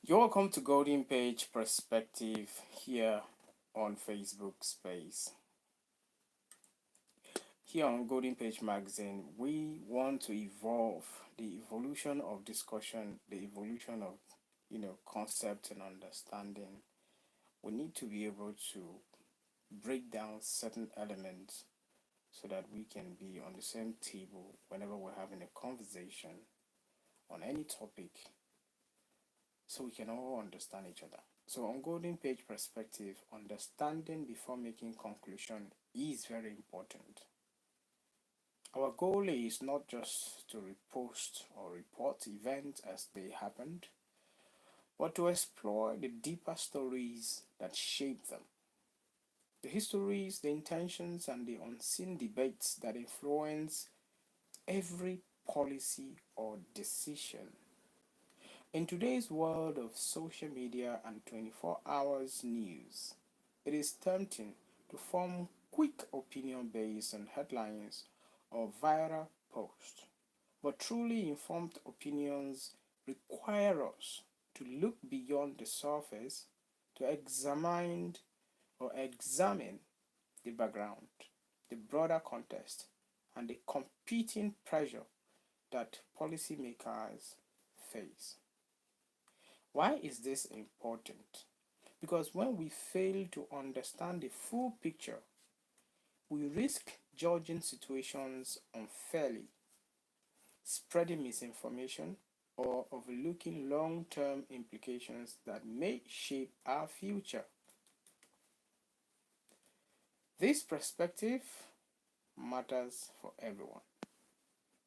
You're welcome to Golden Page Perspective here on Facebook Space. Here on Golden Page Magazine, we want to evolve the evolution of discussion, the evolution of concept and understanding. We need to be able to break down certain elements so that we can be on the same table whenever we're having a conversation on any topic so we can all understand each other. So on Golden Page Perspective, understanding before making conclusion is very important. Our goal is not just to repost or report events as they happened, but to explore the deeper stories that shape them. The histories, the intentions, and the unseen debates that influence every policy or decision. In today's world of social media and 24 hours news, it is tempting to form quick opinion based on headlines or viral posts. But truly informed opinions require us to look beyond the surface to examine the background, the broader context, and the competing pressure that policymakers face. Why is this important? Because when we fail to understand the full picture, we risk judging situations unfairly, spreading misinformation, or overlooking long term implications that may shape our future. This perspective matters for everyone: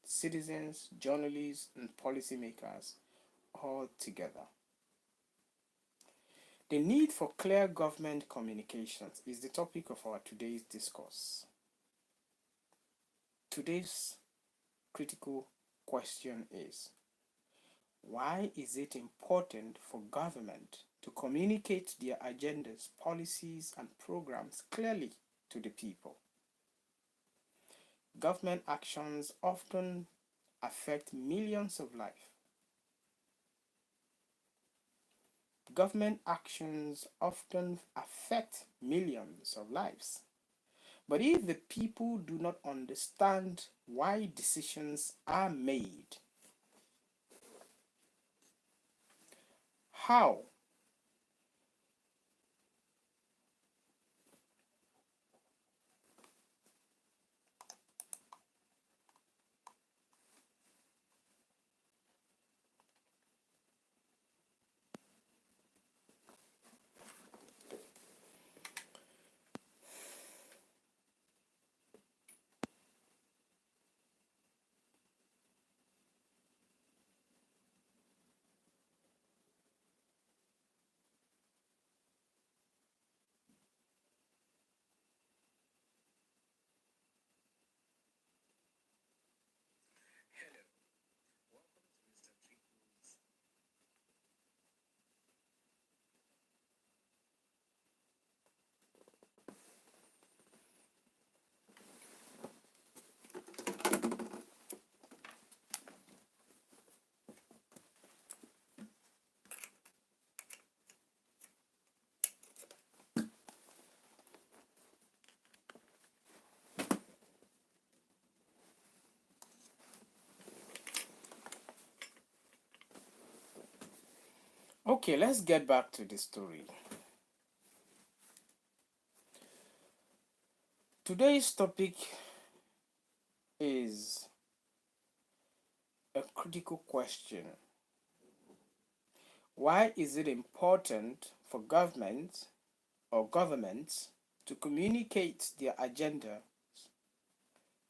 citizens, journalists, and policymakers all together. The need for clear government communications is the topic of our today's discourse. Today's critical question is: why is it important for government to communicate their agendas, policies, and programs clearly to the people? Government actions often affect millions of lives. Government actions often affect millions of lives. But if the people do not understand why decisions are made, how Okay, let's get back to the story. Today's topic is a critical question. Why is it important for government or governments to communicate their agenda,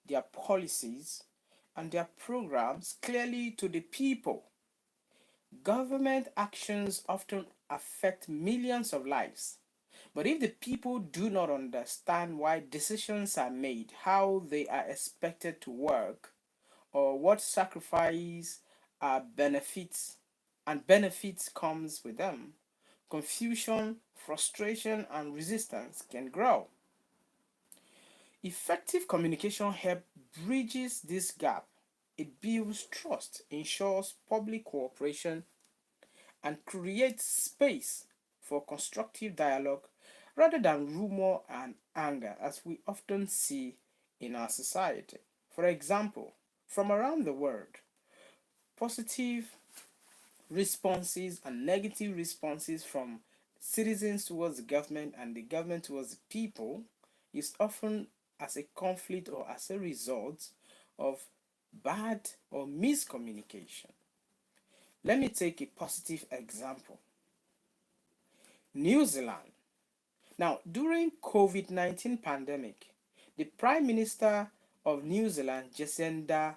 their policies, and their programs clearly to the people? Government actions often affect millions of lives. But if the people do not understand why decisions are made, how they are expected to work, or what sacrifice benefits comes with them, confusion, frustration, and resistance can grow. Effective communication helps bridges this gap. It builds trust, ensures public cooperation, and create space for constructive dialogue rather than rumor and anger, as we often see in our society. For example, from around the world, positive responses and negative responses from citizens towards the government and the government towards the people is often as a conflict or as a result of bad or miscommunication. Let me take a positive example. New Zealand. Now, during COVID-19 pandemic, the Prime Minister of New Zealand, Jacinda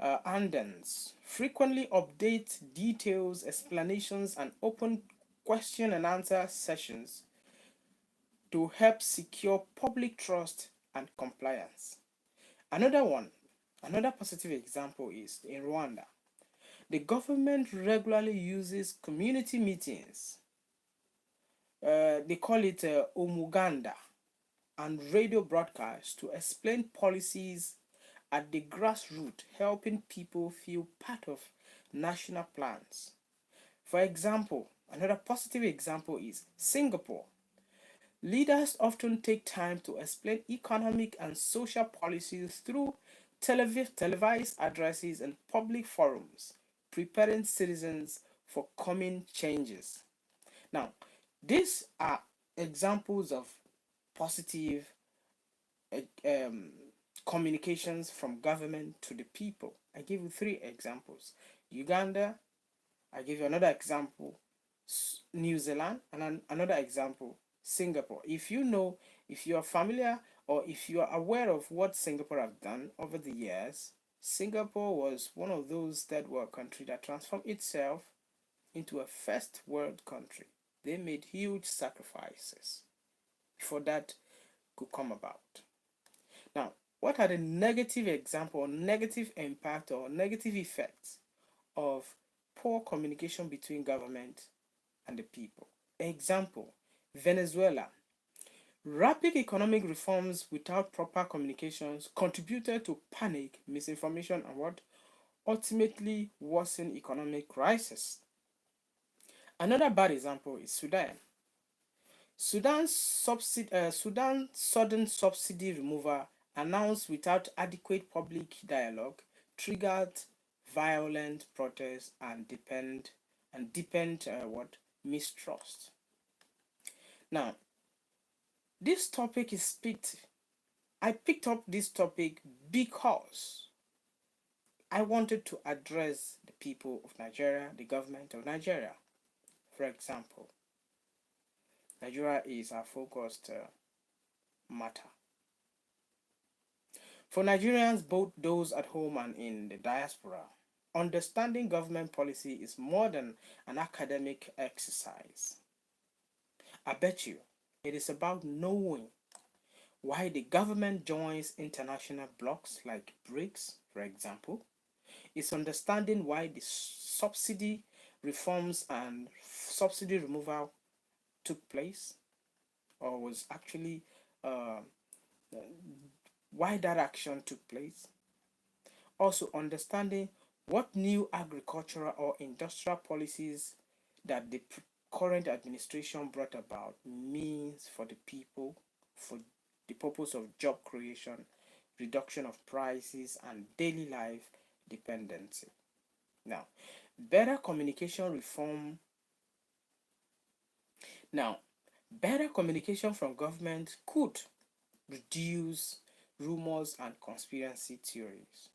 Ardern, frequently updates details, explanations, and open question and answer sessions to help secure public trust and compliance. Another positive example is in Rwanda. The government regularly uses community meetings. They call it Umuganda, and radio broadcasts to explain policies at the grassroots, helping people feel part of national plans. For example, another positive example is Singapore. Leaders often take time to explain economic and social policies through televised addresses and public forums, preparing citizens for coming changes. Now, these are examples of positive um, communications from government to the people. I give you three examples. Uganda, I give you another example, New Zealand, and another example, Singapore. If you are familiar or if you are aware of what Singapore have done over the years, Singapore was one of those third world countries that transformed itself into a first world country. They made huge sacrifices before that could come about. Now, what are the negative example or negative impact or negative effects of poor communication between government and the people? Example, Venezuela. Rapid economic reforms without proper communications contributed to panic, misinformation, and what ultimately worsened economic crisis. Another bad example is Sudan. Sudan's sudden subsidy removal announced without adequate public dialogue triggered violent protests and deepened mistrust. Now, this topic is picked. I picked up this topic because I wanted to address the people of Nigeria, the government of Nigeria. For example, Nigeria is a focused matter. For Nigerians, both those at home and in the diaspora, understanding government policy is more than an academic exercise. I bet you it is about knowing why the government joins international blocs like BRICS, for example. It's understanding why the subsidy reforms and subsidy removal took place or was actually why that action took place. Also understanding what new agricultural or industrial policies that the current administration brought about means for the people, for the purpose of job creation, reduction of prices, and daily life dependency. Now, better communication reform. Now, better communication from government could reduce rumors and conspiracy theories.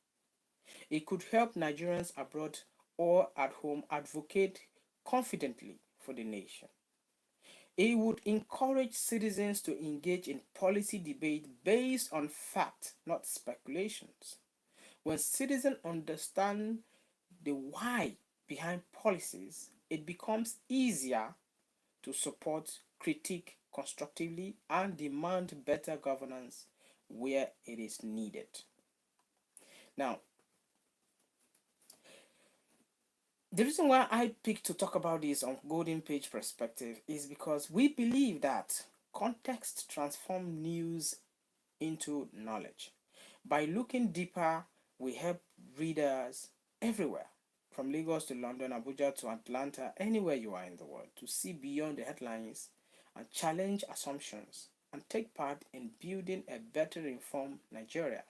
It could help Nigerians abroad or at home advocate confidently for the nation. It would encourage citizens to engage in policy debate based on fact, not speculations. When citizens understand the why behind policies, it becomes easier to support, critique constructively, and demand better governance where it is needed. Now, the reason why I picked to talk about this on Golden Page Perspective is because we believe that context transforms news into knowledge. By looking deeper, we help readers everywhere from Lagos to London, Abuja to Atlanta, anywhere you are in the world, to see beyond the headlines and challenge assumptions and take part in building a better informed Nigeria.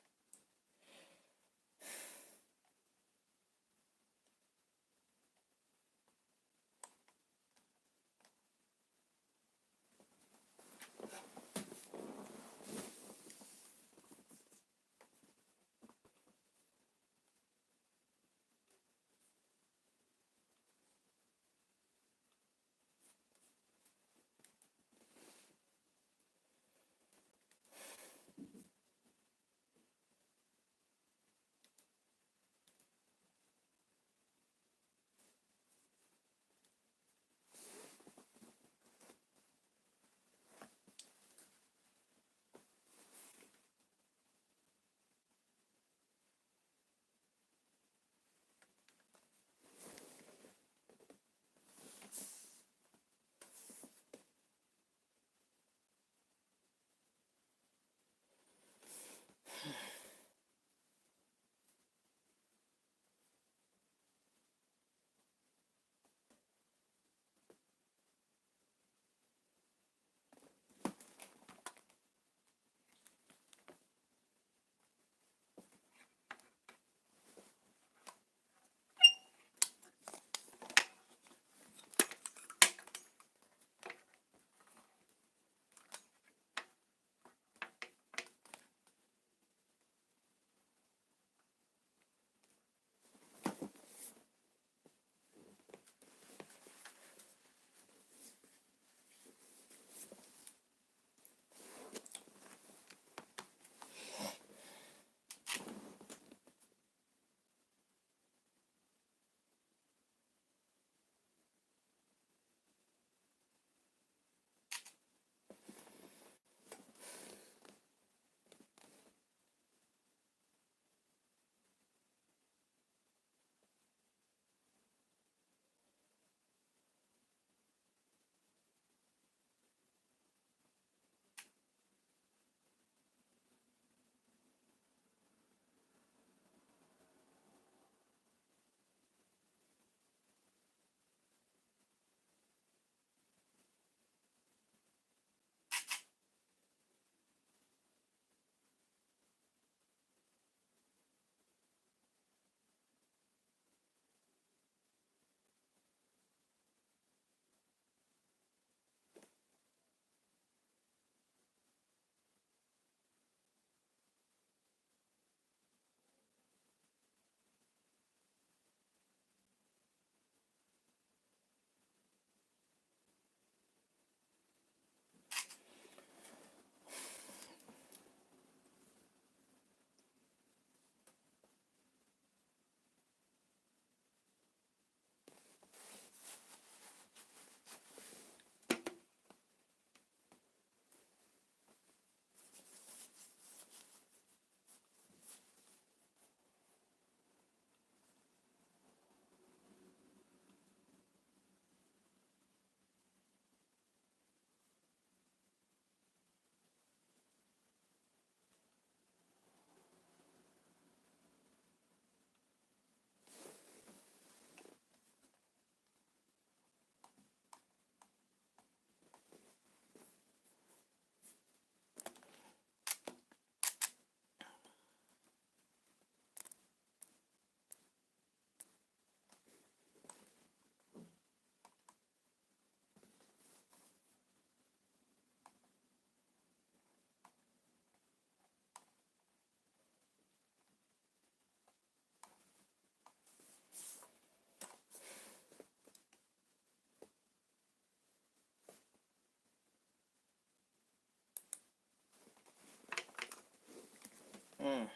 Mm.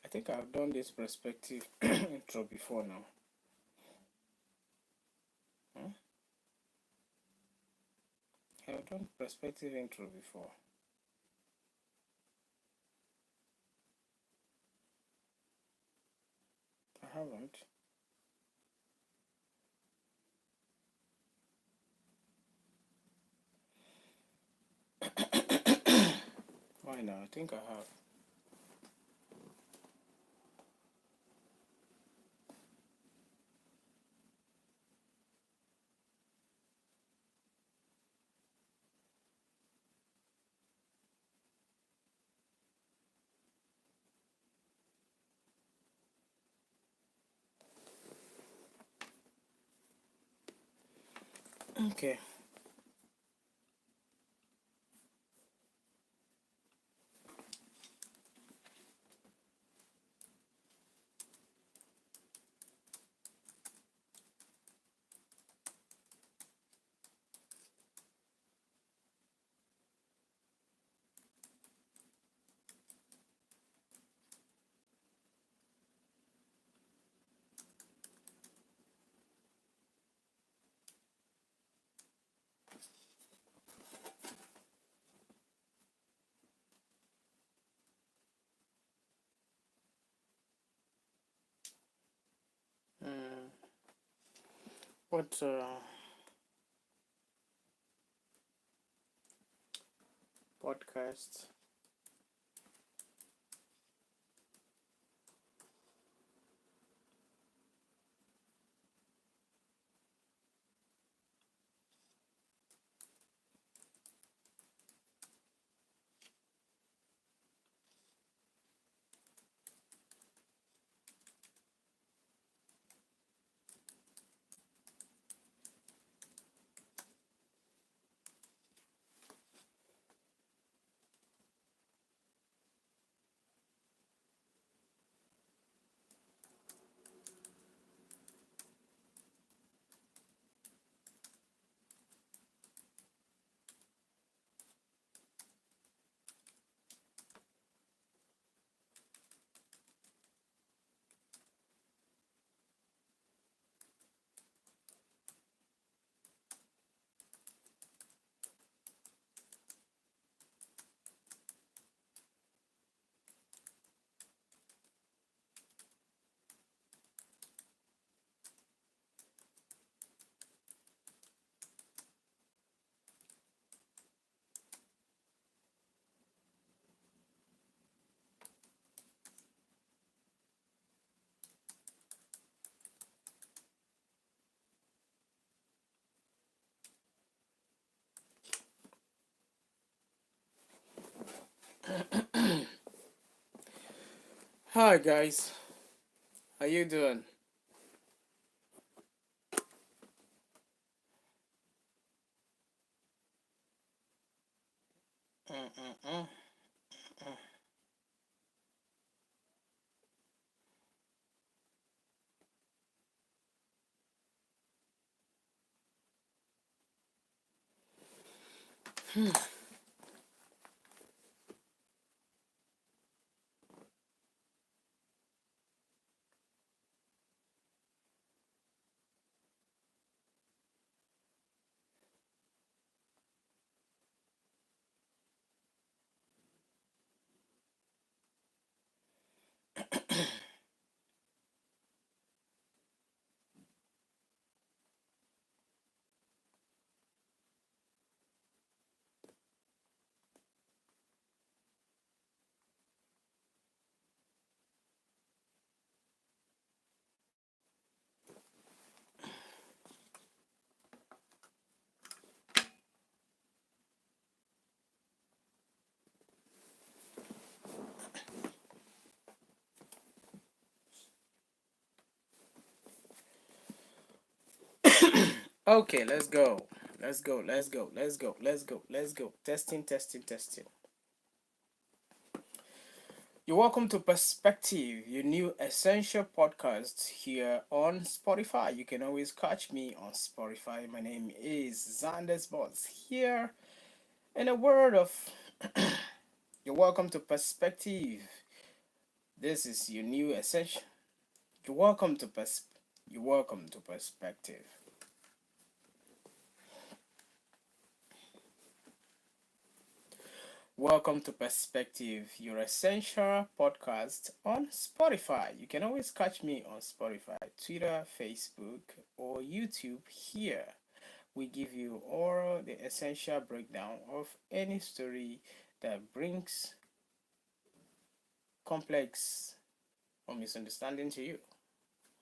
I think I've done this perspective intro before now. Hmm? I've done perspective intro before. I haven't. Why not? I think I have. Okay. Mm, what podcast? Hi guys, how you doing? Mm-mm-mm. Okay, let's go. Let's go. Let's go. Let's go. Let's go. Let's go. Testing, testing, testing. You're welcome to Perspective, your new essential podcast here on Spotify. You can always catch me on Spotify. My name is Xander's Boss here. In a word of, you're welcome to Perspective. This is your new essential. You're welcome to You're welcome to Perspective. Welcome to Perspective, your essential podcast on Spotify. You can always catch me on Spotify, Twitter, Facebook, or YouTube here. We give you all the essential breakdown of any story that brings complex or misunderstanding to you.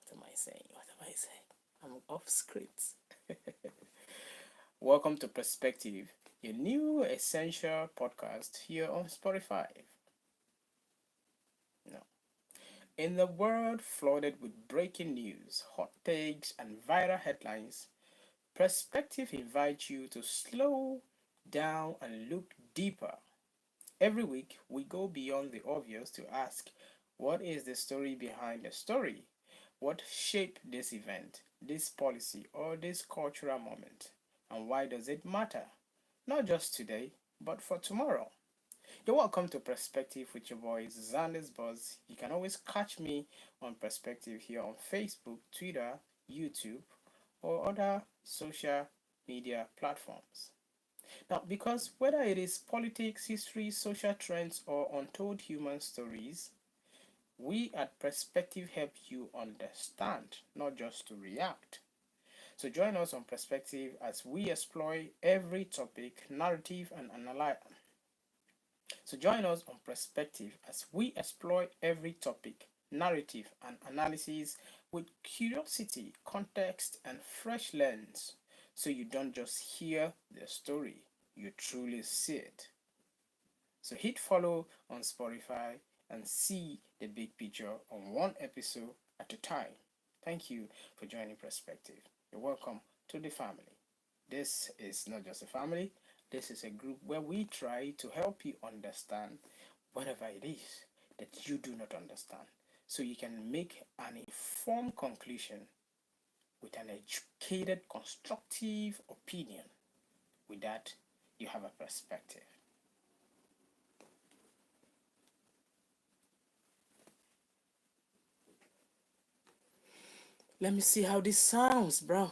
What am I saying? What am I saying? I'm off script. Welcome to Perspective, your new essential podcast here on Spotify. No. In the world flooded with breaking news, hot takes, and viral headlines, Perspective invites you to slow down and look deeper. Every week, we go beyond the obvious to ask, what is the story behind the story? What shaped this event, this policy, or this cultural moment? And why does it matter? Not just today, but for tomorrow. You're welcome to Perspective with your boy Xander's Buzz. You can always catch me on Perspective here on Facebook, Twitter, YouTube, or other social media platforms. Now, because whether it is politics, history, social trends, or untold human stories, we at Perspective help you understand, not just to react. So join us on Perspective as we explore every topic, narrative, and analyze. So join us on Perspective as we explore every topic, narrative, and analysis with curiosity, context, and fresh lens. So you don't just hear the story, you truly see it. So hit follow on Spotify and see the big picture on one episode at a time. Thank you for joining Perspective. You're welcome to the family. This is not just a family, this is a group where we try to help you understand whatever it is that you do not understand so you can make an informed conclusion with an educated, constructive opinion. With that, you have a perspective. Let me see how this sounds, bro.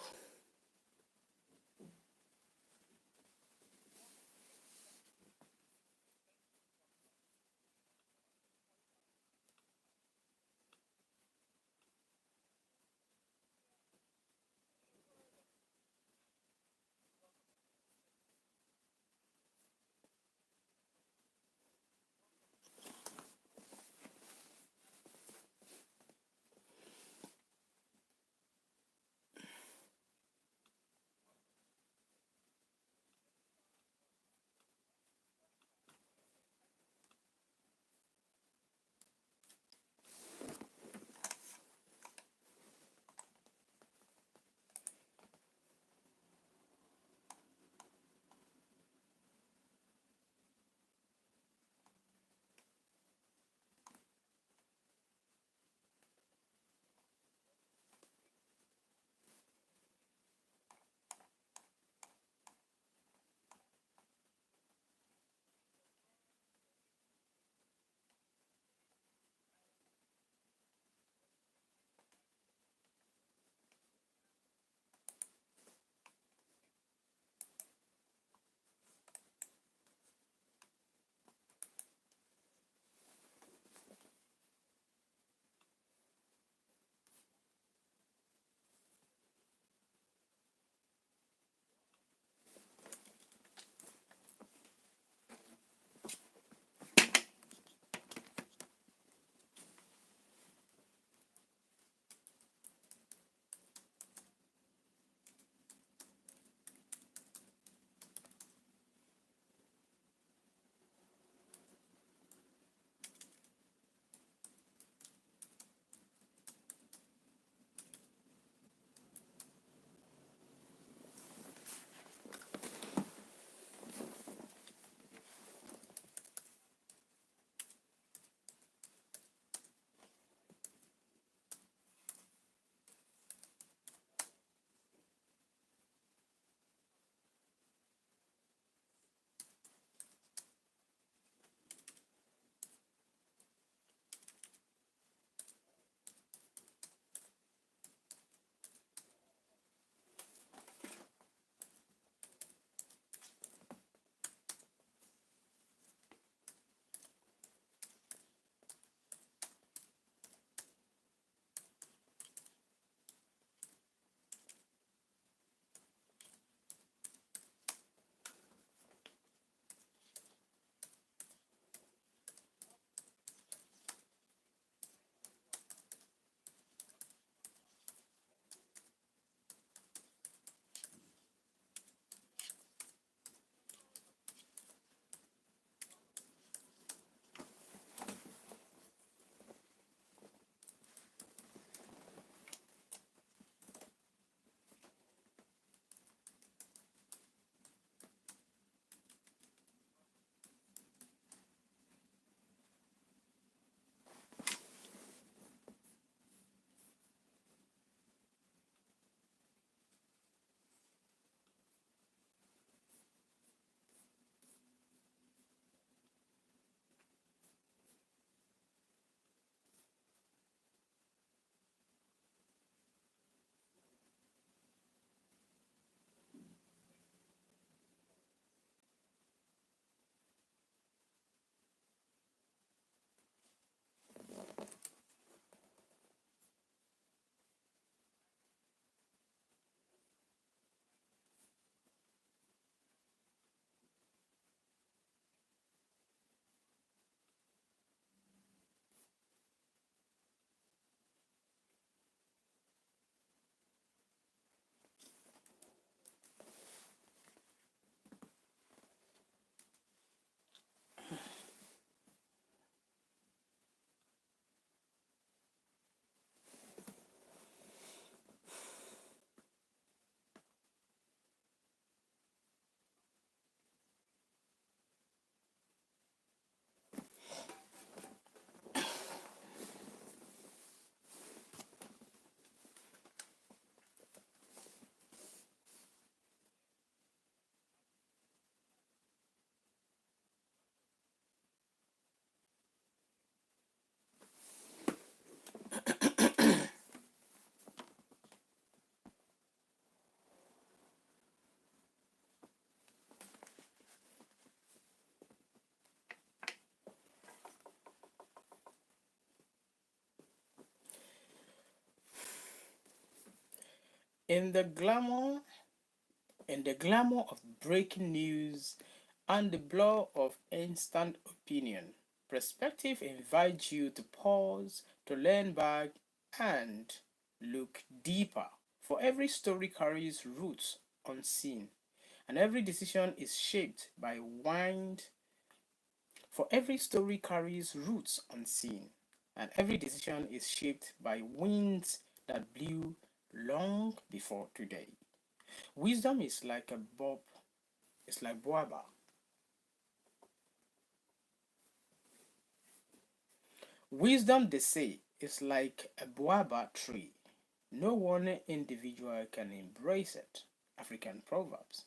In the glamour, in the glamour of breaking news and the blur of instant opinion, perspective invites you to pause, to lean back, and look deeper. For every story carries roots unseen, and every decision is shaped by wind. For every story carries roots unseen, and every decision is shaped by winds that blew long before today. Wisdom is like a bob, it's like boaba. Wisdom, they say, is like a boaba tree. No one individual can embrace it. African Proverbs.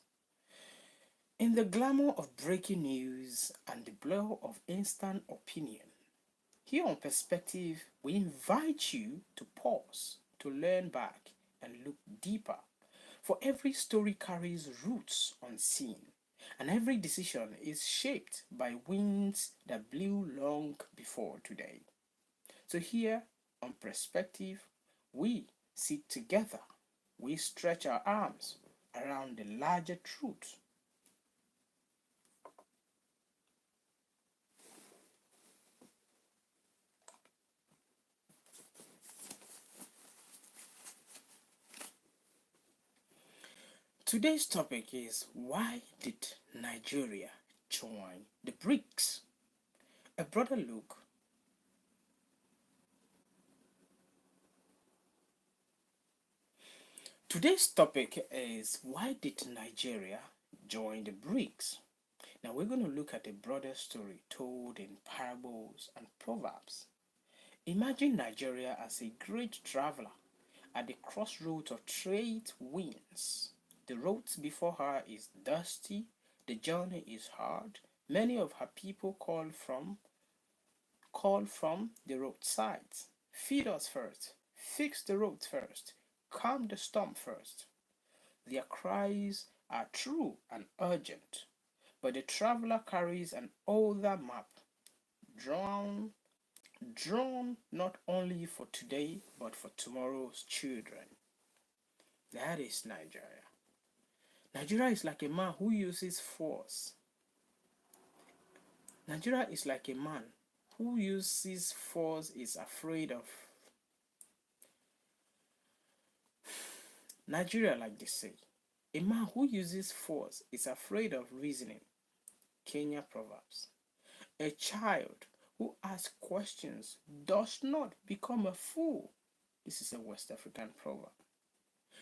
In the glamour of breaking news and the blur of instant opinion, here on Perspective, we invite you to pause, to learn back, and look deeper. For every story carries roots unseen, and every decision is shaped by winds that blew long before today. So, here on Perspective, we sit together, we stretch our arms around the larger truth. Today's topic is, why did Nigeria join the BRICS? A broader look. Today's topic is, why did Nigeria join the BRICS? Now we're going to look at a broader story told in parables and proverbs. Imagine Nigeria as a great traveler at the crossroads of trade winds. The road before her is dusty, the journey is hard. Many of her people call from the roadsides. Feed us first, fix the road first, calm the storm first. Their cries are true and urgent, but the traveler carries an older map, drawn, drawn not only for today but for tomorrow's children. That is Nigeria. Nigeria is like a man who uses force. Nigeria is like a man who uses force is afraid of. Nigeria, like they say, a man who uses force is afraid of reasoning. Kenya Proverbs. A child who asks questions does not become a fool. This is a West African proverb.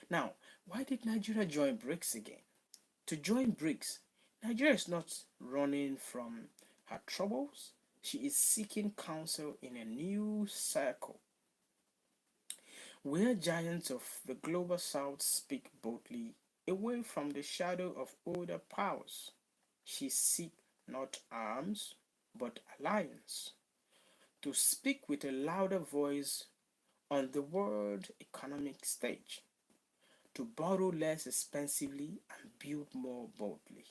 Now, why did Nigeria join BRICS again? To join BRICS, Nigeria is not running from her troubles. She is seeking counsel in a new circle where giants of the global south speak boldly away from the shadow of older powers. She seeks not arms, but alliance, to speak with a louder voice on the world economic stage, to borrow less expensively and build more boldly,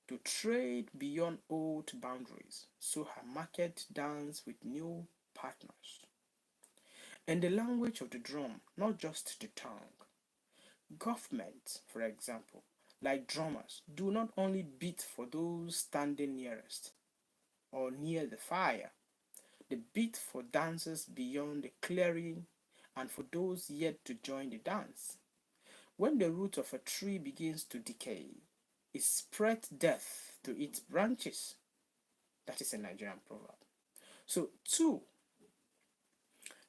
to trade beyond old boundaries so her market dance with new partners. In the language of the drum, not just the tongue. Governments, for example, like drummers, do not only beat for those standing nearest or near the fire, they beat for dancers beyond the clearing and for those yet to join the dance. When the root of a tree begins to decay, it spreads death to its branches. That is a Nigerian proverb. So, two,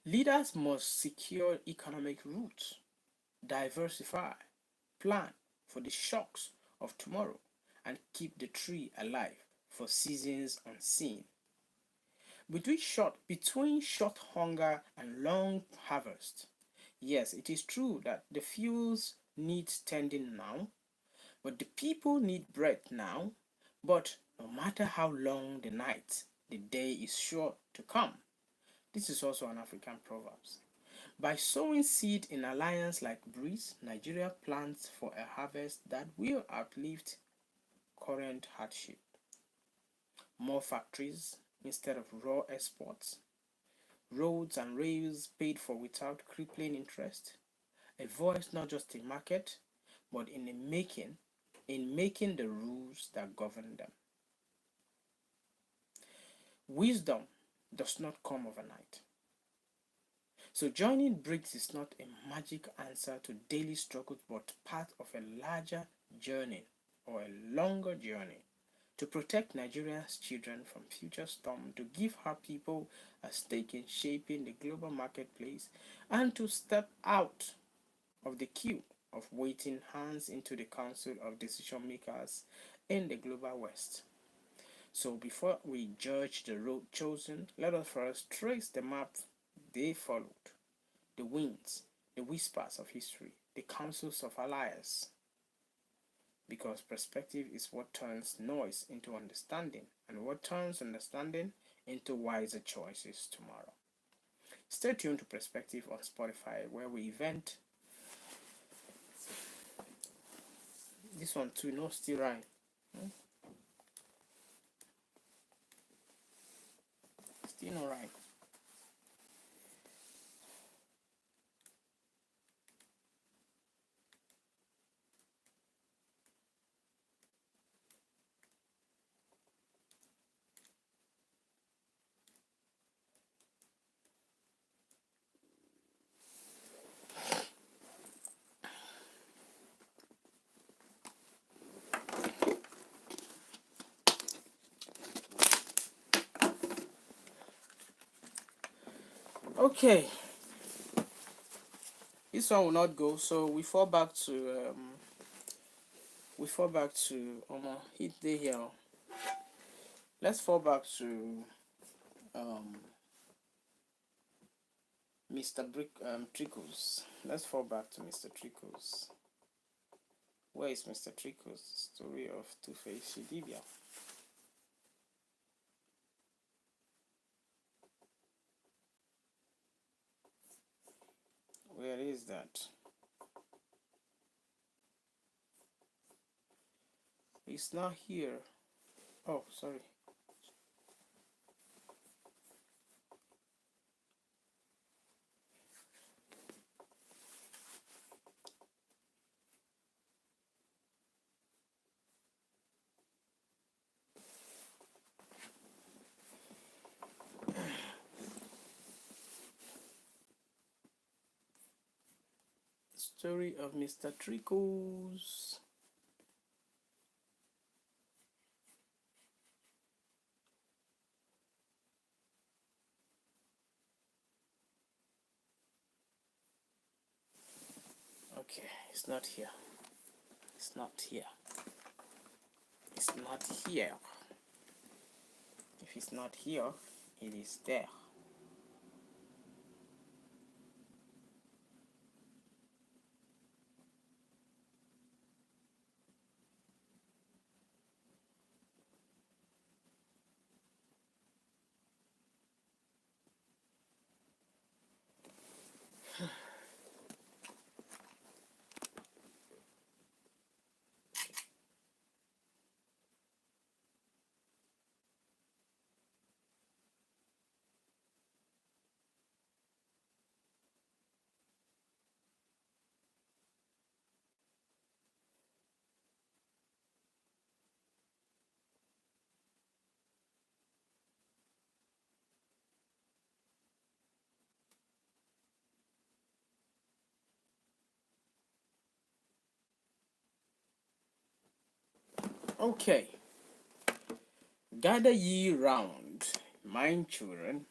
leaders must secure economic roots, diversify, plan for the shocks of tomorrow, and keep the tree alive for seasons unseen. Between short hunger and long harvest, yes, it is true that the fields need tending now, but the people need bread now. But no matter how long the night, the day is sure to come. This is also an African proverb. By sowing seed in alliance like breeze, Nigeria plans for a harvest that will outlive current hardship. More factories instead of raw exports, roads and rails paid for without crippling interest, a voice not just in market, but in making the rules that govern them. Wisdom does not come overnight. So joining BRICS is not a magic answer to daily struggles, but part of a larger journey or a longer journey to protect Nigeria's children from future storm, to give her people a stake in shaping the global marketplace, and to step out of the queue of waiting hands into the council of decision makers in the global west. So before we judge the road chosen, let us first trace the map they followed, the winds, the whispers of history, the councils of alliance. Because perspective is what turns noise into understanding, and what turns understanding into wiser choices tomorrow. Stay tuned to Perspective on Spotify, where we event this one too, no still rhyme. Still no rhyme. Okay, this one will not go, so we fall back to hit the here. Let's fall back to Mr. Trickles. Let's fall back to Mr. Trickles. Where is Mr. Trickles? Story of Two-Face Shidibia. Where is that? It's not here. Oh, sorry. Story of Mr. Trickles. Okay, it's not here. It's not here. It's not here. If it's not here, it is there. Okay. Gather ye round, my children.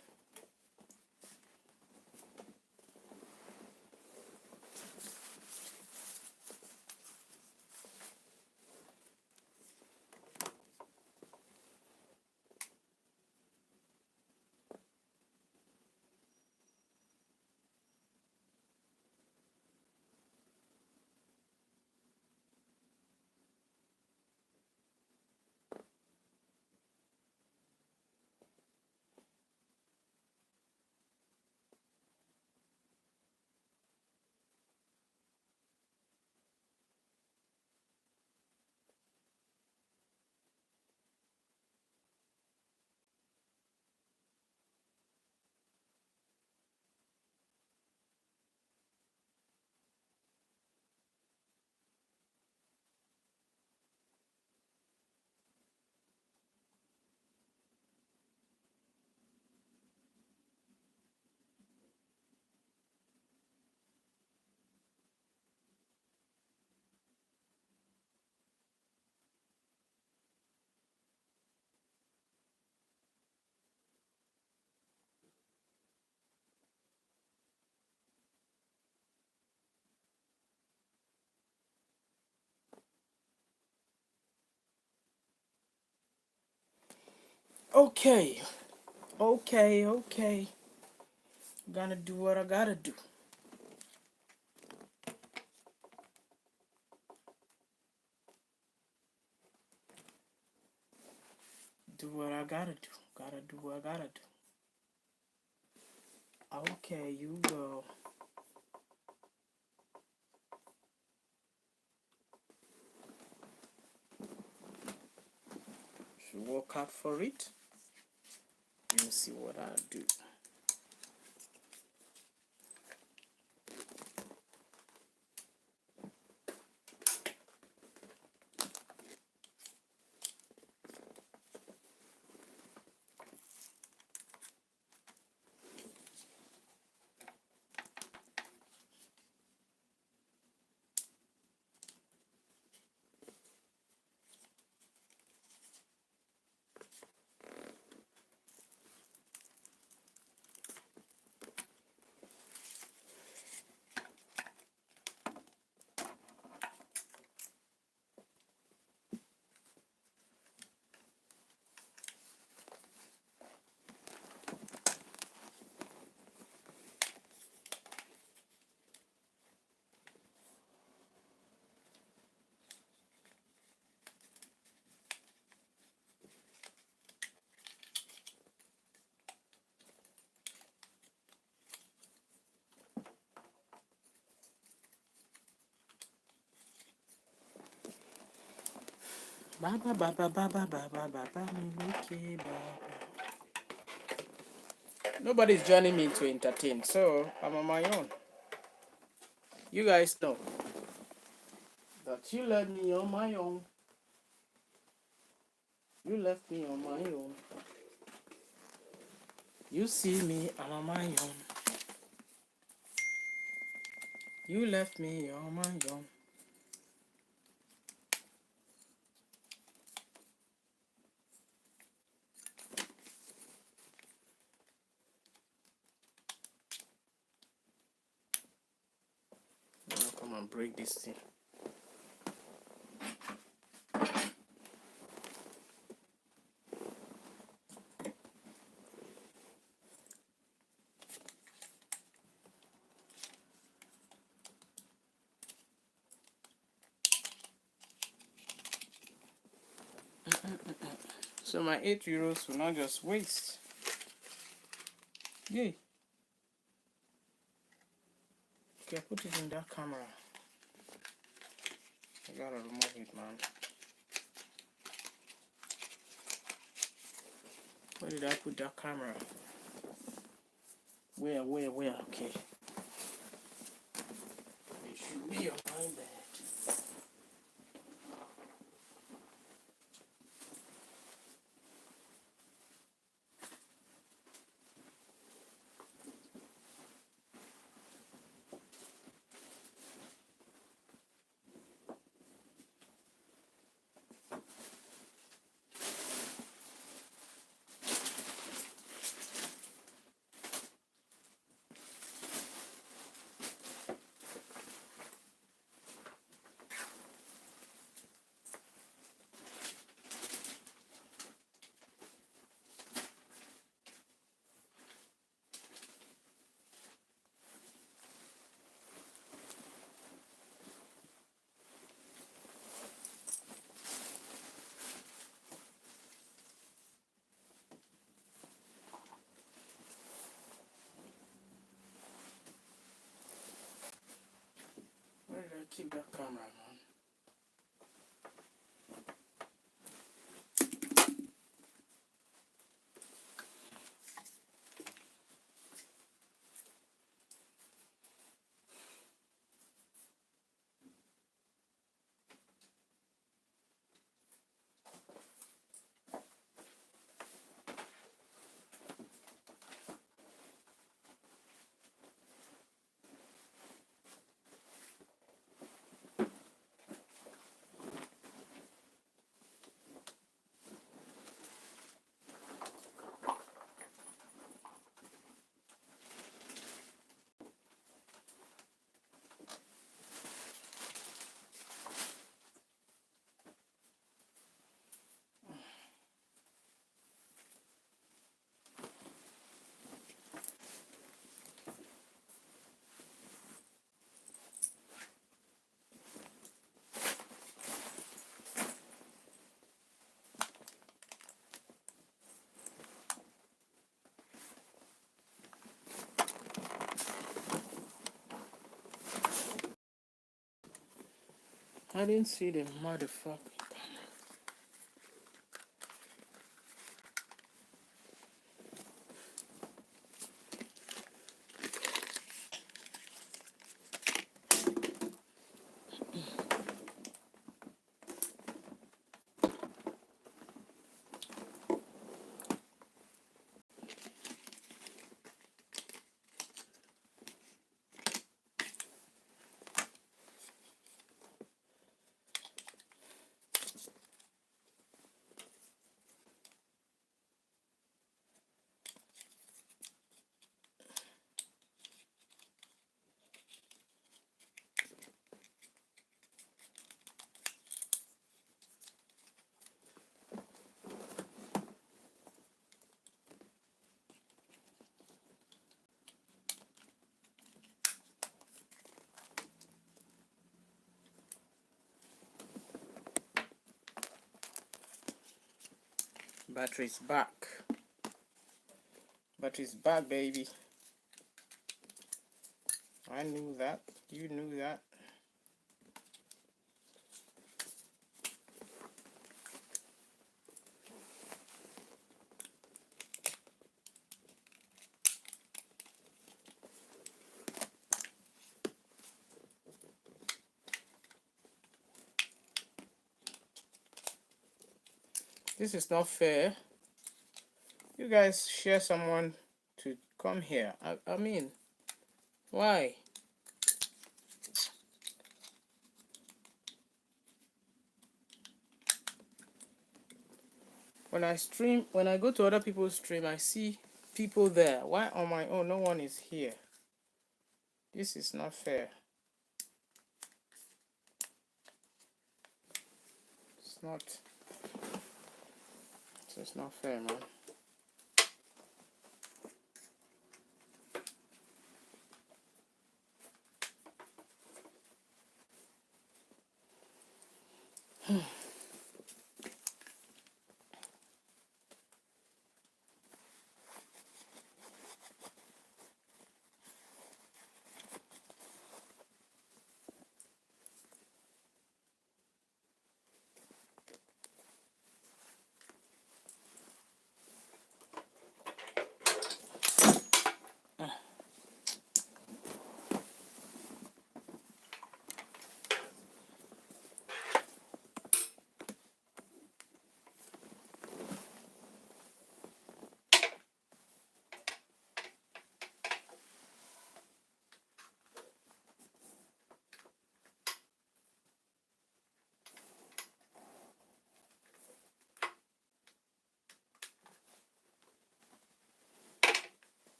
Okay, okay. Gonna do what I gotta do. Do what I gotta do. Gotta do what I gotta do. Okay, you go. Should work out for it. Let me see what I do. Baba baba baba baba baba okay, baba. Nobody's joining me to entertain, so I'm on my own. You guys know that you left me on my own. You left me on my own. You see me, I'm on my own. You left me on my own. Now come and break this thing. So my €8 will not just waste. Yay. Okay, put it in that camera. I gotta remove it, man. Where did I put that camera? Where? Okay. It should be on my bed. Where did I keep that camera, man? I didn't see the motherfucker. Battery's back. Battery's back, baby. I knew that. You knew that. This is not fair. You guys share someone to come here. I mean, why? When I stream, when I go to other people's stream, I see people there. Why on my own, no one is here? This is not fair. It's not fair, man.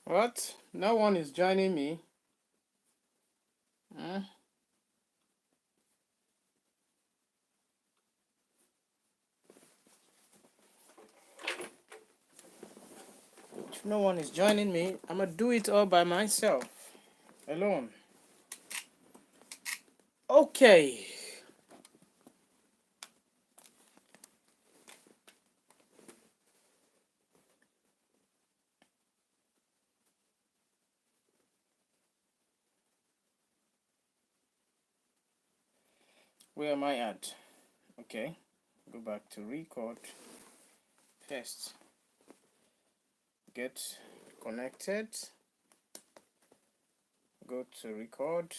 What? No one is joining me. Huh? If no one is joining me, I'm gonna do it all by myself, alone. Okay. Where am I at? Okay. Go back to record. Paste. Get connected. Go to record.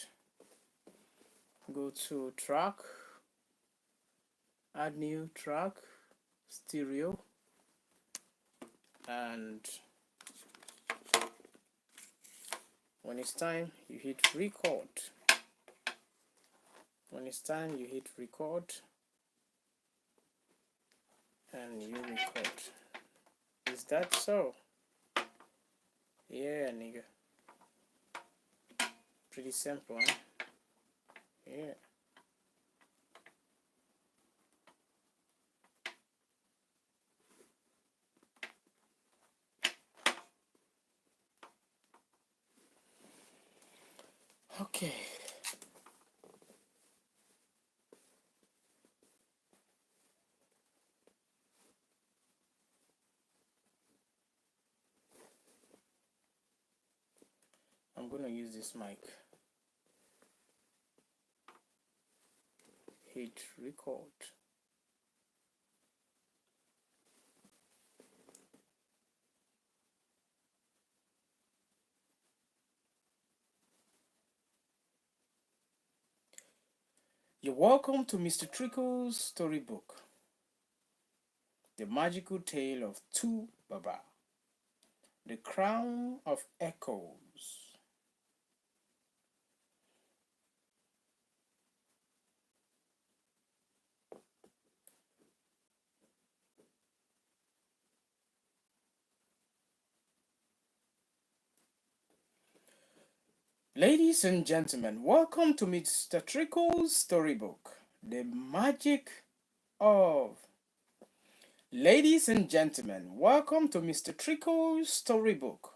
Go to track. Add new track. Stereo. And when it's time, you hit record. When it's time, you hit record. And you record. Is that so? Yeah, nigga. Pretty simple, huh? Yeah. Okay. I'm going to use this mic. Hit record. You're welcome to Mr. Trickle's storybook, The Magical Tale of Two Baba, The Crown of Echoes. Ladies and gentlemen, welcome to Mr. Trickle's storybook, The Magic of. Ladies and gentlemen, welcome to Mr. Trickle's storybook.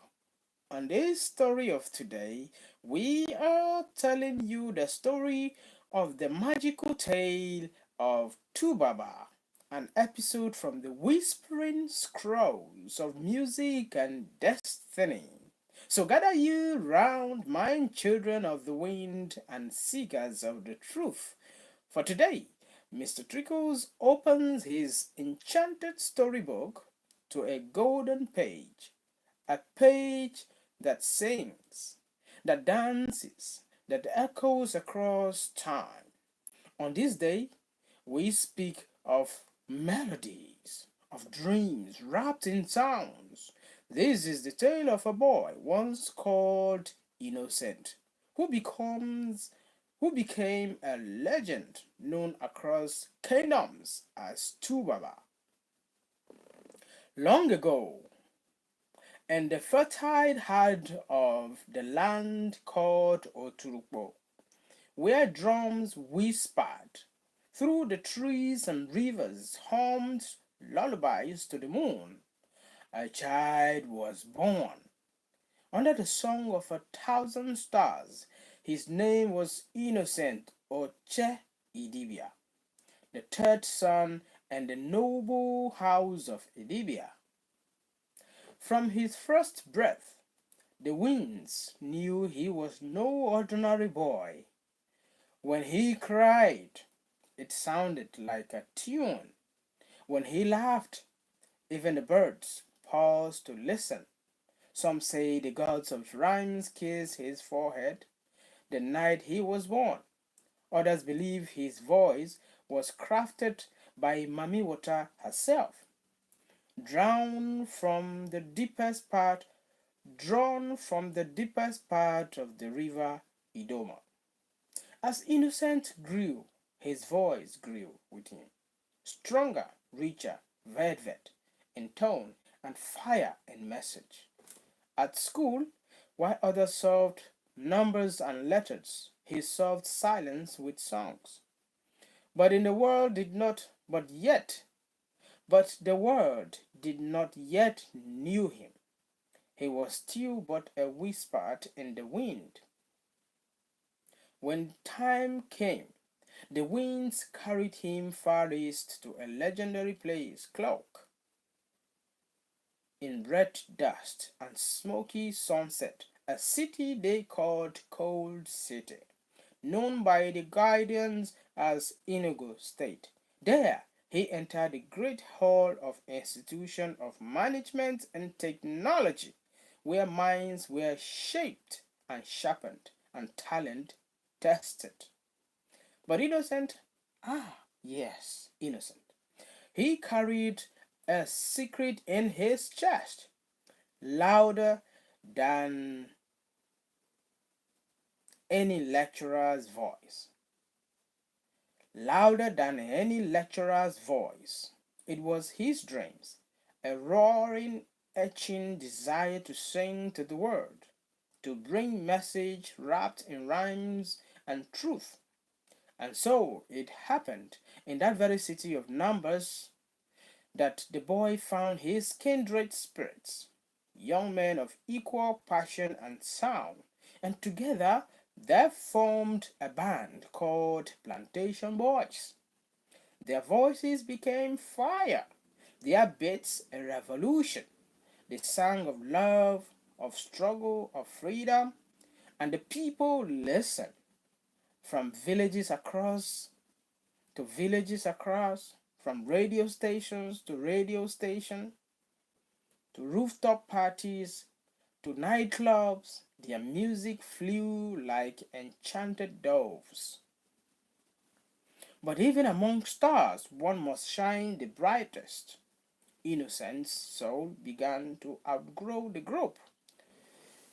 On this story of today, we are telling you the story of the magical tale of Tubaba, an episode from the Whispering Scrolls of Music and Destiny. So gather you round, my children of the wind and seekers of the truth. For today, Mr. Trickles opens his enchanted storybook to a golden page, a page that sings, that dances, that echoes across time. On this day, we speak of melodies, of dreams wrapped in sounds. This is the tale of a boy once called Innocent, who becomes who became a legend known across kingdoms as Tubaba. Long ago, in the fertile heart of the land called Oturukpo, where drums whispered through the trees and rivers hummed lullabies to the moon, a child was born. Under the song of 1,000 stars, his name was Innocent Oche Idibia, the third son in the noble house of Idibia. From his first breath, the winds knew he was no ordinary boy. When he cried, it sounded like a tune. When he laughed, even the birds paused to listen. Some say the gods of rhymes kissed his forehead the night he was born. Others believe his voice was crafted by Mami Water herself, drawn from the deepest part, drawn from the deepest part of the river Idoma. As Innocent grew, his voice grew with him, stronger, richer, velvet in tone and fire in message. At school, while others solved numbers and letters, he solved silence with songs. But in the world did not, but yet, but the world did not yet knew him. He was still but a whisper in the wind. When time came, the winds carried him far east to a legendary place, Cloak, in red dust and smoky sunset, a city they called Cold City, known by the guardians as Enugu State. There, he entered the great hall of institution of management and technology, where minds were shaped and sharpened and talent tested. But Innocent, yes, Innocent, he carried a secret in his chest, louder than any lecturer's voice. Louder than any lecturer's voice. It was his dreams, a roaring, etching desire to sing to the world, to bring message wrapped in rhymes and truth. And so it happened in that very city of numbers that the boy found his kindred spirits, young men of equal passion and sound, and together they formed a band called Plantation Boys. Their voices became fire, their beats a revolution. They sang of love, of struggle, of freedom. And the people listened from villages across to villages across, from radio stations to radio station, to rooftop parties, to nightclubs. Their music flew like enchanted doves. But even among stars, one must shine the brightest. Innocent's soul began to outgrow the group.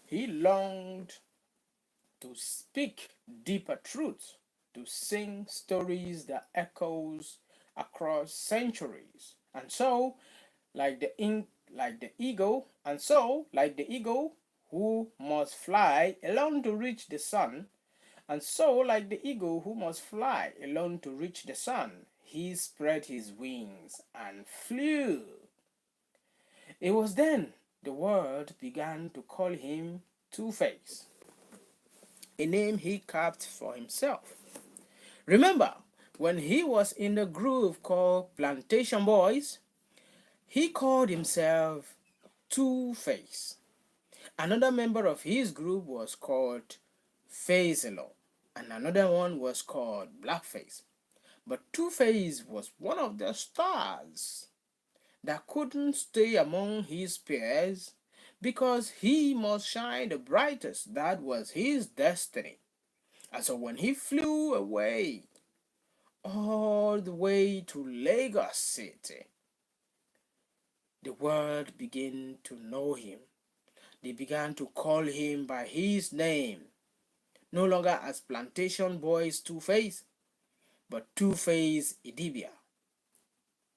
He longed to speak deeper truths, to sing stories that echoes across centuries. And so, like the eagle, who must fly alone to reach the sun, and so like the eagle who must fly alone to reach the sun, he spread his wings and flew. It was then the world began to call him Two-Face, a name he carved for himself. Remember, when he was in the group called Plantation Boys, he called himself Two-Face. Another member of his group was called Faisalo, and another one was called Blackface. But Two-Face was one of the stars that couldn't stay among his peers because he must shine the brightest. That was his destiny. And so when he flew away, all the way to Lagos City, the world began to know him. They began to call him by his name, no longer as Plantation Boys Two-Face, but Two-Face Idibia.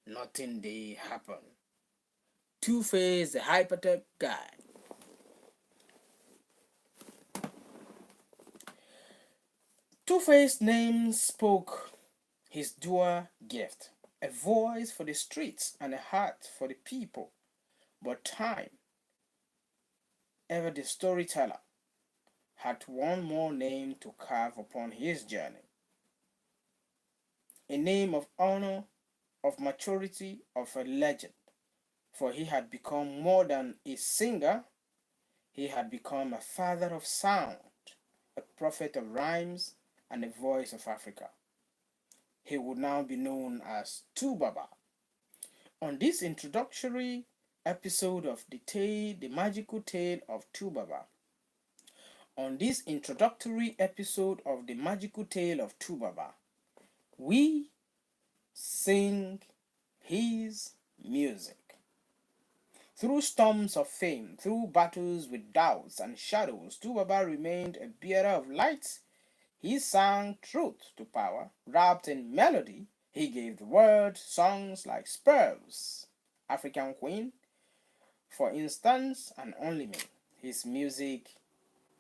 Nothing did happen. Two-Face, the hypertech guy. Two-Face name spoke his dual gift, a voice for the streets and a heart for the people. But time, ever the storyteller, had one more name to carve upon his journey. A name of honor, of maturity, of a legend. For he had become more than a singer, he had become a father of sound, a prophet of rhymes, and a voice of Africa. He would now be known as Tubaba. On this introductory episode of the magical tale of Tubaba, on this introductory episode of the magical tale of Tubaba, we sing his music. Through storms of fame, through battles with doubts and shadows, Tubaba remained a bearer of light. He sang truth to power, wrapped in melody. He gave the world songs like Spurs, African Queen, for instance, and Only Me. His music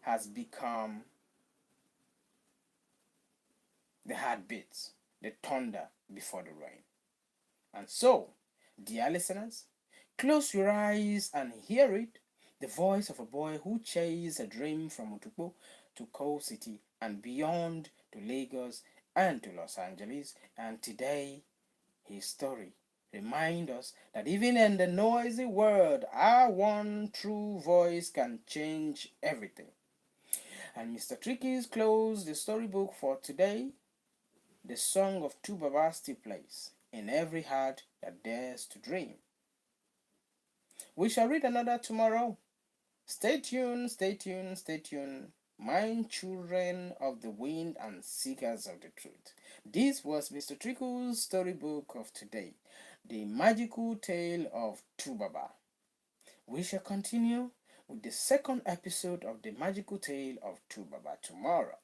has become the heartbeat, the thunder before the rain. And so, dear listeners, close your eyes and hear it, the voice of a boy who chased a dream from Utukpo to Coal City and beyond to Lagos and to Los Angeles, and today his story reminds us that even in the noisy world, our one true voice can change everything. And Mr. Tricky's closed the storybook for today. The song of Tubaba still plays in every heart that dares to dream. We shall read another tomorrow. Stay tuned, stay tuned, stay tuned. Mind children of the wind and seekers of the truth. This was Mr. Trickle's storybook of today, the magical tale of Tubaba. We shall continue with the second episode of the magical tale of Tubaba tomorrow.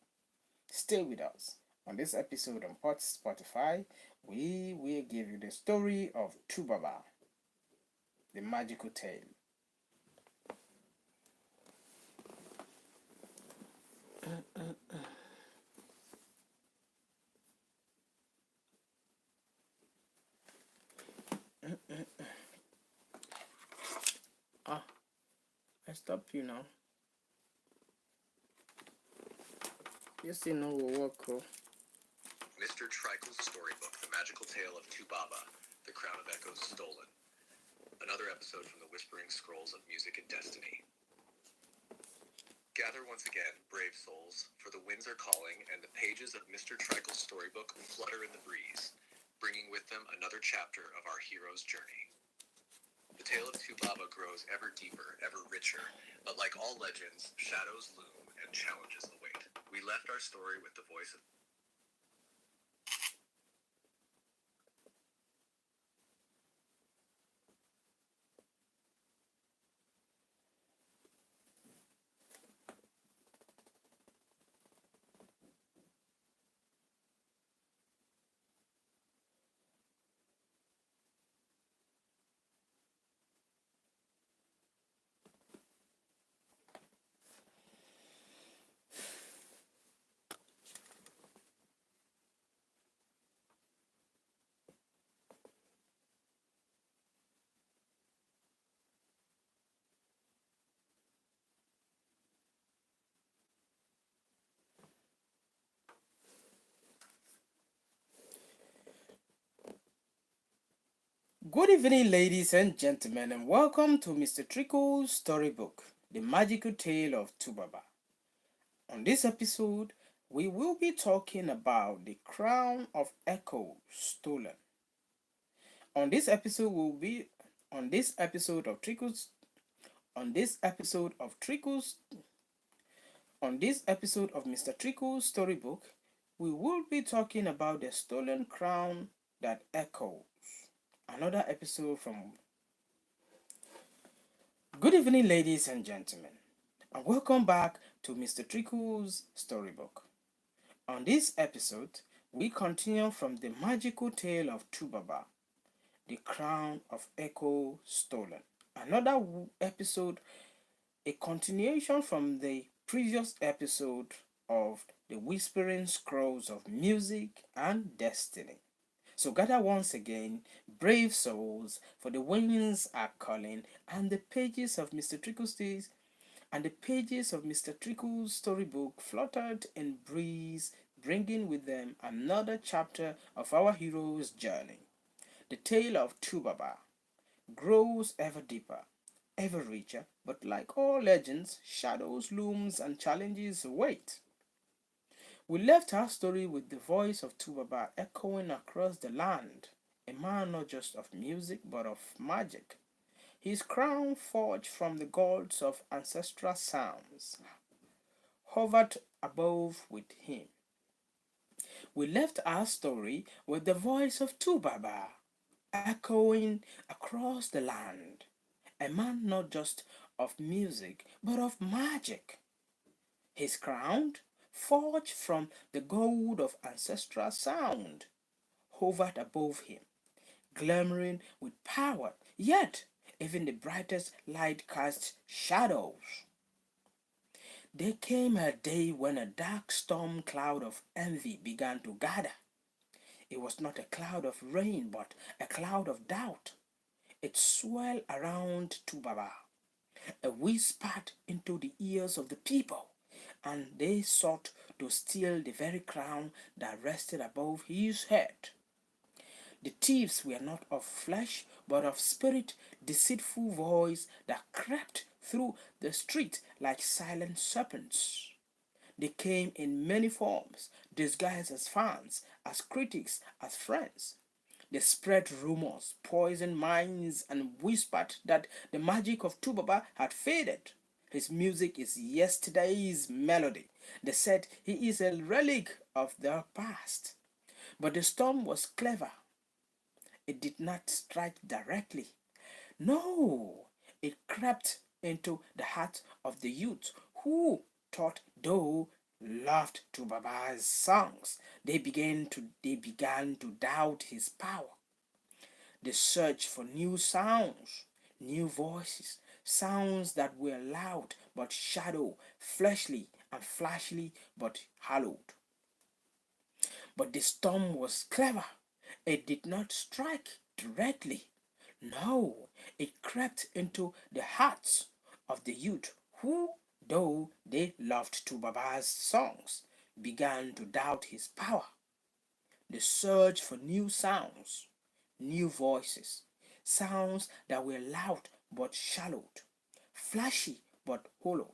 Stay with us. On this episode on Spotify, we will give you the story of Tubaba, the magical tale. I stop you now. You still know what work. Mr. Trickle's storybook, The Magical Tale of Tubaba, The Crown of Echoes Stolen. Another episode from the Whispering Scrolls of Music and Destiny. Gather once again, brave souls, for the winds are calling, and the pages of Mr. Trickle's storybook flutter in the breeze, bringing with them another chapter of our hero's journey. The tale of Tubaba grows ever deeper, ever richer, but like all legends, shadows loom and challenges await. We left our story with the voice of Good evening, ladies and gentlemen, and welcome to Mr. Trickle's storybook, The Magical Tale of Tubaba. On this episode, we will be talking about the crown of Echo stolen. On this episode, will be on this episode of Trickle's on this episode of Trickle's on this episode of Mr. Trickle's storybook, we will be talking about the stolen crown that echoes. Another episode from Good evening, ladies and gentlemen, and welcome back to Mr. Trickle's storybook. On this episode, we continue from the magical tale of Tubaba, the crown of Echo stolen. Another episode, a continuation from the previous episode of the Whispering Scrolls of Music and Destiny. So gather once again, brave souls, for the winds are calling, and the pages of Mr. Trickle's storybook fluttered in breeze, bringing with them another chapter of our hero's journey. The tale of Tubaba grows ever deeper, ever richer, but like all legends, shadows looms and challenges await. We left our story with the voice of Tubaba echoing across the land, a man not just of music but of magic. His crown, forged from the gods of ancestral sounds, hovered above with him. We left our story with the voice of Tubaba echoing across the land, a man not just of music but of magic. His crown, forged from the gold of ancestral sound, hovered above him, glimmering with power, yet even the brightest light cast shadows. There came a day when a dark storm cloud of envy began to gather. It was not a cloud of rain, but a cloud of doubt. It swirled around Tubaba. It whispered into the ears of the people, and they sought to steal the very crown that rested above his head. The thieves were not of flesh, but of spirit, deceitful voice that crept through the street like silent serpents. They came in many forms, disguised as fans, as critics, as friends. They spread rumors, poisoned minds, and whispered that the magic of Tubaba had faded. His music is yesterday's melody. They said he is a relic of their past. But the storm was clever. It did not strike directly. No, it crept into the heart of the youth who thought though loved Tubaba's songs. They began to doubt his power. They searched for new sounds, new voices, sounds that were loud but shadow, fleshly and flashly but hallowed. But the storm was clever. It did not strike directly. No, it crept into the hearts of the youth who, though they loved Tubaba's songs, began to doubt his power. They searched for new sounds, new voices, sounds that were loud but shallow, flashy but hollow.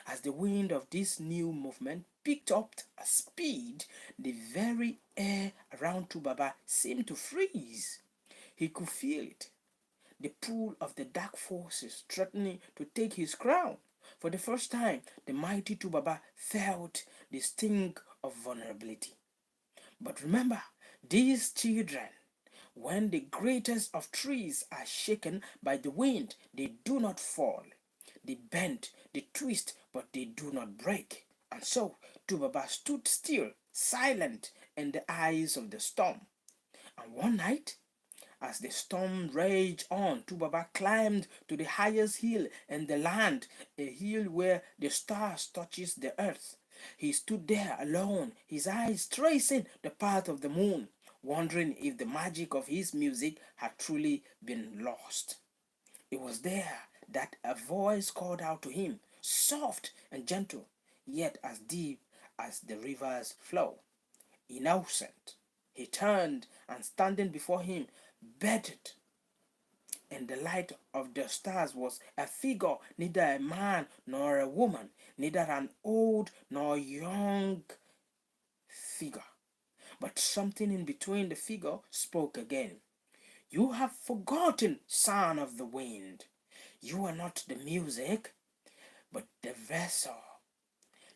As the wind of this new movement picked up a speed, the very air around Tubaba seemed to freeze. He could feel it, the pull of the dark forces threatening to take his crown. For the first time, the mighty Tubaba felt the sting of vulnerability. But remember, these children, when the greatest of trees are shaken by the wind, they do not fall. They bend, they twist, but they do not break. And so Tubaba stood still, silent in the eyes of the storm. And one night, as the storm raged on, Tubaba climbed to the highest hill in the land, a hill where the stars touches the earth. He stood there alone, his eyes tracing the path of the moon, wondering if the magic of his music had truly been lost. It was there that a voice called out to him, soft and gentle, yet as deep as the river's flow. Innocent, he turned and standing before him, bathed in the light of the stars was a figure, neither a man nor a woman, neither an old nor young figure. But something in between the figure spoke again. You have forgotten, son of the wind. You are not the music, but the vessel.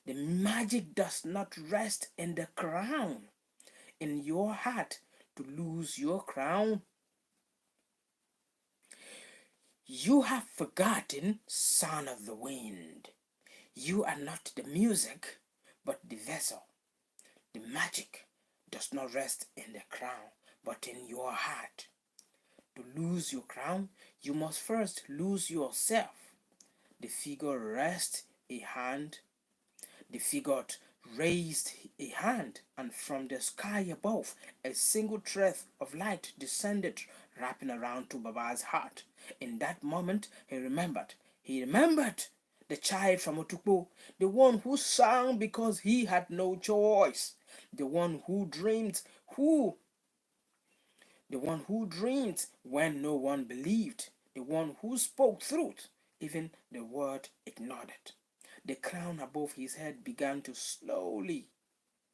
The magic does not rest in the crown. In your heart, to lose your crown. You have forgotten, son of the wind. You are not the music, but the vessel. The magic does not rest in the crown, but in your heart. To lose your crown, you must first lose yourself. The figure raised a hand. The figure raised a hand, and from the sky above, a single thread of light descended, wrapping around Tubaba's heart. In that moment, he remembered. He remembered the child from Otukpo, the one who sang because he had no choice, the one who dreamed, when no one believed, the one who spoke truth, even the word ignored it. The crown above his head began to slowly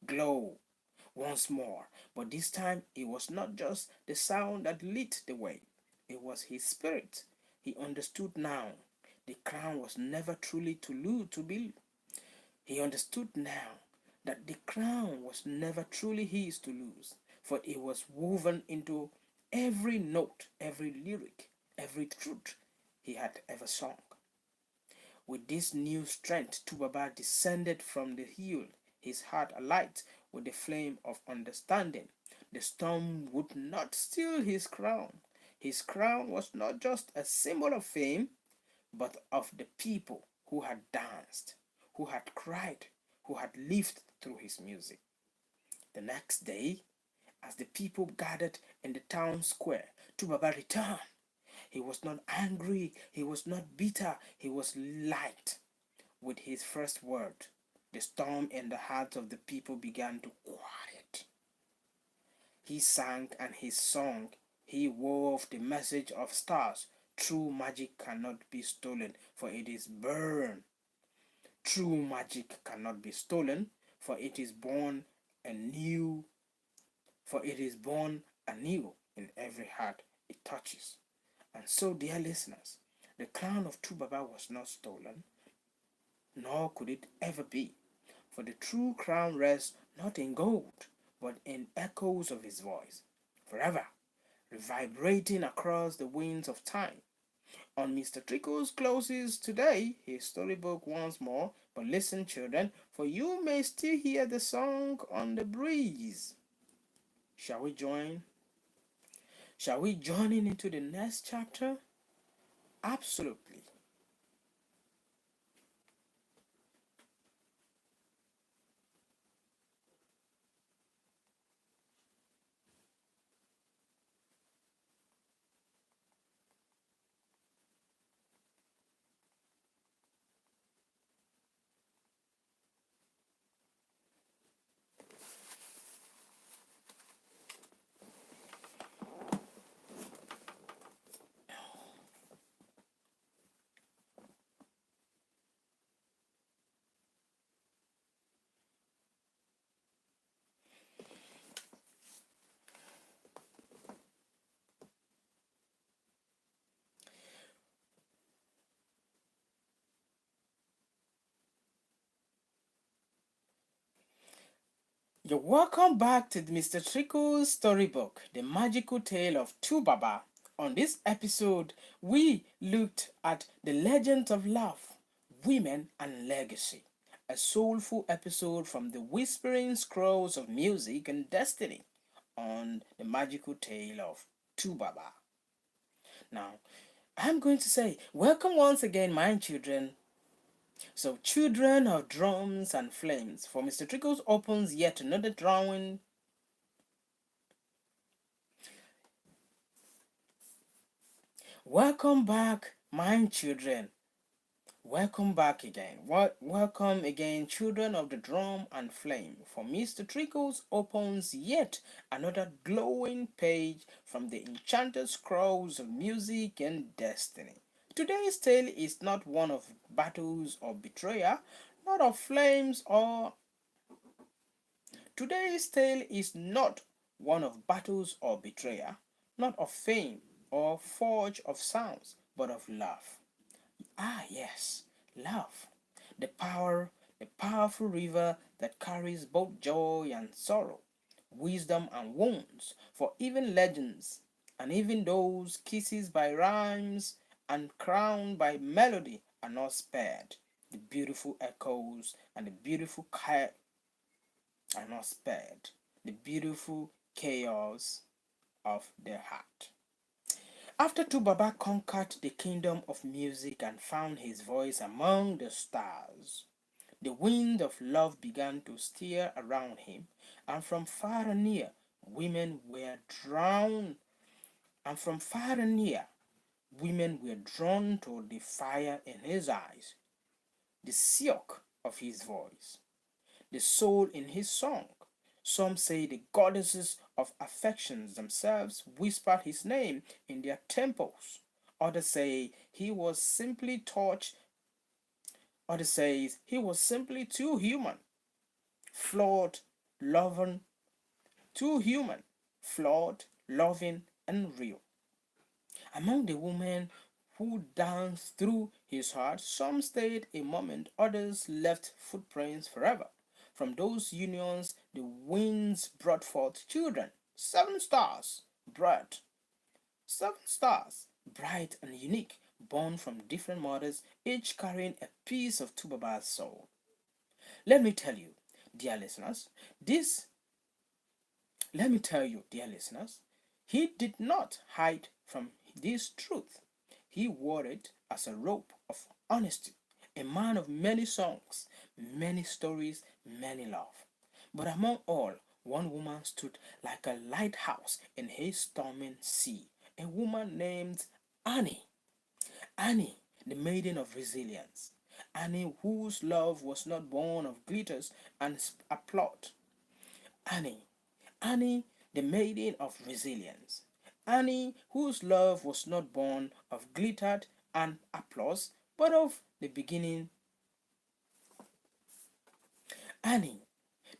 glow once more, but this time it was not just the sound that lit the way, it was his spirit. He understood now. The crown was never truly to be. He understood now that the crown was never truly his to lose, for it was woven into every note, every lyric, every truth he had ever sung. With this new strength, Tubaba descended from the hill, his heart alight with the flame of understanding. The storm would not steal his crown. His crown was not just a symbol of fame, but of the people who had danced, who had cried, who had lived through his music. The next day, as the people gathered in the town square, Tubaba returned. He was not angry, he was not bitter, he was light. With his first word, the storm in the hearts of the people began to quiet. He sang and he sung. He wove the message of stars. True magic cannot be stolen, for it is born. True magic cannot be stolen, for it is born anew. For it is born anew in every heart it touches. And so, dear listeners, the crown of Tubaba was not stolen, nor could it ever be, for the true crown rests not in gold, but in echoes of his voice, forever, reverberating across the winds of time. On Mr. Trickle's closes today his storybook once more, but listen, children, for you may still hear the song on the breeze. Shall we join? Shall we join in into the next chapter? Absolutely. You're welcome back to Mr. Trickle's storybook, The Magical Tale of Two Baba. On this episode, we looked at the legends of love, women, and legacy. A soulful episode from the whispering scrolls of music and destiny on The Magical Tale of Two Baba. Now, I'm going to say, welcome once again, my children. So, children of drums and flames, for Mr. Trickles opens yet another drawing. Welcome back, my children. Welcome back again. Welcome again, children of the drum and flame. For Mr. Trickles opens yet another glowing page from the enchanted scrolls of music and destiny. Today's tale is not one of battles or betrayal, not of flames or Today's tale is not one of battles or betrayal, not of fame or forge of sounds, but of love. Ah, yes, love. The powerful river that carries both joy and sorrow, wisdom and wounds, for even legends, and even those kisses by rhymes and crowned by melody are not spared. The beautiful echoes and the beautiful are not spared. The beautiful chaos of the heart. After Tubaba conquered the kingdom of music and found his voice among the stars, the wind of love began to stir around him, and from far and near, women were drawn, and from far and near, women were drawn to the fire in his eyes, the silk of his voice, the soul in his song. Some say the goddesses of affections themselves whispered his name in their temples. Others say he was simply touched. Others say he was simply too human, flawed, loving, too human, flawed, loving, and real. Among the women who danced through his heart, some stayed a moment, others left footprints forever. From those unions, the winds brought forth children, bright, 7 stars, bright and unique, born from different mothers, each carrying a piece of Tubaba's soul. Let me tell you, dear listeners, this Let me tell you, dear listeners, he did not hide from this truth. He wore it as a robe of honesty, a man of many songs, many stories, many love. But among all, one woman stood like a lighthouse in his storming sea, a woman named Annie. Annie, the maiden of resilience. Annie, whose love was not born of glitters and applaud. Annie, Annie, the maiden of resilience. Annie, whose love was not born of glitter and applause, but of the beginning. Annie,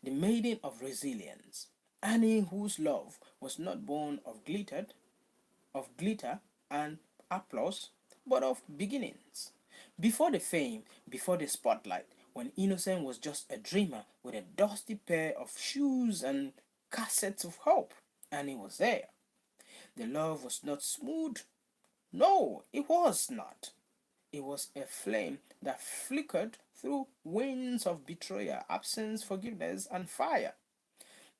the maiden of resilience. Annie, whose love was not born of glitter and applause, but of beginnings. Before the fame, before the spotlight, when Innocent was just a dreamer with a dusty pair of shoes and cassettes of hope, Annie was there. The love was not smooth. No, it was not. It was a flame that flickered through winds of betrayal, absence, forgiveness, and fire.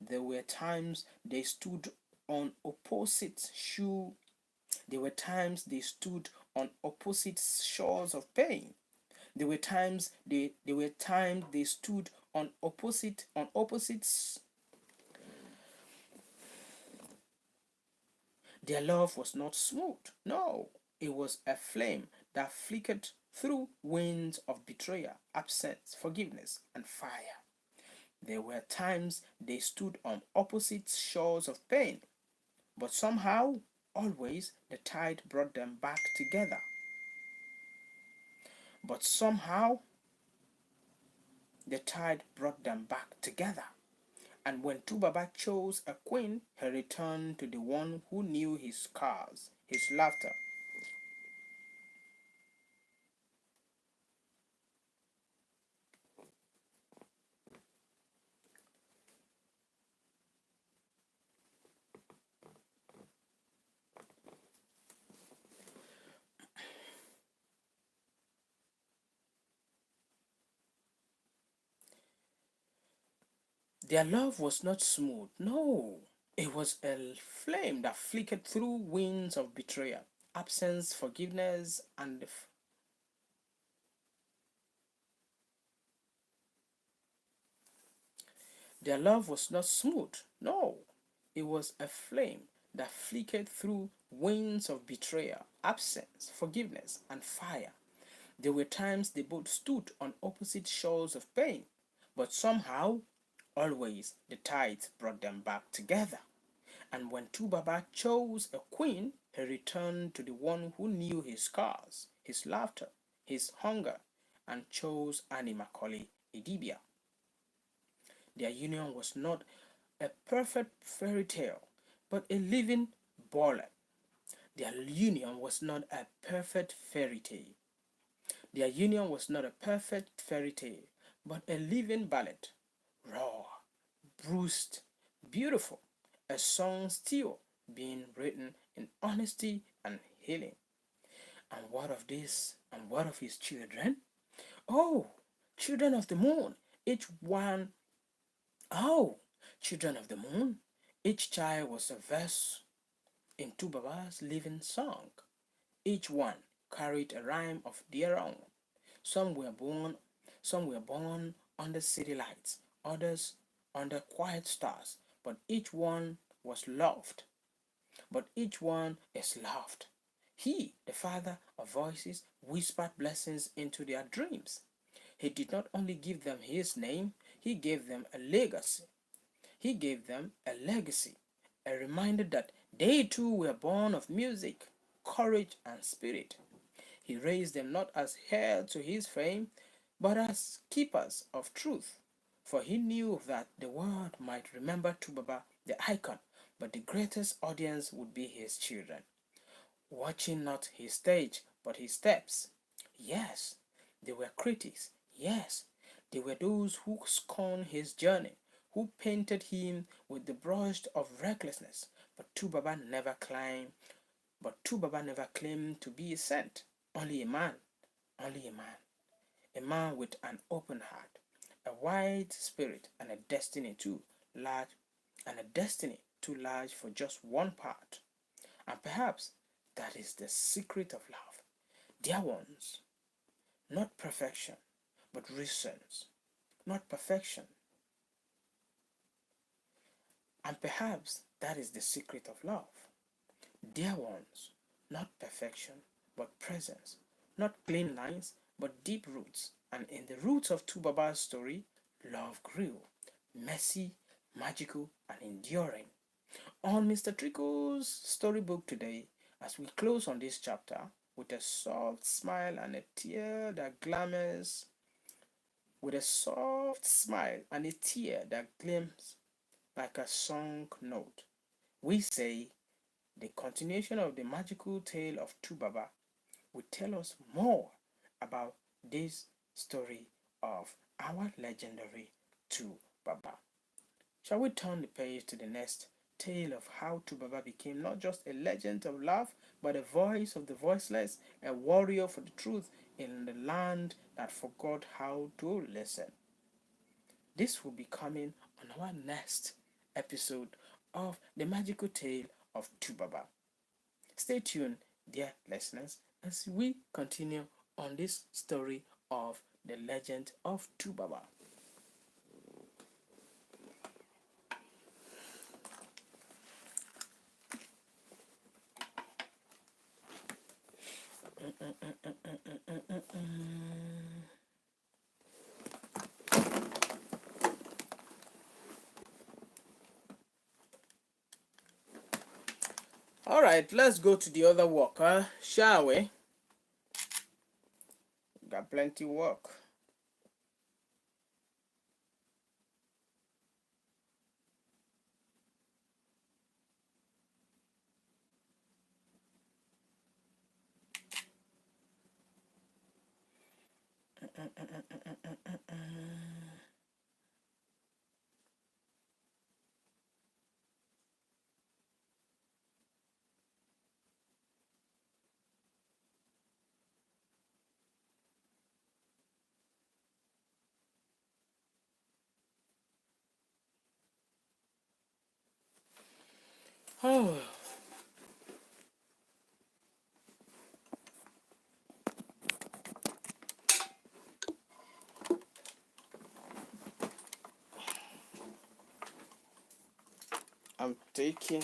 There were times they stood on opposite shoe. There were times they stood on opposite shores of pain. There were times they stood on opposites. Their love was not smooth. No, it was a flame that flickered through winds of betrayal, absence, forgiveness, and fire. There were times they stood on opposite shores of pain, but somehow, always, the tide brought them back together. But somehow, the tide brought them back together. And when Tubaba chose a queen, he returned to the one who knew his scars, his laughter. Their love was not smooth, no. It was a flame that flickered through winds of betrayal, absence, forgiveness, and their love was not smooth, no. It was a flame that flickered through winds of betrayal, absence, forgiveness, and fire. There were times they both stood on opposite shores of pain, but somehow, always, the tides brought them back together. And when Tubaba chose a queen, he returned to the one who knew his scars, his laughter, his hunger, and chose Annie Macaulay Idibia. Their union was not a perfect fairy tale, but a living ballad. Their union was not a perfect fairy tale. Their union was not a perfect fairy tale, but a living ballad. Raw, bruised, beautiful, a song still being written in honesty and healing. And what of this? And what of his children? Oh, children of the moon, each one. Oh, children of the moon, each child was a verse in Tubaba's living song. Each one carried a rhyme of their own. Some were born, some were born under city lights, others under quiet stars, but each one was loved. But each one is loved. He, the Father of voices, whispered blessings into their dreams. He did not only give them his name, he gave them a legacy. He gave them a legacy, a reminder that they too were born of music, courage, and spirit. He raised them not as heirs to his fame, but as keepers of truth. For he knew that the world might remember Tubaba, the icon, but the greatest audience would be his children, watching not his stage, but his steps. Yes, they were critics. Yes, they were those who scorned his journey, who painted him with the brush of recklessness. But Tubaba never claimed to be a saint. Only a man, only a man with an open heart, a wide spirit, and a destiny too large, and a destiny too large for just one part. And perhaps that is the secret of love. Dear ones, not perfection, but reasons, not perfection. And perhaps that is the secret of love. Dear ones, not perfection, but presence, not clean lines, but deep roots. And in the roots of Tubaba's story, love grew, messy, magical, and enduring. On Mr. Trickle's storybook today, as we close on this chapter with a soft smile and a tear that glimmers, with a soft smile and a tear that gleams like a song note, we say the continuation of the magical tale of Tubaba will tell us more about this story of our legendary Tubaba. Shall we turn the page to the next tale of how Tubaba became not just a legend of love, but a voice of the voiceless, a warrior for the truth in the land that forgot how to listen? This will be coming on our next episode of the magical tale of Tubaba. Stay tuned, dear listeners, as we continue on this story of the legend of Tubaba. All right, let's go to the other worker, shall we? Got plenty work. Oh. I'm taking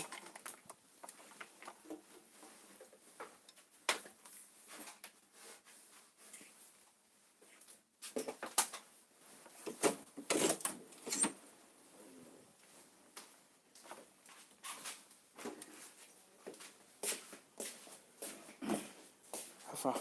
Alpha.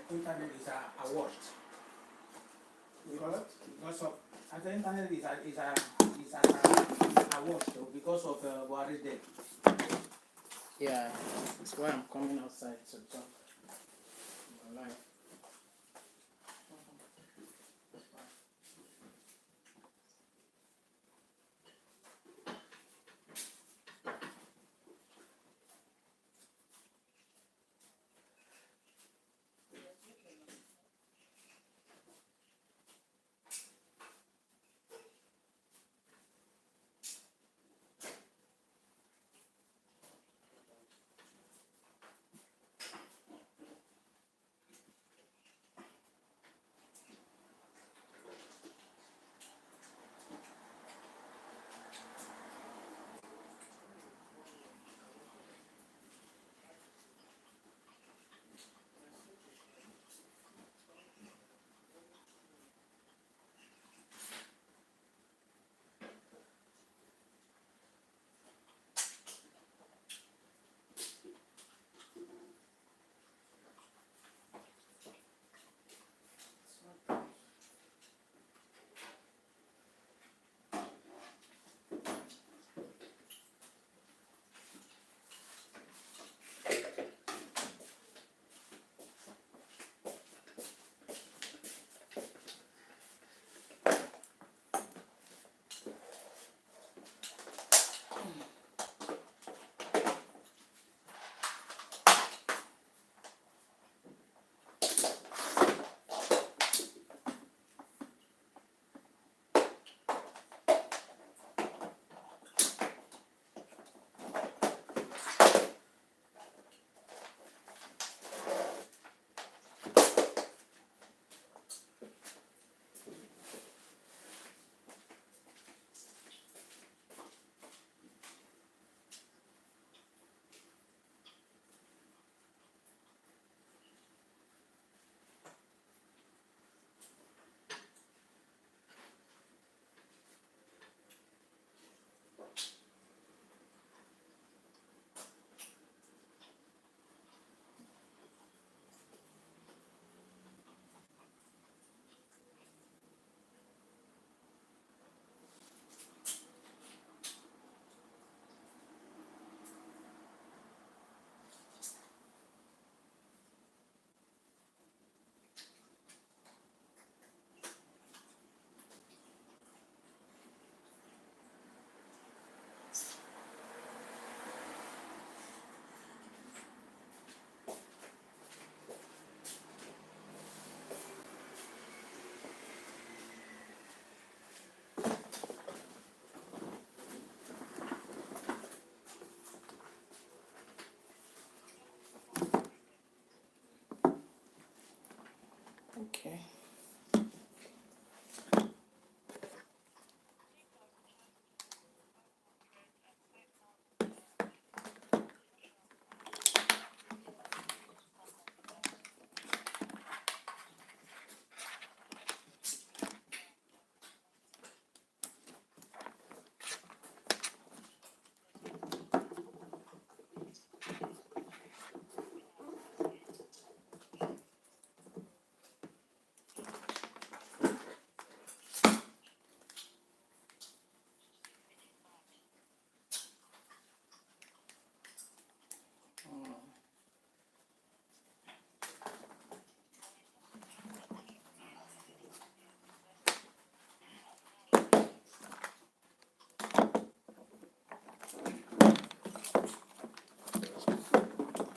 Internet is washed. Because of the internet is washed because of Buhari's death. Yeah, that's why I'm coming outside to talk. My life. Okay.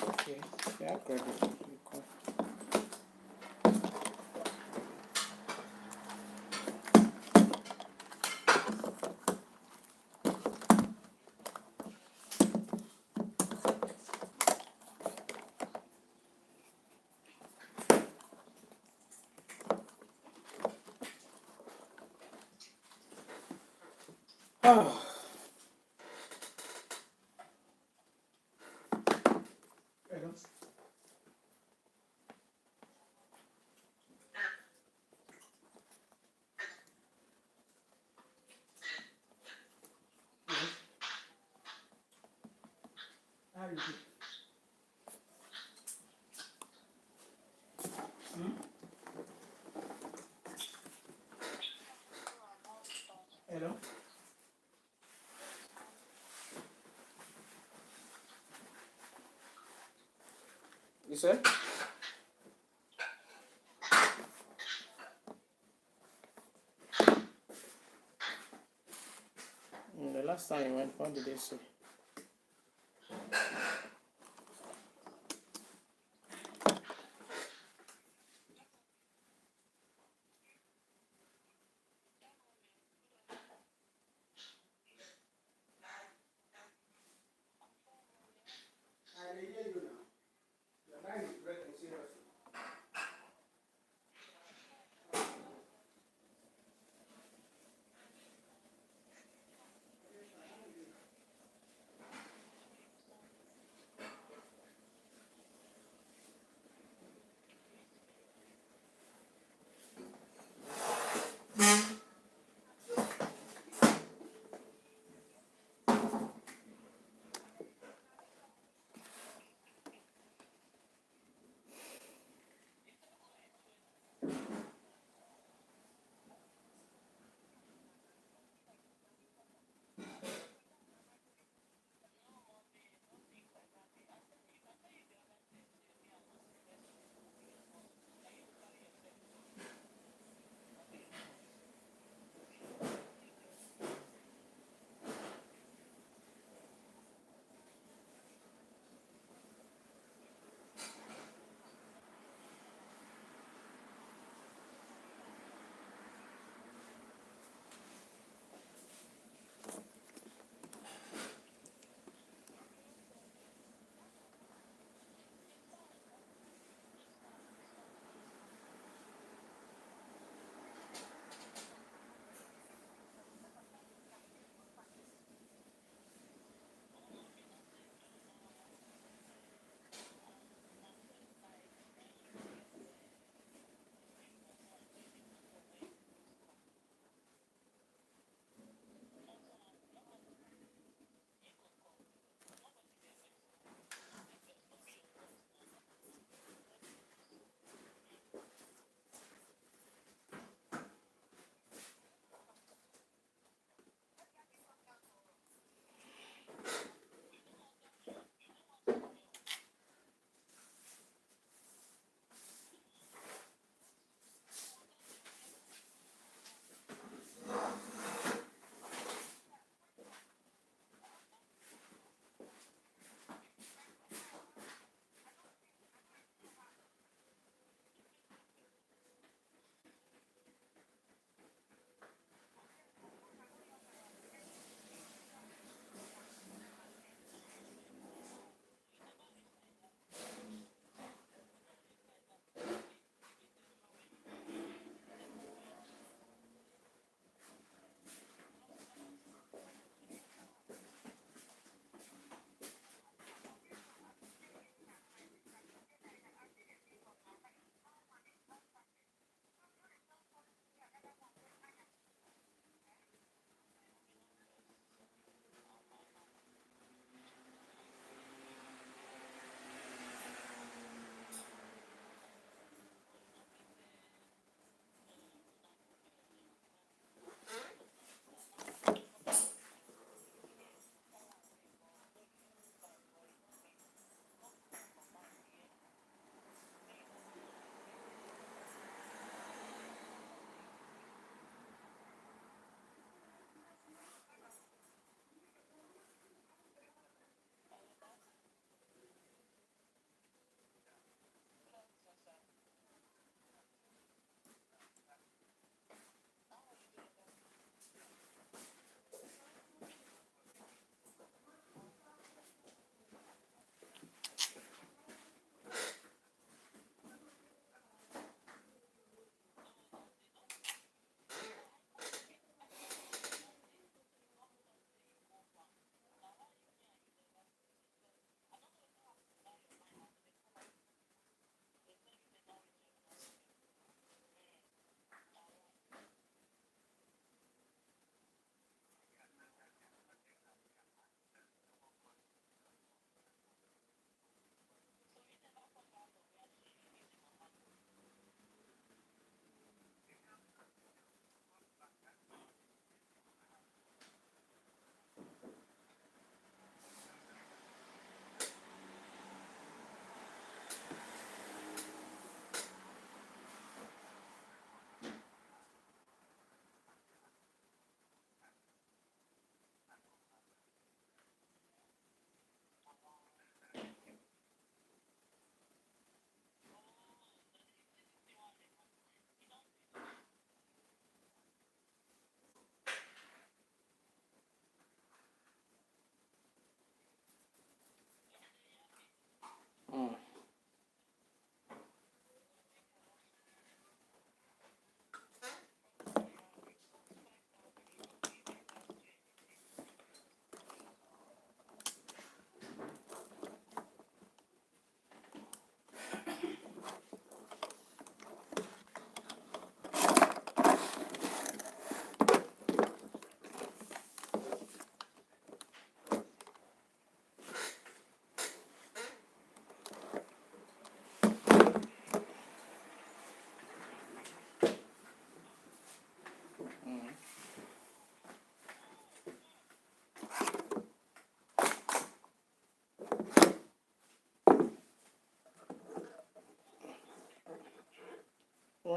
Okay. Yeah, credit. Oh. Hello. How you do? Hello. You said? The last time you went, what did they say? I hear you now. Your line is breaking seriously.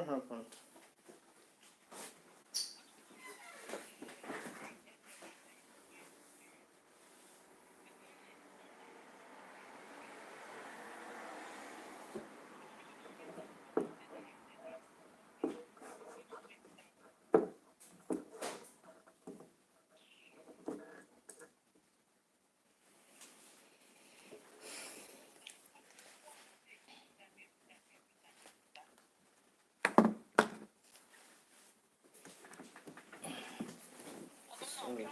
What happened? Sorry.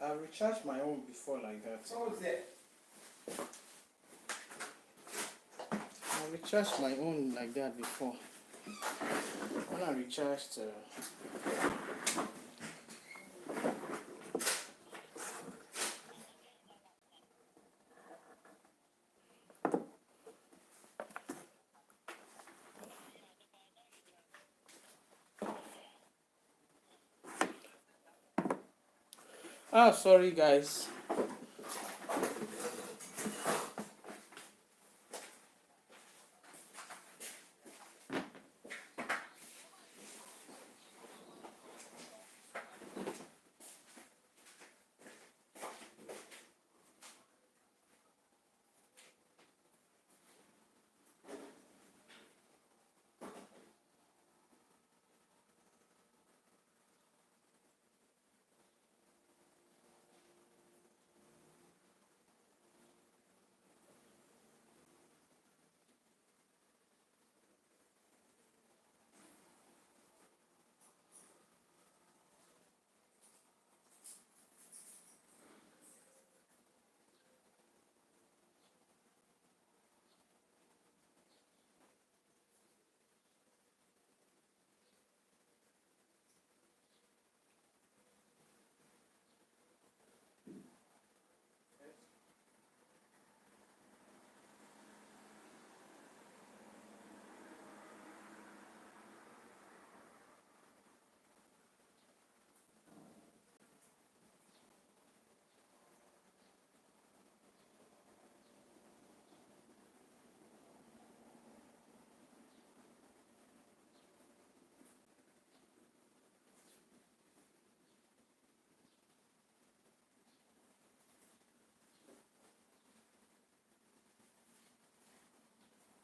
I recharged my own before like that. What was that? I recharged my own like that before. When I recharged, sorry guys.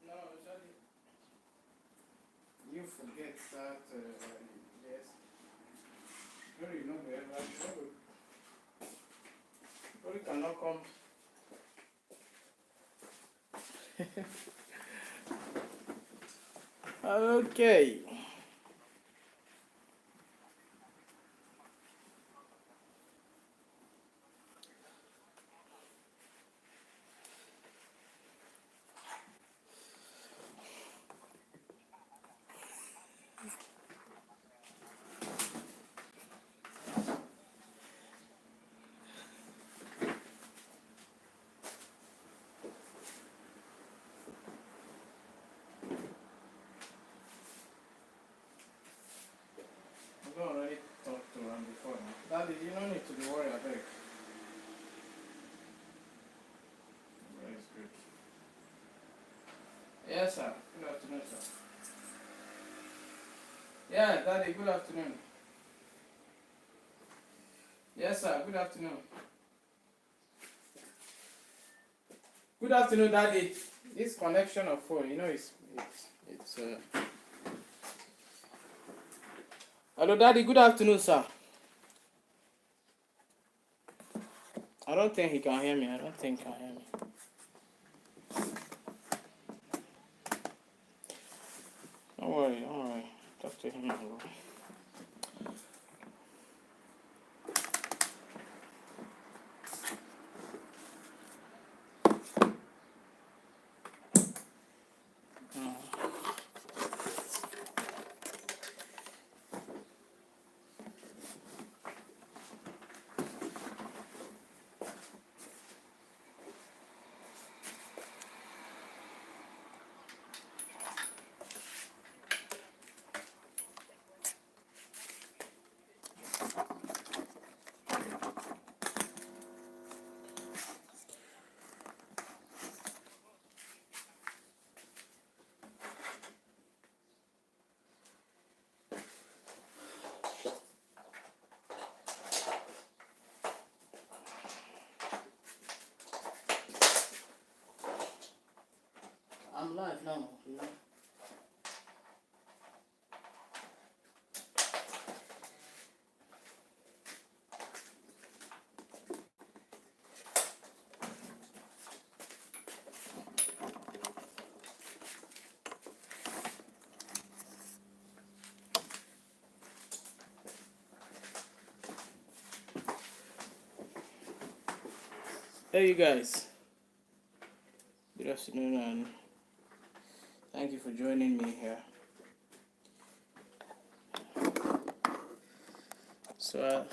No, sorry. You forget that, yes. Sorry, no, sorry, cannot come. Okay. I've already talked to him before. Daddy, you don't need to be worried, I beg. Very good. Yes, sir. Good afternoon, sir. Yeah, Daddy, good afternoon. Yes, sir. Good afternoon. Good afternoon, Daddy. This connection of phone, it's. Hello, Daddy. Good afternoon, sir. I don't think he can hear me. I don't think he can hear me. Don't worry. Don't worry. Talk to him. I'm live now. Hey, you guys. Good afternoon, and thank you for joining me here. So,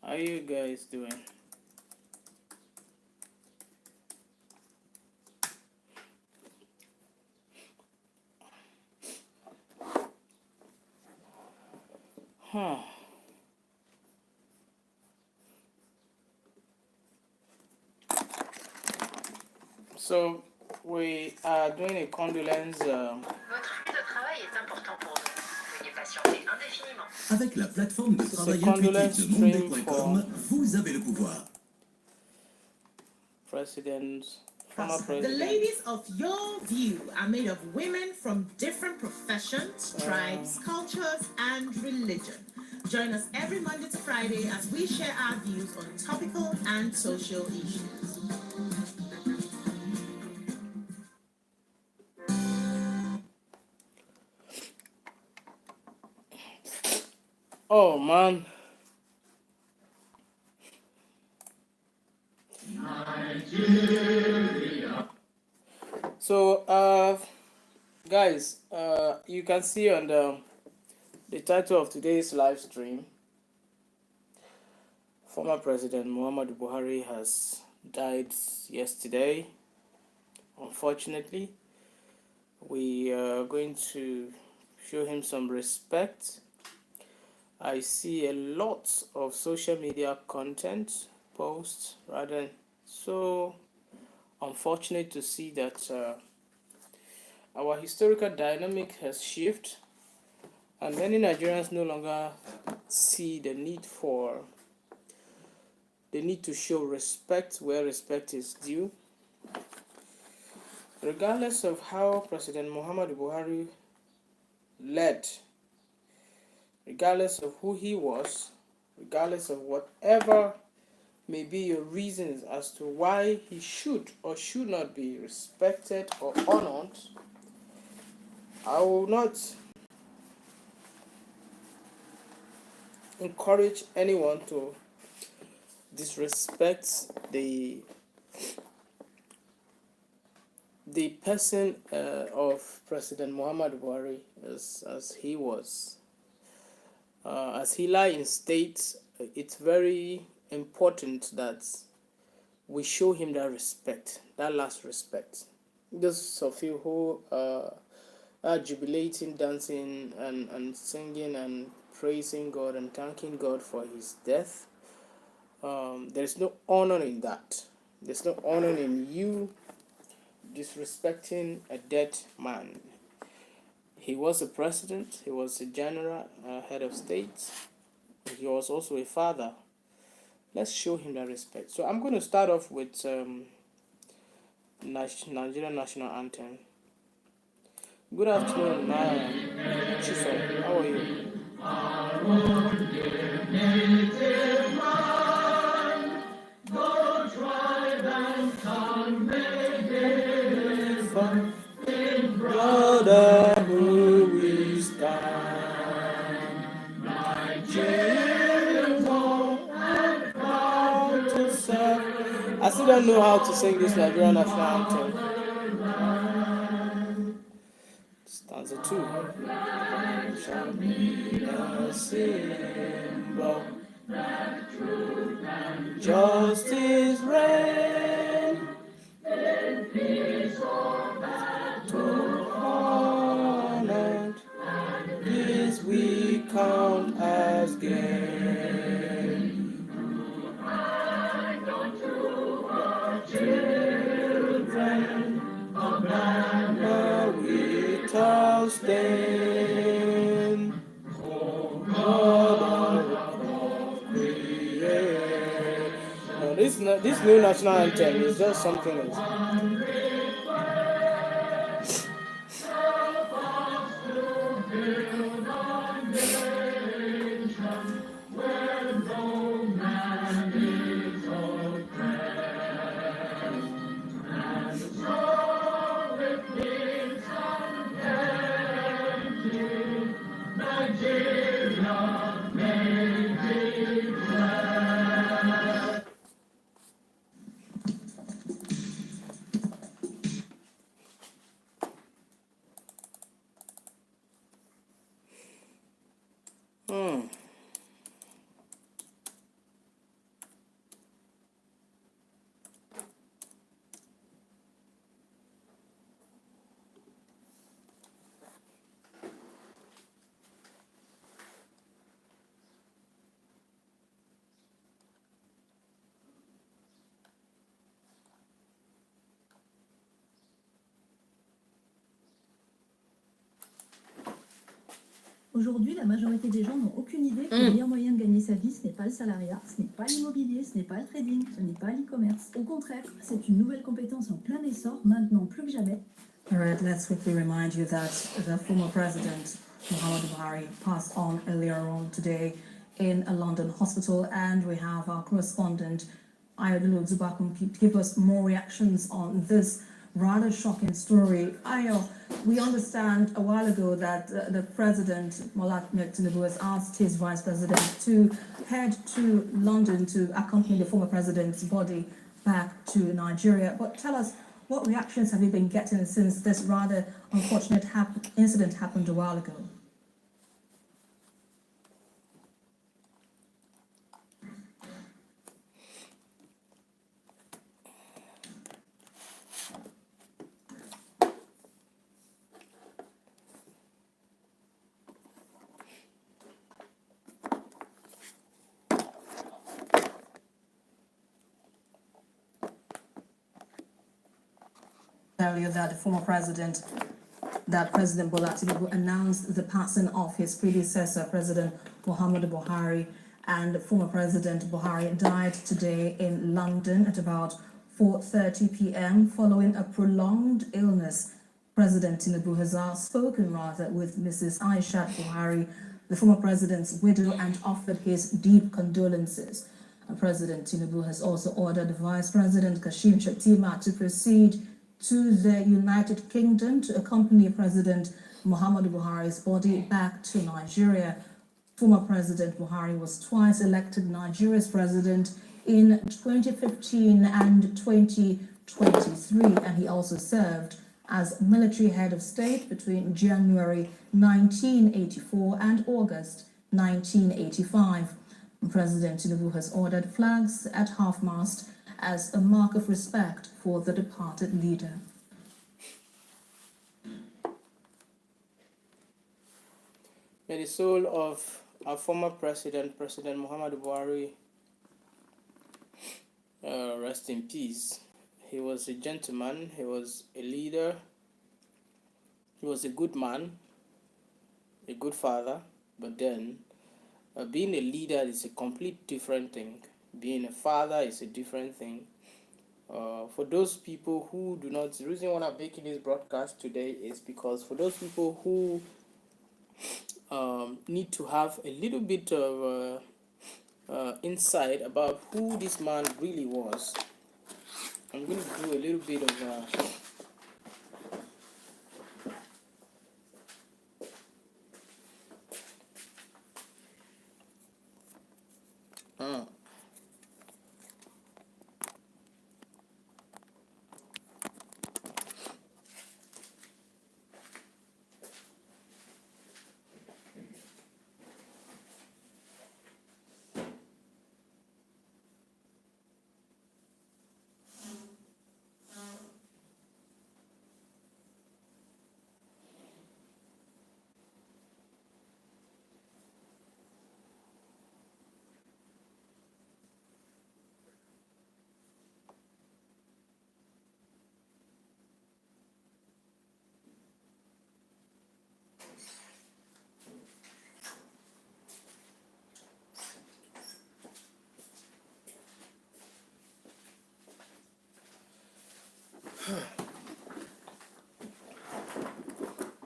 how you guys doing? Huh. So, we are doing a condolence. Votre flux de travail est important pour nous. Veuillez patienter indéfiniment. Avec la plateforme de It's a travail condolence intuitif de stream Monday.com, vous avez le pouvoir. Presidents, former The president. ladies of your view are made of women from different professions, tribes, cultures, and religion. Join us every Monday to Friday as we share our views on topical and social issues. Oh man. So, guys, you can see on the title of today's live stream, former President Muhammadu Buhari has died yesterday. Unfortunately, we are going to show him some respect. I see a lot of social media content posts, rather so unfortunate to see that our historical dynamic has shifted, and many Nigerians no longer see the need to show respect where respect is due. Regardless of how President Muhammadu Buhari led, regardless of who he was, regardless of whatever may be your reasons as to why he should or should not be respected or honored, I will not encourage anyone to disrespect the person of President Muhammad Buhari as he was. As he lie in state, it's very important that we show him that respect, that last respect. Those of you who jubilating, dancing, and singing and praising God and thanking God for his death. There's no honor in that. There's no honor in you disrespecting a dead man. He was a president, he was a general, head of state, he was also a father. Let's show him that respect. So I'm going to start off with Nigerian national anthem. Good afternoon, Nara. Chisom, how are you? Brother, who we stand, Nigerians and proud to serve. I still don't know how to sing this Nigerian national anthem. Stanza 2. Shall be a symbol, justice reign, to honor, this we count as gain. Children of banner without stain, mother of creation. No, this new national anthem is just something else. Aujourd'hui, la majorité des gens n'ont aucune idée que le meilleur moyen de gagner sa vie, ce n'est pas le salariat, ce n'est pas l'immobilier, ce n'est pas le trading, ce n'est pas l'e-commerce. Au contraire, c'est une nouvelle compétence en plein essor, maintenant plus que jamais. All right, let's quickly remind you that the former president, Muhammadu Buhari, passed on earlier on today in a London hospital, and we have our correspondent, Ayodele Zubakum, to give us more reactions on this rather shocking story. Ayo, we understand a while ago that the president, Bola Ahmed Tinubu, has asked his vice president to head to London to accompany the former president's body back to Nigeria. But tell us, what reactions have you been getting since this rather unfortunate incident happened a while ago? Earlier that the former president, President Bola Tinubu announced the passing of his predecessor, President Muhammadu Buhari, and former President Buhari died today in London at about 4:30 p.m. following a prolonged illness. President Tinubu has spoken with Mrs. Aishat Buhari, the former president's widow, and offered his deep condolences. And President Tinubu has also ordered Vice President Kashim Shettima to proceed to the United Kingdom to accompany President Muhammadu Buhari's body back to Nigeria. Former President Buhari was twice elected Nigeria's president in 2015 and 2023, and he also served as military head of state between January 1984 and August 1985. President Tinubu has ordered flags at half-mast as a mark of respect for the departed leader. May the soul of our former president, President Muhammadu Buhari, rest in peace. He was a gentleman, he was a leader, he was a good man, a good father, but then being a leader is a complete different thing. Being a father is a different thing. For those people who do not, the reason why I'm making this broadcast today is because for those people who need to have a little bit of insight about who this man really was, I'm going to do a little bit of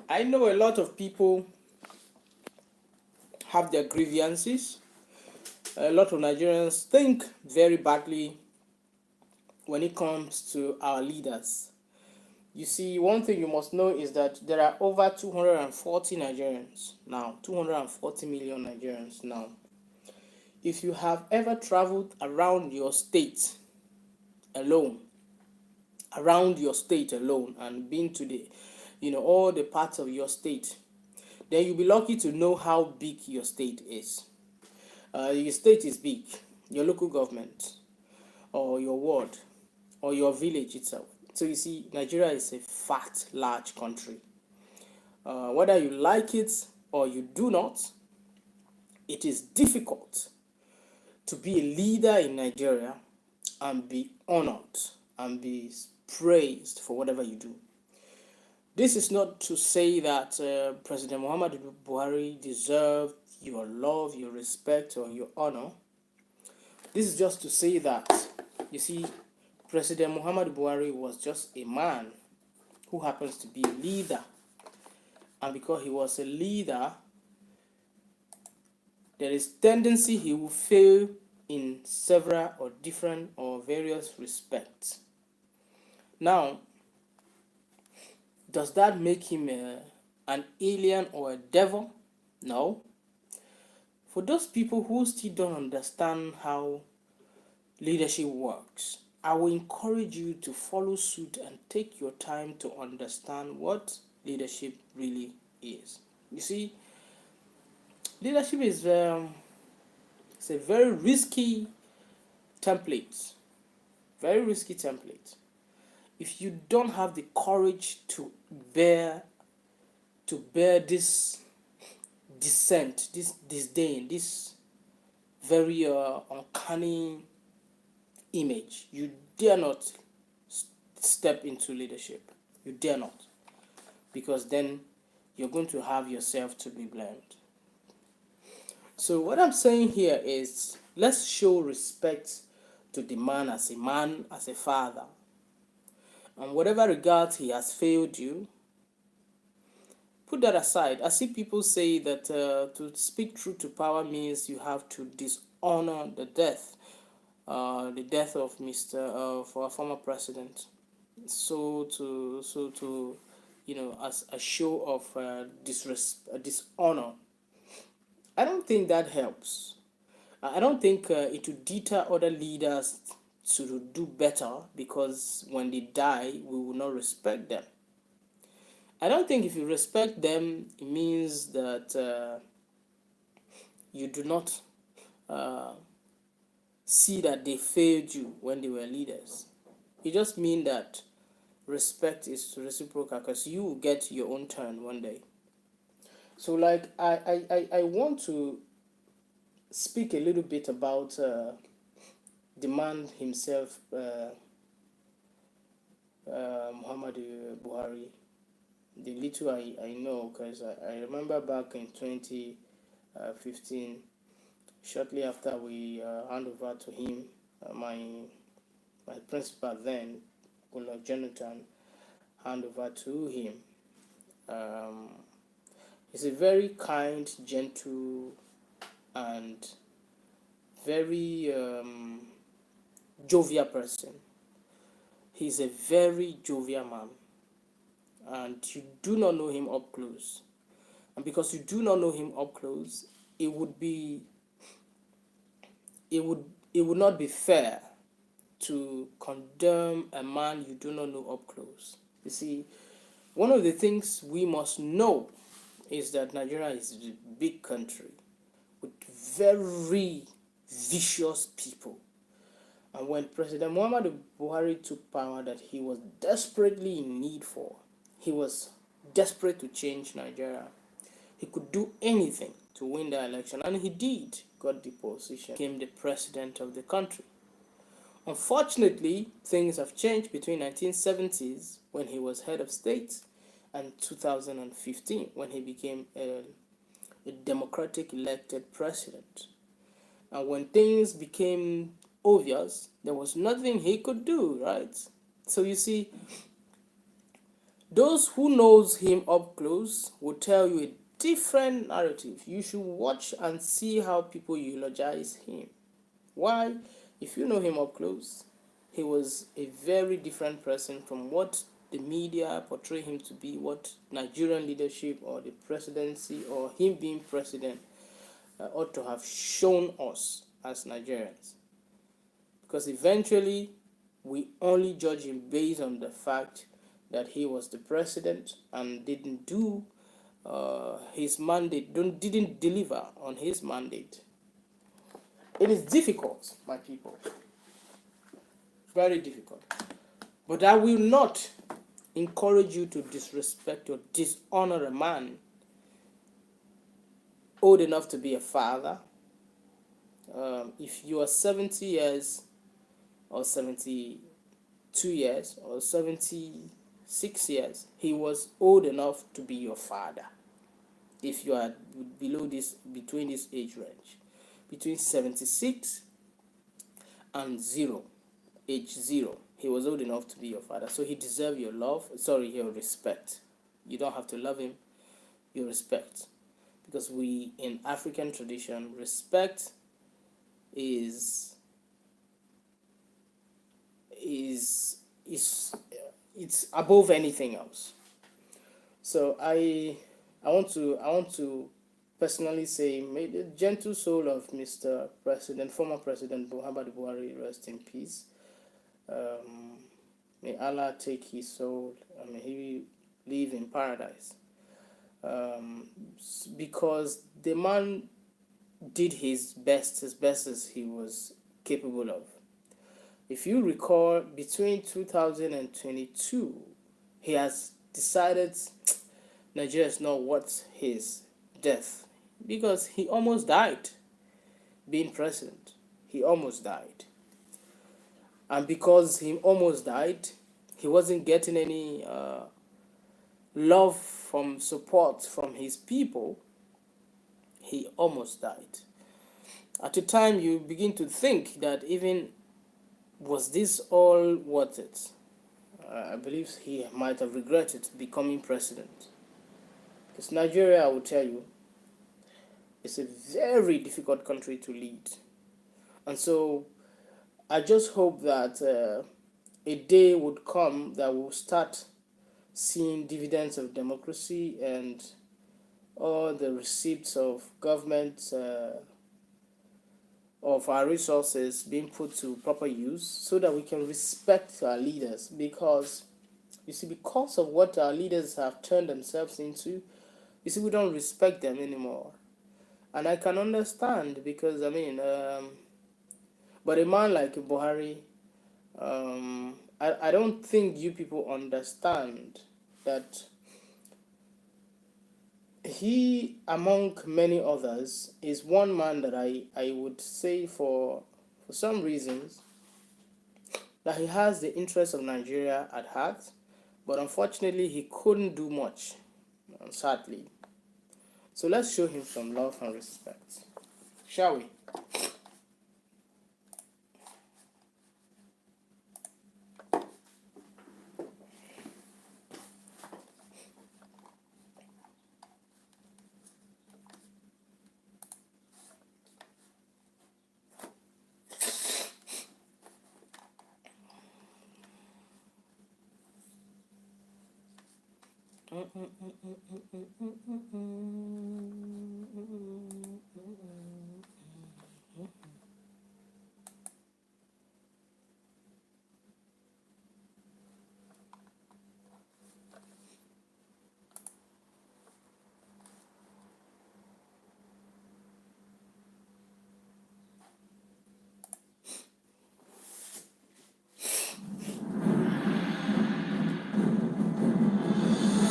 I know a lot of people have their grievances. A lot of Nigerians think very badly when it comes to our leaders. You see, one thing you must know is that there are over 240 Nigerians now, 240 million Nigerians now. If you have ever traveled around your state alone, and been to the, all the parts of your state, then you'll be lucky to know how big your state is. Your state is big, your local government, or your ward, or your village itself. So you see, Nigeria is a fat, large country. Whether you like it or you do not, it is difficult to be a leader in Nigeria and be honored and be praised for whatever you do. This is not to say that President Muhammadu Buhari deserved your love, your respect, or your honor. This is just to say that, you see, President Muhammadu Buhari was just a man who happens to be a leader. And because he was a leader, there is tendency he will fail in several or different or various respects. Now, does that make him an alien or a devil? No. For those people who still don't understand how leadership works, I will encourage you to follow suit and take your time to understand what leadership really is. You see, leadership is it's a very risky template. Very risky template. If you don't have the courage to bear this dissent, this disdain, this very uncanny image, you dare not step into leadership. You dare not, because then you're going to have yourself to be blamed. So what I'm saying here is, let's show respect to the man, as a father. And whatever regards he has failed you, put that aside. I see people say that to speak truth to power means you have to dishonor the death of of our former president. So to as a show of dishonor. I don't think that helps. I don't think it will deter other leaders to do better, because when they die, we will not respect them. I don't think if you respect them, it means that you do not see that they failed you when they were leaders. It just means that respect is reciprocal, because you will get your own turn one day. So, like, I want to speak a little bit about the man himself, Muhammadu Buhari. The little I know, because I remember back in 2015, shortly after we hand over to him, my principal then, Goodluck Jonathan, hand over to him. He's a very kind, gentle, and very jovial person. He's a very jovial man, and you do not know him up close. And because you do not know him up close, it would not be fair to condemn a man you do not know up close. You see, one of the things we must know is that Nigeria is a big country with very vicious people. And when President Muhammadu Buhari took power that he was desperately in need for, he was desperate to change Nigeria. He could do anything to win the election, and he did, got the position, became the president of the country. Unfortunately, things have changed between 1970s, when he was head of state, and 2015, when he became a democratic elected president. And when things became obvious, there was nothing he could do, right? So you see, those who knows him up close will tell you a different narrative. You should watch and see how people eulogize him. Why? If you know him up close, he was a very different person from what the media portray him to be, what Nigerian leadership or the presidency or him being president ought to have shown us as Nigerians. Because eventually, we only judge him based on the fact that he was the president and didn't do his mandate, didn't deliver on his mandate. It is difficult, my people. Very difficult. But I will not encourage you to disrespect or dishonor a man old enough to be a father. If you are 70 years or 72 years or 76 years, he was old enough to be your father. If you are below this, between this age range, between 76 and age 0, he was old enough to be your father. So he deserves your your respect. You don't have to love him, your respect. Because we, in African tradition, respect is it's above anything else. So I want to personally say, may the gentle soul of Mr. President, former President Muhammadu Buhari, rest in peace. May Allah take his soul and may he live in paradise. Because the man did his best as he was capable of. If you recall, between 2022, he has decided Nigeria is not worth his death, because he almost died being president. He almost died. And because he almost died, he wasn't getting any love from support from his people. He almost died. At the time, you begin to think that even, was this all worth it? I believe he might have regretted becoming president. Because Nigeria, I will tell you, is a very difficult country to lead. And so I just hope that a day would come that we'll start seeing dividends of democracy and all the receipts of government of our resources being put to proper use, so that we can respect our leaders. Because you see, because of what our leaders have turned themselves into, you see, we don't respect them anymore. And I can understand, because but a man like Buhari, I don't think you people understand that he, among many others, is one man that I would say for some reasons that he has the interests of Nigeria at heart, but unfortunately he couldn't do much, sadly. So let's show him some love and respect, shall we?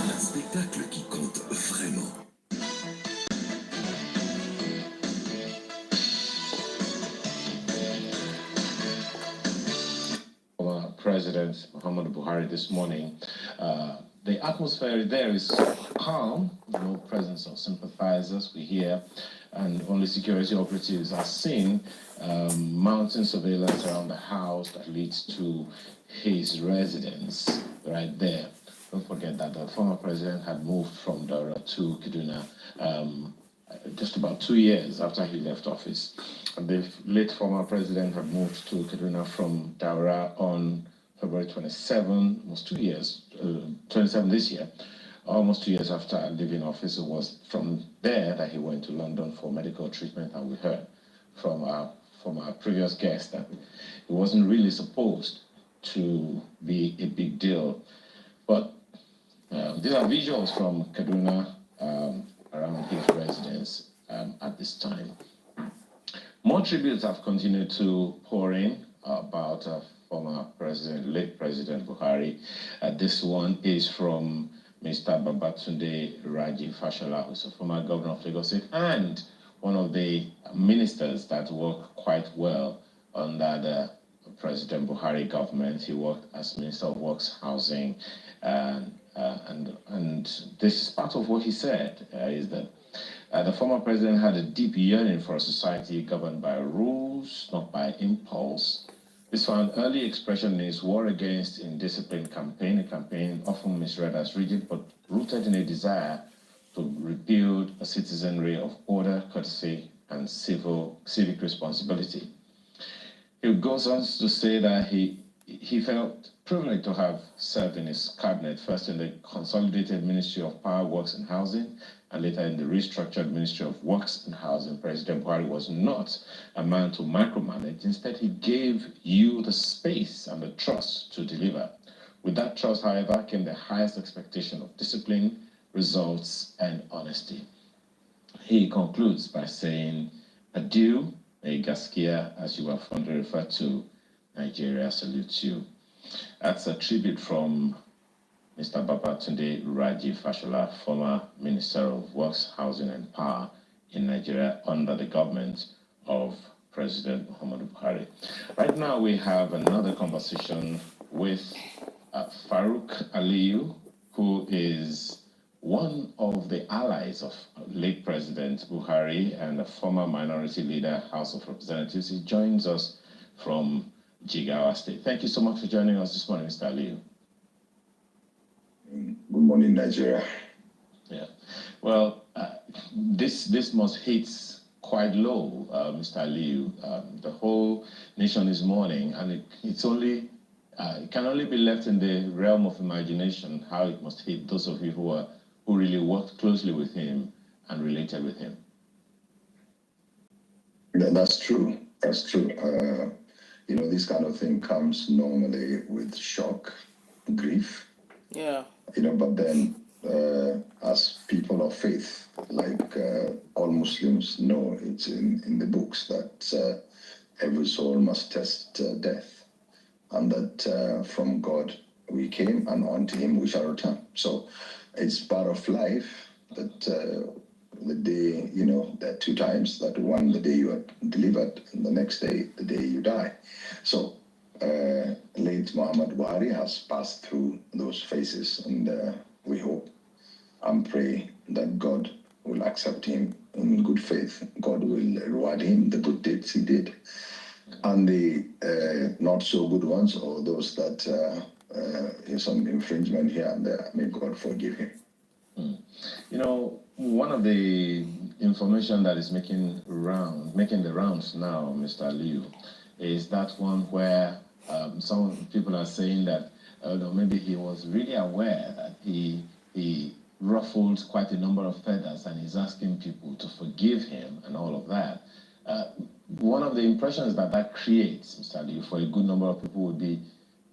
Un spectacle qui compte vraiment. President Muhammadu Buhari this morning. The atmosphere there is calm, no presence of sympathizers we hear, and only security operatives are seen mounting surveillance around the house that leads to his residence right there. Don't forget that the former president had moved from Daura to Kaduna just about 2 years after he left office. And the late former president had moved to Kaduna from Daura on February 27, almost 2 years, 27 this year, almost 2 years after leaving office. It was from there that he went to London for medical treatment, and we heard from our previous guest that it wasn't really supposed to be a big deal. But these are visuals from Kaduna around his residence at this time. More tributes have continued to pour in about former president, late President Buhari. This one is from Mr. Babatunde Raji Fashola, who's a former governor of Lagos State and one of the ministers that work quite well under the President Buhari government. He worked as Minister of Works, Housing, and this is part of what he said, is that the former president had a deep yearning for a society governed by rules, not by impulse. This found early expression in his War Against Indiscipline campaign, a campaign often misread as rigid, but rooted in a desire to rebuild a citizenry of order, courtesy, and civic responsibility. He goes on to say that he felt privileged to have served in his cabinet, first in the Consolidated Ministry of Power, Works and Housing, and later in the restructured Ministry of Works and Housing. President Buhari was not a man to micromanage. Instead, he gave you the space and the trust to deliver. With that trust, however, came the highest expectation of discipline, results, and honesty. He concludes by saying, adieu, Gaskia, as you are fondly referred to, Nigeria salutes you. That's a tribute from Mr. Babatunde Raji Fashola, former Minister of Works, Housing and Power in Nigeria under the government of President Muhammadu Buhari. Right now we have another conversation with Farouk Aliyu, who is one of the allies of late President Buhari and a former minority leader, House of Representatives. He joins us from Jigawa State. Thank you so much for joining us this morning, Mr. Aliyu. Good morning, Nigeria. Yeah. Well, this must hit quite low, Mr. Aliyu. The whole nation is mourning, and it can only be left in the realm of imagination how it must hit those of you who really worked closely with him and related with him. Yeah, that's true. That's true. This kind of thing comes normally with shock, grief. Yeah. But then as people of faith, like all Muslims know, it's in the books that every soul must test death, and that from God we came and unto him we shall return. So it's part of life, that the day, you know, there are two times, that one, the day you are delivered, and the next day, the day you die. So late Muhammad Buhari has passed through those phases, and we hope and pray that God will accept him in good faith. God will reward him the good deeds he did, and the not so good ones, or those that some infringement here and there. May God forgive him. You know, one of the information that is making the rounds now, Mr. Liu, is that one where some people are saying that maybe he was really aware that he ruffled quite a number of feathers, and he's asking people to forgive him and all of that. One of the impressions that creates, Mr. Liu, for a good number of people would be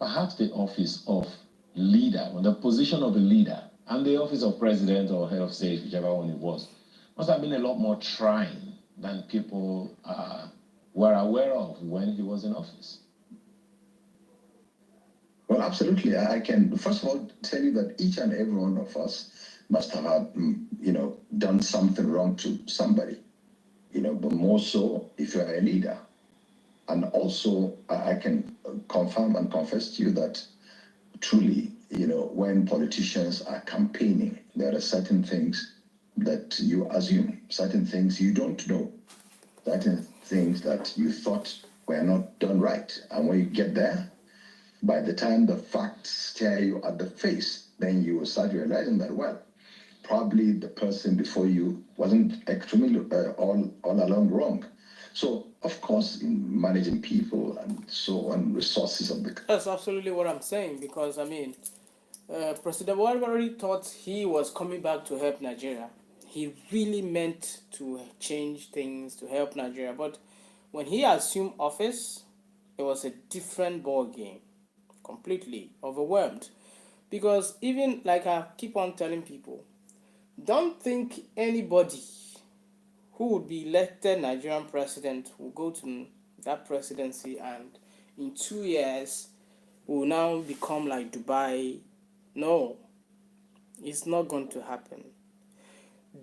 perhaps the office of leader, or the position of a leader, and the office of president or head of state, whichever one it was, must have been a lot more trying than people were aware of when he was in office. Well, absolutely. I can, first of all, tell you that each and every one of us must have had, done something wrong to somebody, but more so if you're a leader. And also, I can confirm and confess to you that truly, when politicians are campaigning, there are certain things that you assume, certain things you don't know, certain things that you thought were not done right. And when you get there, by the time the facts stare you at the face, then you will start realizing that, well, probably the person before you wasn't extremely all along wrong. So, of course, in managing people and so on, resources of the... That's absolutely what I'm saying, because, President Buhari already thought he was coming back to help Nigeria. He really meant to change things, to help Nigeria. But when he assumed office, it was a different ball game, completely overwhelmed. Because even, like I keep on telling people, don't think anybody who would be elected Nigerian president will go to that presidency and in 2 years will now become like Dubai. No, it's not going to happen,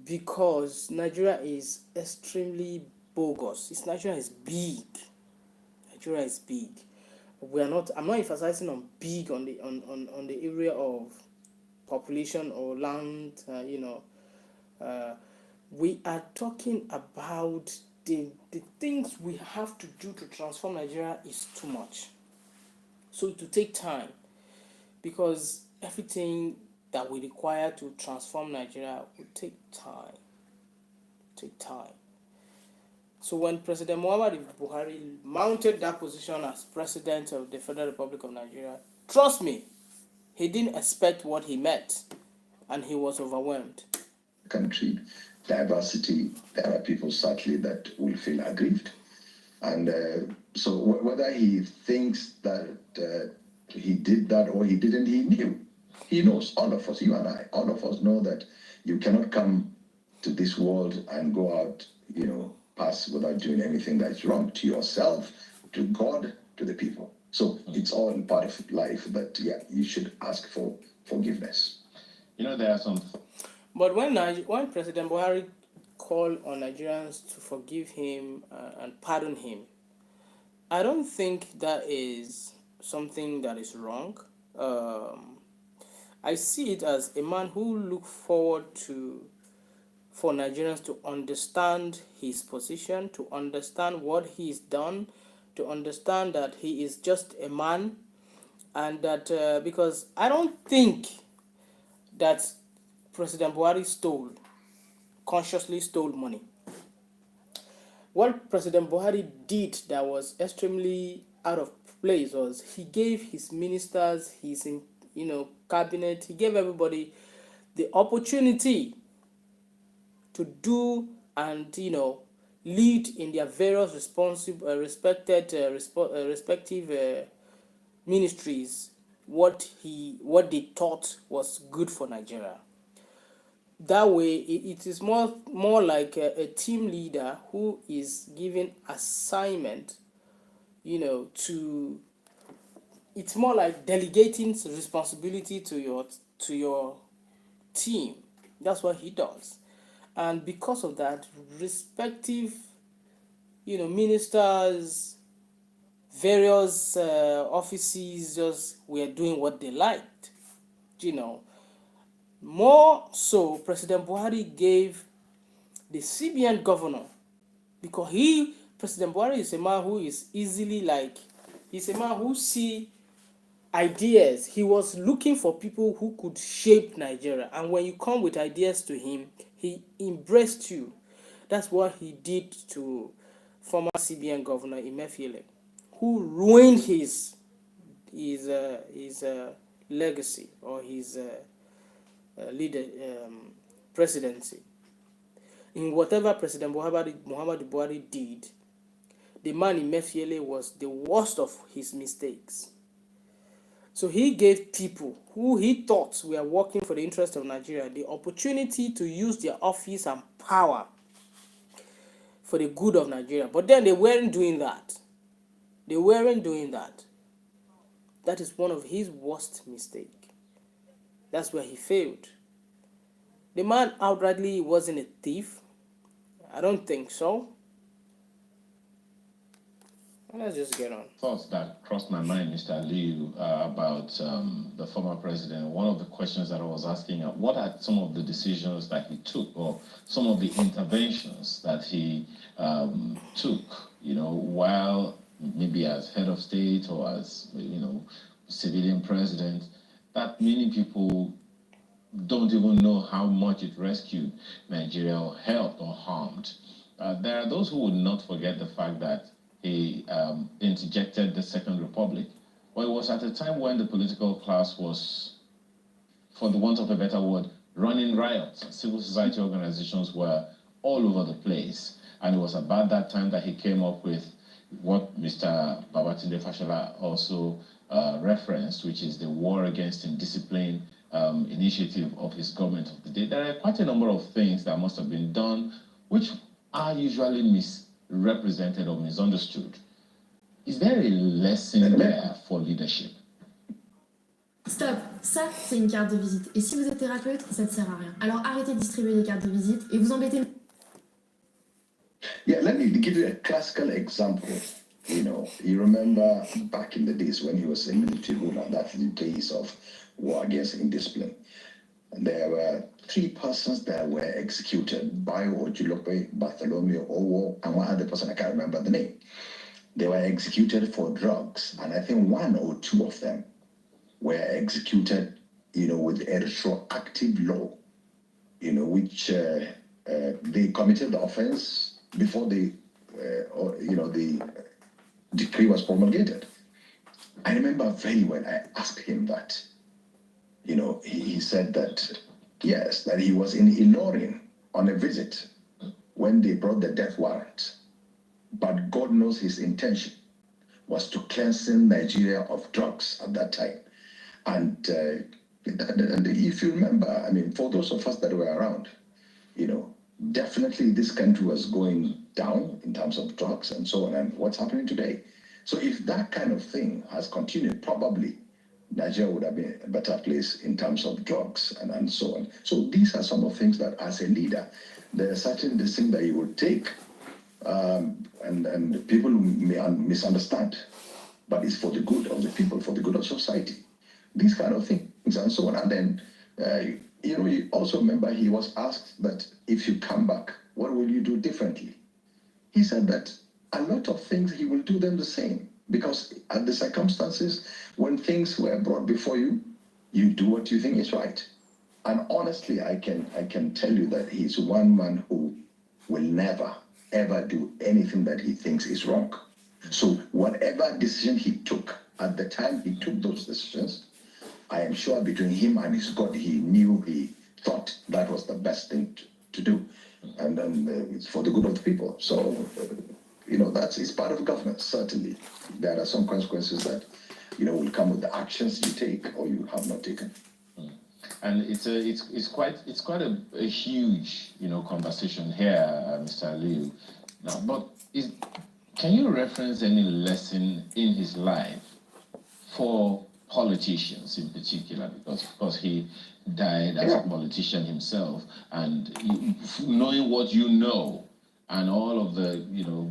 because Nigeria is extremely bogus. Nigeria is big. Nigeria is big. We are not. I'm not emphasizing on big on the area of population or land. We are talking about the things we have to do to transform Nigeria is too much. So it will take time, because everything that we require to transform Nigeria will take time. So when President Muhammad Buhari mounted that position as president of the Federal Republic of Nigeria, trust me, he didn't expect what he met, and he was overwhelmed. Country, diversity, there are people certainly that will feel aggrieved. And so whether he thinks that he did that or he didn't, he knew. He knows, all of us, you and I, all of us know that you cannot come to this world and go out, pass without doing anything that's wrong to yourself, to God, to the people. So it's all part of life that, you should ask for forgiveness. There are some... But when President Buhari called on Nigerians to forgive him and pardon him, I don't think that is something that is wrong. I see it as a man who looked forward for Nigerians to understand his position, to understand what he's done, to understand that he is just a man, and that because I don't think that President Buhari consciously stole money. What President Buhari did that was extremely out of place was he gave his ministers, his cabinet, he gave everybody the opportunity to do and lead in their various respective ministries what they thought was good for Nigeria. That way, it is more like a team leader who is given assignment, to. It's more like delegating responsibility to your team, That's what he does. And because of that, respective, ministers, various offices just were doing what they liked. More so, President Buhari gave the CBN governor, because President Buhari is a man who is easily he's a man who see ideas. He was looking for people who could shape Nigeria, and when you come with ideas to him, he embraced you. That's what he did to former CBN governor Emefiele, who ruined his legacy or his presidency. In whatever President Muhammadu Buhari did, the man Emefiele was the worst of his mistakes. So he gave people who he thought were working for the interest of Nigeria the opportunity to use their office and power for the good of Nigeria. But then they weren't doing that. That is one of his worst mistakes. That's where he failed. The man outrightly wasn't a thief. I don't think so. Let's just get on. Thoughts that crossed my mind, Mr. Liu, about the former president. One of the questions that I was asking, what are some of the decisions that he took, or some of the interventions that he took, while maybe as head of state or as, civilian president, that many people don't even know how much it rescued Nigeria or helped or harmed. There are those who would not forget the fact that he interjected the Second Republic. Well, it was at a time when the political class was, for the want of a better word, running riots. Civil society organizations were all over the place. And it was about that time that he came up with what Mr. Babatunde Fashola also referenced, which is the War Against Indiscipline initiative of his government of the day. There are quite a number of things that must have been done, which are usually misrepresented or misunderstood. Is there a lesson there for leadership? Stop, ça c'est une carte de visite. Et si vous êtes thérapeute, ça ne sert à rien. Alors arrêtez de distribuer des cartes de visite et vous embêtez. Yeah, let me give you a classical example. You remember back in the days when he was a military ruler, that's the days of war against indiscipline. And there were 3 persons that were executed: Bayo Ojulope, Bartholomew Owo, and one other person, I can't remember the name. They were executed for drugs, and I think 1 or 2 of them were executed, with a retroactive law, which they committed the offense before the decree was promulgated. I remember very well, I asked him that. He said that, yes, that he was in Ilorin on a visit when they brought the death warrant. But God knows his intention was to cleansing Nigeria of drugs at that time. And if you remember, for those of us that were around, definitely this country was going down in terms of drugs and so on, and what's happening today. So if that kind of thing has continued, probably Nigeria would have been a better place in terms of drugs and so on. So these are some of the things that, as a leader, there are certain things that you will take, and people may misunderstand, but it's for the good of the people, for the good of society. These kind of things and so on. And then, you also remember he was asked that if you come back, what will you do differently? He said that a lot of things he will do them the same, because at the circumstances, when things were brought before you, you do what you think is right. And honestly, I can tell you that he's one man who will never, ever do anything that he thinks is wrong. So whatever decision he took, at the time he took those decisions, I am sure between him and his God, he thought that was the best thing to do. And then it's for the good of the people. So, it's part of governance, certainly. There are some consequences that, will come with the actions you take or you have not taken. And it's quite a huge, conversation here, Mr. Liu. Now, but can you reference any lesson in his life for politicians in particular, because of course he died as a politician himself, and knowing what you know and all of the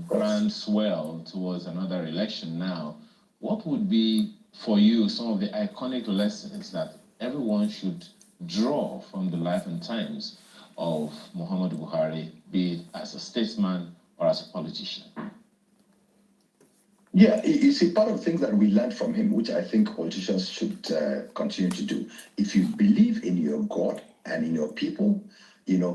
grand swell towards another election now, what would be for you some of the iconic lessons that everyone should draw from the life and times of Muhammadu Buhari, be it as a statesman or as a politician? Yeah, you see, part of the things that we learned from him, which I think politicians should continue to do, if you believe in your God and in your people,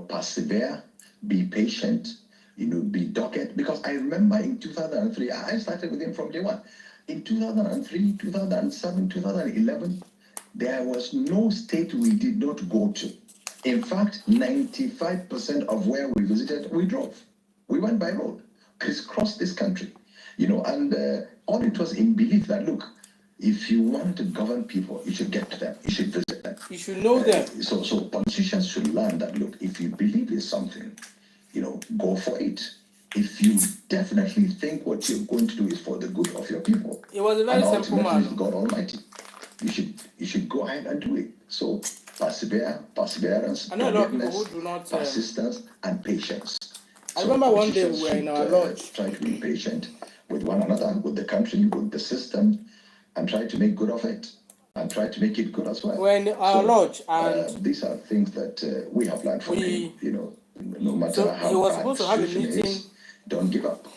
persevere, be patient, be dogged. Because I remember in 2003, I started with him from day one. In 2003, 2007, 2011, there was no state we did not go to. In fact, 95% of where we visited, we drove. We went by road, crisscrossed this country. And all it was in belief that, look, if you want to govern people, you should get to them, you should visit them. You should know them. So politicians should learn that, look, if you believe in something, go for it. If you definitely think what you're going to do is for the good of your people, it was a very simple man. God Almighty, you should go ahead and do it. So perseverance, I know a lot of people who do not persistence, and patience. I remember one day we were in our lodge. Try to be patient with one another, with the country, with the system, and try to make good of it, and try to make it good as well. We're in our lodge, and these are things that we have learned from him. No matter how he was bad supposed to have a situation meeting. is, don't give up.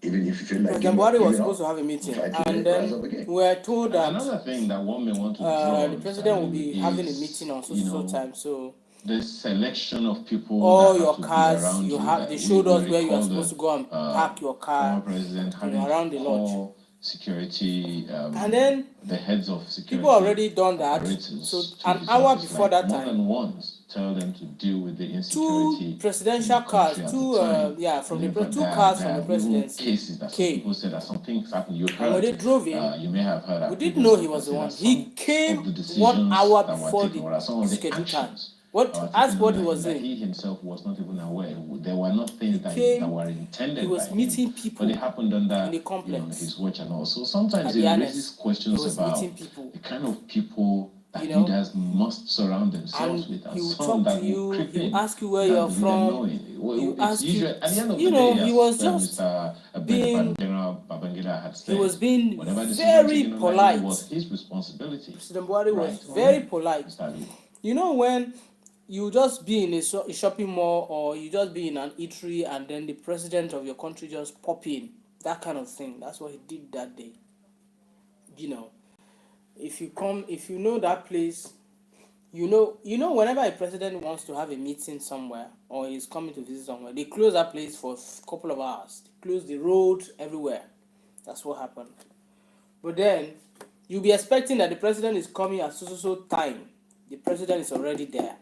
Even if you feel like President Buhari was supposed to have a meeting, and then we were told that another thing that one may want to draw the president will be having a is, meeting on so time. So the selection of people, all that your have to be cars, around you that have. They we showed us where you recall are supposed to go and park your car. Former president having around the lodge. poor security, And then the heads of security people already done that. operators So to an his hour office, before that more time, than once, tell them to deal with the two insecurity presidential in the cars, country at two the time. from In the fact, two there cars are from the even presidency cases that some came. people said that some things happened. You And heard, when they drove in, you may have heard that we didn't people know said he was the that one. some He of the came decisions 1 hour that were before taken, or some of the the scheduled time. actions What that were asked taken what he under was him that doing. he himself was not even aware. There were not things that came, were intended He was by meeting him, people but they happened under in the complex. his watch and all. So sometimes At it the annex, raises he questions was about meeting people. the kind of people that You know, leaders must surround themselves and with, and he will some talk that to you. will creep He will in ask you where that you're the leader from. knowing. He will It's ask you. usual at the end of You the know, day, he as was just Mr. being. General Babangida had He said, was being whatever decision very taken under him polite. was his responsibility. President Buhari Right. was very polite. Mr. Ali. You know, when you just be in a shopping mall or you just be in an eatery and then the president of your country just pop in, that kind of thing. That's what he did that day. If you know that place, whenever a president wants to have a meeting somewhere or he's coming to visit somewhere, they close that place for a couple of hours. They close the road everywhere. That's what happened. But then you'll be expecting that the president is coming at so time. The president is already there.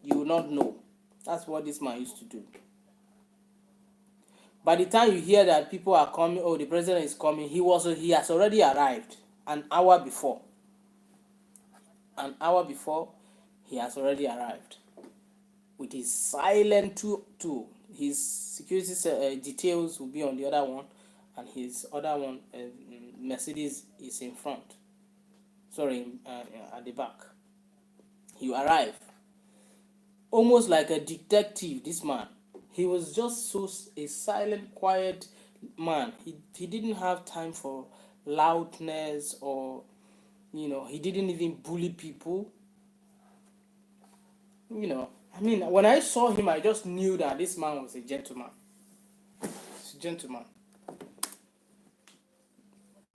You will not know. That's what this man used to do. By the time you hear that people are coming, the president is coming, he has already arrived an hour before. An hour before, he has already arrived. With his silent tool. His security details will be on the other one, and his other one, Mercedes, is in front. Sorry, at the back. You arrive. Almost like a detective, this man. He was just a silent, quiet man. He didn't have time for loudness or, he didn't even bully people. When I saw him, I just knew that this man was a gentleman. He's a gentleman.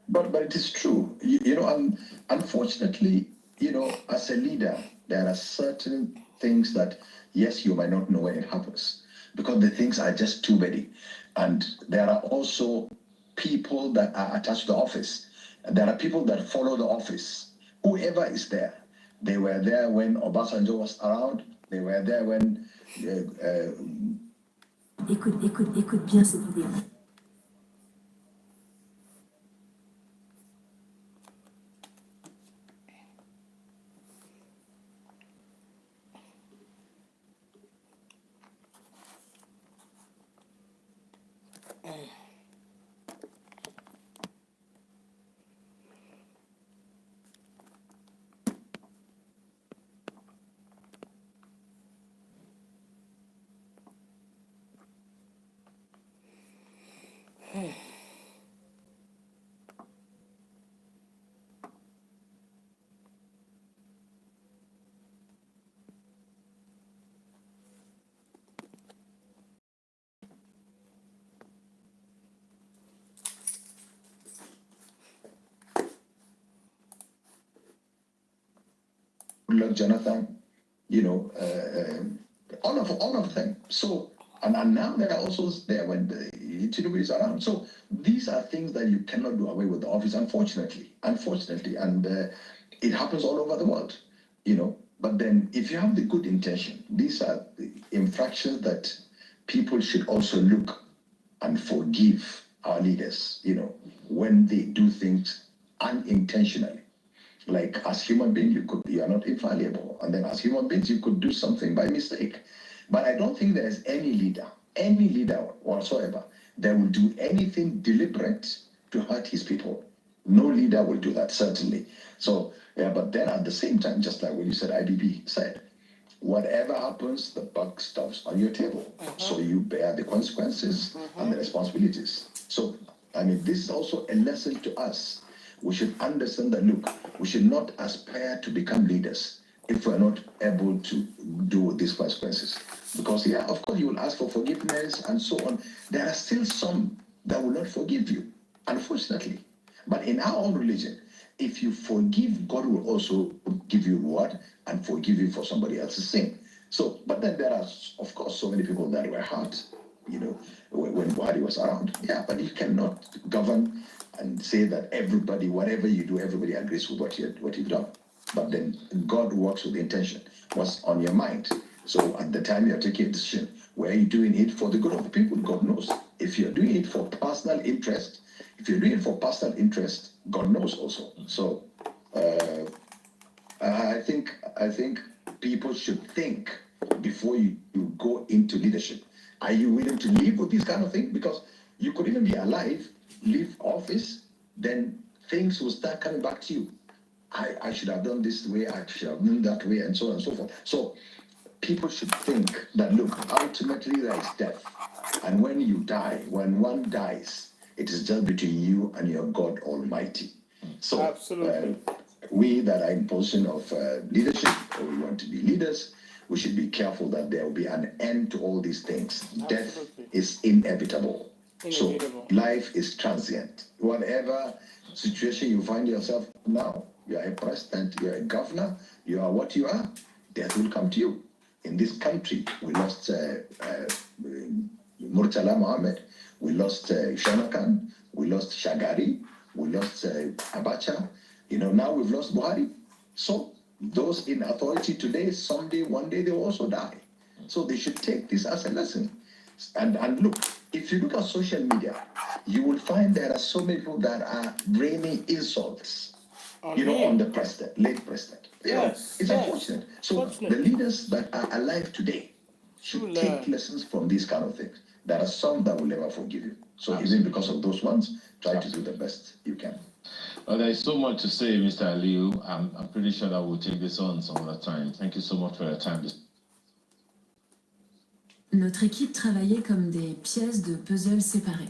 But it is true, and unfortunately, as a leader, there are certain things that, yes, you might not know when it happens because the things are just too many. And there are also people that are attached to the office. There are people that follow the office. Whoever is there. They were there when Obasanjo was around. They were there when... Écoute bien cette vidéo. Goodluck Jonathan, all of them. So, and now they are also there when Tinubu is around. So these are things that you cannot do away with the office, unfortunately, and it happens all over the world, But then, if you have the good intention, these are the infractions that people should also look and forgive our leaders, when they do things unintentionally. Like, as human beings, you are not infallible, and then as human beings, you could do something by mistake. But I don't think there's any leader whatsoever, that will do anything deliberate to hurt his people. No leader will do that, certainly. So, but then at the same time, just like when you said, IBB said, whatever happens, the buck stops on your table. So you bear the consequences and the responsibilities. So, this is also a lesson to us. We should understand that, look, we should not aspire to become leaders if we're not able to do these consequences. Because, of course, you will ask for forgiveness and so on. There are still some that will not forgive you, unfortunately. But in our own religion, if you forgive, God will also give you reward and forgive you for somebody else's sin. So, but then there are, of course, so many people that were hurt, when Buhari was around. Yeah, but you cannot govern and say that everybody, whatever you do, everybody agrees with what you've done. But then God works with intention. What's on your mind? So at the time you're taking a decision, were you doing it for the good of the people? God knows. If you're doing it for personal interest, God knows also. So I think people should think before you go into leadership. Are you willing to live with this kind of thing? Because you could even be alive, leave office, then things will start coming back to you. I should have done this way, I should have done that way, and so on and so forth. So people should think that, look, ultimately there is death. And when you die, when one dies, it is just between you and your God Almighty. So absolutely. We that are in position of leadership, or we want to be leaders, we should be careful that there will be an end to all these things. Absolutely. Death is inevitable. So life is transient. Whatever situation you find yourself now, you are a president, you are a governor, you are what you are, death will come to you. In this country, we lost Murtala Mohammed, we lost Shanakan, we lost Shagari, we lost Abacha. Now we've lost Buhari. So those in authority today, someday, one day, they will also die. So they should take this as a lesson. And look, if you look at social media, you will find there are so many people that are raining insults, on the president, late president. It's unfortunate. So the leaders that are alive today should take lessons from these kind of things. There are some that will never forgive you. So even because of those ones, try to do the best you can. Well, there is so much to say, Mr. Aliyu. I'm pretty sure that we'll take this on some other time. Thank you so much for your time. Notre équipe travaillait comme des pièces de puzzle séparées.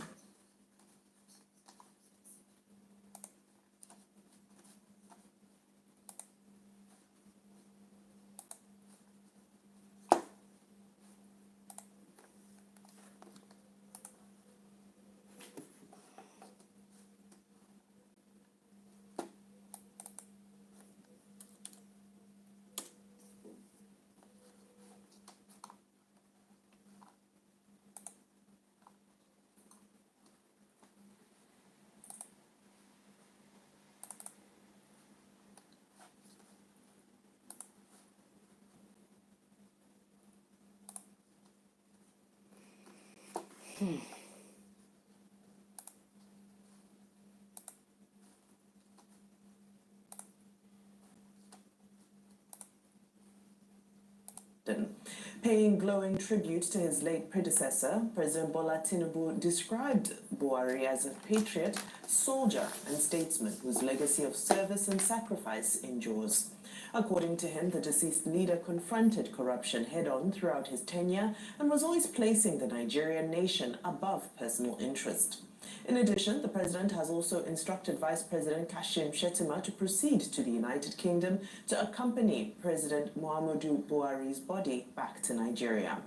Paying glowing tribute to his late predecessor, President Bola Tinubu described Buhari as a patriot, soldier, and statesman whose legacy of service and sacrifice endures. According to him, the deceased leader confronted corruption head-on throughout his tenure and was always placing the Nigerian nation above personal interest. In addition, the president has also instructed Vice President Kashim Shettima to proceed to the United Kingdom to accompany President Muhammadu Buhari's body back to Nigeria.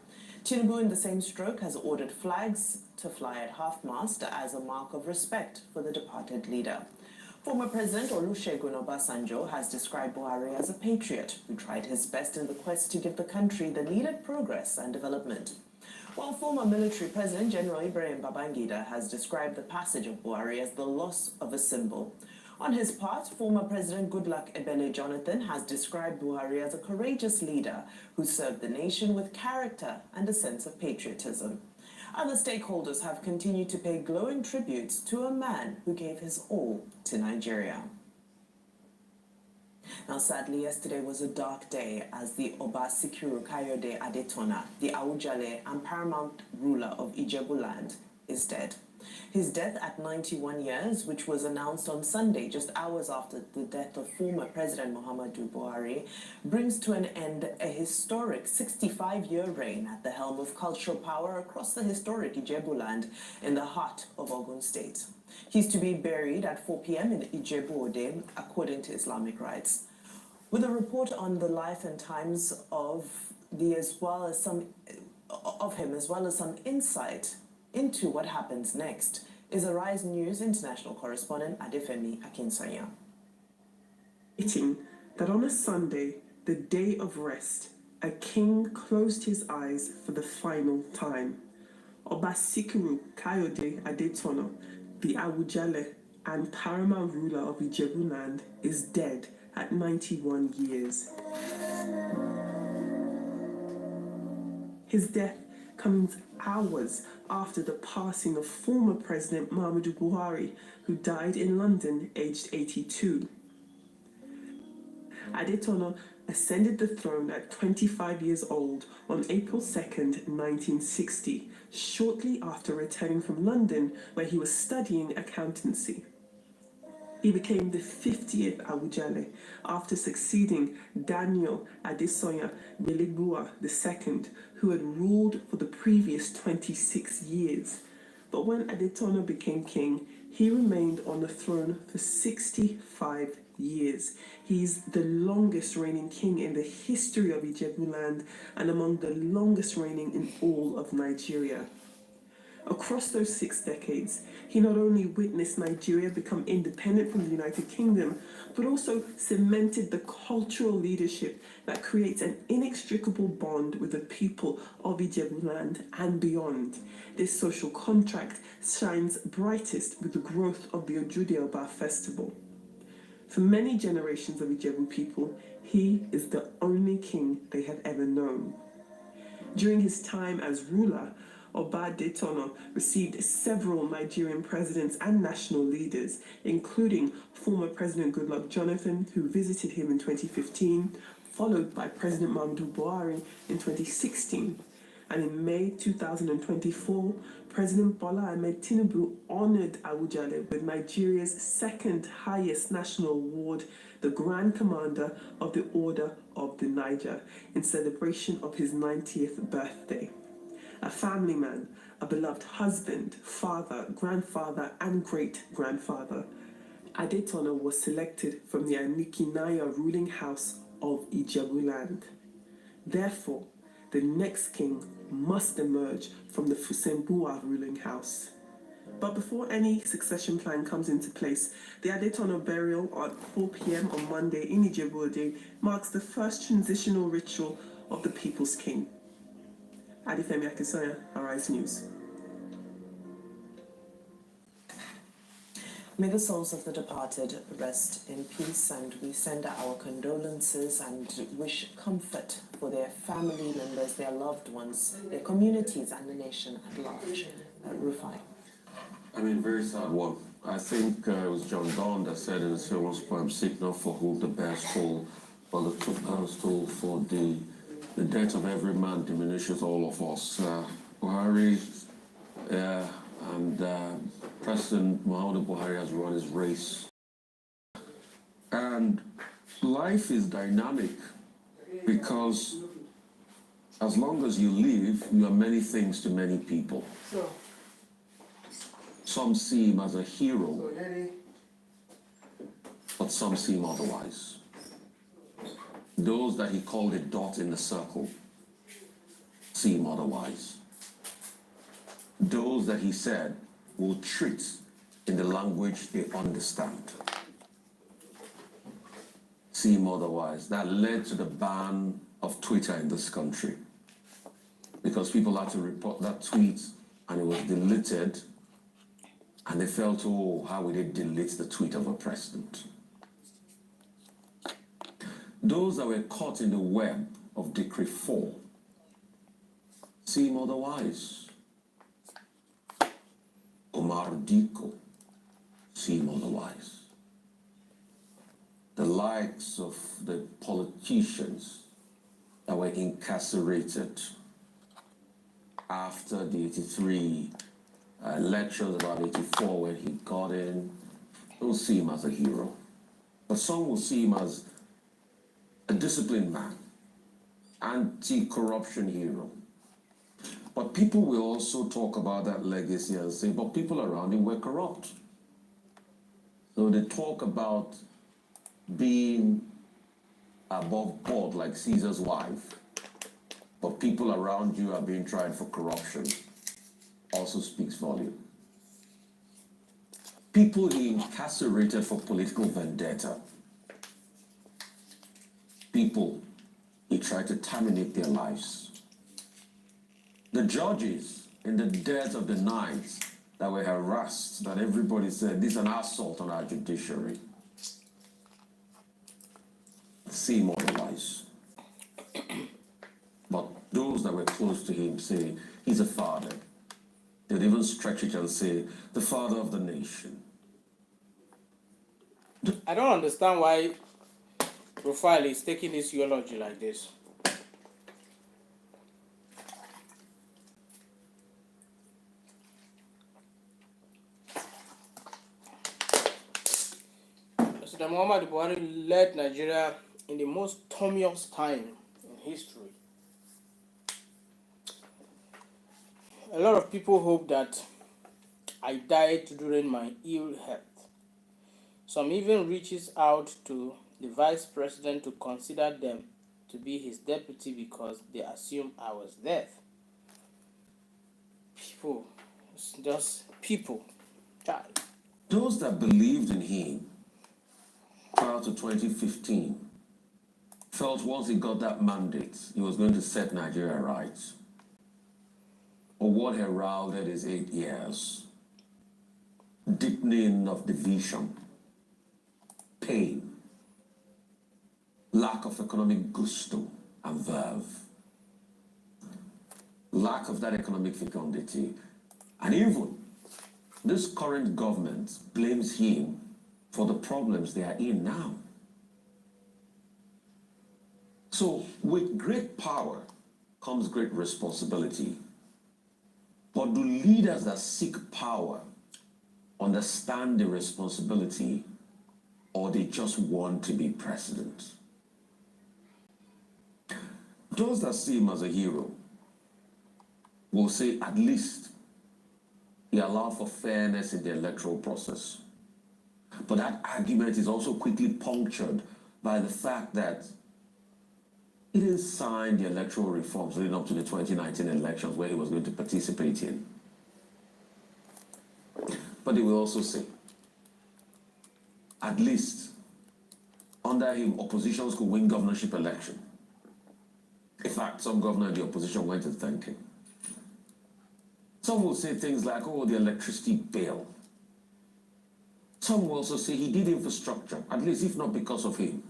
Tinubu, in the same stroke, has ordered flags to fly at half-mast as a mark of respect for the departed leader. Former President Olusegun Obasanjo has described Buhari as a patriot who tried his best in the quest to give the country the needed progress and development. While former military President General Ibrahim Babangida has described the passage of Buhari as the loss of a symbol. On his part, former President Goodluck Ebele Jonathan has described Buhari as a courageous leader who served the nation with character and a sense of patriotism. Other stakeholders have continued to pay glowing tributes to a man who gave his all to Nigeria. Now, sadly, yesterday was a dark day as the Oba Sikiru Kayode Adetona, the Awujale and paramount ruler of Ijebuland, is dead. His death at 91 years, which was announced on Sunday, just hours after the death of former President Muhammadu Buhari, brings to an end a historic 65-year reign at the helm of cultural power across the historic Ijebuland in the heart of Ogun State. He's to be buried at 4 p.m. in Ijebu-Ode, according to Islamic rites. With a report on the life and times of him, as well as some insight into what happens next, is Arise News international correspondent Adefemi Akinsanya. Stating that on a Sunday, the day of rest, a king closed his eyes for the final time. Oba Sikiru Kayode Adetona, the Awujale and paramount ruler of Ijebuland, is dead at 91 years. His death comes hours after the passing of former President Muhammadu Buhari, who died in London aged 82. Adetona ascended the throne at 25 years old on April 2nd, 1960, shortly after returning from London, where he was studying accountancy. He became the 50th Awujale after succeeding Daniel Adesoya Belegua II, who had ruled for the previous 26 years. But when Adetona became king, he remained on the throne for 65 years. He's the longest reigning king in the history of Ijebuland and among the longest reigning in all of Nigeria. Across those 6 decades, he not only witnessed Nigeria become independent from the United Kingdom, but also cemented the cultural leadership that creates an inextricable bond with the people of Ijebuland and beyond. This social contract shines brightest with the growth of the Ojude Oba festival. For many generations of Ijebu people, he is the only king they have ever known. During his time as ruler, Oba Adetona received several Nigerian presidents and national leaders, including former President Goodluck Jonathan, who visited him in 2015, followed by President Muhammadu Buhari in 2016. And in May 2024, President Bola Ahmed Tinubu honored Awujale with Nigeria's second highest national award, the Grand Commander of the Order of the Niger, in celebration of his 90th birthday. A family man, a beloved husband, father, grandfather, and great-grandfather, Adetona was selected from the Anikinaya ruling house of Ijebuland. Therefore, the next king must emerge from the Fusenbua ruling house. But before any succession plan comes into place, the Adetona burial at 4 p.m. on Monday in Ijebu-Ode marks the first transitional ritual of the People's King. Adefemi Akinsanya, Arise News. May the souls of the departed rest in peace, and we send our condolences and wish comfort for their family members, their loved ones, their communities, and the nation at large. Rufai. I mean, very sad one. I think it was John Donne that said in his famous poem, "Seek not for whom the best toll, but the 2 pounds toll for the death of every man diminishes all of us." Buhari and President Muhammadu Buhari has run his race. And life is dynamic because as long as you live, you are many things to many people. Some see him as a hero, but some see him otherwise. Those that he called a dot in the circle see him otherwise. Those that he said will treat in the language they understand seem otherwise. That led to the ban of Twitter in this country because people had to report that tweet and it was deleted, and they felt, oh, how would they delete the tweet of a president? Those that were caught in the web of Decree 4 seem otherwise. Omar Diko seem otherwise. The likes of the politicians that were incarcerated after the 83 elections, about 84 when he got in, don't see him as a hero. But some will see him as a disciplined man, anti-corruption hero. But people will also talk about that legacy and say, but people around him were corrupt. So they talk about being above board like Caesar's wife, but people around you are being tried for corruption, also speaks volume. People he incarcerated for political vendetta. People he tried to terminate their lives. The judges in the dead of the night that were harassed, that everybody said, this is an assault on our judiciary. Seem otherwise. But those that were close to him say, he's a father. They'd even stretch it and say, the father of the nation. I don't understand why Profile is taking this eulogy like this. President Muhammadu Buhari led Nigeria in the most tumultuous time in history. A lot of people hope that I died during my ill health. Some even reaches out to the vice president to consider them to be his deputy because they assume I was dead. People, just people, child. Those that believed in him prior to 2015 felt once he got that mandate, he was going to set Nigeria right. But what heralded his 8 years? Deepening of division, pain, lack of economic gusto and verve, lack of that economic fecundity, and even this current government blames him for the problems they are in now. So with great power comes great responsibility. But do leaders that seek power understand the responsibility, or they just want to be president? Those that see him as a hero will say at least he allowed for fairness in the electoral process. But that argument is also quickly punctured by the fact that he didn't sign the electoral reforms leading up to the 2019 elections where he was going to participate in. But they will also say, at least under him, oppositions could win governorship election. In fact, some governor in the opposition went to thank him. Some will say things like, oh, the electricity bill. Some will also say he did infrastructure, at least if not because of him.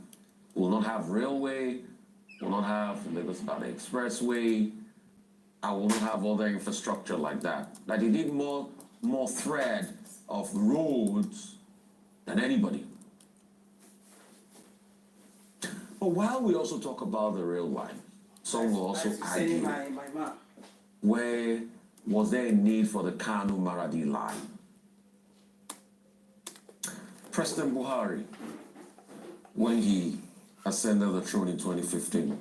We'll not have railway, we'll not have the Lagos-Ibadan Expressway, I will not have other infrastructure like that. That he did more thread of roads than anybody. But while we also talk about the rail line, some will also argue, where was there a need for the Kano-Maradi line? President Buhari, when he ascended the throne in 2015,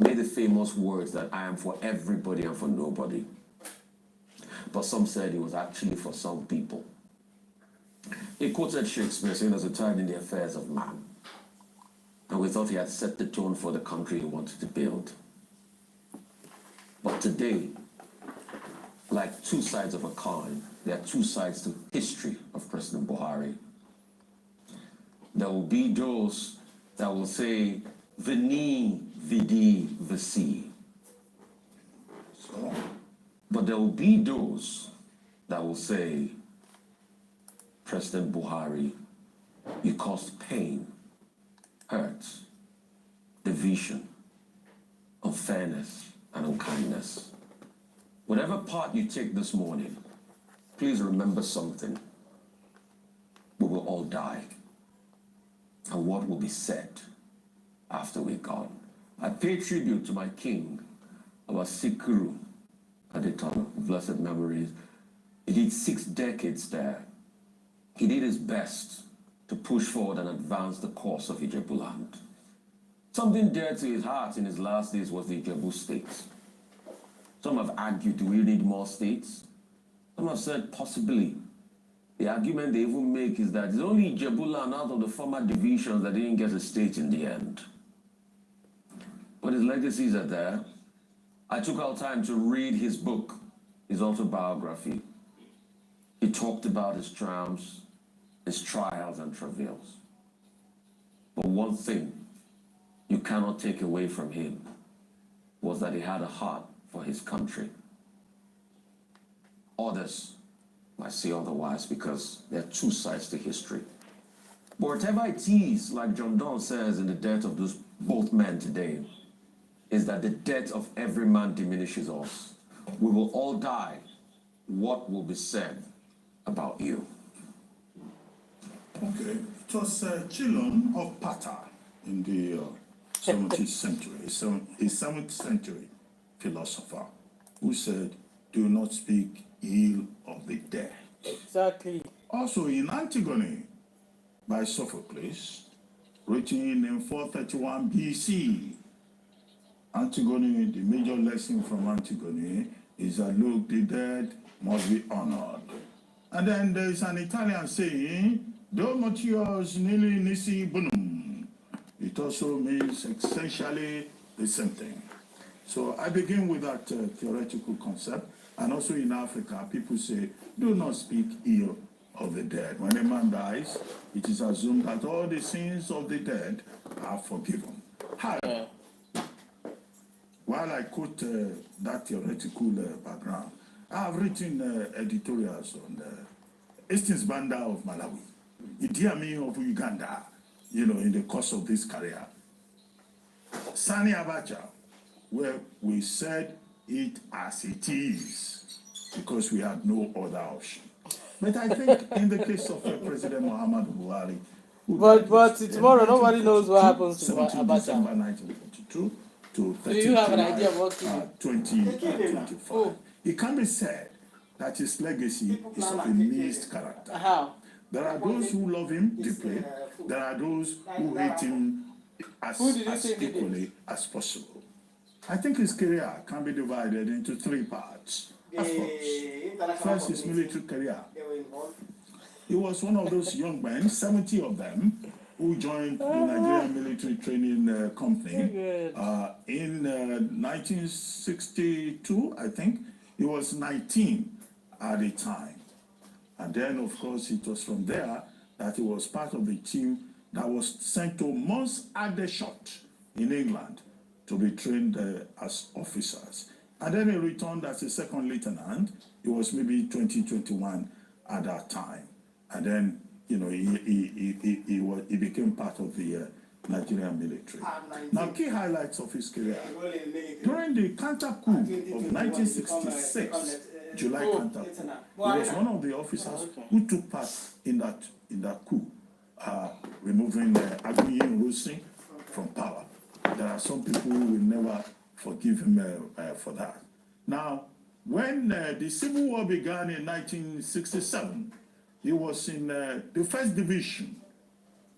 made the famous words that I am for everybody and for nobody. But some said it was actually for some people. He quoted Shakespeare saying there's a time in the affairs of man. And we thought he had set the tone for the country he wanted to build. But today, like two sides of a coin, there are two sides to history of President Buhari. There will be those that will say, Veni, Vidi, Vici. So, but there will be those that will say, President Buhari, you caused pain, hurt, division, unfairness, and unkindness. Whatever part you take this morning, please remember something. We will all die. And what will be said after we're gone? I pay tribute to my king, our Sikuru Adetola, blessed memories. He did 6 decades there. He did his best to push forward and advance the cause of Ijebu land. Something dear to his heart in his last days was the Ijebu state. Some have argued, do we need more states? Some have said, possibly. The argument they even make is that it's only Ijebu land out of the former divisions that didn't get a state in the end. But his legacies are there. I took out time to read his book, his autobiography. He talked about his triumphs, his trials and travails. But one thing you cannot take away from him was that he had a heart for his country. Others might say otherwise because there are 2 sides to history. But whatever it is, like John Donne says in the death of those both men today, is that the death of every man diminishes us. We will all die. What will be said about you? okay, it was Chilon of Pata in the 17th century, a 7th century philosopher who said, do not speak ill of the dead. Exactly. Also in Antigone by Sophocles, written in 431 BC. Antigone, the major lesson from Antigone is that, look, the dead must be honored. And then there's an Italian saying, Do mortuos nili nisi bonum. It also means essentially the same thing. So I begin with that theoretical concept. And also in Africa, people say, do not speak ill of the dead. When a man dies, it is assumed that all the sins of the dead are forgiven. However, while I quote that theoretical background, I have written editorials on Hastings Banda of Malawi, Idi Amin of Uganda, in the course of this career. Sani Abacha, where we said it as it is, because we had no other option. But I think in the case of President Muhammadu Buhari, but tomorrow nobody knows what happens to 17 Abacha. December 1942 to 30 Do you have an July, idea of what to 2025. It can be said that his legacy is of a mixed character. How? There are those who love him deeply. There are those who hate him as equally as possible. I think his career can be divided into 3 parts. As follows. First, his military career. He was one of those young men, 70 of them, who joined the Nigerian Military Training Company in 1962, I think. He was 19 at the time. And then, of course, it was from there that he was part of the team that was sent to Mons Adeshot in England to be trained as officers. And then he returned as a second lieutenant. He was maybe 2021 at that time. And then, he became part of the Nigerian military. Now, key highlights of his career. During the counter coup of 1966, July counter coup, he was one of the officers who took part in that coup, removing Aguiyi Ironsi from power. There are some people who will never forgive him for that. Now, when the Civil War began in 1967, he was in the 1st Division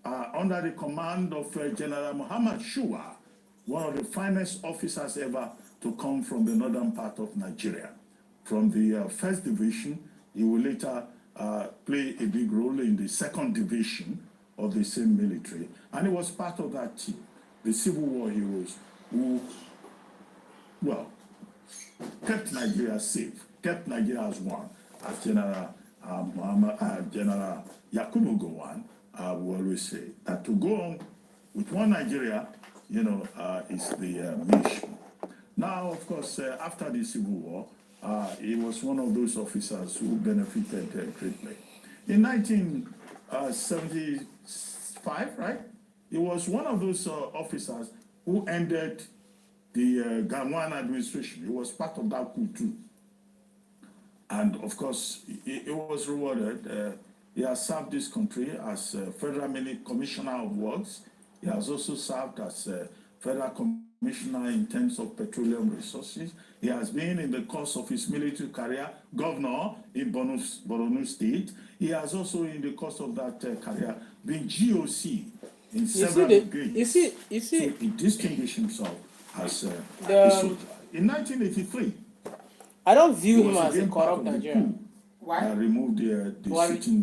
under the command of General Muhammad Shua, one of the finest officers ever to come from the northern part of Nigeria. From the 1st Division, he will later play a big role in the 2nd Division of the same military. And he was part of that team, the Civil War heroes who, kept Nigeria safe, kept Nigeria as one, as General General Yakubu Gowon will always say, that to go on with one Nigeria, is the mission. Now, of course, after the Civil War, he was one of those officers who benefited greatly. In 1975, right? He was one of those officers who ended the Gowon administration. He was part of that coup too. And of course, he was rewarded. He has served this country as Federal Commissioner of Works. He has also served as Federal Commissioner in terms of petroleum resources. He has been, in the course of his military career, governor in Borno State. He has also, in the course of that career, been GOC in several brigades. So he distinguished himself as a soldier. In 1983, I don't view him as a corrupt Nigerian. Why? Removed the sitting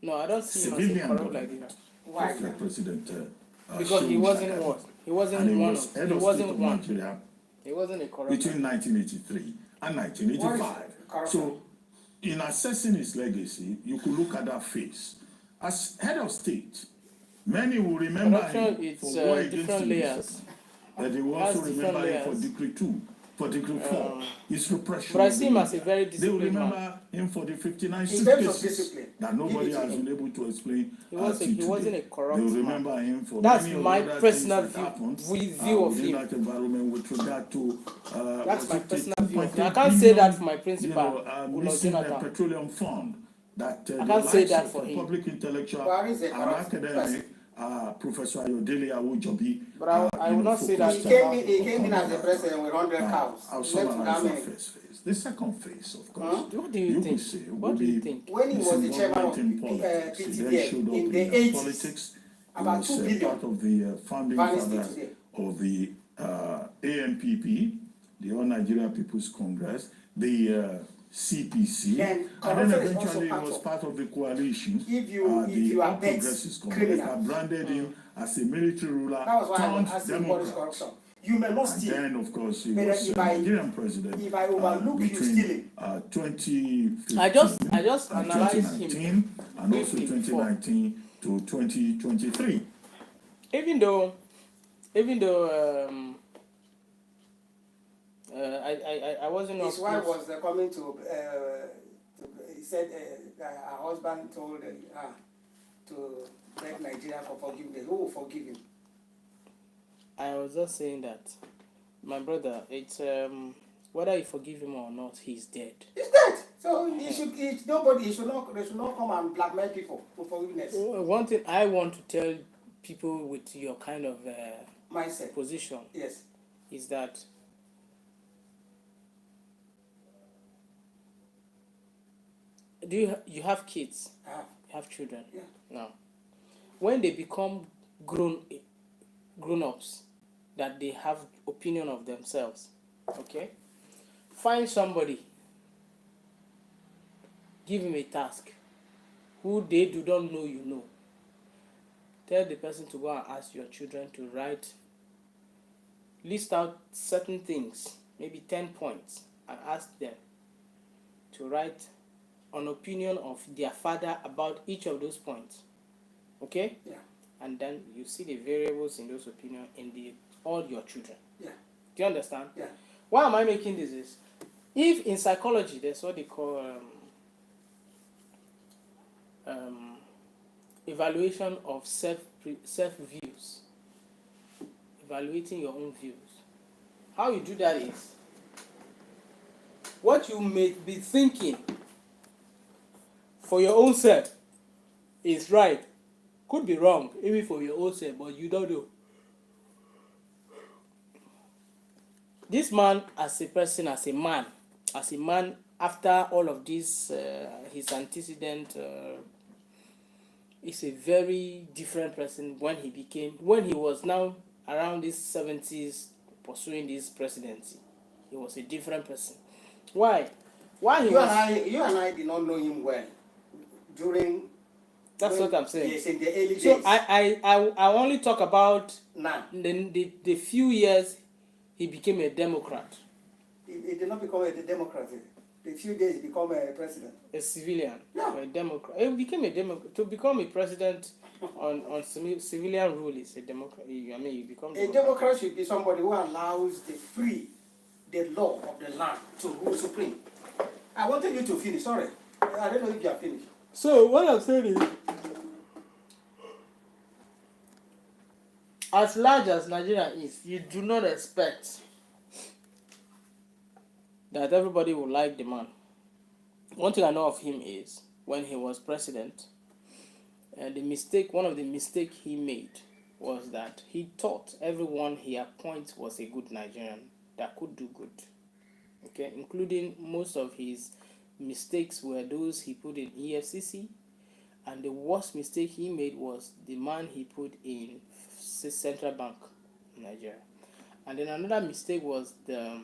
no, I don't see him as a corrupt Nigerian. Why? President. Because he wasn't one. He wasn't one. He wasn't one. Nigeria. He wasn't a corrupt. Between 1983 and 1985. So, in assessing his legacy, you could look at that face. As head of state, many will remember him for what he did to layers. But they will also remember him for Decree 2. For Decree 4, his repression. But I see him as a very disciplined man. They will remember him for the 59 suitcases that nobody has been able to explain. He wasn't a corrupt man. They will remember him for that's many my other personal view of him. That environment with regard to that's my personal view of him. I can't say that for my principal. Missing the petroleum fund that I can't say that for him. Public intellectual and academic. Professor Ayodele Awojobi. But I will not say that. He came in as a president with 100 cows. The second phase, of course. What do you think? What do you think? When he was the chairman of PTDF in the 80s, politics, about 2 billion. Part of the founding father of the ANPP, the All Nigeria People's Congress, the CPC, and then eventually he was part of the coalition, the All Progressives Congress, that branded him as a military ruler turned Democrat. You may not steal. And then, of course, he was Nigerian president if I overlook you stealing. 2015 I just analyzed him and also 2019 to 2023. Even though I wasn't. His wife was coming to. He said her husband told her to beg Nigeria for forgiveness. Who will forgive him? I was just saying that, my brother. It's whether you forgive him or not, he's dead. He's dead. So they should not come and blackmail people for forgiveness. One thing I want to tell people with your kind of mindset position, yes, is that. Do you have kids? I have. You have children? Yeah. Now, when they become grown-ups, that they have opinion of themselves, okay? Find somebody, give him a task, who they don't know you know. Tell the person to go and ask your children to list out certain things, maybe 10 points, and ask them to write an opinion of their father about each of those points. Okay? Yeah. And then you see the variables in those opinions in all your children. Yeah. Do you understand? Yeah. Why am I making this? Is if in psychology there's what they call evaluation of self views, evaluating your own views. How you do that is what you may be thinking for your own self is right, could be wrong, even for your own self, but you don't know. This man, as a person, as a man, after all of this, his antecedent, is a very different person when he was now around his 70s pursuing this presidency. He was a different person. Why? You and I did not know him well during. That's what I'm saying. Yes, in the early days. So I only talk about now. The few years he became a Democrat. He did not become a Democrat. a few days he become a president. A civilian, No. a Democrat. He became a Democrat. To become a president on civilian rule is a Democrat. I mean, you become A Democrat should be somebody who allows the law of the land to rule supreme. I wanted you to finish. Sorry, I don't know if you are finished. So what I'm saying is, as large as Nigeria is, you do not expect that everybody will like the man. One thing I know of him is when he was president, and one of the mistakes he made was that he thought everyone he appoints was a good Nigerian that could do good. Okay, including most of his mistakes were those he put in EFCC, and the worst mistake he made was the man he put in Central Bank in Nigeria. And then another mistake was the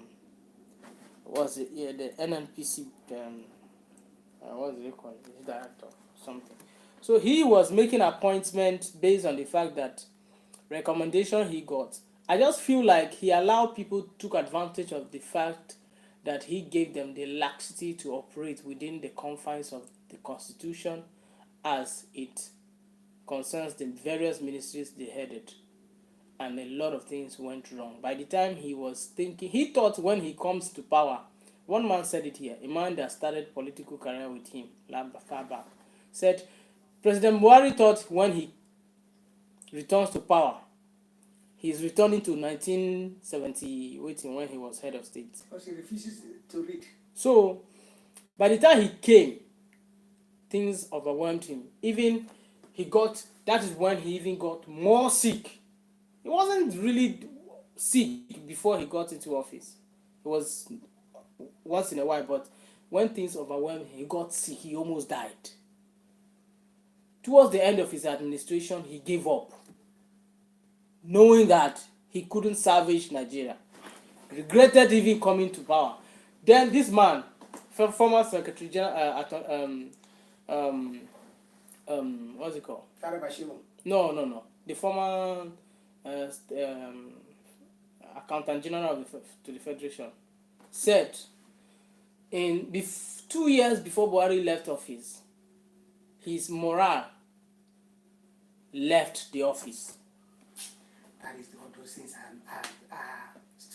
NNPC what do they call it? The director something. So he was making appointments based on the fact that recommendation he got. I just feel like he allowed people took advantage of the fact that he gave them the laxity to operate within the confines of the Constitution as it concerns the various ministries they headed. And a lot of things went wrong. By the time he was thinking, he thought when he comes to power, one man said it here, a man that started political career with him, far back, said, President Buhari thought when he returns to power, he's returning to 1970, when he was head of state. Because he refuses to read. So, by the time he came, things overwhelmed him. That is when he even got more sick. He wasn't really sick before he got into office. He was once in a while, but when things overwhelmed him, he got sick. He almost died. Towards the end of his administration, he gave up, knowing that he couldn't salvage Nigeria. Regretted even coming to power. Then this man, former Secretary General, what's it called? No. The former Accountant General to the Federation said in 2 years before Buhari left office, his morale left the office. That is what those things are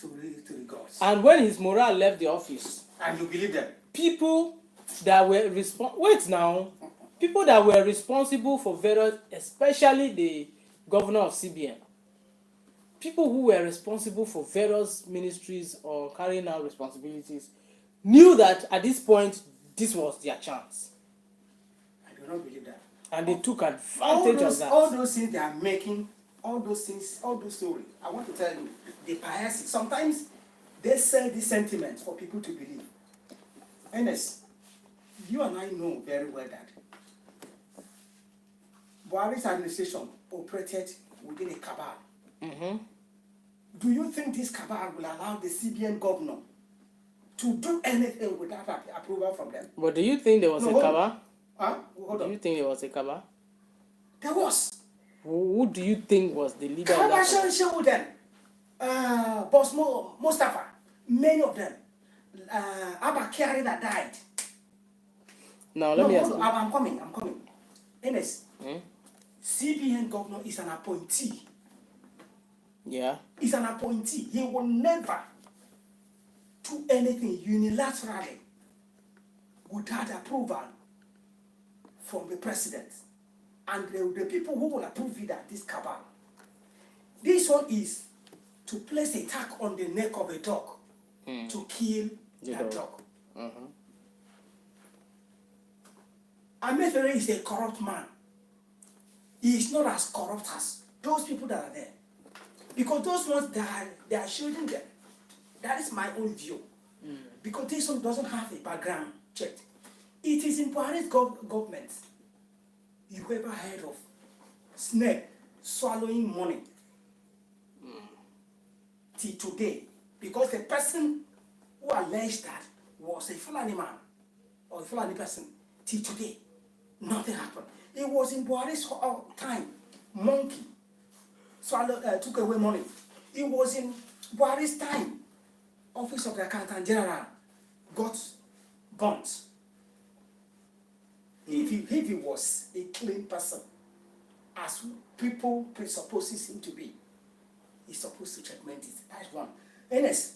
to the gods. And when his morale left the office, and you believe them, people that were responsible for various, especially the governor of CBN, people who were responsible for various ministries or carrying out responsibilities, knew that at this point this was their chance. I do not believe that. And they took advantage of that. All those things they are making, all those stories, I want to tell you, the bias, sometimes they sell these sentiments for people to believe. Ernest, you and I know very well that Buhari's administration operated within a cabal. Mm-hmm. Do you think this cabal will allow the CBN governor to do anything without approval from them? But do you think there was a cabal? Hold on. Do you think there was a cabal? There was. Who do you think was the leader of that cabal? Showden, Boss Mustafa, many of them. Abba Kyari that died. Now let me ask you. I'm coming. Ernest, CBN governor is an appointee. Yeah. He's an appointee. He will never do anything unilaterally without approval from the president. And the people who will approve it are this cabal. This one is to place a tag on the neck of a dog to kill that dog. Amefere is a corrupt man. He is not as corrupt as those people that are there. Because those ones they are shielding them. That is my own view. Because this one doesn't have a background check. It is in Buhari's government. You ever heard of snake swallowing money? Till today. Because the person who alleged that was a Fulani man or a Fulani person. Till today, nothing happened. It was in Buhari's time. Monkey took away money. It was in Buhari's time. Office of the Accountant General got burnt. If he was a clean person, as people presupposes him to be, he's supposed to checkmate it. That's one. Ernest,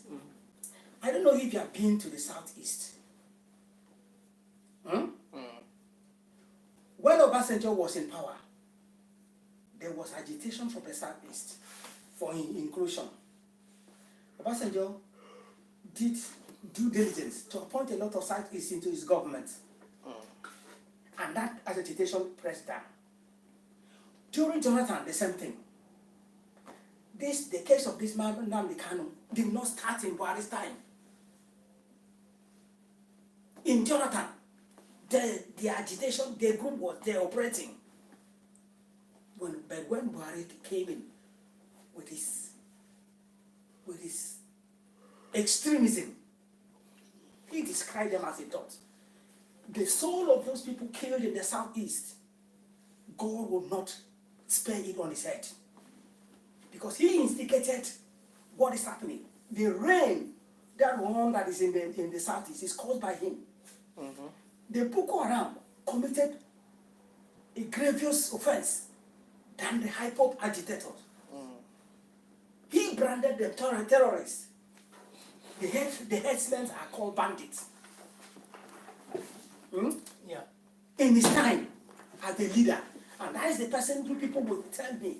I don't know if you have been to the southeast. When Obasanjo was in power, there was agitation from the southeast for inclusion. Obasanjo did due diligence to appoint a lot of southeast into his government. And that agitation pressed down. During Jonathan, the same thing. The case of this man, Nnamdi Kanu, did not start in Buhari's time. In Jonathan, the agitation, the group was there operating. But when Buhari came in with his extremism, he described them as a dot. The soul of those people killed in the southeast, God will not spare it on his head. Because he instigated what is happening. The rain, that one that is in the southeast, is caused by him. The Boko Haram committed a grievous offense than the hypop agitators. He branded them terrorists. The headsmen are called bandits. Yeah. In his time as the leader, and that is the person who people will tell me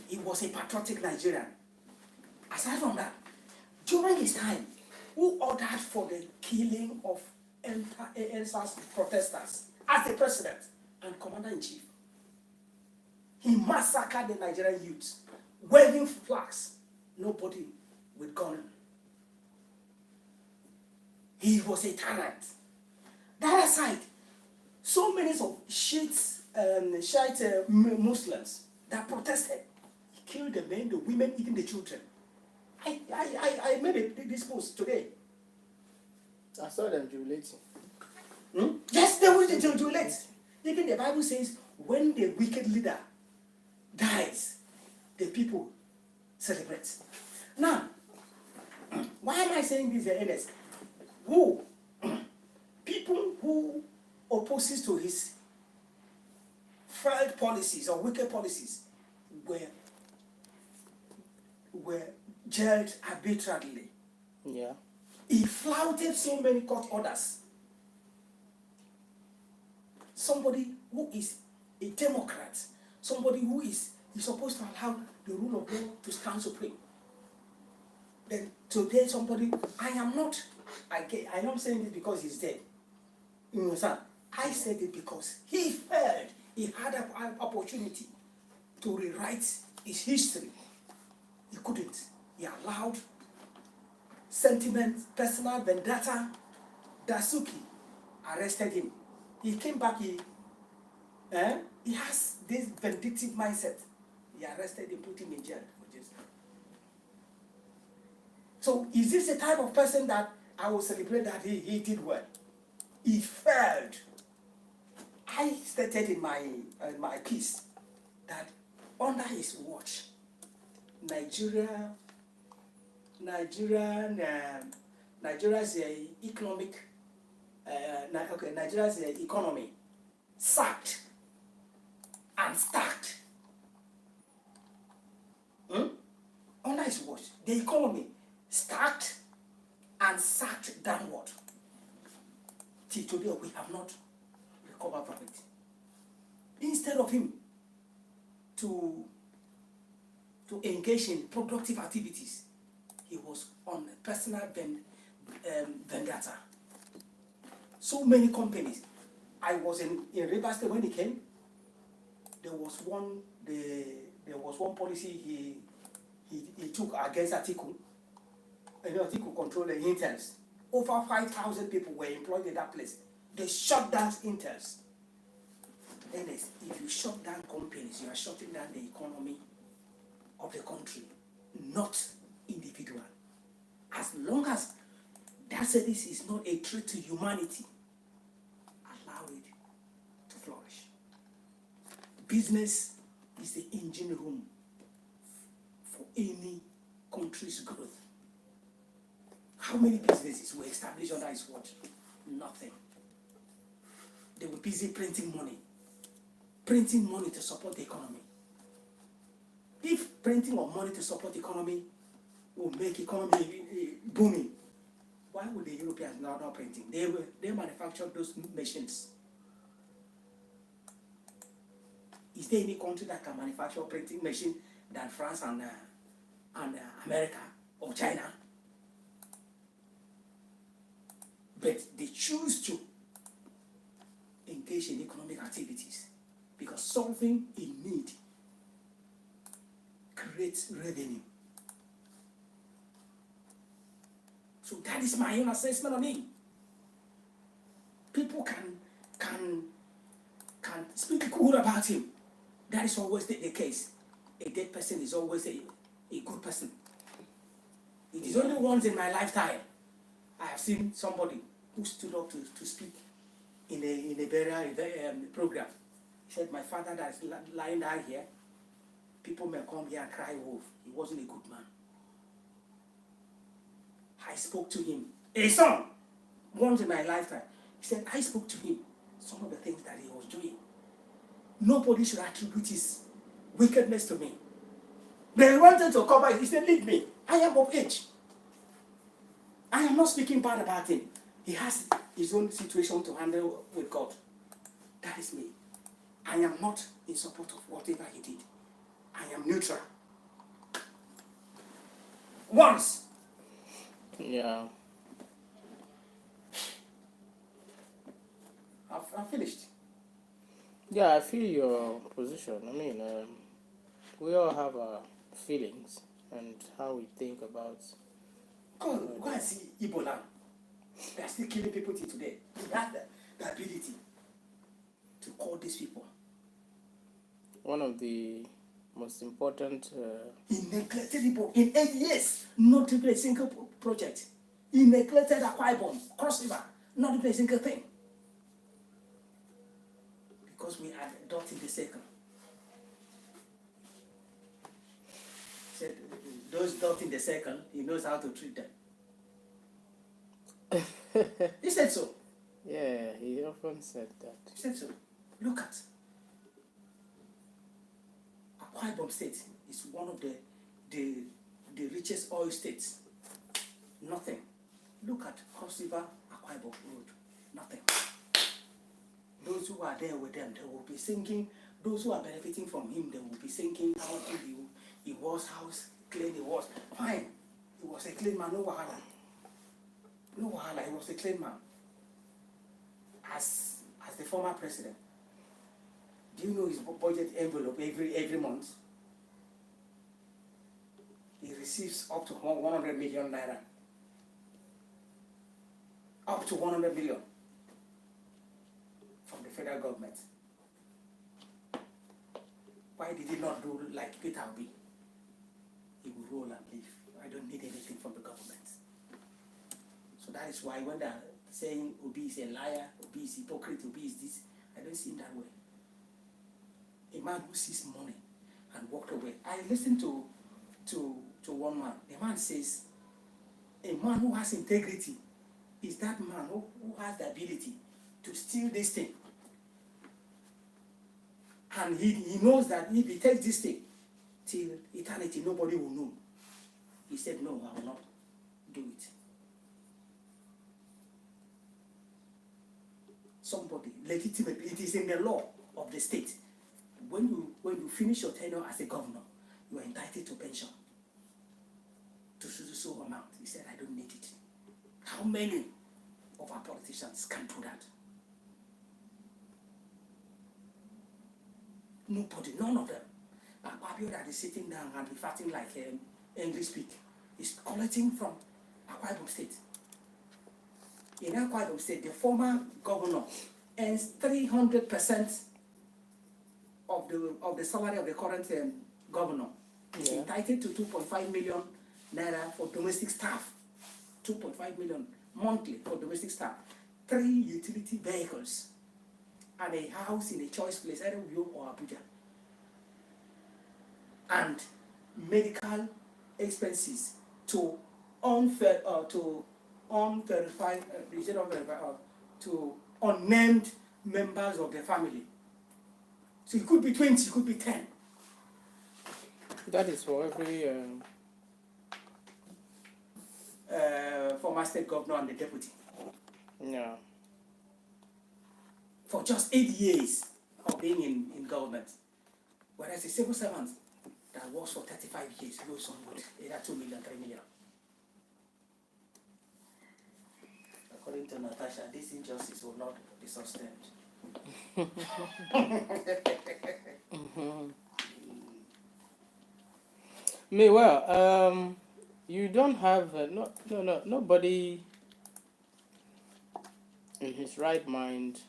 he was a patriotic Nigerian. Aside from that, during his time, who ordered for the killing of NSAS protesters as the president and commander-in-chief? He massacred the Nigerian youths, waving flags, nobody with gun. He was a tyrant. That aside, so many of Shiite Muslims that protested, he killed the men, the women, even the children. I made this post today. I saw them jubilating. Yes, they will jubilate. Even the Bible says, when the wicked leader dies, the people celebrate. Now, why am I saying this, Ernest? People who opposes to his failed policies or wicked policies were jailed arbitrarily. Yeah. He flouted so many court orders. Somebody who is a Democrat, somebody who is supposed to allow the rule of law to stand supreme. Then today somebody, I am not saying this because he's dead. You understand? I said it because he failed. He had an opportunity to rewrite his history. He couldn't. He allowed sentiment, personal vendetta. Dasuki arrested him. He came back, he has this vindictive mindset. He arrested him, put him in jail for just. So is this the type of person that I will celebrate that he did well? He failed. I stated in my piece that under his watch, Nigeria's economy sacked and stacked. Under his watch, the economy stacked and sacked downward. Till today, we have not recovered from it. Instead of him to engage in productive activities, he was on personal vendetta. So many companies. I was in Rivers State when he came. There was one policy he took against Atiku. Atiku controlled the Intels. Over 5,000 people were employed in that place. They shut down Intels. And if you shut down companies, you are shutting down the economy of the country, not individual. As long as that service is not a threat to humanity, allow it to flourish. Business is the engine room for any country's growth. How many businesses were established under his watch? Nothing. They were busy printing money to support the economy. If printing of money to support the economy will make economy booming, why would the Europeans not printing? They manufactured those machines. Is there any country that can manufacture a printing machine than France and America or China? But they choose to engage in economic activities because solving a need creates revenue. So that is my own assessment on it. People can speak good about him. That is always the case. A dead person is always a good person. It is only once in my lifetime I have seen somebody who stood up to speak in a burial program. He said, my father that is lying down here, people may come here and cry wolf. He wasn't a good man. I spoke to him. A son, once in my lifetime. He said, I spoke to him. Some of the things that he was doing. Nobody should attribute his wickedness to me. They wanted to cover it. He said, leave me. I am of age. I am not speaking bad about him. He has his own situation to handle with God. That is me. I am not in support of whatever he did. I am neutral. Once. Yeah. I've finished. Yeah, I feel your position. I mean, we all have our feelings and how we think about. Go and see Ebola. They are still killing people till today. They have the ability to call these people. One of the most important. He neglected people in 8 years, not even a single project. He neglected Akwa Ibom, Cross River, not even a single thing. Because we are dot in the circle. Said those dot in the circle, he knows how to treat them. He said so. Yeah, he often said that. He said so. Look at Akwa Ibom State is one of the richest oil states. Nothing. Look at Cross River, Akwa Ibom Road. Nothing. Those who are there with them, they will be singing. Those who are benefiting from him, they will be singing how good he was, how clean he was. Fine. He was a clean man, no wahala. No wahala, he was a clean man. As the former president. Do you know his budget envelope every month? He receives up to 100 million naira. Up to 100 million from the federal government. Why did he not do like Peter Obi? He will roll and leave. I don't need anything from the government. So that is why when they're saying Obi is a liar, Obi is hypocrite, Obi is this, I don't see him that way. A man who sees money and walked away. I listened to one man. The man says, a man who has integrity is that man who has the ability to steal this thing. And he knows that if he takes this thing till eternity, nobody will know. He said, no, I will not do it. Somebody, legitimately, it is in the law of the state. When you finish your tenure as a governor, you are entitled to pension. To so amount. He said, I don't need it. How many of our politicians can do that? Nobody, none of them. And Fabio that is sitting down and be fighting like English speak is collecting from Akwa Ibom State. In Akwa Ibom State, the former governor earns 300% of the salary of the current governor. He's entitled to 2.5 million naira for domestic staff. 2.5 million monthly for domestic staff. 3 utility vehicles. And a house in a choice place, either Uyo or Abuja. And medical expenses to unverified, to unnamed members of the family. So it could be 20, it could be 10. That is for every former state governor and the deputy. yeah. For just 8 years of being in government. Whereas a civil servant that works for 35 years goes on with either 2 million, 3 million. According to Natasha, this injustice will not be sustained. Well, you don't have nobody in his right mind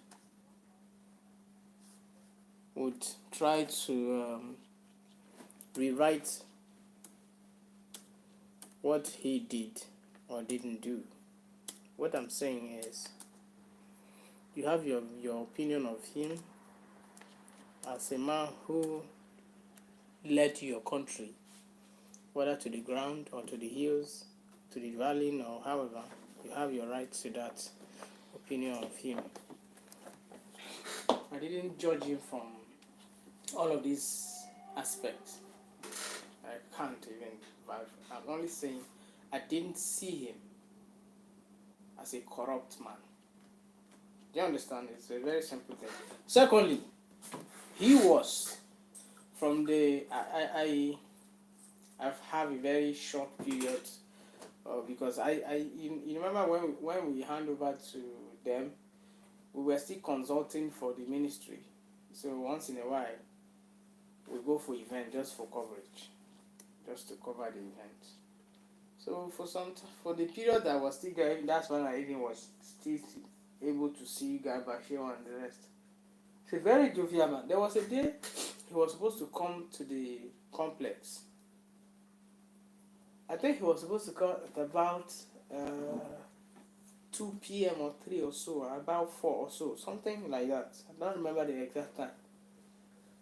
would try to rewrite what he did or didn't do. What I'm saying is, you have your opinion of him as a man who led your country, whether to the ground or to the hills, to the valley or however. You have your right to that opinion of him. I didn't judge him from all of these aspects. I can't even, but I'm only saying I didn't see him as a corrupt man. Do you understand? It's a very simple thing. Secondly, he was from the I've had a very short period because you remember when we hand over to them, we were still consulting for the ministry. So once in a while, we go for event just for coverage, just to cover the event. So for the period that I was still going, that's when I even was still able to see Guy Bashir and the rest. It's a very jovial man. There was a day he was supposed to come to the complex. I think he was supposed to come at about 2 p.m. or 3 or so, about 4 or so, something like that. I don't remember the exact time.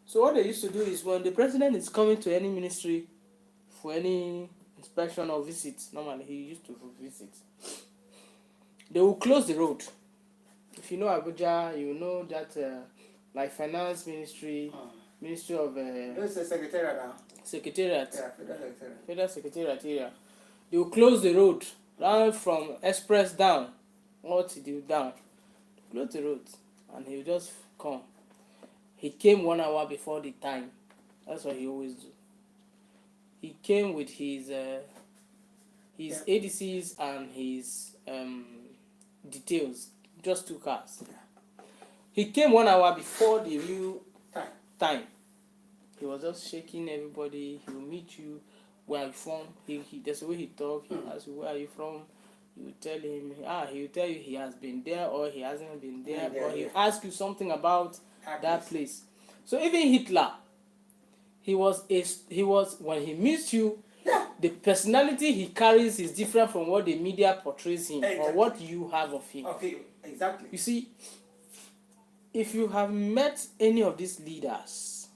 So what they used to do is when the president is coming to any ministry for any inspection or visit, normally he used to visit, they will close the road. If you know Abuja, you know that like finance ministry, ministry of This is secretariat now. secretariat, Yeah, federal secretariat. federal secretariat area, they will close the road down from express down, what he do down, close the road, and he will just come. He came 1 hour before the time. That's what he always do. He came with his ADCs and his details, just 2 cars. He came 1 hour before the real time. He was just shaking everybody. He will meet you. Where are you from? That's the way he talk. He asks you, where are you from? You will tell him. He will tell you he has been there or he hasn't been there, or he ask you something about that place. So even Hitler, he was when he meets you, the personality he carries is different from what the media portrays him or what you have of him. Okay, exactly. You see, if you have met any of these leaders,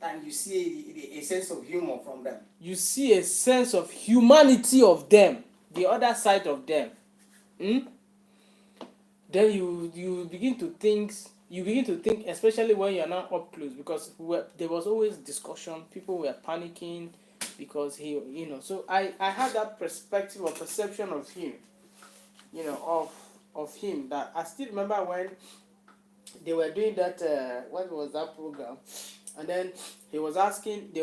and you see a sense of humor from them, you see a sense of humanity of them, the other side of them, then you begin to think. You begin to think, especially when you're not up close, because there was always discussion. People were panicking because So I had that perspective or perception of him, of him, that I still remember when they were doing that. What was that program? And then he was asking.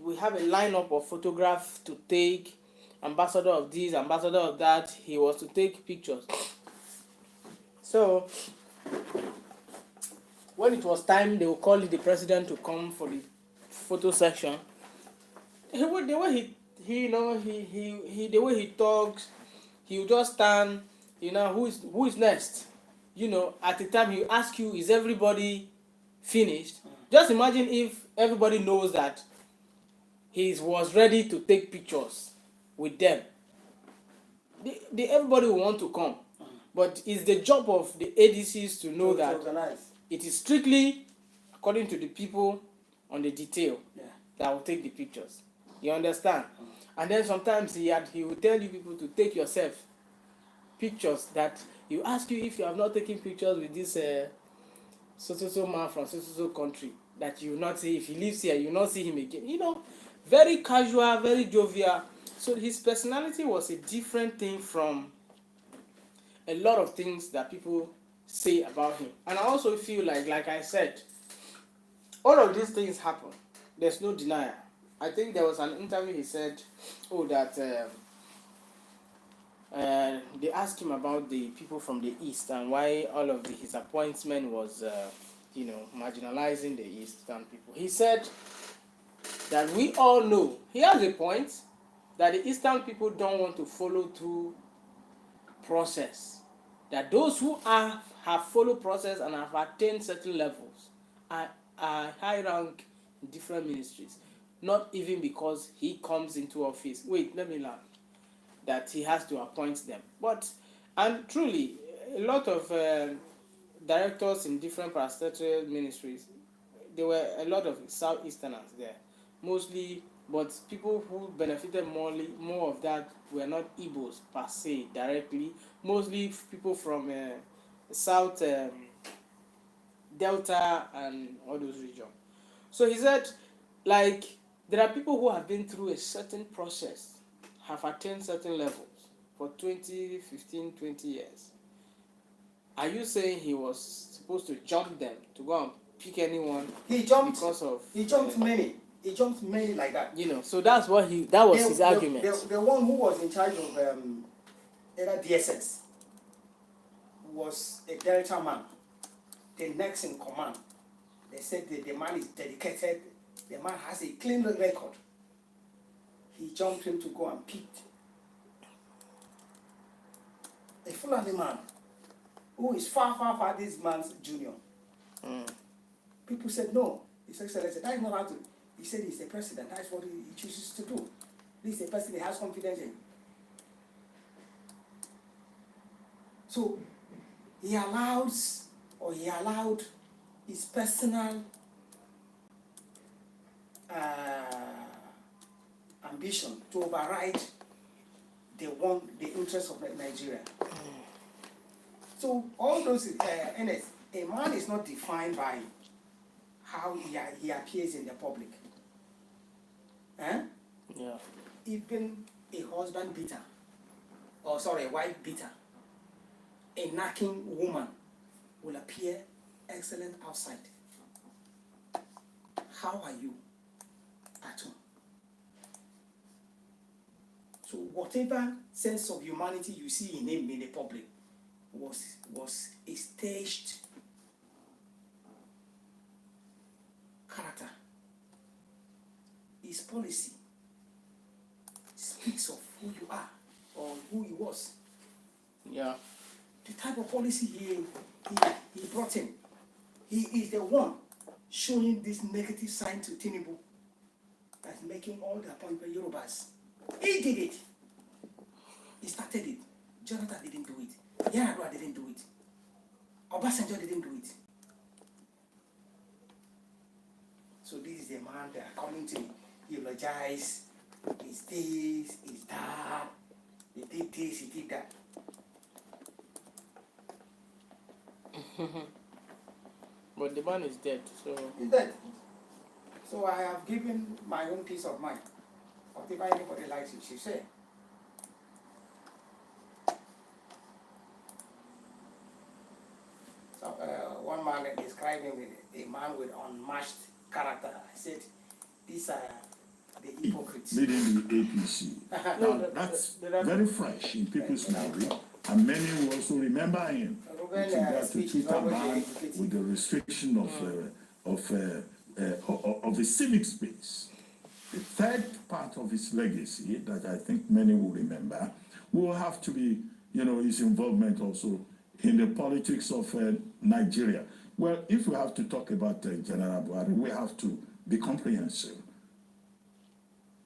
We have a lineup of photographs to take. Ambassador of this, ambassador of that. He was to take pictures. So when it was time, they would call the president to come for the photo section. The way the way he talks, he would just stand. Who is next? At the time he ask you, is everybody finished? Just imagine if everybody knows that he was ready to take pictures with them. Everybody will want to come, but it's the job of the ADCs to know that it is strictly according to the people on the detail that will take the pictures. You understand? And then sometimes he will tell you people to take yourself pictures that You ask you if you have not taken pictures with this so man from so country, that you will not see. If he lives here, you will not see him again. You know, very casual, very jovial. So his personality was a different thing from a lot of things that people say about him. And I also feel like I said, all of these things happen. There's no denial. I think there was an interview he said, that they asked him about the people from the East and why all of his appointment was, marginalizing the Eastern people. He said that we all know, he has a point, that the Eastern people don't want to follow through process. That those who have followed process and have attained certain levels are high rank in different ministries. Not even because he comes into office. Wait, let me learn. That he has to appoint them. And truly, a lot of directors in different pastoral ministries, there were a lot of Southeasterners there. Mostly, but people who benefited more of that were not Igbos per se directly. Mostly people from South Delta and all those regions. So he said, there are people who have been through a certain process, have attained certain levels for 20, 15, 20 years. Are you saying he was supposed to jump them to go and pick anyone? He jumped many. He jumped many like that. So that was his argument. The one who was in charge of either DSS was a Delta man. The next in command. They said the man is dedicated. The man has a clean record. He jumped him to go and pick a Fulani man who is far this man's junior. People said no. His Excellency, that is not how to. He said he's the president. That's what he chooses to do. This is the person he has confidence in. So he allowed his personal ambition to override the interest of Nigeria. So all those, a man is not defined by how he appears in the public. Yeah. Even a husband beater, a wife beater, a knocking woman will appear excellent outside. How are you at home? So whatever sense of humanity you see in him in the public was a staged character. His policy speaks of who you are or who he was. Yeah. The type of policy he brought in. He is the one showing this negative sign to Tinubu that's making all the appointment Yorubas. He did it. He started it. Jonathan didn't do it. Yar'Adua didn't do it. Obasanjo didn't do it. So this is the man they are coming to eulogize. His this, his that. He did this, he did that. But the man is dead, so... He's dead. So I have given my own peace of mind. Whatever anybody likes, it should say. So one man described him as a man with unmatched character. I said, these are the hypocrites. Leading the APC. Now, that's very fresh in people's memory, and many will also remember him with regard to Twitter ban, with the restriction of the civic space. The third part of his legacy that I think many will remember will have to be, his involvement also in the politics of Nigeria. Well, if we have to talk about General Buhari, we have to be comprehensive.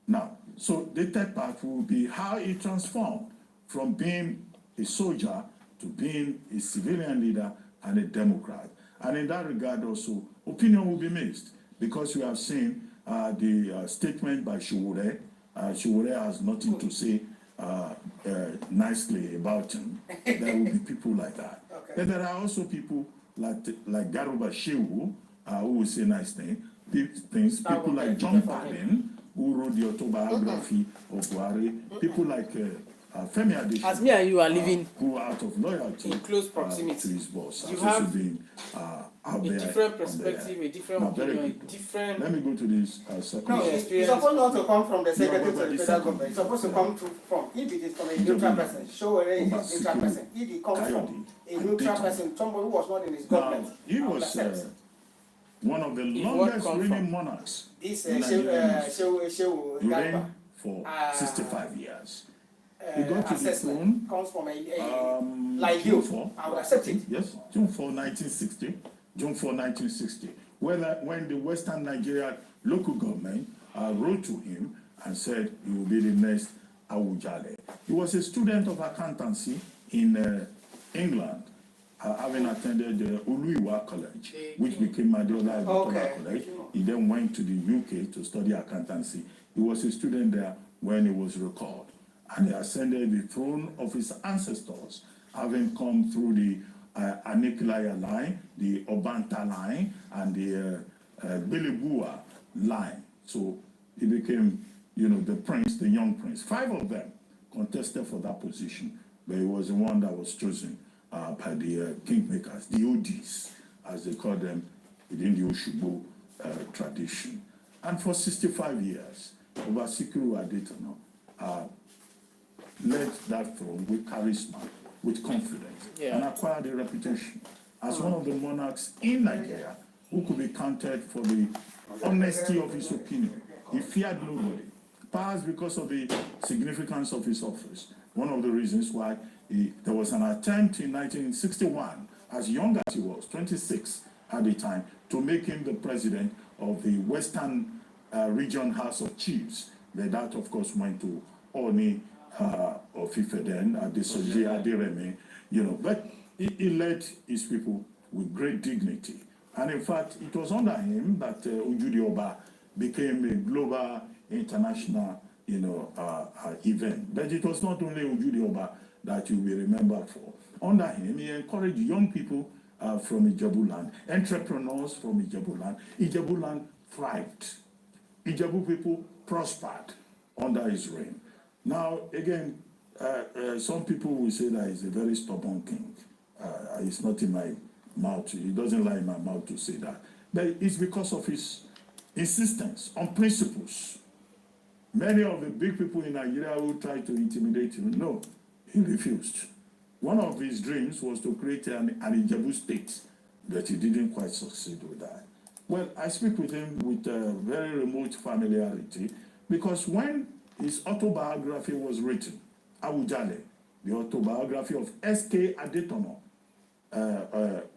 Now, so the third part will be how he transformed from being a soldier to being a civilian leader and a Democrat. And in that regard also, opinion will be mixed because we have seen the statement by Sowore. Sowore has nothing to say nicely about him, there will be people like that. Okay. But there are also people like Garuba Shehu, who will say nice things. People like John Padden, who wrote the autobiography of Buhari. People like Femi Adesina, as me and you are living who out of loyalty in close proximity to his boss, you has have also been out a there different perspective, a different Now, very opinion, a quickly, different let me go to this second. No, it's supposed not to come from the secretary to the federal government. It's supposed to come from, if it is from a neutral person, show whether it is a neutral person. If it comes from a neutral person, somebody who was not in his government, He was one of the longest reigning monarchs this in Nigeria. He Shehu reigned for 65 years. He got to the throne comes from like June you. 4, I would accept it. Yes, June 4, 1960. June 4, 1960. When the Western Nigeria local government wrote to him and said he will be the next Awujale. He was a student of accountancy in England, having attended Uluiwa College, which became Adeola College. He then went to the UK to study accountancy. He was a student there when he was recalled. And he ascended the throne of his ancestors, having come through the Anikilaya line, the Obanta line, and the Bilibua line. So he became, the prince, the young prince. 5 of them contested for that position, but he was the one that was chosen by the kingmakers, the Odis, as they call them within the Oshubo tradition. And for 65 years, Oba Sikiru Adetono led that throne with charisma, with confidence, and acquired a reputation as one of the monarchs in Nigeria who could be counted for the honesty of his opinion. He feared nobody, perhaps because of the significance of his office. One of the reasons why there was an attempt in 1961, as young as he was, 26 at the time, to make him the president of the Western Region House of Chiefs. But that, of course, went to Oni of Ife then, Adesoji Adereme, but he led his people with great dignity. And in fact, it was under him that Ujudi Oba became a global, international, event. But it was not only Ujudi Oba that you will be remembered for. Under him, he encouraged young people from Ijebu land, entrepreneurs from Ijebu land. Ijebu land thrived. Ijebu people prospered under his reign. Now, again, some people will say that he's a very stubborn king. It's not in my mouth. It doesn't lie in my mouth to say that. But it's because of his insistence on principles. Many of the big people in Nigeria who tried to intimidate him, no, he refused. One of his dreams was to create an Ijebu state, but he didn't quite succeed with that. Well, I speak with him with very remote familiarity, because when his autobiography was written, Awujale, the autobiography of S.K. Adetono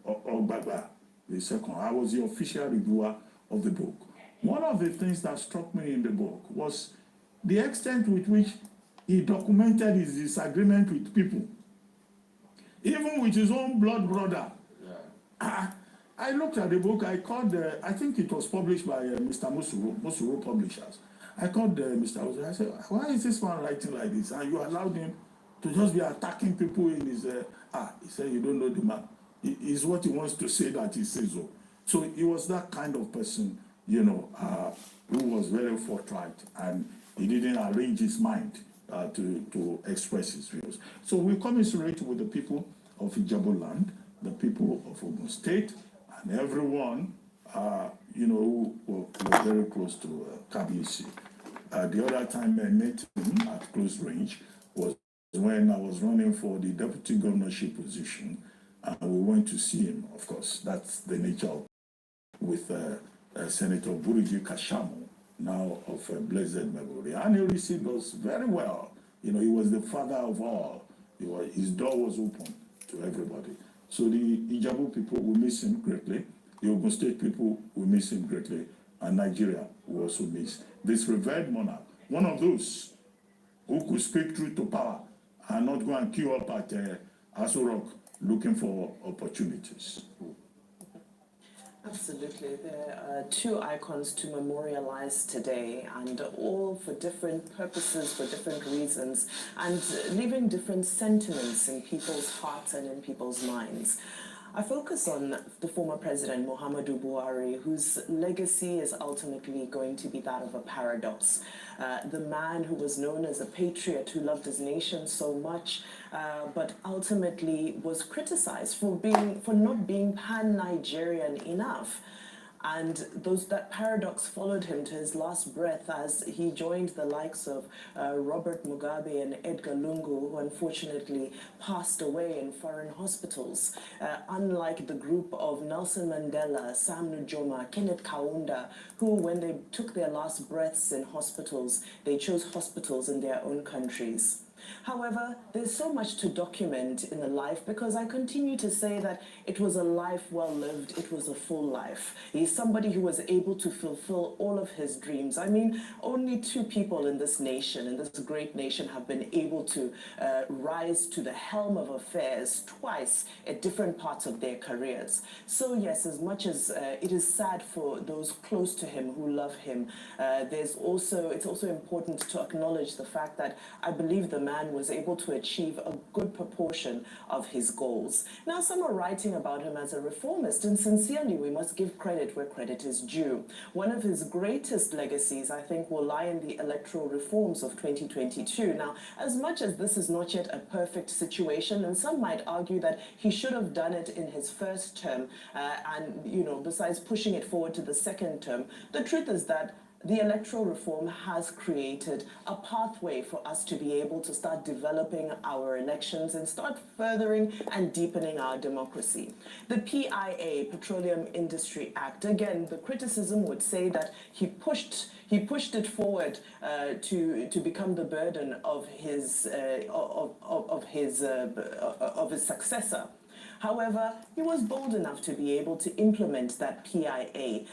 Ogbagba II, I was the official reviewer of the book. One of the things that struck me in the book was the extent with which he documented his disagreement with people, even with his own blood brother. I looked at the book, I called, I think it was published by Mr. Musuru Publishers. I called Mr. Musuru, I said, why is this man writing like this? And you allowed him to just be attacking people in his, he said, you don't know the man. It's what he wants to say that he says so. So he was that kind of person, who was very forthright, and he didn't arrange his mind to express his views. So we commiserate with the people of Ijebu land, the people of Ogun State, and everyone, who were very close to Kabiyesi. The other time I met him at close range was when I was running for the deputy governorship position, and we went to see him. Of course, that's the nature of with Senator Buriji Kashamu, now of blessed memory, and he received us very well. He was the father of all. His door was open to everybody. So the Ijebu people will miss him greatly. The Ogun State people will miss him greatly, and Nigeria will also miss this revered monarch, one of those who could speak truth to power and not go and queue up at Aso Rock looking for opportunities. Absolutely. There are two icons to memorialize today, and all for different purposes, for different reasons, and leaving different sentiments in people's hearts and in people's minds. I focus on the former president, Muhammadu Buhari, whose legacy is ultimately going to be that of a paradox. The man who was known as a patriot, who loved his nation so much, but ultimately was criticized for not being pan-Nigerian enough. And that paradox followed him to his last breath as he joined the likes of Robert Mugabe and Edgar Lungu, who unfortunately passed away in foreign hospitals. Unlike the group of Nelson Mandela, Sam Nujoma, Kenneth Kaunda, who, when they took their last breaths in hospitals, they chose hospitals in their own countries. However, there's so much to document in the life, because I continue to say that it was a life well lived, it was a full life. He's somebody who was able to fulfill all of his dreams. I mean, only two people in this nation, in this great nation, have been able to rise to the helm of affairs twice at different parts of their careers. So yes, as much as it is sad for those close to him who love him, it's also important to acknowledge the fact that I believe the man was able to achieve a good proportion of his goals. Now, some are writing about him as a reformist, and sincerely, we must give credit where credit is due. One of his greatest legacies, I think, will lie in the electoral reforms of 2022. Now, as much as this is not yet a perfect situation, and some might argue that he should have done it in his first term, and, besides pushing it forward to the second term, the truth is that the electoral reform has created a pathway for us to be able to start developing our elections and start furthering and deepening our democracy. The PIA, Petroleum Industry Act, again, the criticism would say that he pushed it forward to become the burden of his successor. However, he was bold enough to be able to implement that PIA.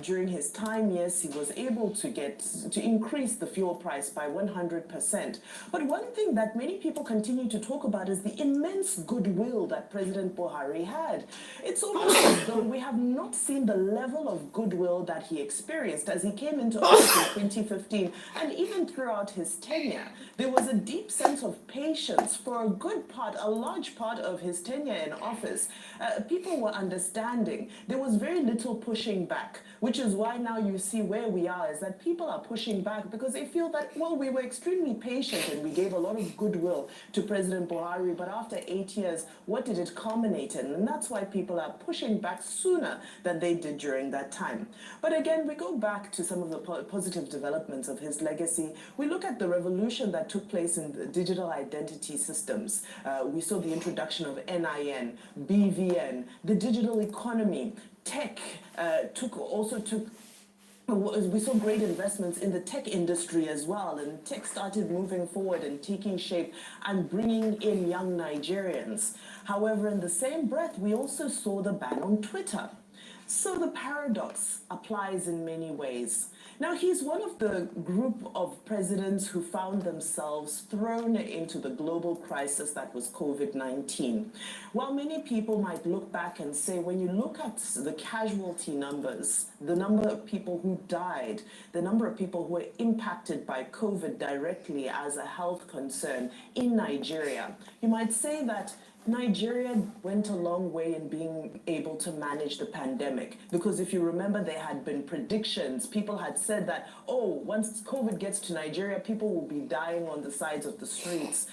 During his time, yes, he was able to increase the fuel price by 100%. But one thing that many people continue to talk about is the immense goodwill that President Buhari had. It's almost as though we have not seen the level of goodwill that he experienced as he came into office in 2015, and even throughout his tenure. There was a deep sense of patience for a large part of his tenure in office. People were understanding. There was very little pushing back, which is why now you see where we are, is that people are pushing back because they feel that, well, we were extremely patient and we gave a lot of goodwill to President Buhari, but after 8 years, what did it culminate in? And that's why people are pushing back sooner than they did during that time. But again, we go back to some of the positive developments of his legacy. We look at the revolution that took place in the digital identity systems. We saw the introduction of NIN, BVN, the digital economy, tech we saw great investments in the tech industry as well, and tech started moving forward and taking shape and bringing in young Nigerians. However, in the same breath, we also saw the ban on Twitter. So the paradox applies in many ways. Now, he's one of the group of presidents who found themselves thrown into the global crisis that was COVID-19. While many people might look back and say, when you look at the casualty numbers, the number of people who died, the number of people who were impacted by COVID directly as a health concern in Nigeria, you might say that Nigeria went a long way in being able to manage the pandemic, because if you remember, there had been predictions. People had said that, once COVID gets to Nigeria, people will be dying on the sides of the streets.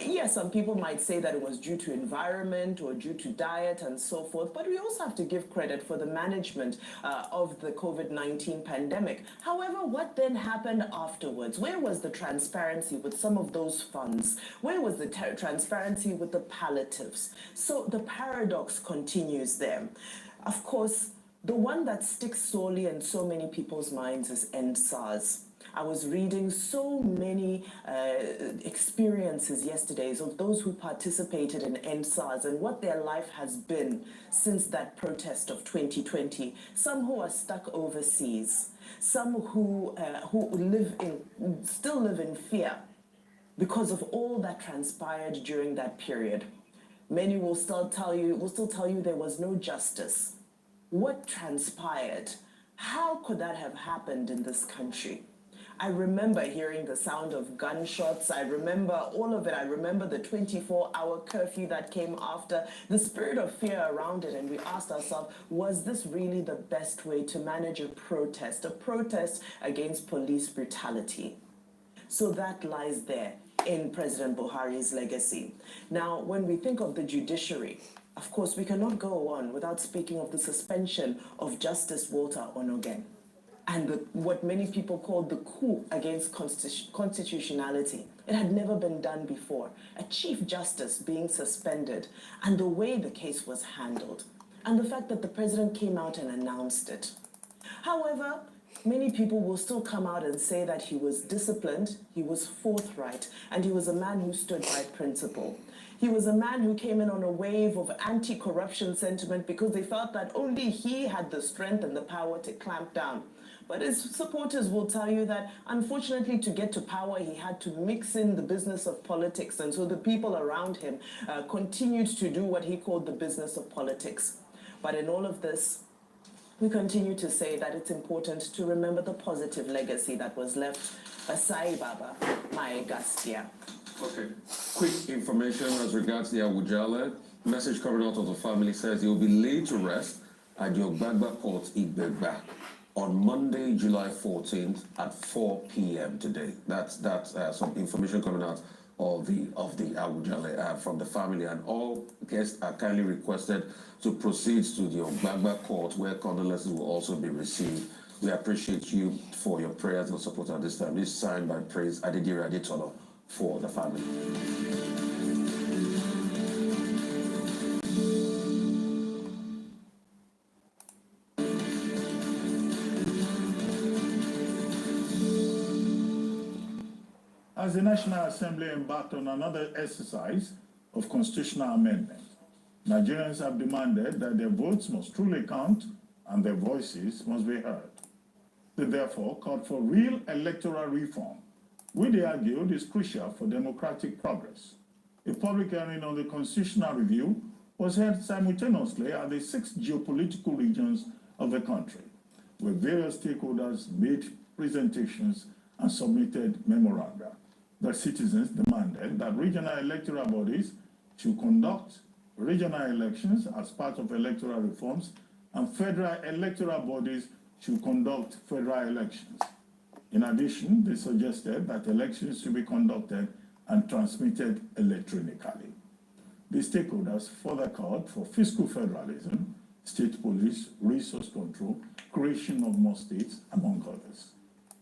Yes, some people might say that it was due to environment or due to diet and so forth, but we also have to give credit for the management of the COVID-19 pandemic. However, what then happened afterwards? Where was the transparency with some of those funds? Where was the transparency with the palliatives? So the paradox continues there. Of course, the one that sticks sorely in so many people's minds is EndSARS. I was reading so many experiences yesterday of those who participated in EndSARS and what their life has been since that protest of 2020. Some who are stuck overseas, some who still live in fear because of all that transpired during that period. Many will still tell you there was no justice. what transpired? How could that have happened in this country? I remember hearing the sound of gunshots. I remember all of it. I remember the 24-hour curfew that came after, the spirit of fear around it. And we asked ourselves, was this really the best way to manage a protest against police brutality? So that lies there in President Buhari's legacy. Now, when we think of the judiciary, of course, we cannot go on without speaking of the suspension of Justice Walter Onogen and what many people called the coup against constitutionality. It had never been done before. A Chief Justice being suspended, and the way the case was handled, and the fact that the president came out and announced it. However, many people will still come out and say that he was disciplined, he was forthright, and he was a man who stood by principle. He was a man who came in on a wave of anti-corruption sentiment because they felt that only he had the strength and the power to clamp down. But his supporters will tell you that, unfortunately, to get to power, he had to mix in the business of politics. And so the people around him continued to do what he called the business of politics. But in all of this, we continue to say that it's important to remember the positive legacy that was left by Sai Baba, Mae Gaskia. Okay. Quick information as regards the Awujale. Message coming out of the family says he will be laid to rest at the Ogbagba Court, Igbegba, on Monday, July 14th at 4 p.m. today. That's some information coming out of the Awujale from the family, and all guests are kindly requested to proceed to the Ogbagba Court, where condolences will also be received. We appreciate you for your prayers and support at this time. This is signed by Praise Adedire Adetono for the family. As the National Assembly embarked on another exercise of constitutional amendment, Nigerians have demanded that their votes must truly count and their voices must be heard. They therefore called for real electoral reform, which they argued is crucial for democratic progress. A public hearing on the constitutional review was held simultaneously at the 6 geopolitical regions of the country, where various stakeholders made presentations and submitted memoranda. The citizens demanded that regional electoral bodies should conduct regional elections as part of electoral reforms, and federal electoral bodies should conduct federal elections. In addition, they suggested that elections should be conducted and transmitted electronically. The stakeholders further called for fiscal federalism, state police, resource control, creation of more states, among others.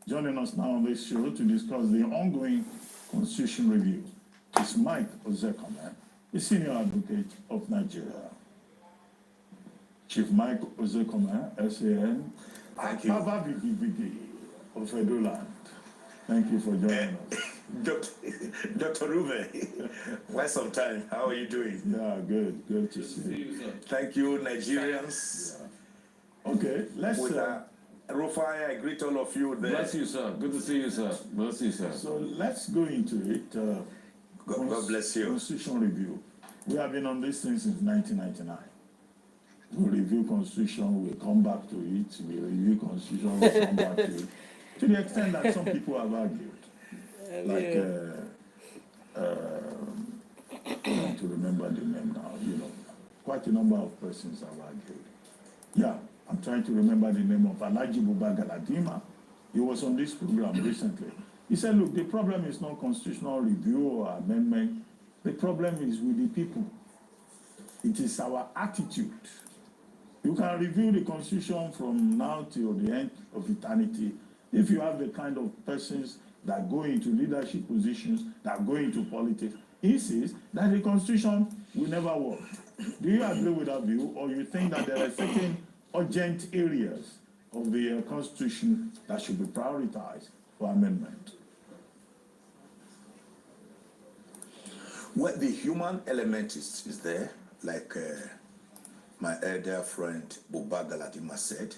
Joining us now on this show to discuss the ongoing Constitution review is Mike Ozekome, a senior advocate of Nigeria. Chief Mike Ozekome, SAN, Papa Vigi of Edoland. Thank you for joining us. Dr. Ruben, quite some time. How are you doing? Yeah, good. Good to see you. Thank you, Nigerians. Yeah. Okay, let's... Rufai, I greet all of you there. Bless you, sir. Good to see you, sir. Bless you, sir. So let's go into it. God bless you. Constitution review. We have been on this thing since 1999. We review Constitution, we come back to it. We review Constitution, we come back to it. To the extent that some people have argued. Like, trying to remember the name now, quite a number of persons have argued. Yeah. I'm trying to remember the name of Alhaji Buba Galadima. He was on this program recently. He said, look, the problem is not constitutional review or amendment. The problem is with the people. It is our attitude. You can review the Constitution from now till the end of eternity if you have the kind of persons that go into leadership positions, that go into politics. He says that the Constitution will never work. Do you agree with that view, or you think that there are certain urgent areas of the Constitution that should be prioritized for amendment? Well, the human element is there, like my elder friend Buba Galadima said,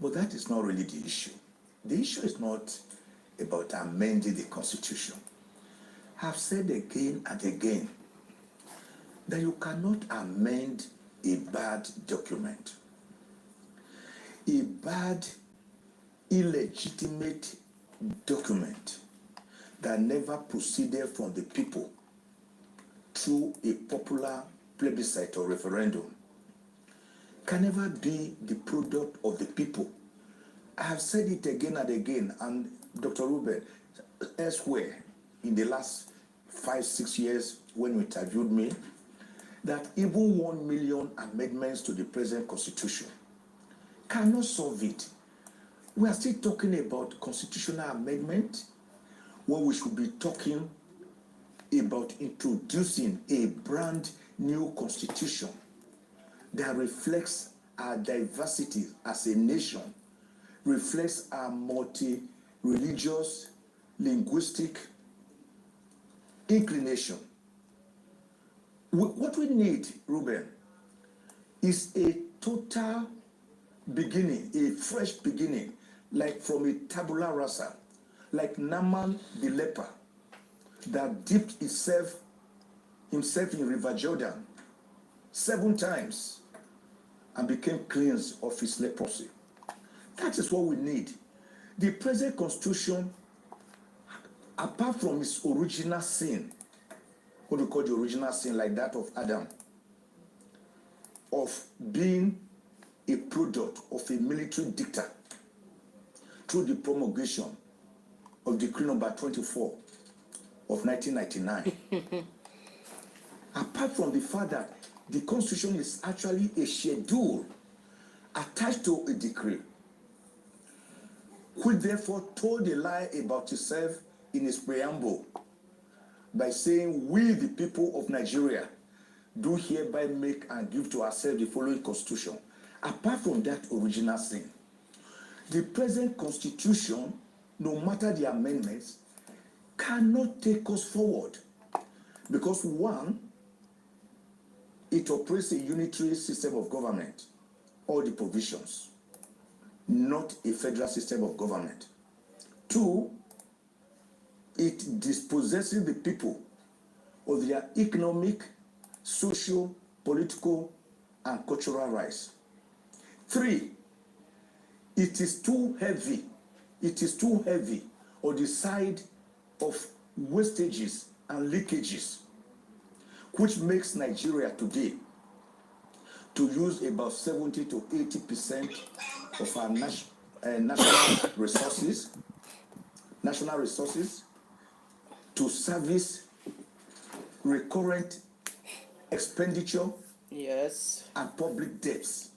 but that is not really the issue. The issue is not about amending the Constitution. I've said again and again that you cannot amend a bad document. a bad, illegitimate document that never proceeded from the people through a popular plebiscite or referendum can never be the product of the people. I have said it again and again, and Dr. Ruben, elsewhere in the last 5-6 years when you interviewed me, that even 1 million amendments to the present constitution cannot solve it. We are still talking about constitutional amendment when we should be talking about introducing a brand new constitution that reflects our diversity as a nation, reflects our multi-religious, linguistic inclination. What we need, Ruben, is a total beginning, a fresh beginning, like from a tabula rasa, like Naaman the leper that dipped himself in River Jordan 7 times and became cleansed of his leprosy. That is what we need. The present constitution, apart from its original sin, what we call the original sin, like that of Adam, of being a product of a military dictator through the promulgation of Decree number 24 of 1999. Apart from the fact that the Constitution is actually a schedule attached to a decree, which therefore told a lie about itself in its preamble by saying, we, the people of Nigeria, do hereby make and give to ourselves the following Constitution. Apart from that original sin, the present Constitution, no matter the amendments, cannot take us forward. Because one, it operates a unitary system of government, all the provisions, not a federal system of government. 2, it dispossesses the people of their economic, social, political, and cultural rights. 3, it is too heavy. It is too heavy on the side of wastages and leakages, which makes Nigeria today to use about 70 to 80% of our national resources to service recurrent expenditure, yes, and public debts.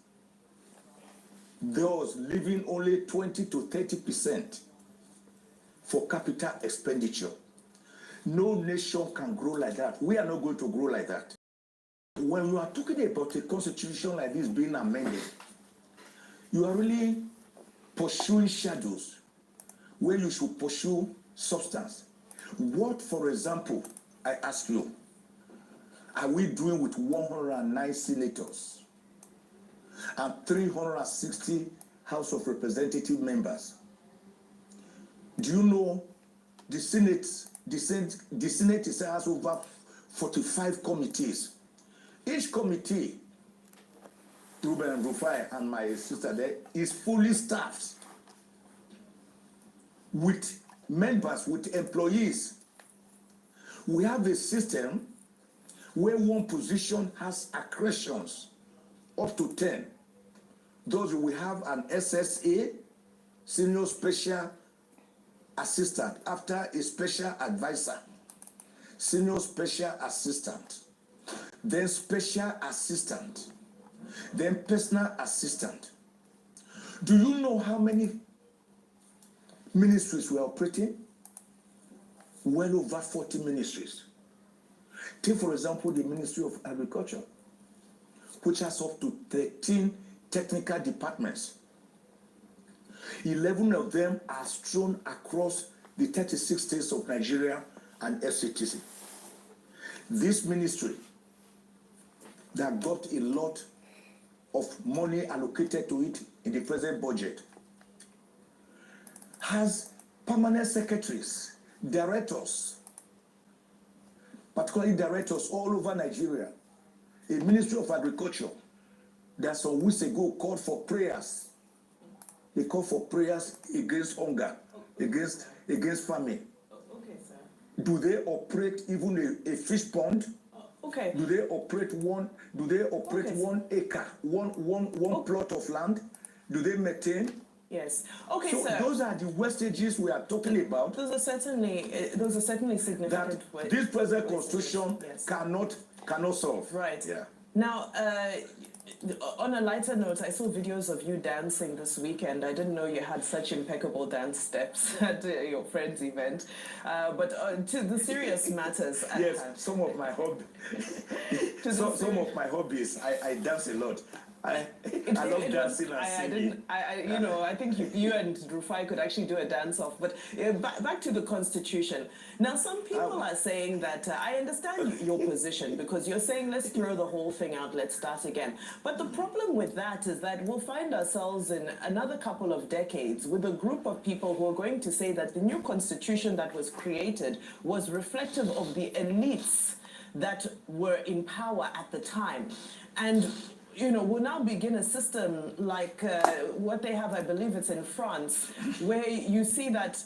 Those leaving only 20 to 30% for capital expenditure. No nation can grow like that. We are not going to grow like that. When you are talking about a constitution like this being amended, you are really pursuing shadows where you should pursue substance. What, for example, I ask you, are we doing with 109 senators and 360 House of Representative members? Do you know the Senate has over 45 committees. Each committee, Ruben Rufai and my sister there, is fully staffed with members, with employees. We have a system where one position has accretions up to 10. Those we have an SSA, Senior Special Assistant, after a Special Advisor, Senior Special Assistant, then Special Assistant, then Personal Assistant. Do you know how many ministries we are operating? Well over 40 ministries. Take, for example, the Ministry of Agriculture, which has up to 13 technical departments. 11 of them are strewn across the 36 states of Nigeria and FCTC. This ministry that got a lot of money allocated to it in the present budget has permanent secretaries, directors, particularly directors all over Nigeria. A Ministry of Agriculture that some weeks ago called for prayers They call for prayers against hunger, against famine. Okay, sir. Do they operate even a fish pond? Okay. Do they operate one? Do they operate Okay, 1 acre, one plot of land? Do they maintain? Yes. Okay, So sir. those are the wastages we are talking about. Those are certainly significant. That this present constitution Yes. cannot solve. Right. Yeah. Now, on a lighter note, I saw videos of you dancing this weekend. I didn't know you had such impeccable dance steps at your friend's event. But to the serious matters at Yes, hand. some of my hobbies. some of my hobbies. I dance a lot. I love dancing and singing. I think you and Rufai could actually do a dance off. But back to the Constitution. Now, some people are saying that I understand your position because you're saying let's throw the whole thing out, let's start again. But the problem with that is that we'll find ourselves in another couple of decades with a group of people who are going to say that the new Constitution that was created was reflective of the elites that were in power at the time. And we'll now begin a system like what they have, I believe it's in France, where you see that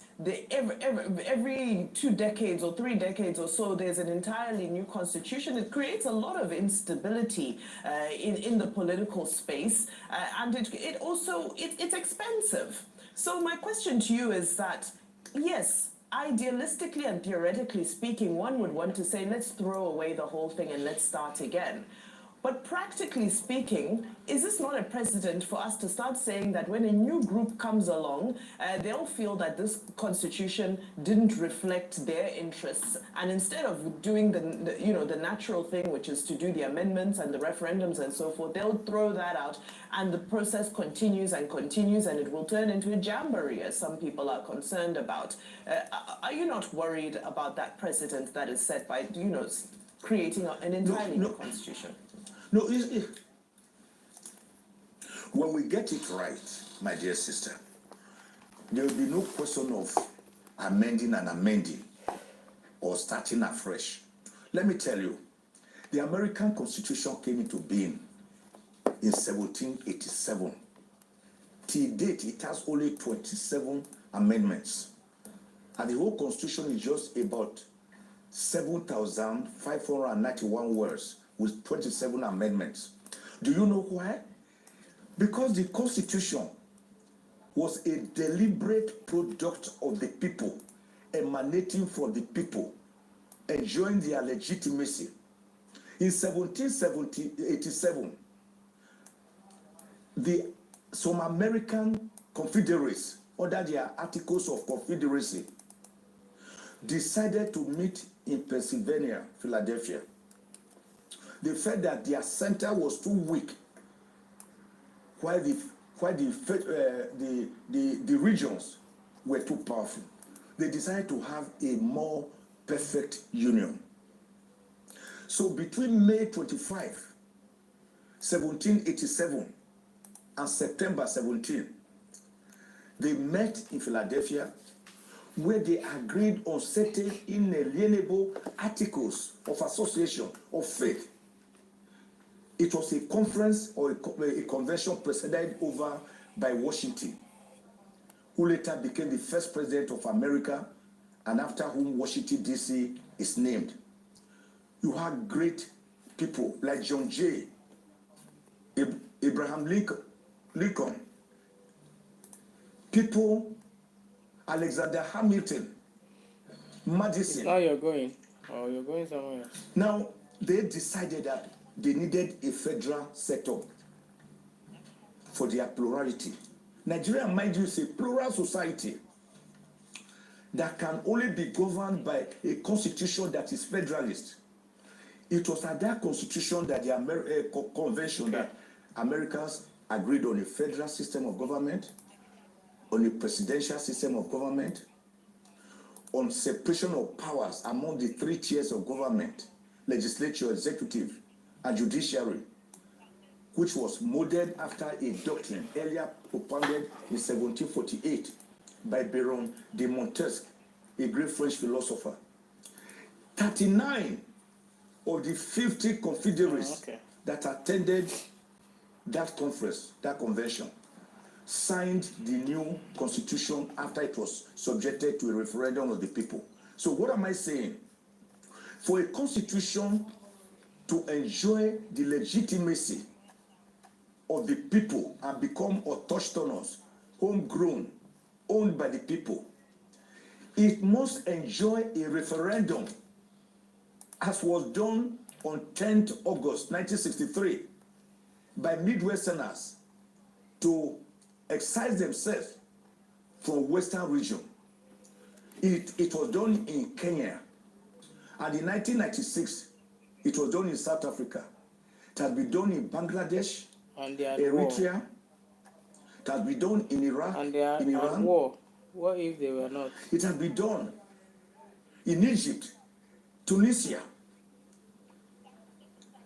every 2 decades or 3 decades or so, there's an entirely new constitution. It creates a lot of instability in the political space, and it's expensive. So my question to you is that, yes, idealistically and theoretically speaking, one would want to say, let's throw away the whole thing and let's start again. But practically speaking, is this not a precedent for us to start saying that when a new group comes along, they'll feel that this constitution didn't reflect their interests, and instead of doing the natural thing, which is to do the amendments and the referendums and so forth, they'll throw that out, and the process continues, and it will turn into a jamboree, as some people are concerned about. Are you not worried about that precedent that is set by creating an entirely new constitution? No, when we get it right, my dear sister, there will be no question of amending or starting afresh. Let me tell you, the American Constitution came into being in 1787. Till date, it has only 27 amendments. And the whole Constitution is just about 7,591 words with 27 amendments. Do you know why? Because the Constitution was a deliberate product of the people, emanating from the people, enjoying their legitimacy. In 1787, some American confederates, under their Articles of Confederacy, decided to meet in Pennsylvania, Philadelphia. They felt that their center was too weak, while the regions were too powerful. They decided to have a more perfect union. So between May 25, 1787, and September 17, they met in Philadelphia, where they agreed on certain inalienable articles of association of faith. It was a conference or a convention presided over by Washington, who later became the first president of America, and after whom Washington, D.C. is named. You had great people like John Jay, Abraham Lincoln, people, Alexander Hamilton, Madison. Now you're going somewhere else. Now, they decided that they needed a federal setup for their plurality. Nigeria, mind you, is a plural society that can only be governed by a constitution that is federalist. It was at that constitution that the convention that Americans agreed on a federal system of government, on a presidential system of government, on separation of powers among the 3 tiers of government, legislature, executive, and judiciary, which was modeled after a doctrine earlier propounded in 1748 by Baron de Montesquieu, a great French philosopher. 39 of the 50 confederates that attended that conference, that convention, signed the new constitution after it was subjected to a referendum of the people. So what am I saying? For a constitution to enjoy the legitimacy of the people and become autochthonous, homegrown, owned by the people, it must enjoy a referendum, as was done on 10th August 1963 by Midwesterners to excise themselves from Western region. It was done in Kenya. And in 1996, it was done in South Africa. It has been done in Bangladesh, and they are Eritrea. It has been done in Iraq, and they are in Iran. at war. What if they were not? It has been done in Egypt, Tunisia.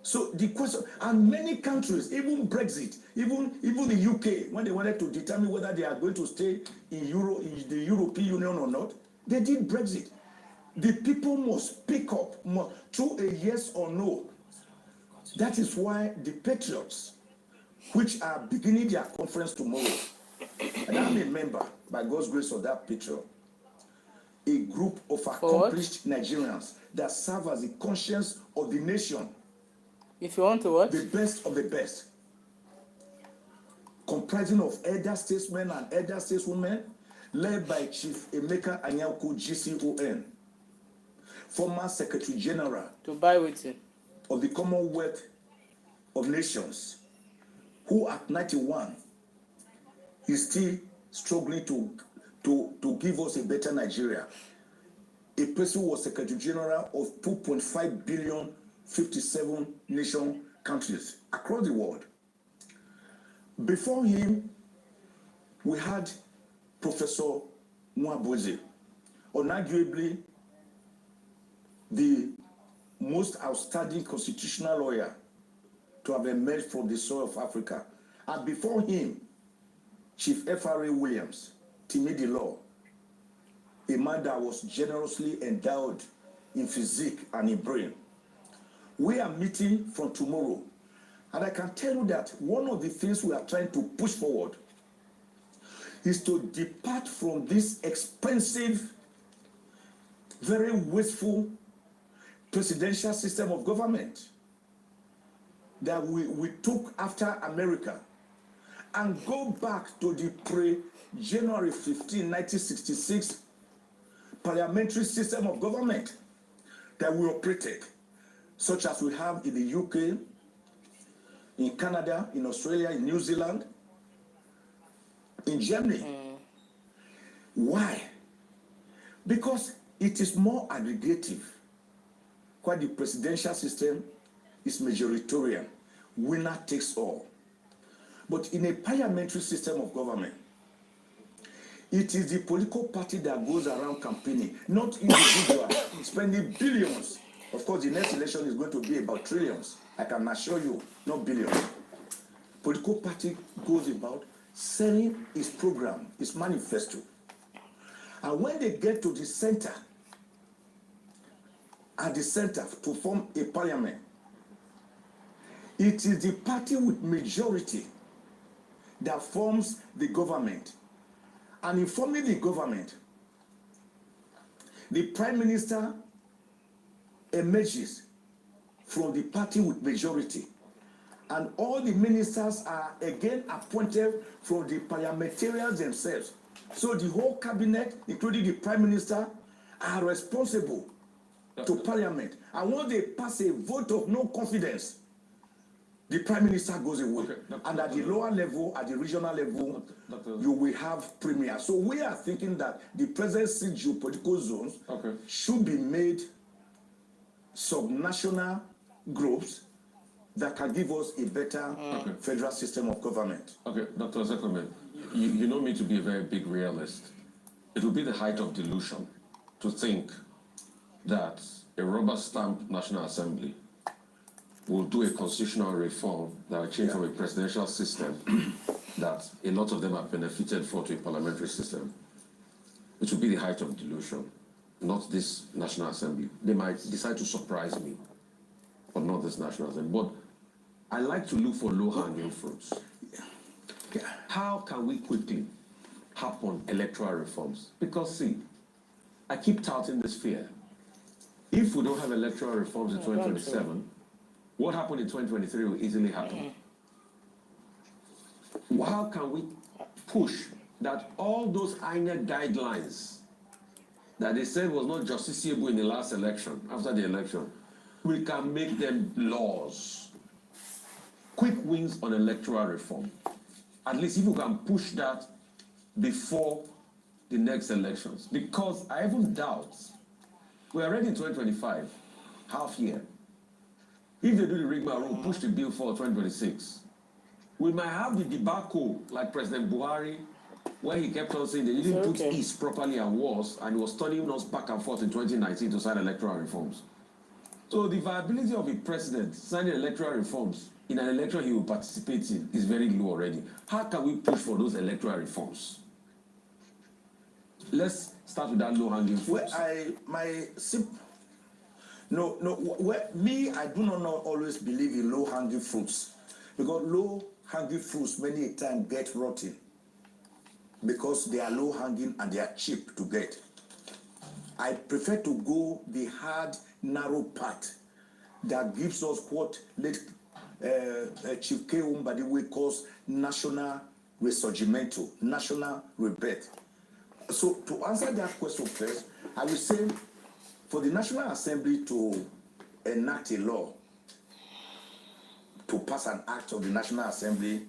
So the question, and many countries, even Brexit, even the UK, when they wanted to determine whether they are going to stay in the European Union or not, they did Brexit. The people must speak up through a yes or no. That is why the Patriots, which are beginning their conference tomorrow, and I'm a member, by God's grace, of that Patriot, a group of accomplished Nigerians that serve as the conscience of the nation. If you want to what? The best of the best. Comprising of elder statesmen and elder stateswomen, led by Chief Emeka Anyaoku, GCON, former Secretary General to buy with it of the Commonwealth of Nations, who at 91 is still struggling to give us a better Nigeria. A person who was Secretary General of 2.5 billion 57 nation countries across the world. Before him, we had Professor Nwabueze, unarguably the most outstanding constitutional lawyer to have emerged from the soil of Africa. And before him, Chief F.R.A. Williams, Timidi Law, a man that was generously endowed in physique and in brain. We are meeting from tomorrow, and I can tell you that one of the things we are trying to push forward is to depart from this expensive, very wasteful presidential system of government that we took after America, and go back to the pre-January 15, 1966 parliamentary system of government that we operated, such as we have in the UK, in Canada, in Australia, in New Zealand, in Germany. Why? Because it is more aggregative. Quite the presidential system is majoritarian, winner takes all. But in a parliamentary system of government, it is the political party that goes around campaigning, not individuals spending billions. Of course, the next election is going to be about trillions. I can assure you, not billions. Political party goes about selling its program, its manifesto. And when they get to the center, at the center to form a parliament, it is the party with majority that forms the government. And in forming the government, the prime minister emerges from the party with majority, and all the ministers are again appointed from the parliamentarians themselves. So the whole cabinet, including the prime minister, are responsible to parliament. And once they pass a vote of no confidence, the prime minister goes away. And at the lower level, at the regional level, you will have premier. So we are thinking that the present six geopolitical zones should be made subnational groups that can give us a better federal system of government. Okay, Dr. Zekome, you know me to be a very big realist. It will be the height of delusion to think that a rubber-stamped National Assembly will do a constitutional reform that will change from a presidential system that a lot of them have benefited for to a parliamentary system. It will be the height of delusion, not this National Assembly. They might decide to surprise me, but not this National Assembly. But I like to look for low-hanging fruits. How can we quickly happen electoral reforms? Because see, I keep touting this fear. If we don't have electoral reforms in 2027, what happened in 2023 will easily happen. How can we push that all those INEC guidelines that they said was not justiciable in the last election, after the election, we can make them laws? Quick wins on electoral reform. At least if we can push that before the next elections. Because I even doubt, we're already in 2025, half year. If they do the rigmarole, push the bill for 2026, we might have the debacle like President Buhari, where he kept on saying they didn't put East properly and was, and he was turning us back and forth in 2019 to sign electoral reforms. So the viability of a president signing electoral reforms in an election he will participate in is very low already. How can we push for those electoral reforms? Let's start with that low-hanging fruit. I do not always believe in low-hanging fruits, because low-hanging fruits many a time get rotten because they are low-hanging and they are cheap to get. I prefer to go the hard, narrow path that gives us what late Chief K. Umbadiwe calls national resurgimento, national rebirth. So to answer that question first, I will say for the National Assembly to enact a law, to pass an act of the National Assembly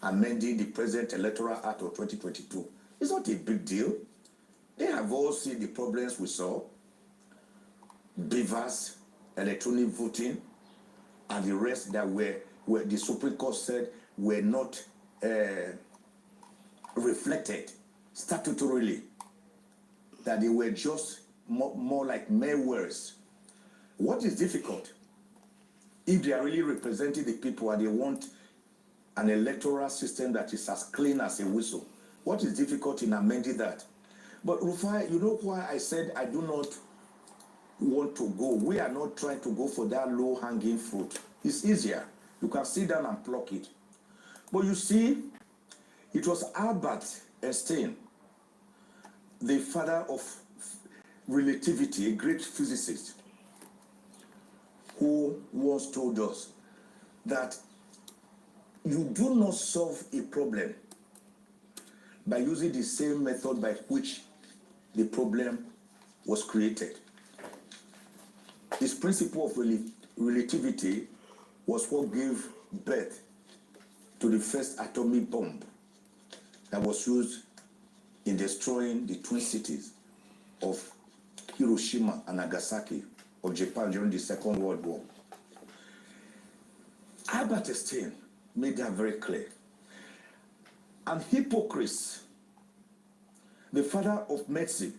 amending the present Electoral Act of 2022, it's not a big deal. They have all seen the problems we saw, beavers, electronic voting, and the rest that were the Supreme Court said were not reflected statutorily, that they were just more like mere words. What is difficult? If they are really representing the people and they want an electoral system that is as clean as a whistle, what is difficult in amending that? But Rufai, you know why I said I do not want to go? We are not trying to go for that low-hanging fruit. It's easier. You can sit down and pluck it. But you see, it was Albert Einstein, the father of relativity, a great physicist, who once told us that you do not solve a problem by using the same method by which the problem was created. This principle of relativity was what gave birth to the first atomic bomb that was used in destroying the twin cities of Hiroshima and Nagasaki of Japan during the Second World War. Albert Einstein made that very clear. And Hippocrates, the father of medicine,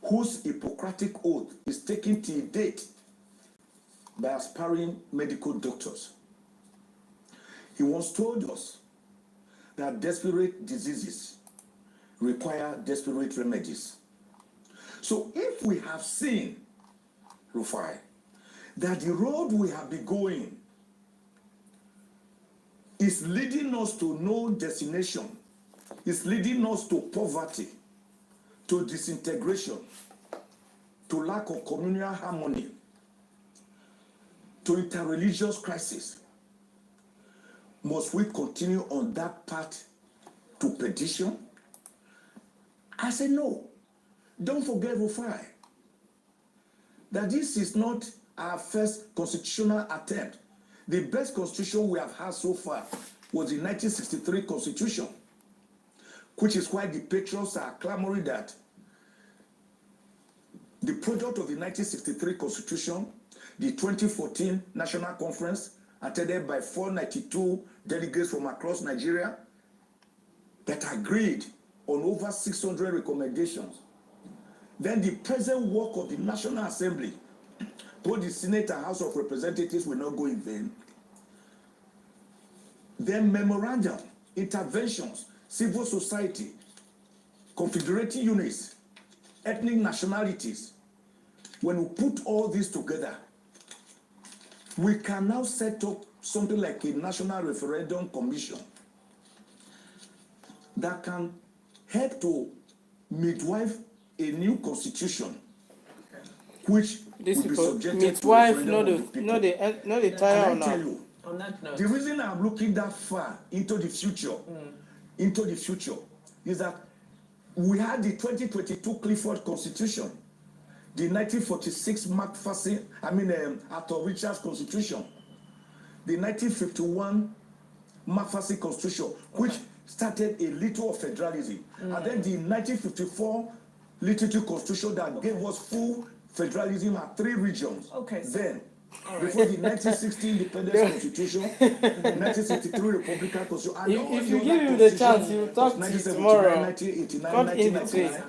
whose Hippocratic oath is taken till date by aspiring medical doctors, he once told us that desperate diseases require desperate remedies. So if we have seen, Rufai, that the road we have been going is leading us to no destination, is leading us to poverty, to disintegration, to lack of communal harmony, to interreligious crisis, must we continue on that path to perdition? I say no. Don't forget, Rufai, that this is not our first constitutional attempt. The best constitution we have had so far was the 1963 constitution, which is why the patriots are clamoring that the product of the 1963 constitution, the 2014 National Conference, attended by 492 delegates from across Nigeria, that agreed on over 600 recommendations. Then the present work of the National Assembly, both the Senate and House of Representatives, will not go in vain. Then memorandum, interventions, civil society, confederating units, ethnic nationalities. When we put all this together, we can now set up something like a National Referendum Commission that can help to midwife a new constitution, which This will be people, subjected to midwife, referendum of the people. not the tire Can or I tell not. you, On that note, the reason I'm looking that far into the future, is that we had the 2022 Clifford Constitution, the 1946 Arthur Richards Constitution, the 1951 McPherson Constitution, which started a little of federalism, and then the 1954 Literature Constitution that gave us full federalism at 3 regions. Okay, so- Then, All before right. the 1960 Independence Constitution, the 1963 Republican Constitution, and all If the you other give him the chance, constitutions he will of talk to you 1979, tomorrow. 1989, Not in 1999,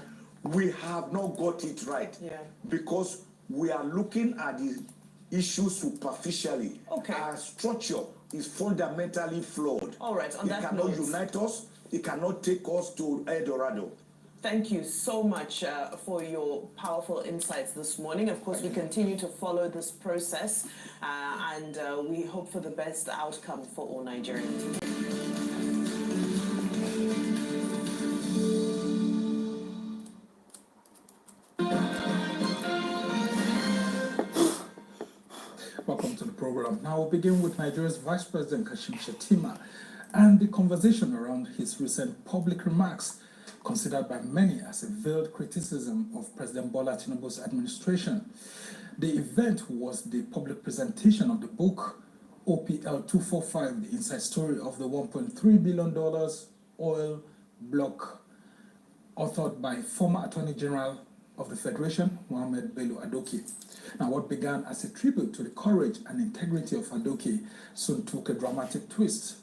we have not got it right. Yeah. Because we are looking at the issues superficially. Okay. Our structure is fundamentally flawed. All right, on it that cannot note- unite us. It cannot take us to El Dorado. Thank you so much for your powerful insights this morning. Of course, we continue to follow this process and we hope for the best outcome for all Nigerians. Welcome to the program. Now we'll begin with Nigeria's Vice President Kashim Shettima and the conversation around his recent public remarks, considered by many as a veiled criticism of President Bola Tinubu's administration. The event was the public presentation of the book OPL 245, the inside story of the $1.3 billion oil block, authored by former Attorney General of the Federation, Mohammed Bello Adoke. Now, what began as a tribute to the courage and integrity of Adoke soon took a dramatic twist.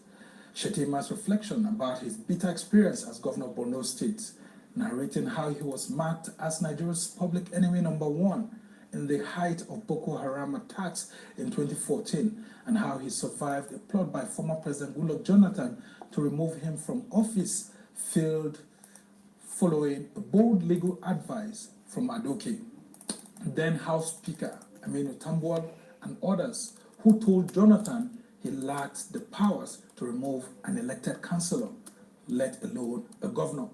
Shettima's reflection about his bitter experience as governor of Borno State, narrating how he was marked as Nigeria's public enemy #1 in the height of Boko Haram attacks in 2014, and how he survived a plot by former President Goodluck Jonathan to remove him from office, failed following a bold legal advice from Adoke. Then House Speaker Aminu Tambuwal and others who told Jonathan he lacked the powers to remove an elected councillor, let alone a governor.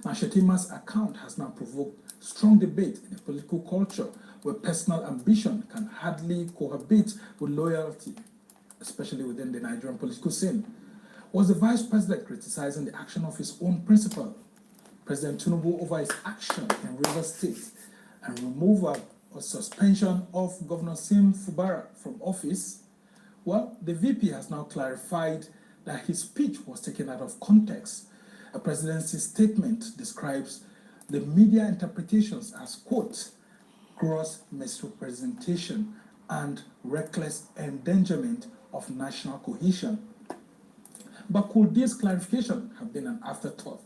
Now, Shettima's account has now provoked strong debate in a political culture where personal ambition can hardly cohabit with loyalty, especially within the Nigerian political scene. Was the vice president criticizing the action of his own principal, President Tinubu, over his action in Rivers State and removal or suspension of Governor Sim Fubara from office? Well, the VP has now clarified that his speech was taken out of context. A presidency statement describes the media interpretations as, quote, gross misrepresentation and reckless endangerment of national cohesion. But could this clarification have been an afterthought?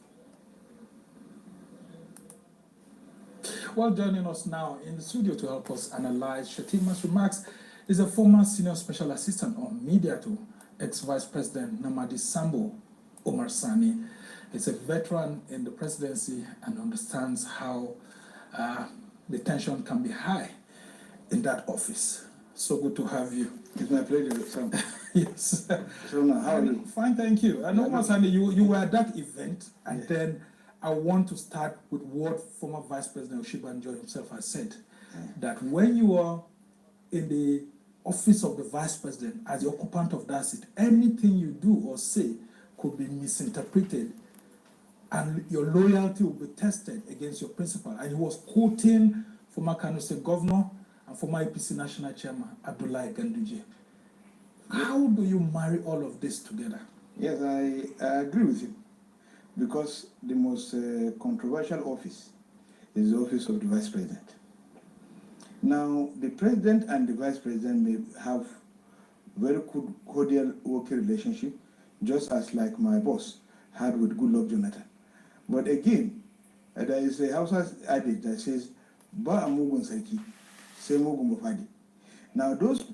Well, joining us now in the studio to help us analyze Shettima's remarks is a former senior special assistant on media to ex-Vice President Namadi Sambo, Omar Sani. He's a veteran in the presidency and understands how the tension can be high in that office. So good to have you. It's my pleasure, Sam. Yes. So now, how are you? Fine, thank you. And Omar Sani, you were at that event, and then I want to start with what former Vice President Oshibanjo himself has said, that when you are in the office of the Vice President as the occupant of that seat, anything you do or say could be misinterpreted and your loyalty will be tested against your principal. And he was quoting former Kano State Governor and former APC National Chairman Abdullahi Ganduje. How do you marry all of this together? Yes, I agree with you. Because the most controversial office is the office of the Vice President. Now, the President and the Vice President may have very good, cordial working relationship, just as like my boss had with Goodluck Jonathan. But again, there is a Hausa adage that says, Ba amugun sarki, se mugun mafadi. Now, those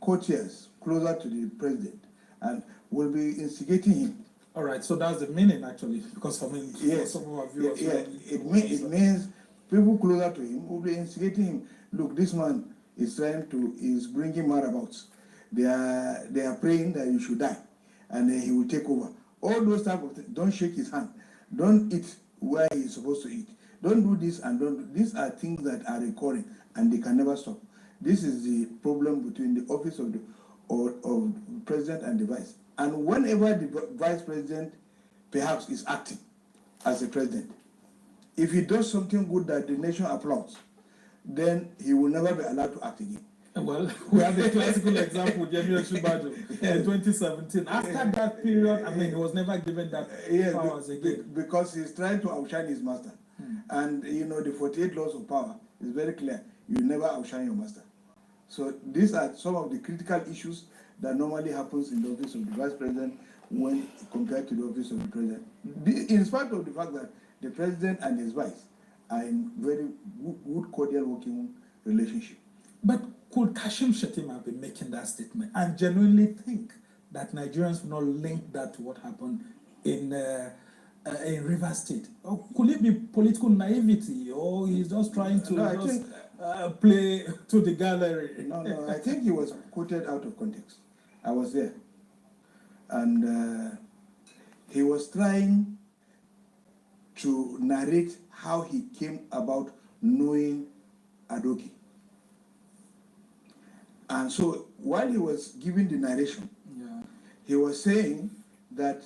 courtiers closer to the President and will be instigating him. All right, so that's the meaning actually, because for me, yes, some of our viewers, it means people closer to him will be instigating him. Look, this man is is bringing mad about. They are praying that you should die, and then he will take over. All those type of things. Don't shake his hand. Don't eat where he's supposed to eat. Don't do this and don't do. These are things that are recurring and they can never stop. This is the problem between the office of the of president and the vice. And whenever the vice president perhaps is acting as a president, if he does something good that the nation applauds, then he will never be allowed to act again. Well, we have a classical example, Jemio Shibado, in 2017. After that period, I mean, he was never given that powers again. Because he's trying to outshine his master. And, you know, the 48 laws of power is very clear. You never outshine your master. So these are some of the critical issues that normally happens in the office of the vice president when compared to the office of the president. In spite of the fact that the president and his vice are in very good cordial working relationship. But could Kashim Shettima be making that statement and genuinely think that Nigerians will not link that to what happened in Rivers State? Or could it be political naivety, or he's just trying to play to the gallery? No, I think he was quoted out of context. I was there. And he was trying to narrate how he came about knowing Adoke. And so while he was giving the narration, he was saying that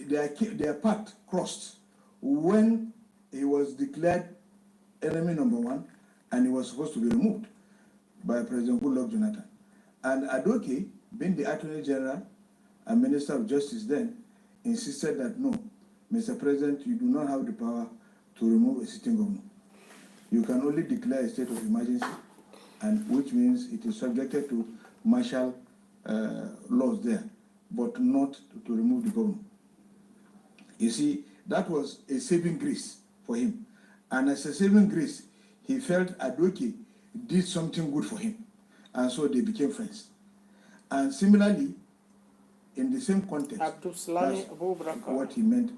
their path crossed when he was declared enemy number one and he was supposed to be removed by President Goodluck Jonathan. And Adoke, being the Attorney General and Minister of Justice then, insisted that no, Mr. President, you do not have the power to remove a sitting governor. You can only declare a state of emergency, and which means it is subjected to martial laws there, but not to remove the governor. You see, that was a saving grace for him. And as a saving grace, he felt Adoke did something good for him. And so they became friends. And similarly, in the same context, that's what he meant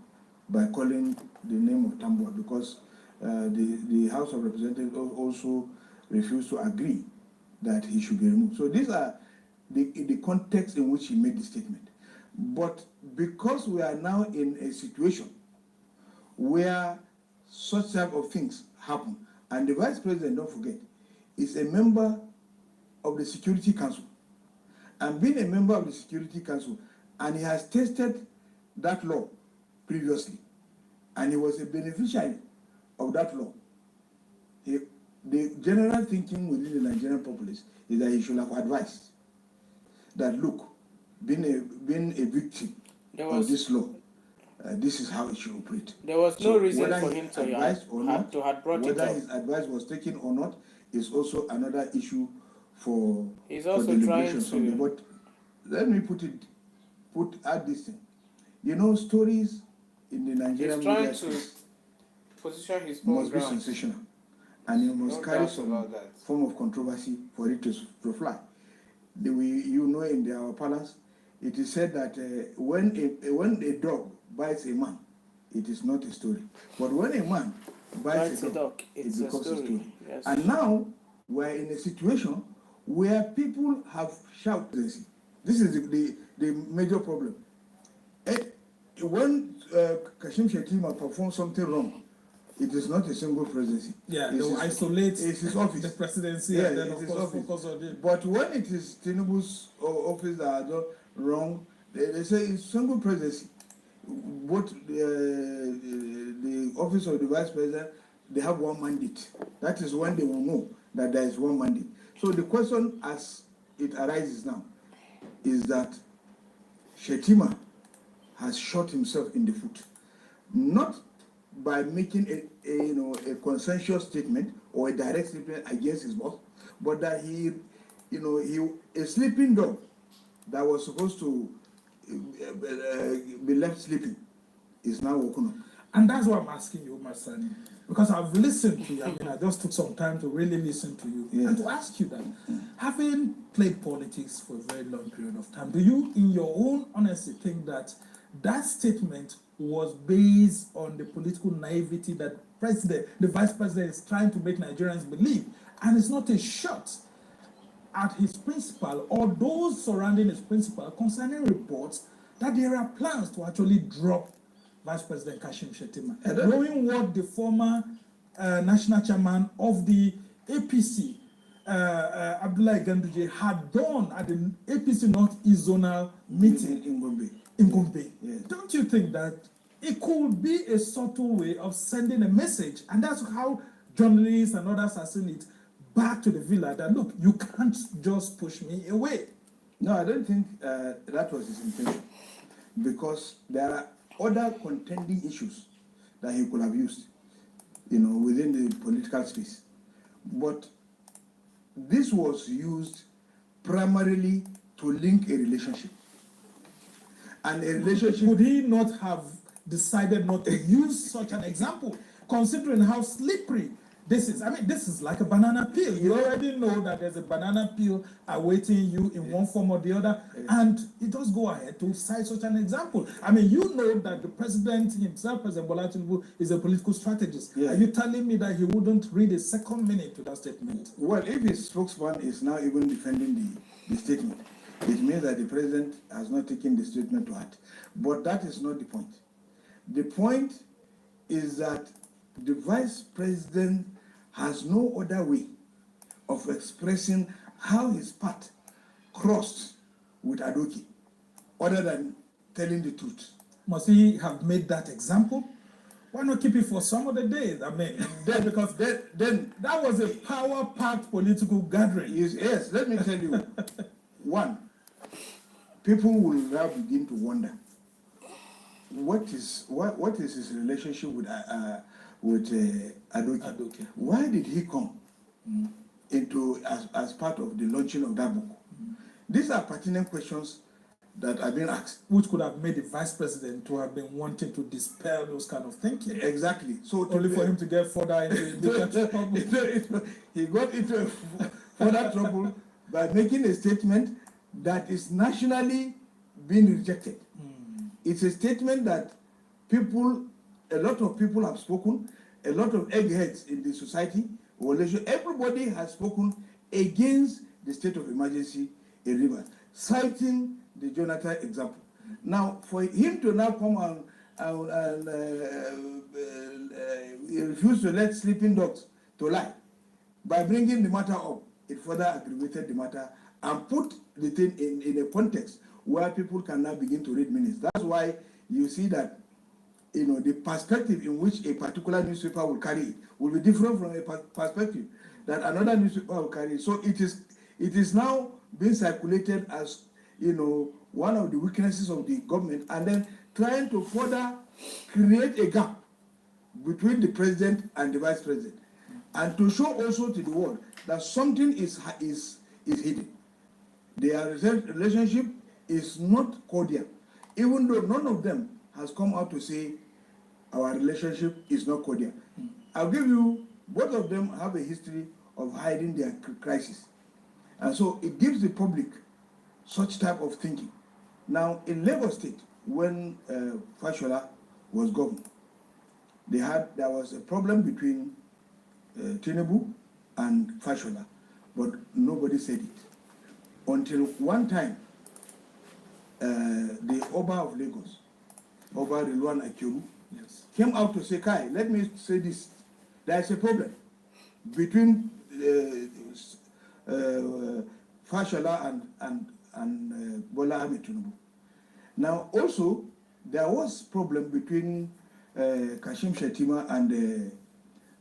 by calling the name of Tambua, because the House of Representatives also refused to agree that he should be removed. So these are the context in which he made the statement. But because we are now in a situation where such type of things happen, and the Vice President, don't forget, is a member of the Security Council. And being a member of the Security Council, and he has tested that law previously, and he was a beneficiary of that law. The general thinking within the Nigerian populace is that he should have advised that, look, being a victim of this law, this is how it should operate. There was no reason for him to have brought it up. Whether his advice was taken or not is also another issue for he's also trying to. But let me add this thing. You know, stories in the Nigerian media position his must be sensational, and you must carry some form of controversy for it to fly. The way you know in our palace, it is said that when a dog bites a man, it is not a story. But when a man bites a dog, it becomes a story. Yes. And now we're in a situation where people have shouted. This is the major problem. When Kashim Shettima performs something wrong, it is not a single presidency. Yeah, they will isolate it's his office. The presidency, yeah, and then of course focus on it. But when it is Tinubu's office that are done wrong, they say it's single presidency. Both the office of the vice president, they have one mandate. That is when they will know that there is one mandate. So the question as it arises now is that Shettima has shot himself in the foot, not by making a consensual statement or a direct statement against his boss, but that a sleeping dog that was supposed to be left sleeping is now woken up. And that's why I'm asking you, Umar Sani, because I've listened to you. I mean, I just took some time to really listen to you and to ask you that, having played politics for a very long period of time, do you, in your own honesty, think that that statement was based on the political naivety that the vice president is trying to make Nigerians believe, and it's not a shot at his principal or those surrounding his principal concerning reports that there are plans to actually drop Vice President Kashim Shettima, knowing what the former national chairman of the APC, Abdullah Ganduje, had done at the APC North-East Zonal meeting in Gombe. Yes. Don't you think that it could be a subtle way of sending a message, and that's how journalists and others are seeing it, back to the villa, that look, you can't just push me away? No, I don't think that was his intention, because there are other contending issues that he could have used, within the political space. But this was used primarily to link a relationship. And a relationship... Would he not have decided not to use such an example, considering how slippery this is? I mean, this is like a banana peel. You already know that there's a banana peel awaiting you in one form or the other, and it does go ahead to cite such an example. I mean, you know that the president himself, President Bola Tinubu, is a political strategist. Yeah. Are you telling me that he wouldn't read a second minute to that statement? Well, if his spokesman is now even defending the statement, it means that the president has not taken the statement to heart. But that is not the point. The point is that the vice president has no other way of expressing how his path crossed with Adoke, other than telling the truth. Must he have made that example? Why not keep it for some other day? I mean, because then that was a power-packed political gathering. Yes, let me tell you. One, people will now begin to wonder, what is his relationship with Adoke? Why did he come into as part of the launching of that book? These are pertinent questions that are being asked, which could have made the vice president to have been wanting to dispel those kind of thinking. Exactly. So only for him to get further into trouble. He got into further trouble by making a statement that is nationally being rejected. It's a statement that a lot of people have spoken, a lot of eggheads in the society, everybody has spoken against the state of emergency in Rivers, citing the Jonathan example. Now, for him to now come and refuse to let sleeping dogs to lie, by bringing the matter up, it further aggravated the matter and put the thing in a context where people can now begin to read minutes. That's why you see that the perspective in which a particular newspaper will carry it will be different from a perspective that another newspaper will carry. So it is now being circulated as one of the weaknesses of the government, and then trying to further create a gap between the president and the vice president, and to show also to the world that something is hidden. Their relationship is not cordial, even though none of them has come out to say our relationship is not cordial. I'll give you, both of them have a history of hiding their crisis. And so it gives the public such type of thinking. Now, in Lagos State, when Fashola was governor, there was a problem between Tinubu and Fashola, but nobody said it. Until one time, the Oba of Lagos, Oba Rilwan Akiolu, came out to say, Kai, let me say this. There is a problem between Fashola and Bola Ahmed Tinubu. Now, also, there was problem between Kashim Shettima and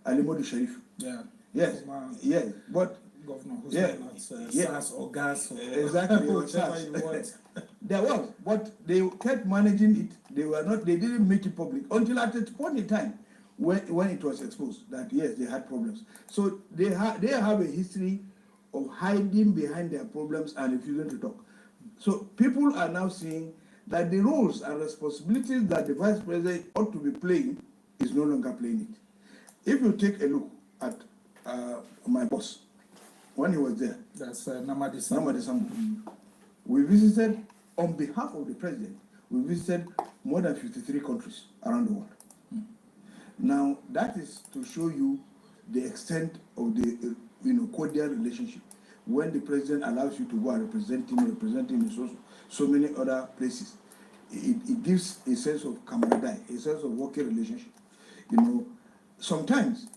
Ali Modu Sharif. Yeah. Yes. Yes. But Governor SAS or gas or exactly whatever you want. There was, but they kept managing it. They didn't make it public until at a point in time when it was exposed that yes, they had problems. So they have a history of hiding behind their problems and refusing to talk. So people are now seeing that the roles and responsibilities that the vice president ought to be playing is no longer playing it. If you take a look at my boss, when he was there, that's Namadi Sambo. We visited, on behalf of the president, we visited more than 53 countries around the world. Now, that is to show you the extent of the cordial relationship. When the president allows you to go and represent him in so many other places, it gives a sense of camaraderie, a sense of working relationship. You know, sometimes,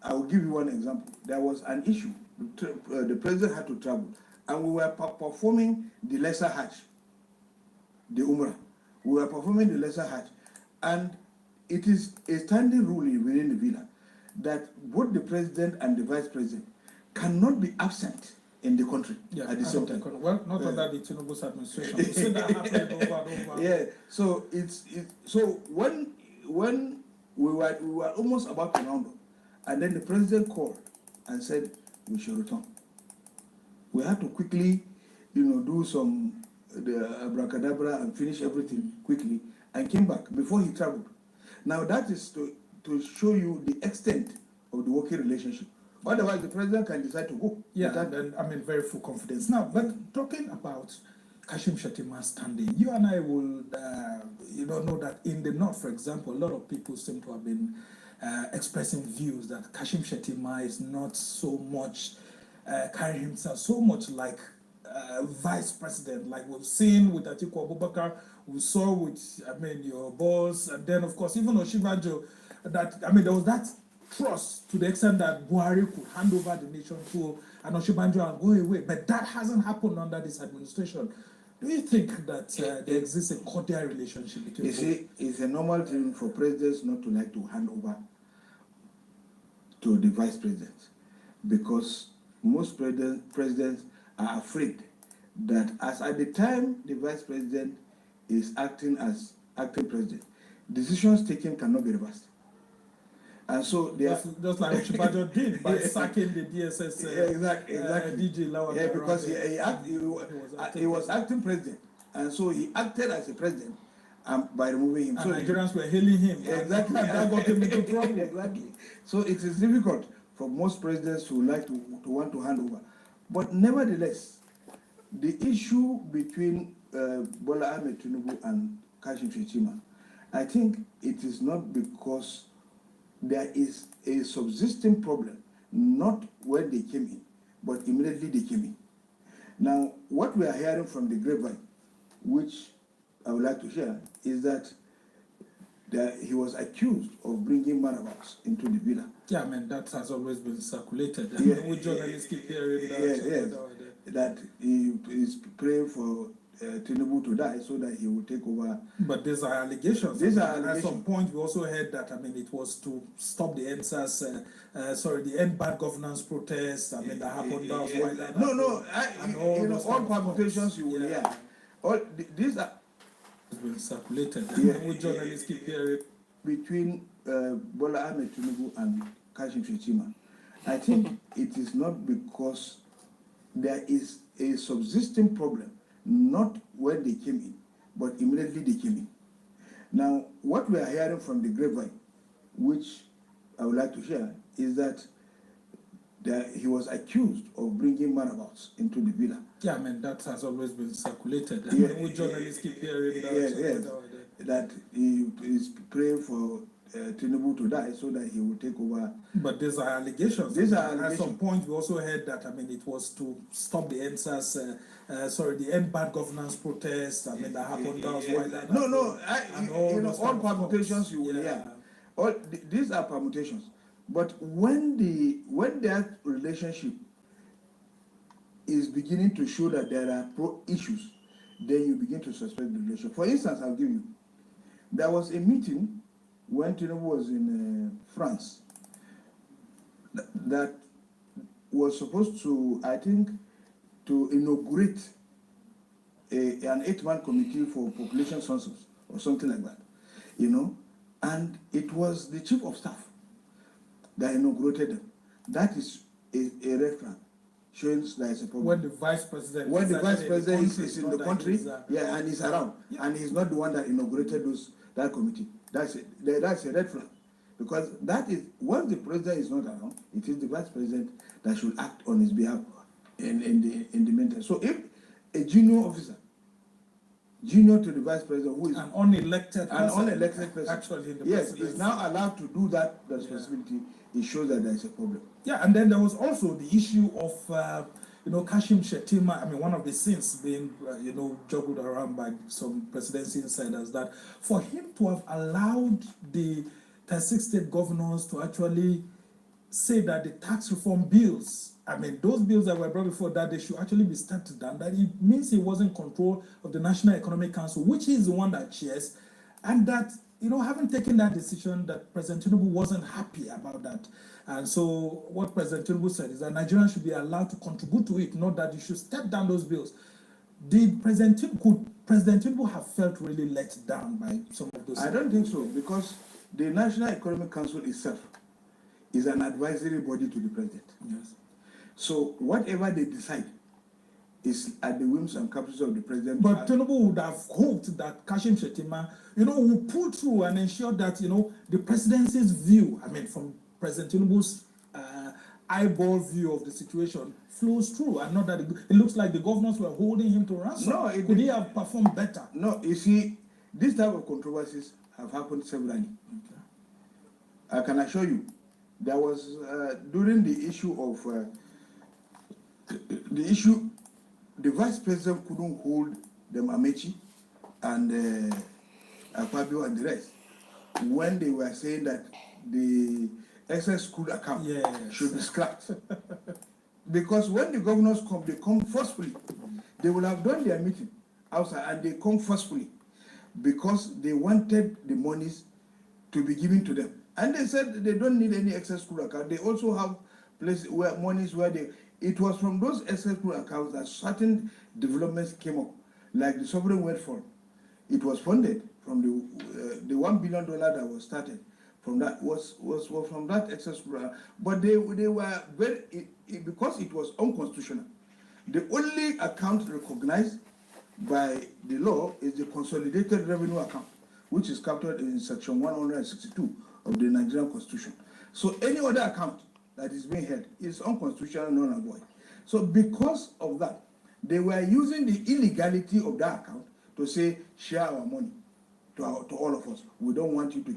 I will give you one example. There was an issue. The president had to travel, and we were performing the Lesser Hajj, the Umrah. We were performing the Lesser Hajj, and it is a standing rule within the villa that both the president and the vice president cannot be absent in the country at the same time. Well, not under the Tinubu's administration. We see that happening over and over. Yeah. So so when we were almost about to round up, and then the president called and said we should return. We had to quickly, do the abracadabra and finish everything quickly, and came back before he traveled. Now that is to show you the extent of the working relationship. Otherwise, the president can decide to go. Yeah, then I'm in very full confidence. Now, but talking about Kashim Shettima's standing, you and I will, know that in the North, for example, a lot of people seem to have been expressing views that Kashim Shettima is not so much carrying himself so much like vice president, like we've seen with Atiku Abubakar, we saw with, your boss, and then, of course, even Oshibajo, that, there was that trust to the extent that Buhari could hand over the nation to an Oshibanjo and go away. But that hasn't happened under this administration. Do you think that there exists a cordial relationship between both? You see, it's a normal thing for presidents not to like to hand over to the vice president, because most presidents are afraid that as at the time the vice president is acting as acting president, decisions taken cannot be reversed. And so they just like Oshibajo did by sacking the DSS exactly. DJ Lawal. Yeah, because he was acting president, and so he acted as a president by removing him. And so Nigerians were hailing him. Exactly. That got him into trouble. Exactly. So it is difficult for most presidents who like to want to hand over. But nevertheless, the issue between Bola Ahmed Tinubu and Kashim Shettima, I think it is not because there is a subsisting problem, not when they came in, but immediately they came in. Now, what we are hearing from the grapevine, which I would like to share, is that he was accused of bringing manabouts into the villa. Yeah, that has always been circulated. We journalists keep hearing that. That he is praying for Tinubu to die so that he will take over. But these are allegations. At some point, we also heard that, it was to stop the EndSARS, the End Bad Governance protests. That happened. That was why that happened. All permutations you will hear. These are been circulated. We journalists keep hearing. Between Bola Ahmed Tinubu and Kashim Shettima, I think it is not because there is a subsisting problem, not when they came in, but immediately they came in. Now, what we are hearing from the grapevine, which I would like to share, is that he was accused of bringing manabouts into the villa. Yeah, that has always been circulated. We journalists keep hearing that he is praying for Tinubu to die so that he will take over. But these are allegations. At some point, we also heard that, it was to stop the EndSARS, the End Bad Governance protests. That happened. That was why that happened. All permutations you will hear. These are permutations. But when that relationship is beginning to show that there are issues, then you begin to suspect the relationship. For instance, I'll give you. There was a meeting when Tinubu was in France that was supposed to, I think, to inaugurate an 8-man committee for population census or something like that, and it was the chief of staff that inaugurated them. That is a red flag, showing there is a problem. When the vice president is in the country, and he's around, and he's not the one that inaugurated that committee. That's a red flag, because that is, once the president is not around, it is the vice president that should act on his behalf in the meantime. So if a junior officer, junior to the vice president, who is an unelected person, actually in the presidency, is now allowed to do that responsibility, it shows that there is a problem. Yeah, and then there was also the issue of Kashim Shettima, one of the scenes being, juggled around by some presidency insiders, that for him to have allowed the 36 state governors to actually say that the tax reform bills, those bills that were brought before that, they should actually be stepped down, that it means he was in control of the National Economic Council, which is the one that chairs, and that, having taken that decision, that President Tinubu wasn't happy about that. And so what President Tinubu said is that Nigerians should be allowed to contribute to it, not that you should step down those bills. Could President Tinubu have felt really let down by some of those? I don't think so, because the National Economic Council itself is an advisory body to the president. Yes. So whatever they decide is at the whims and caprices of the president. But Tinubu would have hoped that Kashim Shettima, will pull through and ensure that, the presidency's view, from President Tinubu's eyeball view of the situation flows through, and not that it looks like the governors were holding him to ransom. No, could he have performed better? No, you see, this type of controversies have happened severally. Okay. I can assure you, there was during the issue of the vice president couldn't hold them Amechi and Akpabio and the rest when they were saying that the excess school account should be scrapped. Because when the governors come, they come forcefully. They will have done their meeting outside and they come forcefully because they wanted the monies to be given to them. And they said they don't need any excess school account. They also have places where monies where it was from those excess school accounts that certain developments came up, like the sovereign wealth fund. It was funded from the $1 billion that was started. From that was from that excess school, but they were very because it was unconstitutional. The only account recognized by the law is the consolidated revenue account, which is captured in section 162 of the Nigerian Constitution. So any other account that is being held is unconstitutional, null and void. So because of that, they were using the illegality of that account to say, share our money to all of us. We don't want you to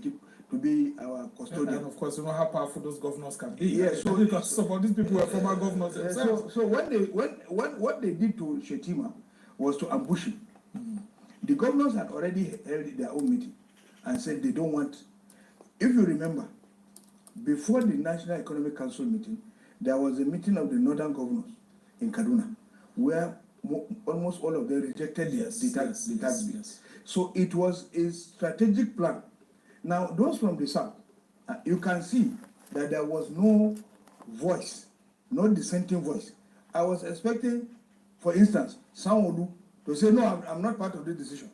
be our custodian. And of course, you know how powerful those governors can be. Yes, so because some of these people were former governors themselves. So what they did to Shettima was to ambush him. The governors had already held their own meeting and said they don't want. If you remember, before the National Economic Council meeting, there was a meeting of the northern governors in Kaduna, where almost all of them rejected the tax bill. So it was a strategic plan. Now, those from the south, you can see that there was no voice, no dissenting voice. I was expecting, for instance, Sanwo-Olu to say, no, I'm not part of this decision.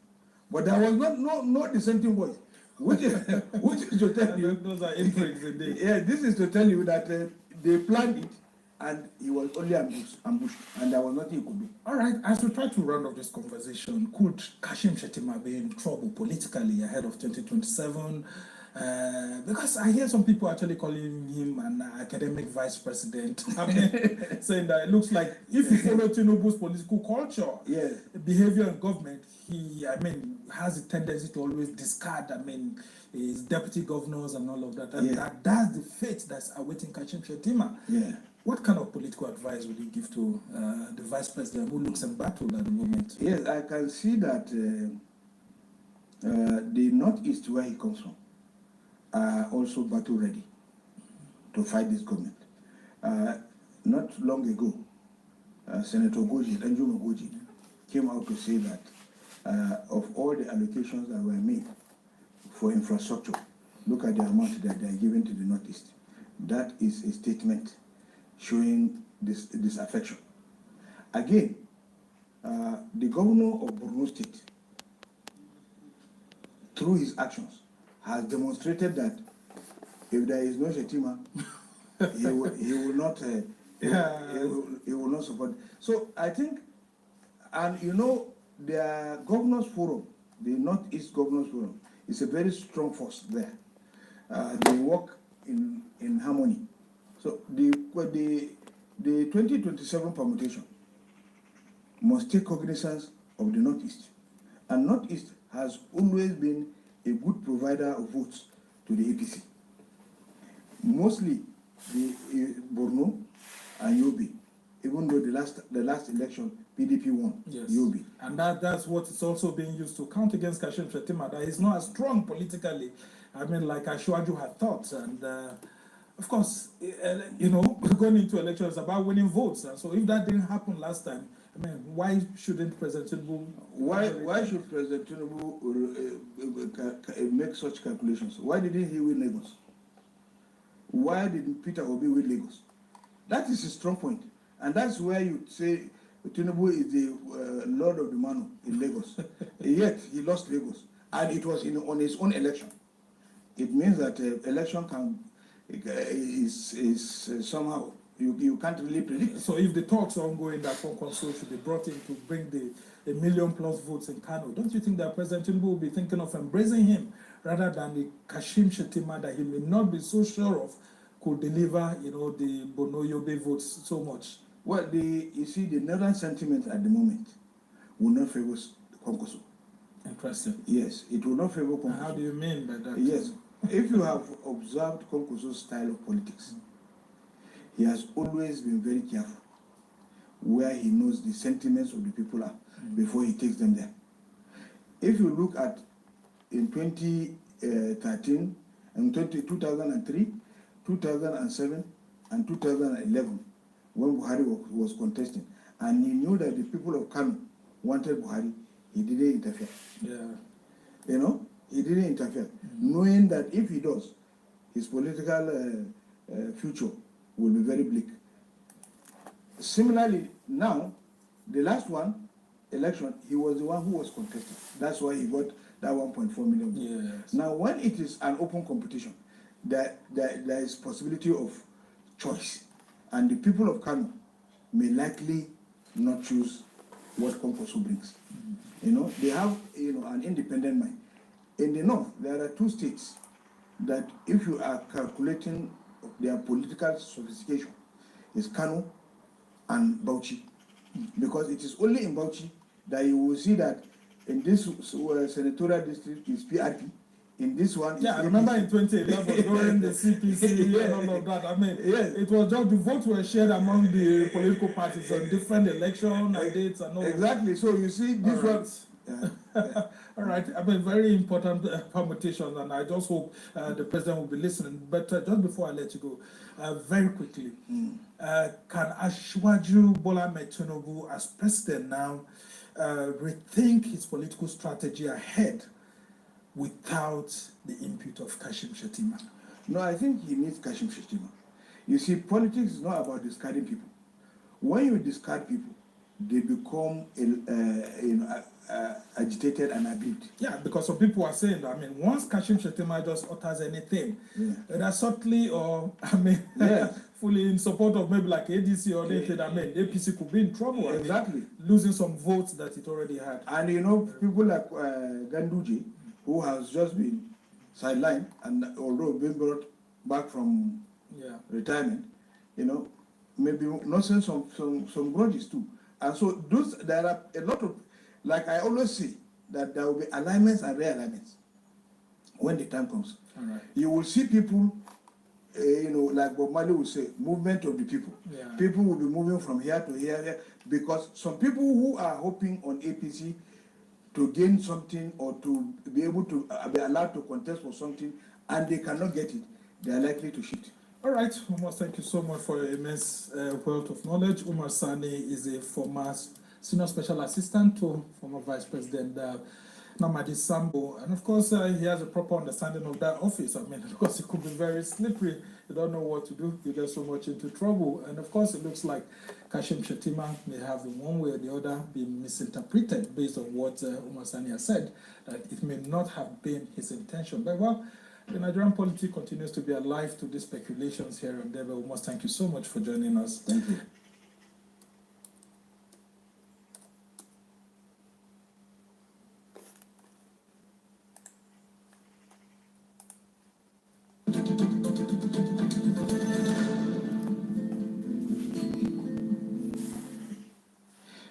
But there was no dissenting voice. Which is to tell you, those are intrigues indeed. Yeah, this is to tell you that they planned it and he was only ambushed, and there was nothing he could do. All right, as we try to round off this conversation, could Kashim Shettima be in trouble politically ahead of 2027? Because I hear some people actually calling him an academic vice president. Saying that it looks like if you follow Tinubu's political culture, behavior in government, he, has a tendency to always discard, his deputy governors and all of that. And that's the fate that's awaiting Kashim Shettima. Yeah. What kind of political advice would you give to the vice president who looks embattled at the moment? Yes, I can see that the northeast where he comes from are also battle ready to fight this government. Not long ago, Senator Danjuma Goji, came out to say that of all the allocations that were made for infrastructure, look at the amount that they are giving to the northeast. That is a statement showing this affection. Again, the governor of Borno State, through his actions, has demonstrated that if there is no Shettima, he will not support. So I think, and the governors forum, the Northeast Governors Forum, is a very strong force there. They work in harmony. So the 2027 permutation must take cognizance of the Northeast. And Northeast has always been a good provider of votes to the APC. Mostly the Borno and Yobe even though the last election PDP won. Yes. Yobe. And that's what is also being used to count against Kashim Shettima, that he's not as strong politically, I mean, like Ashwaju had thought. And of course, you know, going into elections is about winning votes. And so if that didn't happen last time, I mean, why shouldn't President Tinubu... Why should President Tinubu make such calculations? Why didn't he win Lagos? Why didn't Peter Obi win Lagos? That is his strong point. And that's where you say Tinubu is the Lord of the Manu in Lagos. Yet he lost Lagos. And it was on his own election. It means that election is somehow, you can't really predict. So if the talks are ongoing that Kwankwaso should be brought in to bring the 1 million plus votes in Kano, don't you think that President Tinubu will be thinking of embracing him rather than the Kashim Shettima that he may not be so sure of could deliver, you know, the Bono Yobe votes so much? Well, you see, the northern sentiment at the moment will not favor Kwankwaso. Interesting. Yes, it will not favor Kwankwaso. How do you mean by that? Yes, if you have observed Kwankwaso's style of politics, he has always been very careful where he knows the sentiments of the people are before he takes them there. If you look at in 2013 and 2003, 2007 and 2011, when Buhari was contesting, and he knew that the people of Kano wanted Buhari, he didn't interfere. Yeah. You know, he didn't interfere, knowing that if he does, his political future will be very bleak. Similarly, now, the last election, he was the one who was contesting. That's why he got that 1.4 million. Yes. Now, when it is an open competition, there is possibility of choice. And the people of Kano may likely not choose what Kwankwaso brings. You know, they have, you know, an independent mind. In the north, there are 2 states that if you are calculating their political sophistication, is Kano and Bauchi. Because it is only in Bauchi that you will see that in this senatorial district is PRP. In this one, yeah, I remember in 2011 during the CPC and all of that. I mean, it was just the votes were shared among the political parties on different election dates and all. Exactly. So you see, this one. All right. I mean, very important permutation, and I just hope the president will be listening. But just before I let you go, very quickly, can Ashwaju Bola Tinubu, as president now, rethink his political strategy ahead without the input of Kashim Shettima? No, I think he needs Kashim Shettima. You see, politics is not about discarding people. When you discard people, they become agitated and aggrieved. Yeah, because some people are saying that, I mean, once Kashim Shettima just utters anything, that subtly or, I mean, fully in support of maybe like ADC or anything, I mean, APC could be in trouble. Exactly. I mean, losing some votes that it already had. And you know, people like Ganduje, who has just been sidelined and although being brought back from retirement, you know, maybe nursing some grudges too. And so there are a lot of, like I always say, that there will be alignments and realignments when the time comes. All right. You will see people, you know, like Bob Marley would say, movement of the people. Yeah. People will be moving from here to here, because some people who are hoping on APC to gain something or to be able to be allowed to contest for something and they cannot get it, they are likely to shift. All right, Umar, thank you so much for your immense wealth of knowledge. Umar Sani is a former senior special assistant to former Vice President Namadi Sambo. And of course, he has a proper understanding of that office. I mean, of course, it could be very slippery. You don't know what to do. You get so much into trouble. And of course, it looks like Kashim Shettima may have in one way or the other been misinterpreted based on what Umar Sani has said, that it may not have been his intention. But well, the Nigerian polity continues to be alive to these speculations here and there. But we must thank you so much for joining us. Thank you.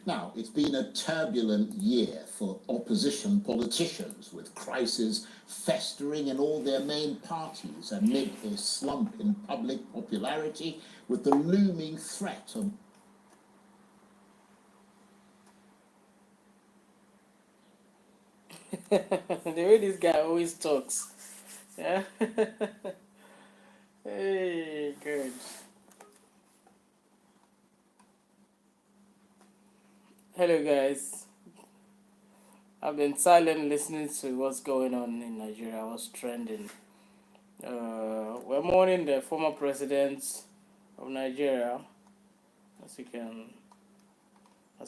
Now, it's been a turbulent year for opposition politicians, with crises festering in all their main parties amid a slump in public popularity, with the looming threat of The way this guy always talks. Yeah. Hey, good. Hello, guys. I've been silent listening to what's going on in Nigeria, what's trending. We're mourning the former president of Nigeria. As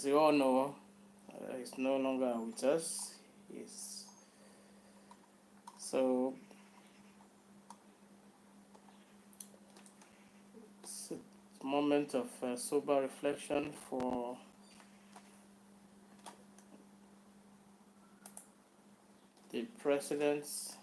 you all know, he's no longer with us. So it's a moment of sober reflection for the presidents.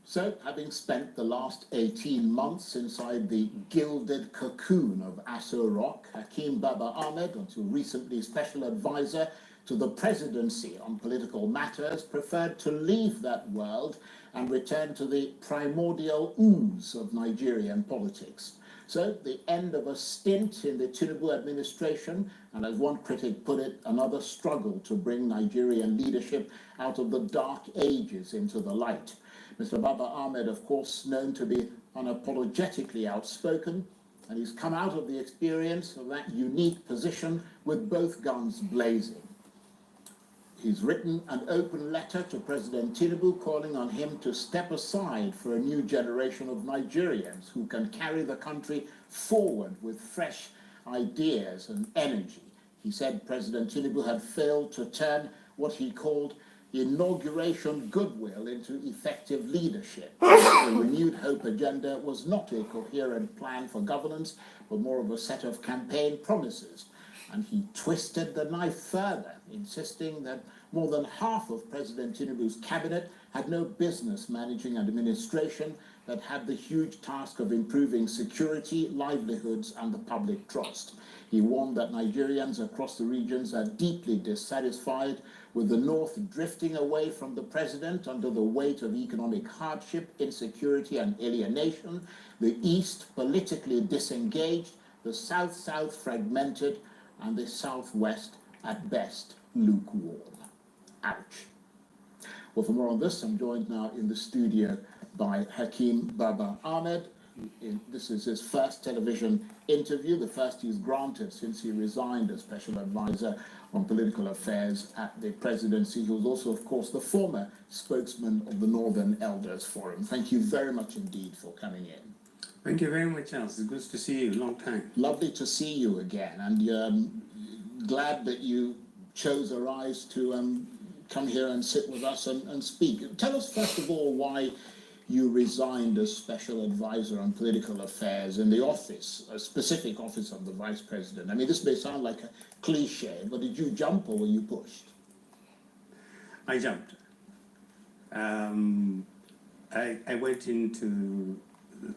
So, having spent the last 18 months inside the gilded cocoon of Assur Rock, Hakeem Baba Ahmed, until recently special advisor to the presidency on political matters, preferred to leave that world and return to the primordial ooze of Nigerian politics. So, the end of a stint in the Tinubu administration, and as one critic put it, another struggle to bring Nigerian leadership out of the dark ages into the light. Mr. Baba Ahmed, of course, known to be unapologetically outspoken, and he's come out of the experience of that unique position with both guns blazing. He's written an open letter to President Tinubu calling on him to step aside for a new generation of Nigerians who can carry the country forward with fresh ideas and energy. He said President Tinubu had failed to turn what he called inauguration goodwill into effective leadership. The renewed hope agenda was not a coherent plan for governance, but more of a set of campaign promises. And he twisted the knife further, insisting that more than half of President Tinubu's cabinet had no business managing an administration that had the huge task of improving security, livelihoods, and the public trust. He warned that Nigerians across the regions are deeply dissatisfied with the North drifting away from the president under the weight of economic hardship, insecurity, and alienation, the East politically disengaged, the South fragmented, and the Southwest, at best, lukewarm. Ouch. Well, for more on this, I'm joined now in the studio by Hakeem Baba Ahmed. This is his first television interview, the first he's granted since he resigned as Special Advisor on Political Affairs at the presidency. He was also, of course, the former spokesman of the Northern Elders Forum. Thank you very much indeed for coming in. Thank you very much, Charles. It's good to see you. Long time. Lovely to see you again, and glad that you chose Arise to come here and sit with us and speak. Tell us, first of all, why you resigned as Special Advisor on Political Affairs in the office, a specific office of the Vice President. I mean, this may sound like a cliche, but did you jump or were you pushed? I jumped. I went into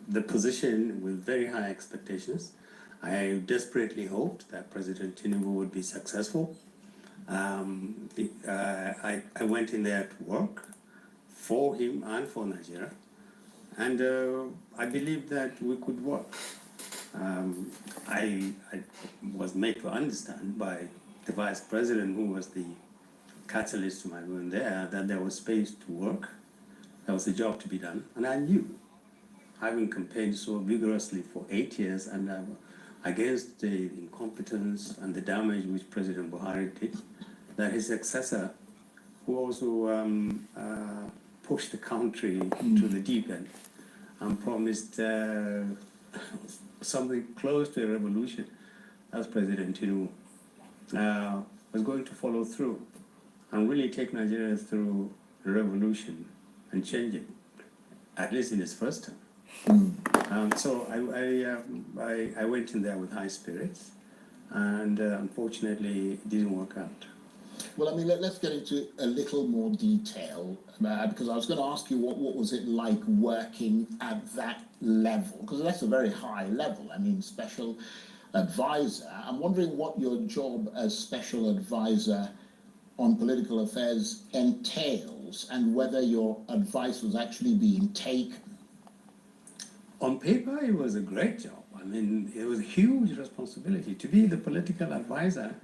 the position with very high expectations. I desperately hoped that President Tinubu would be successful. I went in there to work for him and for Nigeria, and I believed that we could work. I was made to understand by the Vice President, who was the catalyst to my going there, that there was space to work, there was a job to be done, and I knew, having campaigned so vigorously for 8 years and against the incompetence and the damage which President Buhari did, that his successor, who also pushed the country to the deep end and promised something close to a revolution, as President Tinubu, was going to follow through and really take Nigeria through a revolution and change it, at least in his first term. So I went in there with high spirits, and unfortunately it didn't work out. Well, I mean, let's get into a little more detail, because I was going to ask you what was it like working at that level, because that's a very high level. I mean, Special Advisor. I'm wondering what your job as Special Advisor on Political Affairs entails and whether your advice was actually being taken. On paper, it was a great job. I mean, it was a huge responsibility to be the political advisor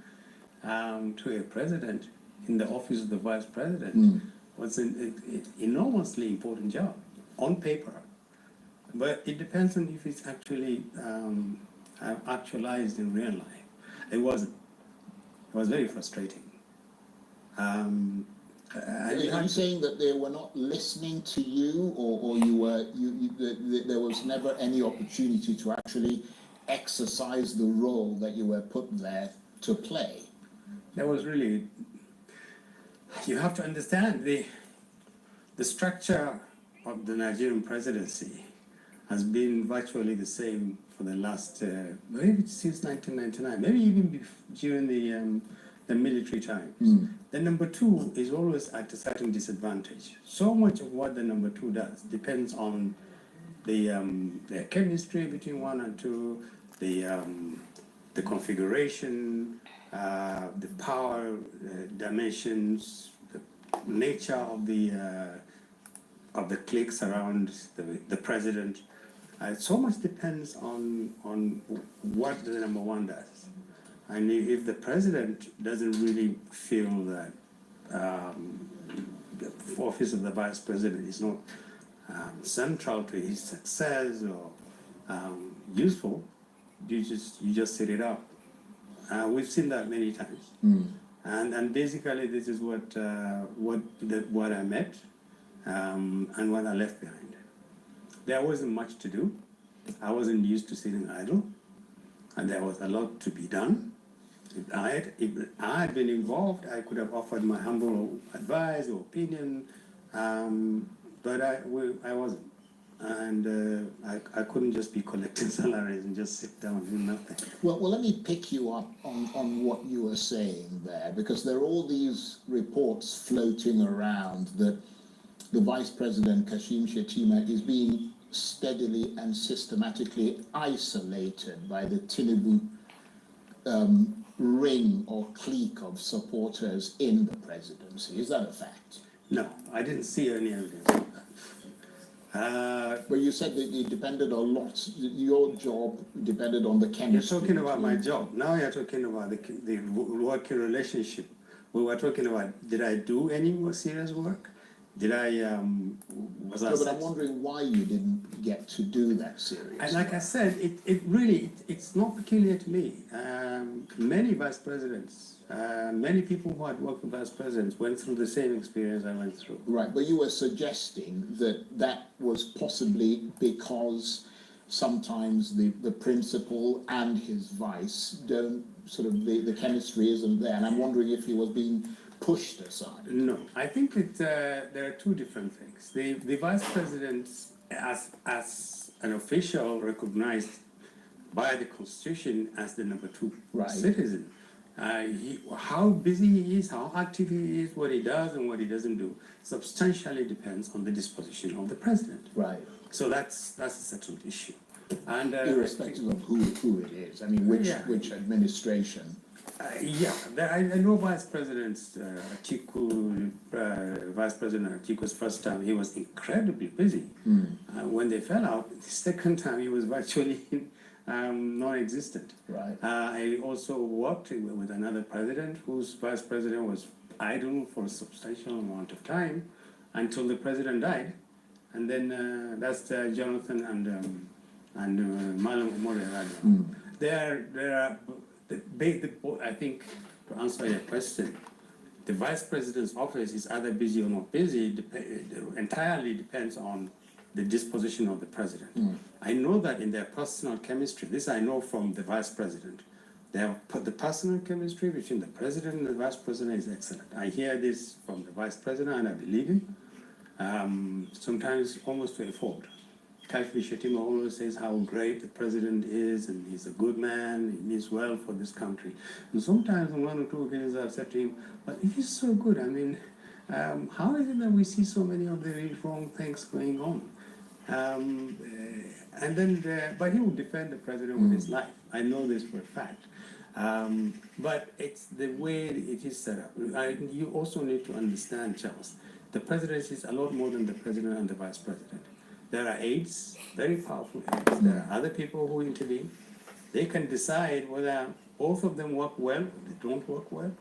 to a president in the office of the Vice President. Was an enormously important job on paper, but it depends on if it's actually actualized in real life. It wasn't. It was very frustrating. Are you saying that they were not listening to you, or there was never any opportunity to actually exercise the role that you were put there to play? There was really, you have to understand the structure of the Nigerian presidency has been virtually the same for the last, maybe since 1999, maybe even during the the military times. The number two is always at a certain disadvantage. So much of what the number two does depends on the chemistry between one and two, the configuration, the power dimensions, the nature of the cliques around the president. So much depends on what the number one does. And if the president doesn't really feel that the office of the vice president is not central to his success or useful, you just set it up. We've seen that many times. And basically this is what I met and what I left behind. There wasn't much to do. I wasn't used to sitting idle, and there was a lot to be done. If I had been involved, I could have offered my humble advice or opinion, but I wasn't. And I couldn't just be collecting salaries and just sit down and do nothing. Well, let me pick you up on what you were saying there, because there are all these reports floating around that the Vice President, Kashim Shettima, is being steadily and systematically isolated by the Tinubu ring or clique of supporters in the presidency. Is that a fact? No, I didn't see any evidence of that. But you said that it depended a lot. Your job depended on the chemistry. You're talking about my job. Now you're talking about the working relationship. We were talking about, did I do any more serious work? Did I, was I... No, but I'm wondering why you didn't get to do that serious. And like I said, it's not peculiar to me. Many vice presidents, many people who had worked with vice presidents went through the same experience I went through. Right, but you were suggesting that was possibly because sometimes the principal and his vice don't the chemistry isn't there, and I'm wondering if he was being pushed aside. No, I think there are two different things. The vice president, as an official recognized by the Constitution as the number two citizen, how busy he is, how active he is, what he does and what he doesn't do, substantially depends on the disposition of the president. Right. So that's a settled issue. And irrespective of who it is, I mean, which administration. I know Vice President Atiku, Vice President Atiku's first time, he was incredibly busy. When they fell out, the second time he was virtually non-existent. Right. I also worked with another president whose vice president was idle for a substantial amount of time until the president died. And then that's Jonathan and Malam Umar Yar'Adua. There are, I think, to answer your question, the vice president's office is either busy or not busy, entirely depends on the disposition of the president. I know that in their personal chemistry, this I know from the vice president, the personal chemistry between the president and the vice president is excellent. I hear this from the vice president and I believe him, sometimes almost to a fault. Kashim Shettima always says how great the president is and he's a good man, he means well for this country. And sometimes on one or two occasions I've said to him, but if he's so good, I mean, how is it that we see so many of the really wrong things going on? And then, but he will defend the president with his life. I know this for a fact. But it's the way it is set up. You also need to understand, Charles, the presidency is a lot more than the president and the vice president. There are aides, very powerful aides. There are other people who intervene. They can decide whether both of them work well or they don't work well.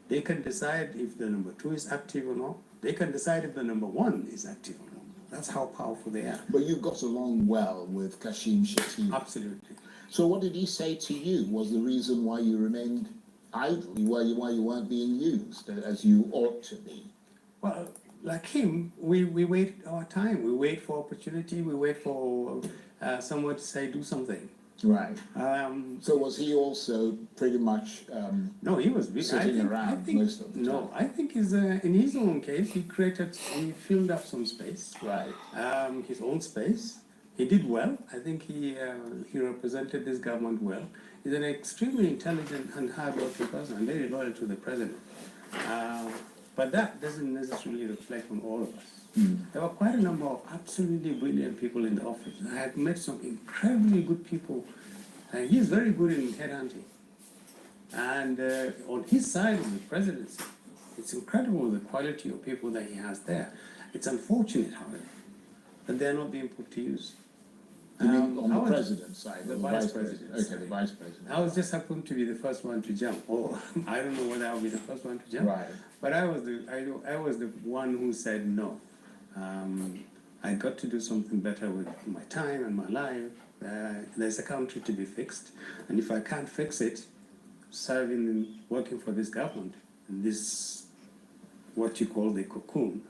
They can decide if the number two is active or not. They can decide if the number one is active or not. That's how powerful they are. But you got along well with Kashim Shettima. Absolutely. So what did he say to you was the reason why you remained idle, why you weren't being used as you ought to be? Well, like him, we wait our time. We wait for opportunity. We wait for someone to say, do something. Right. So was he also pretty much no, he was sitting around most of the time? No, I think in his own case, he filled up some space. Right. His own space. He did well. I think he represented this government well. He's an extremely intelligent and hard-working person and very loyal to the president. But that doesn't necessarily reflect on all of us. There were quite a number of absolutely brilliant people in the office. I had met some incredibly good people. And he's very good in headhunting. And on his side of the presidency, it's incredible the quality of people that he has there. It's unfortunate, however, that they're not being put to use. You mean on the president's side? The vice president. Okay, the vice president. I was just happened to be the first one to jump. Oh, I don't know whether I'll be the first one to jump. Right. But I was the one who said no. I got to do something better with my time and my life. There's a country to be fixed, and if I can't fix it, serving and working for this government, and this what you call the cocoon,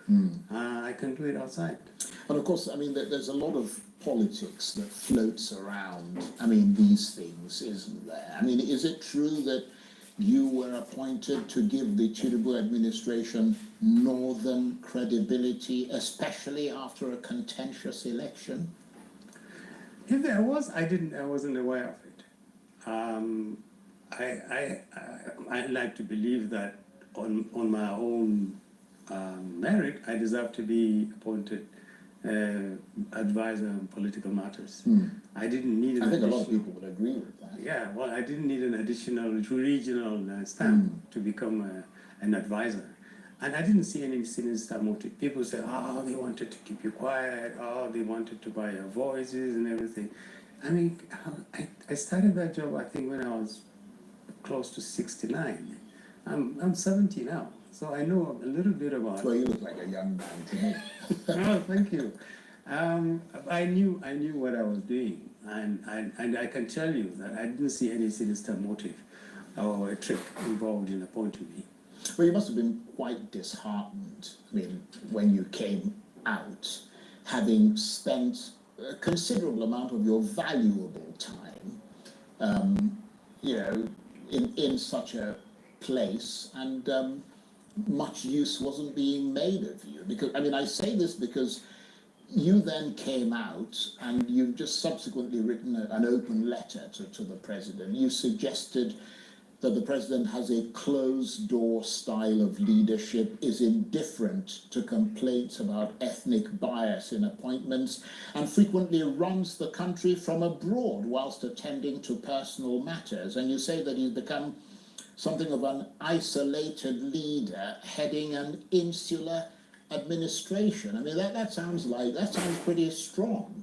I can do it outside. And of course, I mean, there's a lot of politics that floats around, I mean, these things, isn't there? I mean, is it true that you were appointed to give the Tinubu administration northern credibility, especially after a contentious election? If there was, I wasn't aware of it. I like to believe that on my own merit, I deserve to be appointed advisor on political matters. I didn't need an I think a lot of people would agree with that. Yeah, well, I didn't need an additional regional stamp to become an advisor. And I didn't see any sinister motive. People say, oh, they wanted to keep you quiet, oh, they wanted to buy your voices and everything. I mean, I started that job, I think, when I was close to 69. I'm 70 now, so I know a little bit about. Well, you look like a young man to me. Oh, thank you. I knew what I was doing, and I can tell you that I didn't see any sinister motive or a trick involved in appointing me. Well, you must have been quite disheartened, I mean, when you came out, having spent a considerable amount of your valuable time, you know, in such a place, and much use wasn't being made of you. Because, I mean, I say this because you then came out and you've just subsequently written an open letter to the president. You suggested that the president has a closed-door style of leadership, is indifferent to complaints about ethnic bias in appointments, and frequently runs the country from abroad whilst attending to personal matters. And you say that he's become something of an isolated leader heading an insular administration. I mean, that sounds pretty strong.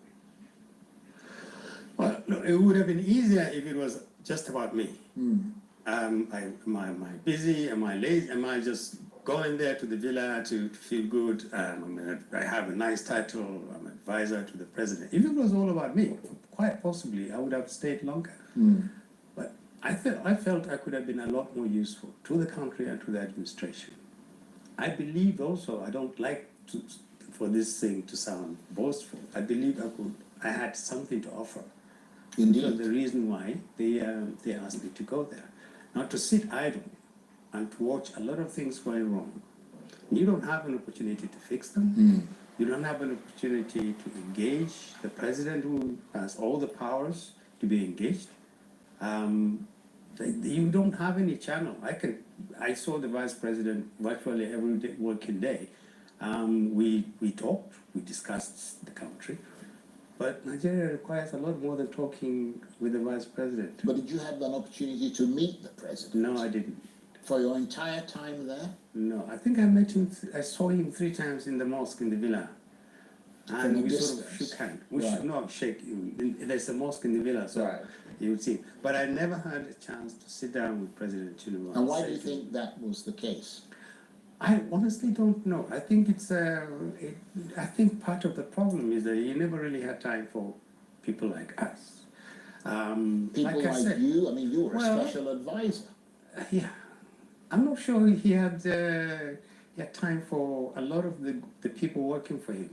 Well, no, it would have been easier if it was just about me. Am I busy? Am I lazy? Am I just going there to the villa to feel good? I have a nice title. I'm an advisor to the president. If it was all about me, quite possibly I would have stayed longer. But I felt I could have been a lot more useful to the country and to the administration. I believe also, I don't like for this thing to sound boastful. I believe I had something to offer. Indeed. Because the reason why they asked me to go there. Not to sit idle and to watch a lot of things going wrong. You don't have an opportunity to fix them. You don't have an opportunity to engage the president, who has all the powers to be engaged. You don't have any channel. I saw the vice president virtually every working day. We talked, we discussed the country. But Nigeria requires a lot more than talking with the vice president. But did you have an opportunity to meet the president? No, I didn't. For your entire time there? No, I think I met him. I saw him 3 times in the mosque in the villa, and we sort of shook hands. We should not shake. There's a mosque in the villa, so you would see. But I never had a chance to sit down with President Tinubu. And why do you think that was the case? I honestly don't know. I think I think part of the problem is that he never really had time for people like us. People like you? I mean, you were a special advisor. Yeah. I'm not sure he had time for a lot of the people working for him.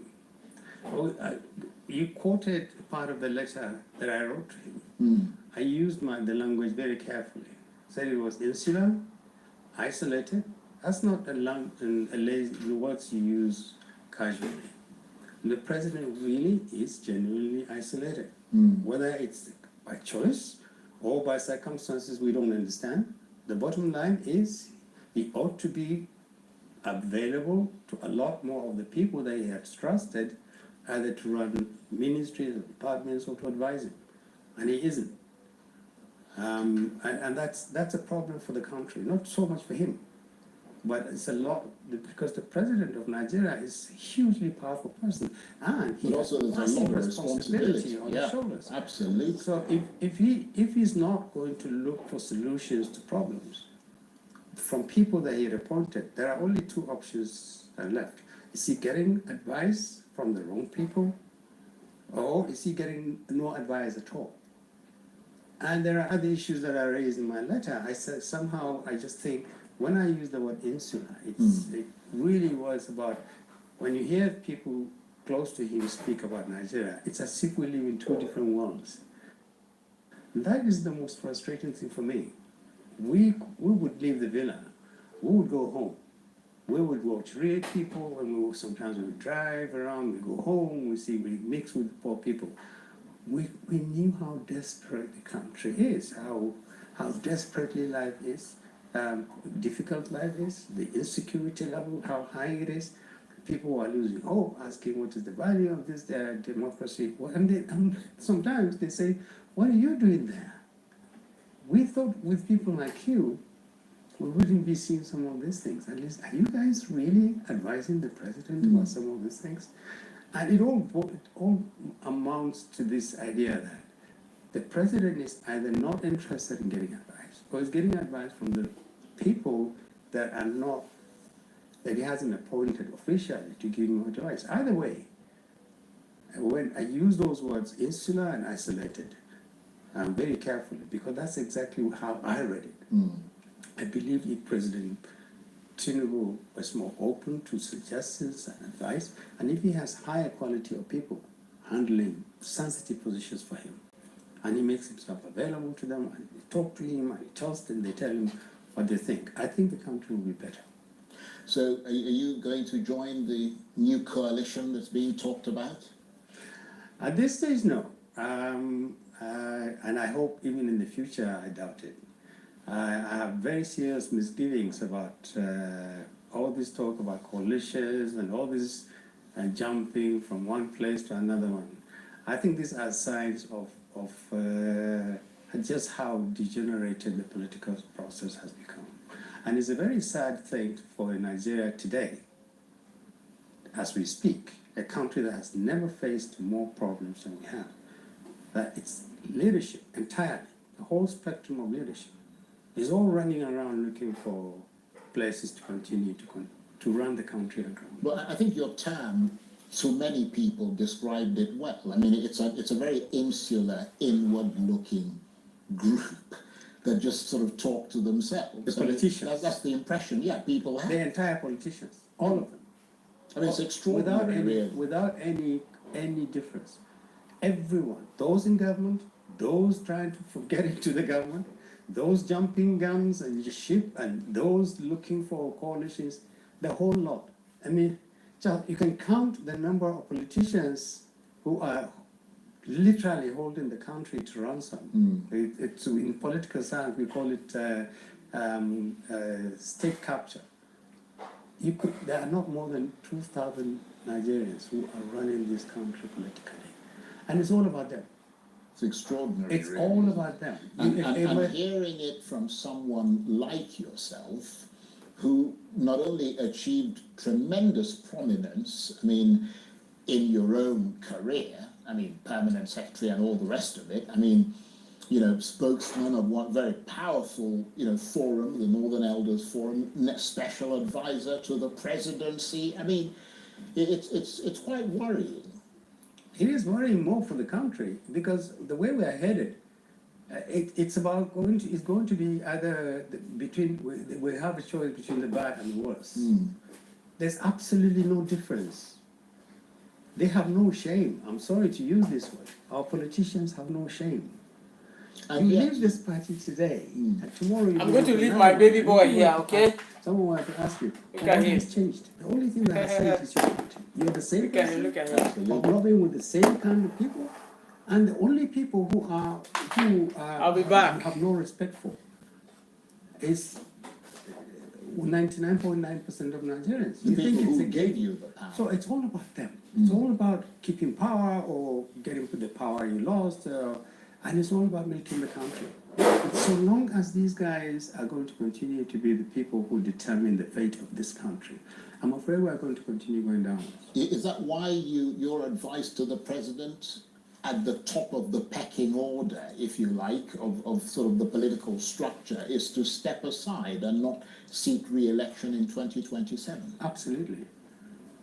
You quoted part of the letter that I wrote to him. I used the language very carefully. Said it was insular, isolated. That's not the words you use casually. The president really is genuinely isolated, whether it's by choice or by circumstances we don't understand. The bottom line is he ought to be available to a lot more of the people that he has trusted, either to run ministries or departments or to advise him, and he isn't. And that's a problem for the country, not so much for him, but it's a lot, because the president of Nigeria is a hugely powerful person, and he But has also there's a lot of responsibility on yeah, his shoulders. absolutely. So if he's not going to look for solutions to problems from people that he appointed, there are only two options left. Is he getting advice from the wrong people, or is he getting no advice at all? And there are other issues that I raised in my letter. I said somehow I just think when I use the word insular, it really was about, when you hear people close to him speak about Nigeria, it's as if we live in two different worlds. And that is the most frustrating thing for me. We would leave the villa, we would go home, we would watch real people, and sometimes we would drive around, we go home, we mix with poor people. We knew how desperate the country is, how desperately life is, difficult life is, the insecurity level, how high it is. People are losing hope, asking what is the value of this democracy. And sometimes they say, what are you doing there? We thought with people like you, we wouldn't be seeing some of these things. At least, are you guys really advising the president about some of these things? And it all amounts to this idea that the president is either not interested in getting advice, or is getting advice from the people that are not, that he hasn't appointed officially to give him advice. Either way, when I use those words, insular and isolated, I'm very careful, because that's exactly how I read it. I believe if President Tinubu was more open to suggestions and advice, and if he has higher quality of people handling sensitive positions for him, and he makes himself available to them, and they talk to him, and he tells them, they tell him what they think, I think the country will be better. So are you going to join the new coalition that's being talked about? At this stage, no. And I hope even in the future, I doubt it. I have very serious misgivings about all this talk about coalitions and all this jumping from one place to another one. I think these are signs of just how degenerated the political process has become. And it's a very sad thing for Nigeria today, as we speak, a country that has never faced more problems than we have. That its leadership entirely, the whole spectrum of leadership, is all running around looking for places to continue to run the country around. Well, I think your term, so many people described it well. I mean, it's a very insular, inward-looking group that just sort of talk to themselves. The politicians. That's the impression, yeah, people have. The entire politicians, all of them. I mean, it's extraordinary. Without any difference. Everyone, those in government, those trying to get into the government, those jumping guns and ship, and those looking for coalitions, the whole lot. I mean, you can count the number of politicians who are literally holding the country to ransom. In political science, we call it state capture. There are not more than 2,000 Nigerians who are running this country politically. And it's all about them. It's extraordinary. It's really. all about them. And hearing it from someone like yourself, who not only achieved tremendous prominence, I mean, in your own career, I mean, permanent secretary and all the rest of it, I mean, you know, spokesman of one very powerful, you know, forum, the Northern Elders Forum, special advisor to the presidency. I mean, it's quite worrying. It is worrying more for the country, because the way we are headed, it's going to be either we have a choice between the bad and the worst. There's absolutely no difference. They have no shame. I'm sorry to use this word. Our politicians have no shame. And you leave this party today, and tomorrow I'm going to leave my baby boy here, okay? Someone wanted to ask you, look at what him. has changed? The only thing that has changed is your party. You're the same person, Look at him. rubbing with the same kind of people, And the only people who I'll be back. have no respect for is 99.9% of Nigerians. The You people think it's who a gave game. you the power. So it's all about them. It's all about keeping power or getting to the power you lost, and it's all about milking the country. So long as these guys are going to continue to be the people who determine the fate of this country, I'm afraid we're going to continue going down. Is that why your advice to the president at the top of the pecking order, if you like, of sort of the political structure is to step aside and not seek re-election in 2027? Absolutely.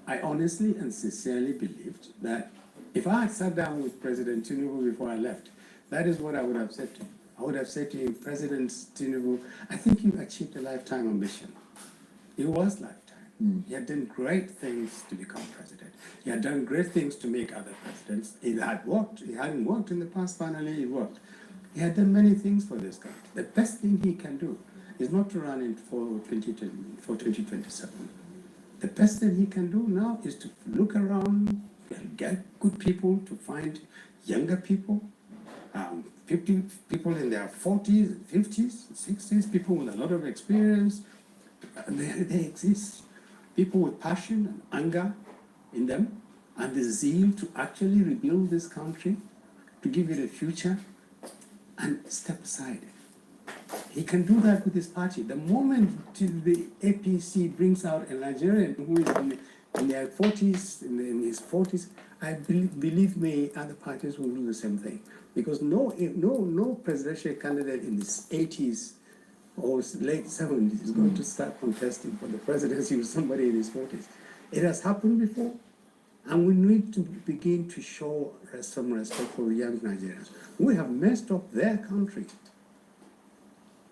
I honestly and sincerely believed that if I had sat down with President Tinubu before I left, that is what I would have said to him. I would have said to him, President Tinubu, I think you've achieved a lifetime ambition. It was lifetime. He had done great things to become president. He had done great things to make other presidents. It had worked. It hadn't worked in the past, finally it worked. He had done many things for this country. The best thing he can do is not to run in for 2027. The best thing he can do now is to look around and get good people, to find younger people, people in their 40s, 50s, 60s, people with a lot of experience. They exist. People with passion and anger in them, and the zeal to actually rebuild this country, to give it a future, and step aside. He can do that with his party. The moment the APC brings out a Nigerian who is in their 40s, in his 40s, believe me, other parties will do the same thing. Because no presidential candidate in his 80s or late 70s is going to start contesting for the presidency with somebody in his 40s. It has happened before, and we need to begin to show some respect for young Nigerians. We have messed up their country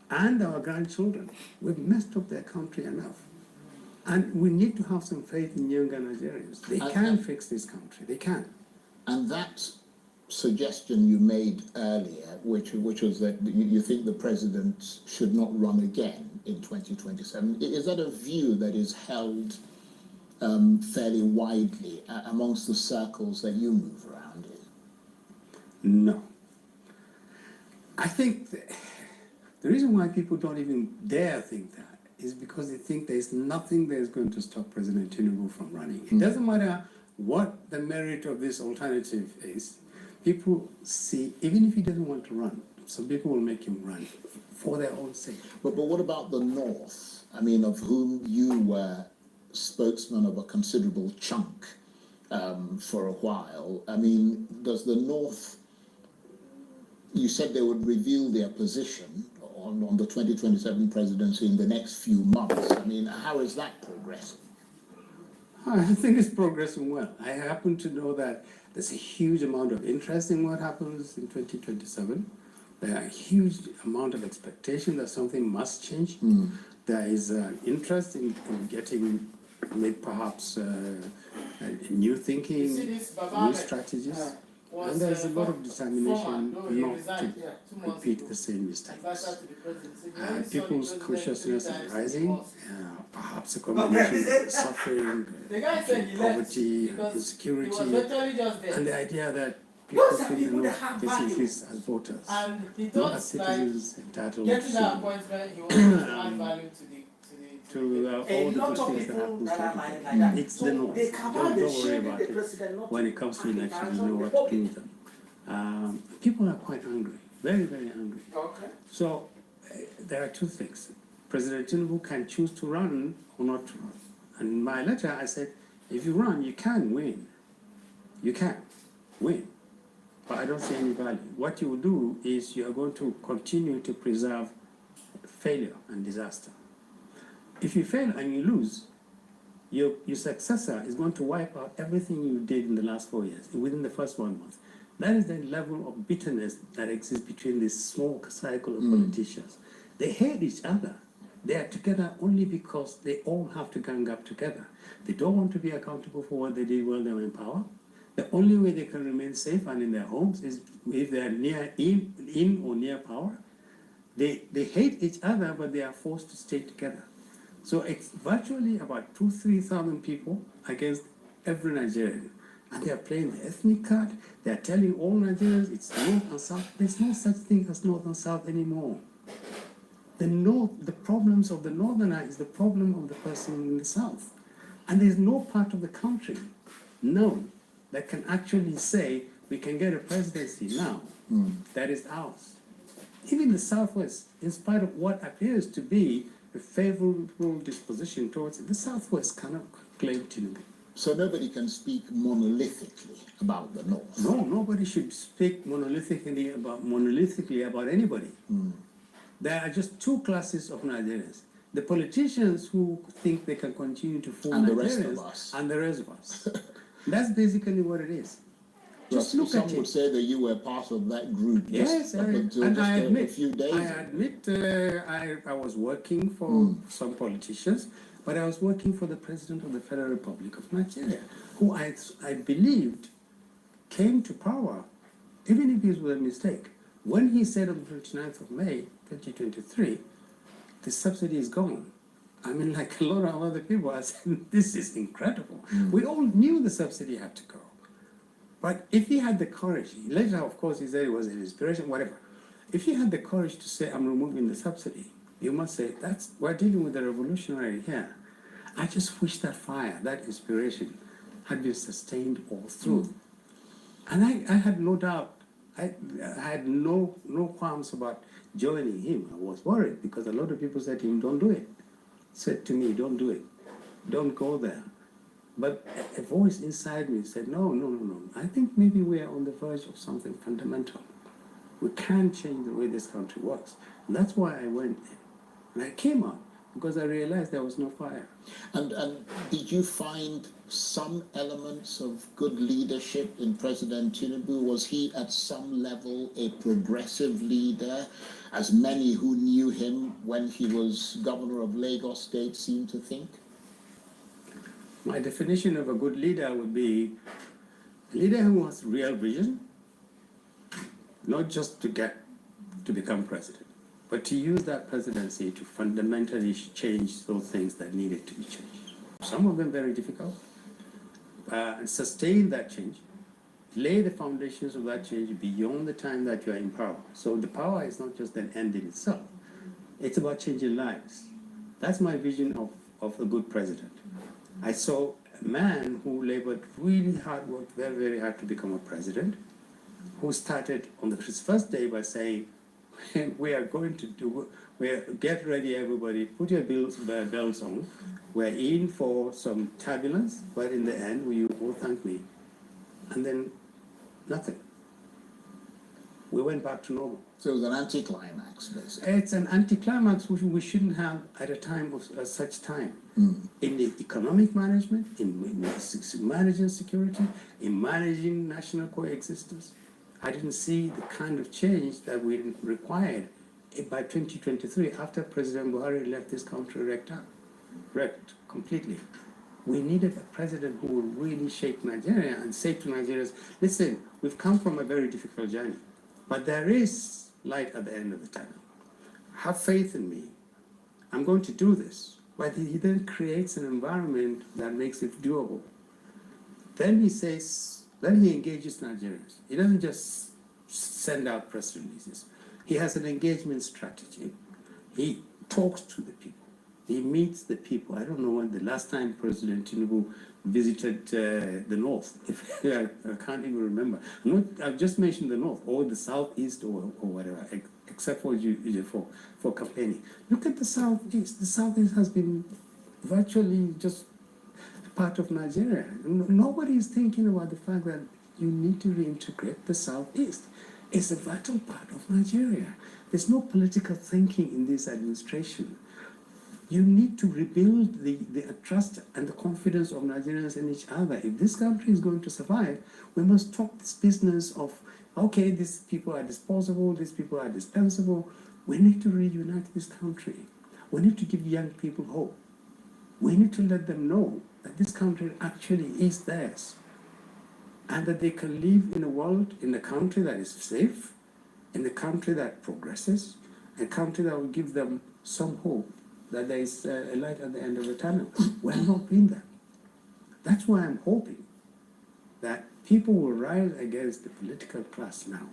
and our grandchildren. We've messed up their country enough. And we need to have some faith in younger Nigerians. They can fix this country, they can. And that suggestion you made earlier, which was that you think the president should not run again in 2027, is that a view that is held fairly widely amongst the circles that you move around in? No. I think the reason why people don't even dare think that is because they think there's nothing that is going to stop President Tinubu from running. It doesn't matter what the merit of this alternative is. People see, even if he doesn't want to run, some people will make him run for their own sake. But what about the North? I mean, of whom you were spokesman of a considerable chunk for a while. I mean, does the North, you said they would reveal their position on the 2027 presidency in the next few months. I mean, how is that progressing? I think it's progressing well. I happen to know that there's a huge amount of interest in what happens in 2027. There are a huge amount of expectation that something must change. There is interest in getting perhaps new thinking, new strategies. And there's a lot of determination not to repeat the same mistakes. People's consciousness is rising, perhaps a combination of suffering, poverty, insecurity, and the idea that people feel the North basically as voters, not as citizens entitled to all the good things that happen to them. It's the North. Don't worry about it. When it comes to elections, you know what to do with them. People are quite hungry, very, very hungry. So there are two things. President Tinubu can choose to run or not to run. And in my letter, I said, if you run, you can win. You can win. But I don't see any value. What you will do is you are going to continue to preserve failure and disaster. If you fail and you lose, your successor is going to wipe out everything you did in the last 4 years, within the first 1 month. That is the level of bitterness that exists between this small cycle of politicians. They hate each other. They are together only because they all have to gang up together. They don't want to be accountable for what they did while they were in power. The only way they can remain safe and in their homes is if they are in or near power. They hate each other, but they are forced to stay together. So it's virtually about 2,000 to 3,000 people against every Nigerian. And they are playing the ethnic card. They are telling all Nigerians it's North and South. There's no such thing as North and South anymore. The problems of the Northerner is the problem of the person in the South. And there's no part of the country, none, that can actually say we can get a presidency now that is ours. Even the Southwest, in spite of what appears to be a favorable disposition towards it, the Southwest cannot claim Tinubu. So nobody can speak monolithically about the North? No, nobody should speak monolithically about anybody. There are just two classes of Nigerians. The politicians who think they can continue to fool And the Nigerians, rest of us. and the rest of us. That's basically what it is. Just look at it. Some would say that you were part of that group Yes, up until and just I admit, a few days I ago. admit I was working for some politicians, but I was working for the President of the Federal Republic of Nigeria, who I believed came to power, even if it was a mistake. When he said on the 29th of May, 2023, the subsidy is gone. I mean, like a lot of other people, I said, this is incredible. We all knew the subsidy had to go. But if he had the courage, later, of course, he said it was an inspiration, whatever. If he had the courage to say, I'm removing the subsidy, you must say, we're dealing with a revolutionary here. I just wish that fire, that inspiration, had been sustained all through. And I had no doubt, I had no qualms about joining him. I was worried because a lot of people said to him, don't do it. Said to me, don't do it. Don't go there. But a voice inside me said, no. I think maybe we are on the verge of something fundamental. We can't change the way this country works. And that's why I went there. And I came out because I realized there was no fire. And did you find some elements of good leadership in President Tinubu? Was he at some level a progressive leader, as many who knew him when he was governor of Lagos State seem to think? My definition of a good leader would be a leader who has real vision, not just to become president, but to use that presidency to fundamentally change those things that needed to be changed. Some of them very difficult, and sustain that change, lay the foundations of that change beyond the time that you are in power. So the power is not just an end in itself. It's about changing lives. That's my vision of a good president. I saw a man who labored really hard, worked very, very hard to become a president, who started on his first day by saying, get ready everybody, put your belts on, we're in for some turbulence, but in the end, will you all thank me? And then nothing. We went back to normal. So it was an anticlimax, basically. It's an anticlimax which we shouldn't have at a time of such time. In the economic management, in managing security, in managing national coexistence. I didn't see the kind of change that we required by 2023 after President Buhari left this country wrecked completely. We needed a president who would really shake Nigeria and say to Nigerians, listen, we've come from a very difficult journey, but there is light at the end of the tunnel. Have faith in me. I'm going to do this. But he then creates an environment that makes it doable. Then he engages Nigerians. He doesn't just send out press releases. He has an engagement strategy. He talks to the people. He meets the people. I don't know when the last time President Tinubu visited the North. I can't even remember. I've just mentioned the North or the Southeast or whatever, except for campaigning. Look at the Southeast. The Southeast has been virtually just part of Nigeria. Nobody is thinking about the fact that you need to reintegrate the Southeast. It's a vital part of Nigeria. There's no political thinking in this administration. You need to rebuild the trust and the confidence of Nigerians in each other. If this country is going to survive, we must talk this business of, okay, these people are disposable, these people are dispensable. We need to reunite this country. We need to give young people hope. We need to let them know that this country actually is theirs and that they can live in a world, in a country that is safe, in a country that progresses, a country that will give them some hope that there is a light at the end of the tunnel. We're not doing that. That's why I'm hoping that people will rise against the political class now.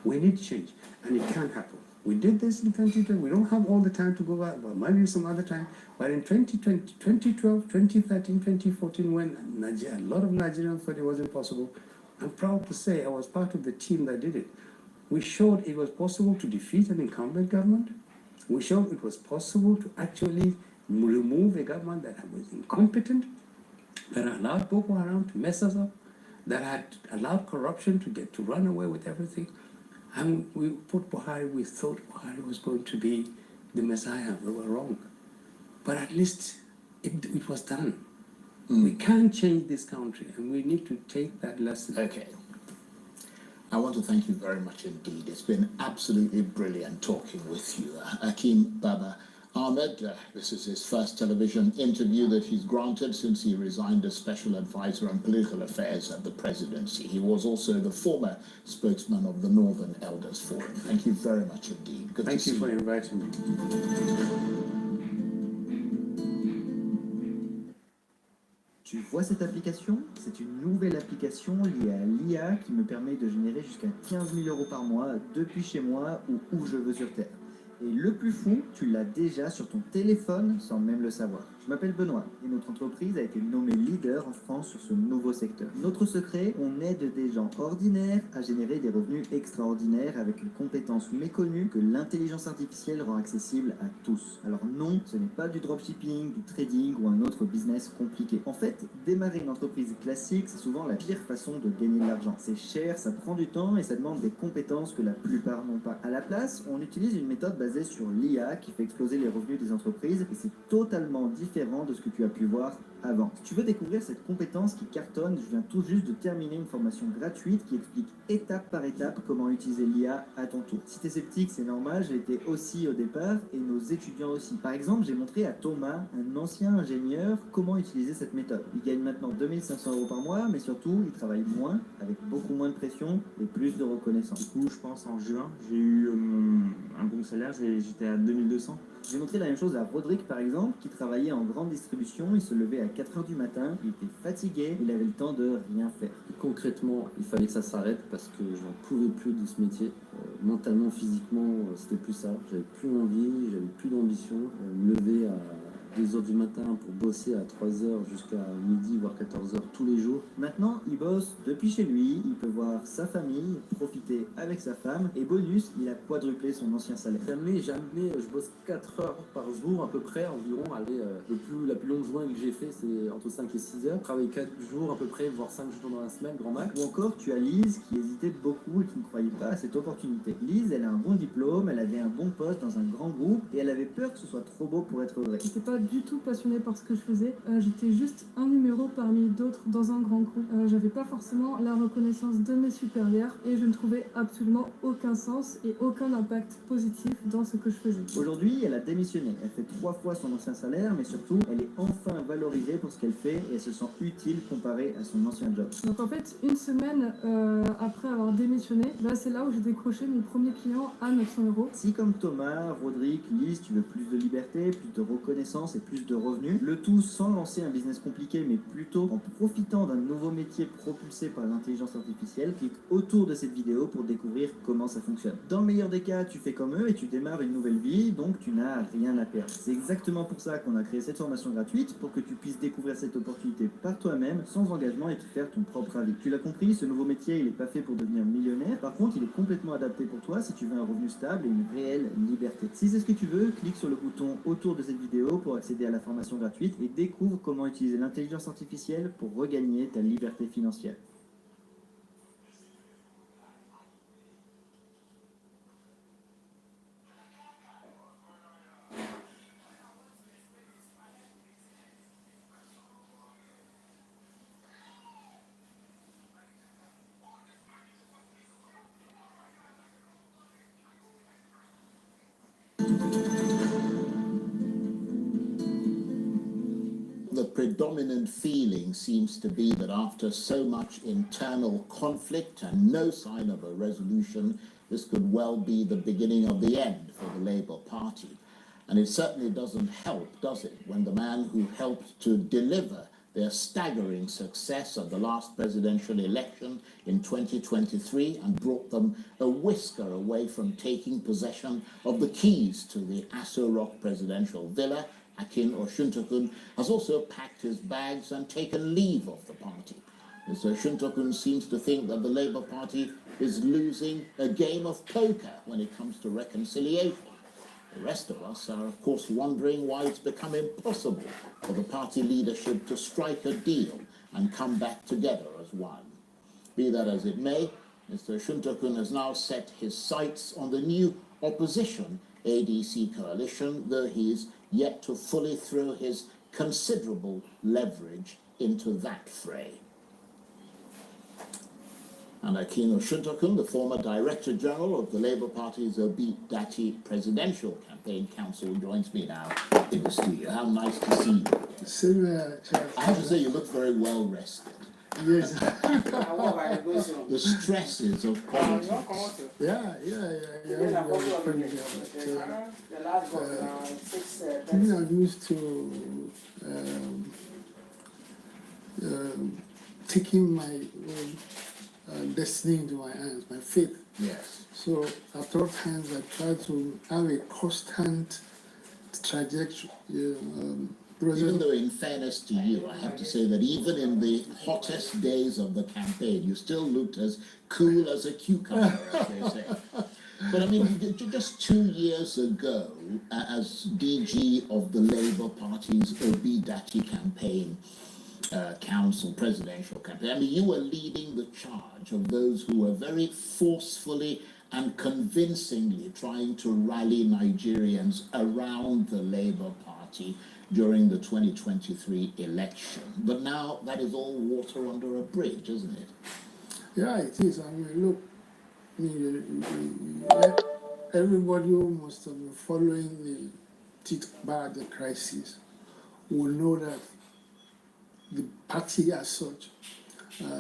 We need change, and it can happen. We did this in 2020. We don't have all the time to go back, but maybe some other time. But in 2020, 2012, 2013, 2014, when a lot of Nigerians thought it wasn't possible, I'm proud to say I was part of the team that did it. We showed it was possible to defeat an incumbent government. We showed it was possible to actually remove a government that was incompetent, that allowed Boko Haram to mess us up, that had allowed corruption to run away with everything. And we put Buhari, we thought Buhari was going to be the Messiah. We were wrong. But at least it was done. We can't change this country, and we need to take that lesson. Okay. I want to thank you very much indeed. It's been absolutely brilliant talking with you. Hakeem Baba Ahmed, this is his first television interview that he's granted since he resigned as Special Advisor on Political Affairs at the Presidency. He was also the former spokesman of the Northern Elders Forum. Thank you very much indeed. Good Thank to you see for inviting me. Tu vois cette application? C'est une nouvelle application liée à l'IA qui me permet de générer jusqu'à 15 000 € par mois depuis chez moi ou où je veux sur Terre. Et le plus fou, tu l'as déjà sur ton téléphone sans même le savoir. Je m'appelle Benoît et notre entreprise a été nommée leader en France sur ce nouveau secteur. Notre secret, on aide des gens ordinaires à générer des revenus extraordinaires avec une compétence méconnue que l'intelligence artificielle rend accessible à tous. Alors non, ce n'est pas du dropshipping, du trading ou un autre business compliqué. En fait, démarrer une entreprise classique, c'est souvent la pire façon de gagner de l'argent. C'est cher, ça prend du temps et ça demande des compétences que la plupart n'ont pas. À la place, on utilise une méthode basée sur l'IA qui fait exploser les revenus des entreprises et c'est totalement différent de ce que tu as pu voir avant. Si tu veux découvrir cette compétence qui cartonne, je viens tout juste de terminer une formation gratuite qui explique étape par étape comment utiliser l'IA à ton tour. Si tu es sceptique, c'est normal, j'ai été aussi au départ et nos étudiants aussi. Par exemple, j'ai montré à Thomas, un ancien ingénieur, comment utiliser cette méthode. Il gagne maintenant 2500 € par mois, mais surtout, il travaille moins, avec beaucoup moins de pression et plus de reconnaissance. Du coup, je pense en juin, j'ai eu un bon salaire, j'étais à 2200. J'ai montré la même chose à Rodrigue par exemple, qui travaillait en grande distribution, il se levait à 4 h du matin, il était fatigué, il avait le temps de rien faire. Concrètement, il fallait que ça s'arrête parce que j'en pouvais plus de ce métier. Mentalement, physiquement, c'était plus ça. J'avais plus envie, j'avais plus d'ambition. Me lever à 2 h du matin pour bosser à 3 h jusqu'à midi, voire 14 h tous les jours. Maintenant, il bosse depuis chez lui, il peut voir sa famille, profiter avec sa femme, et bonus, il a quadruplé son ancien salaire. Jamais, je bosse 4 heures par jour à peu près, environ. La plus longue journée que j'ai fait, c'est entre 5 et 6 heures. Je travaille 4 jours à peu près, voire 5 jours dans la semaine, grand max. Ou encore, tu as Lise qui hésitait beaucoup et qui ne croyait pas à cette opportunité. Lise, elle a un bon diplôme, elle avait un bon poste dans un grand groupe, et elle avait peur que ce soit trop beau pour être vrai. J'étais pas du tout passionnée par ce que je faisais. J'étais juste un numéro parmi d'autres dans un grand groupe. J'avais pas forcément la reconnaissance de mes supérieurs et je ne trouvais absolument aucun sens et aucun impact positif dans ce que je faisais. Aujourd'hui, elle a démissionné. Elle fait 3 fois son ancien salaire, mais surtout, elle est enfin valorisée pour ce qu'elle fait et elle se sent utile comparée à son ancien job. Donc en fait, une semaine après avoir démissionné, c'est là où j'ai décroché mes premiers clients à 900 €. Si comme Thomas, Rodrigue, Lise, tu veux plus de liberté, plus de reconnaissance et plus de revenus, le tout sans lancer un business compliqué, mais plutôt en profitant d'un nouveau métier propulsé par l'intelligence artificielle, clique autour de cette vidéo pour découvrir comment ça fonctionne. Dans le meilleur des cas, tu fais comme eux et tu démarres une nouvelle vie, donc tu n'as rien à perdre. C'est exactement pour ça qu'on a créé cette formation gratuite, pour que tu puisses découvrir cette opportunité par toi-même, sans engagement et te faire ton propre avis. Tu l'as compris, ce nouveau métier, il n'est pas fait pour devenir millionnaire, par contre, il est complètement adapté pour toi si tu veux un revenu stable et une réelle liberté. Si c'est ce que tu veux, clique sur le bouton autour de cette vidéo pour accéder à la formation gratuite et découvre comment utiliser l'intelligence artificielle pour regagner ta liberté financière. The predominant feeling seems to be that after so much internal conflict and no sign of a resolution, this could well be the beginning of the end for the Labour Party. And it certainly doesn't help, does it, when the man who helped to deliver their staggering success at the last presidential election in 2023 and brought them a whisker away from taking possession of the keys to the Aso Rock presidential villa. Akin Osuntokun has also packed his bags and taken leave of the party. Mr. Osuntokun seems to think that the Labour Party is losing a game of poker when it comes to reconciliation. The rest of us are, of course, wondering why it's become impossible for the party leadership to strike a deal and come back together as one. Be that as it may, Mr. Osuntokun has now set his sights on the new opposition ADC coalition, though he's yet to fully throw his considerable leverage into that fray. And Akin Osuntokun, the former Director General of the Labour Party's Obi Dati Presidential Campaign Council, joins me now in the studio. How nice to see you. I have to say, you look very well rested. Yes. The stresses of politics. Yeah. I'm used to taking my destiny into my hands, my faith. Yes. So at all times, I try to have a constant trajectory. Even though, in fairness to you, I have to say that even in the hottest days of the campaign, you still looked as cool as a cucumber, as they say. But I mean, just 2 years ago, as DG of the Labour Party's Obi Dati campaign council, presidential campaign, I mean, you were leading the charge of those who were very forcefully and convincingly trying to rally Nigerians around the Labour Party during the 2023 election. But now that is all water under a bridge, isn't it? Yeah, it is. I mean, look, everybody who must have been following the Titbad crisis will know that the party as such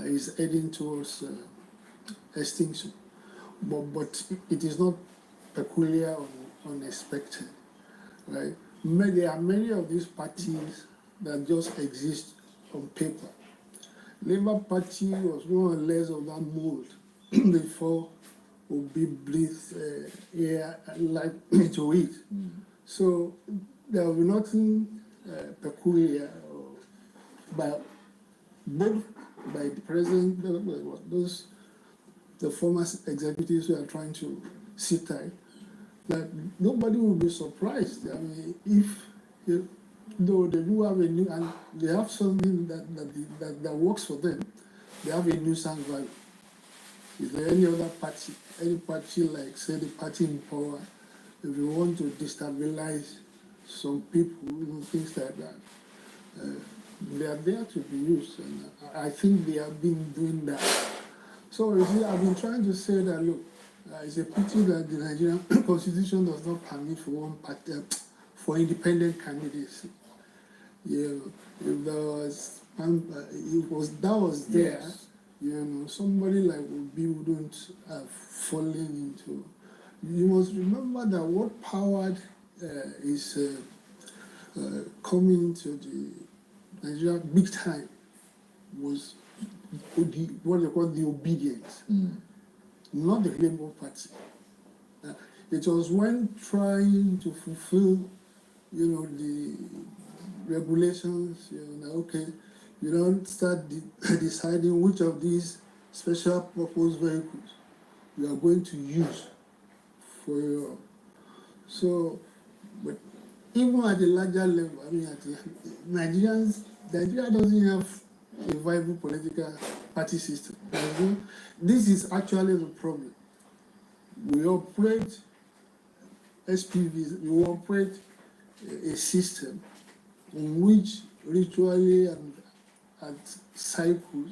is heading towards extinction. But it is not peculiar or unexpected, right? There are many of these parties that just exist on paper. Labour Party was more or less of that mold before Obi breathed air life into it. So there will be nothing peculiar both by the president, the former executives who are trying to sit tight. Like nobody will be surprised. I mean, if though they do have a new and they have something that works for them, they have a nuisance value. Is there any other party, any party like say the party in power, if you want to destabilize some people, things like that, they are there to be used, and I think they have been doing that. So you see, I've been trying to say that look. It's a pity that the Nigerian constitution does not permit for one party, for independent candidates. If there was, that was there, yes. Somebody like Obi wouldn't have fallen into. You must remember that what powered is coming to the Nigeria big time was what they call the obedience. Not the Labour Party. It was when trying to fulfill, the regulations, okay, you don't start deciding which of these special purpose vehicles you are going to use for your. So, but even at the larger level, I mean, Nigeria doesn't have a viable political party system. This is actually the problem. We operate SPVs, we operate a system in which ritually and at cycles,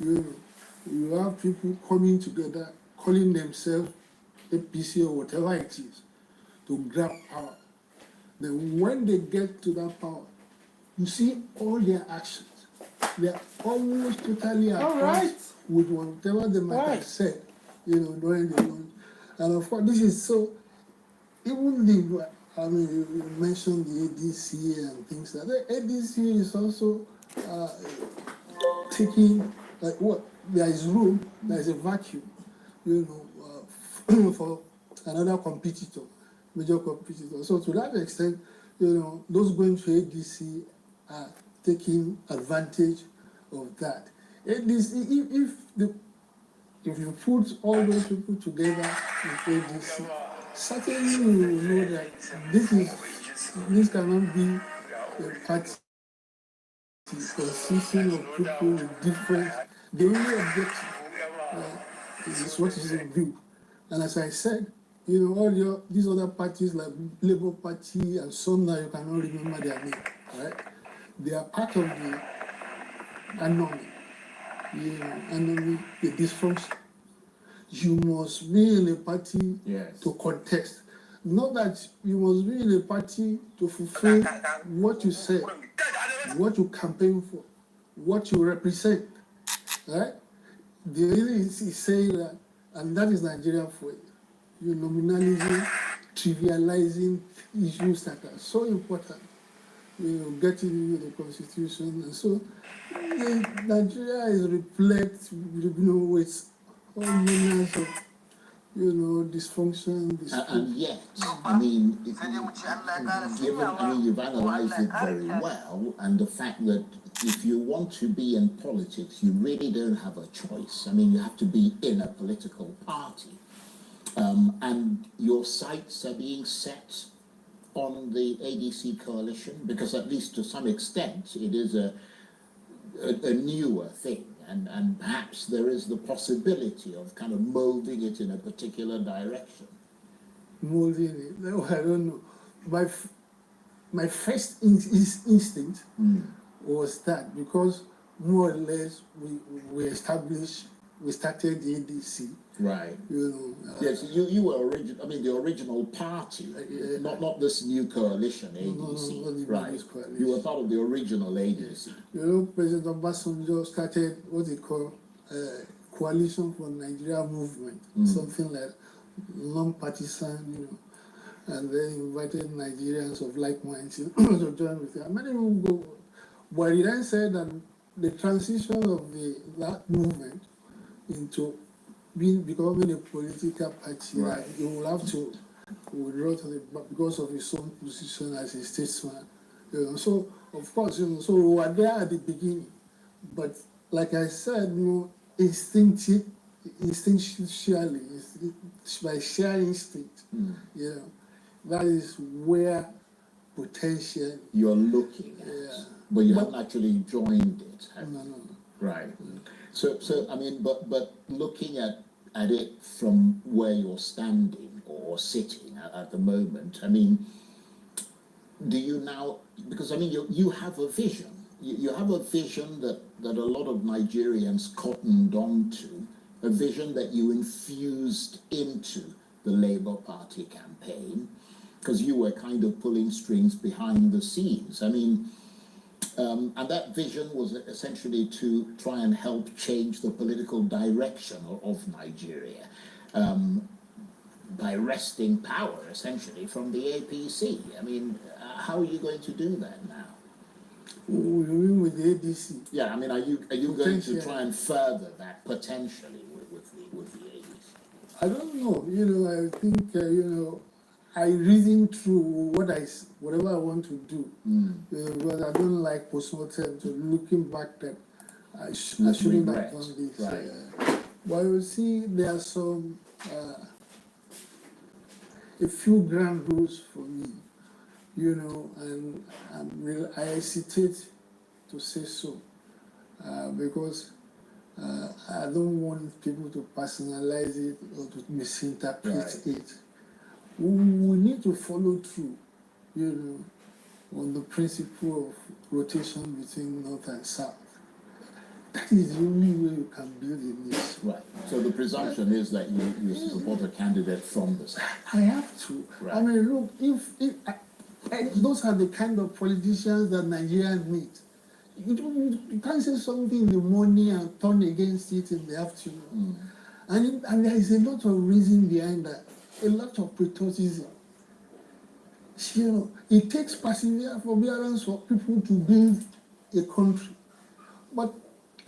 you have people coming together, calling themselves APC or whatever it is, to grab power. Then when they get to that power, you see all their actions. They are almost totally at odds with whatever they might have said, during the launch. And of course, this is so, even you mentioned the ADC and things like that. ADC is also taking, like what, there is room, there is a vacuum, for another competitor, major competitor. So to that extent, those going to ADC are taking advantage of that. ADC, if you put all those people together in ADC, certainly you will know that this cannot be a party consisting of people with different. The only objective is what is in view. And as I said, all these other parties like Labour Party and some that you cannot remember their name, right? They are part of the anomaly, the dysfunction. You must be in a party to contest. Not that you must be in a party to fulfill what you say, what you campaign for, what you represent, right? The really is saying that, and that is Nigeria for you. You're nominalizing, trivializing issues that are so important. Getting into the constitution, and so Nigeria is replete, with all manners of, dysfunction. And yet, I mean, you've analysed it very well, and the fact that if you want to be in politics, you really don't have a choice. I mean, you have to be in a political party. And your sights are being set on the ADC coalition, because at least to some extent it is a newer thing, and perhaps there is the possibility of kind of moulding it in a particular direction. Moulding it? No, I don't know. My first instinct was that, because more or less we started the ADC. Right. Yes, you were the original party, not this new coalition, ADC. Right. Coalition. You were part of the original ADC. President Obasanjo started what they call Coalition for Nigeria Movement, something like non-partisan, and then invited Nigerians of like minds to join with him. Many will go, but he then said that the transition of that movement into becoming a political party, right, you will have to withdraw because of his own position as a statesman. So of course, so we were there at the beginning, but like I said, instinctually, by sheer instinct, that is where potential you're looking at, but you haven't actually joined it. No. Right. So I mean, but looking at it from where you're standing or sitting at the moment, I mean, do you now, because I mean, you have a vision. You have a vision that a lot of Nigerians cottoned onto, a vision that you infused into the Labour Party campaign, because you were kind of pulling strings behind the scenes. I mean, and that vision was essentially to try and help change the political direction of Nigeria by wresting power, essentially, from the APC. I mean, how are you going to do that now? You mean with the ADC? Yeah, I mean, are you going to try and further that potentially with the ADC? I don't know. I think, I reason through whatever I want to do, because I don't like post-mortem, so looking back that I shouldn't have done this. Right. But you see, there are a few ground rules for me, and I hesitate to say so, because I don't want people to personalize it or to misinterpret it. We need to follow through, on the principle of rotation between North and South. That is the only way you can build a nation. Right. So the presumption is that you support a candidate from the South. I have to. Right. I mean, look, if those are the kind of politicians that Nigerians need. You can't say something in the morning and turn against it in the afternoon. And there is a lot of reason behind that. A lot of patriotism. It takes perseverance for people to build a country. But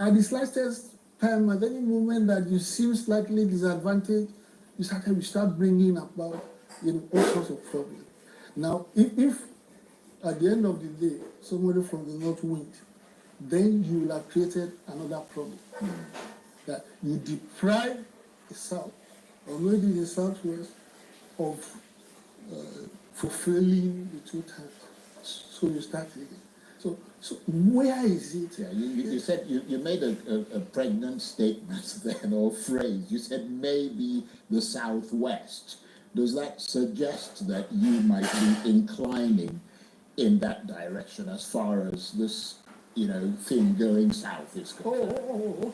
at the slightest time, at any moment that you seem slightly disadvantaged, you start bringing about all sorts of problems. Now, if at the end of the day, somebody from the north wins, then you will have created another problem. That you deprive the South, or maybe the Southwest, of fulfilling the two terms. So you start again. So where is it? Yeah, you said you made a pregnant statement then, or phrase. You said maybe the Southwest. Does that suggest that you might be inclining in that direction as far as this, thing going south is concerned?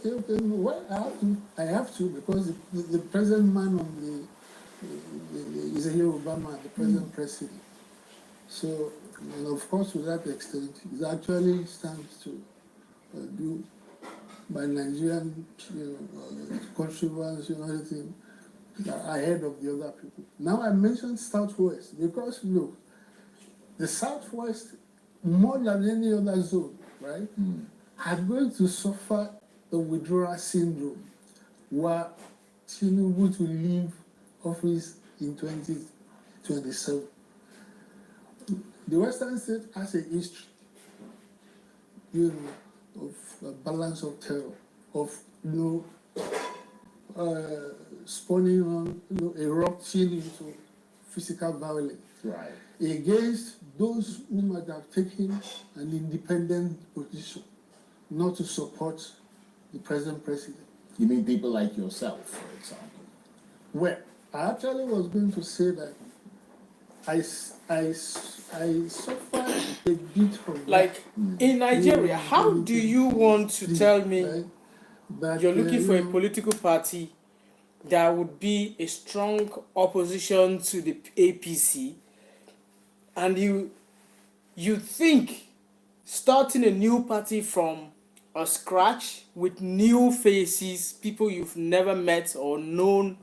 Okay. Well, I have to because the present man on the is a Yoruba man, the present president. So, and of course, to that extent, it actually stands to do by Nigerian, contributors, everything ahead of the other people. Now I mentioned Southwest because look, the Southwest, more than any other zone, right, are going to suffer the withdrawal syndrome, where Tinubu to leave office in 2027. The Western state has a history, of a balance of terror, of spawning on, erupting into physical violence. Right. Against those who might have taken an independent position, not to support the present president. You mean people like yourself, for example? Well, I actually was going to say that I suffered a bit from Like in Nigeria, how do you want to tell me that you're looking for a political party that would be a strong opposition to the APC, and you think starting a new party from a scratch with new faces, people you've never met or known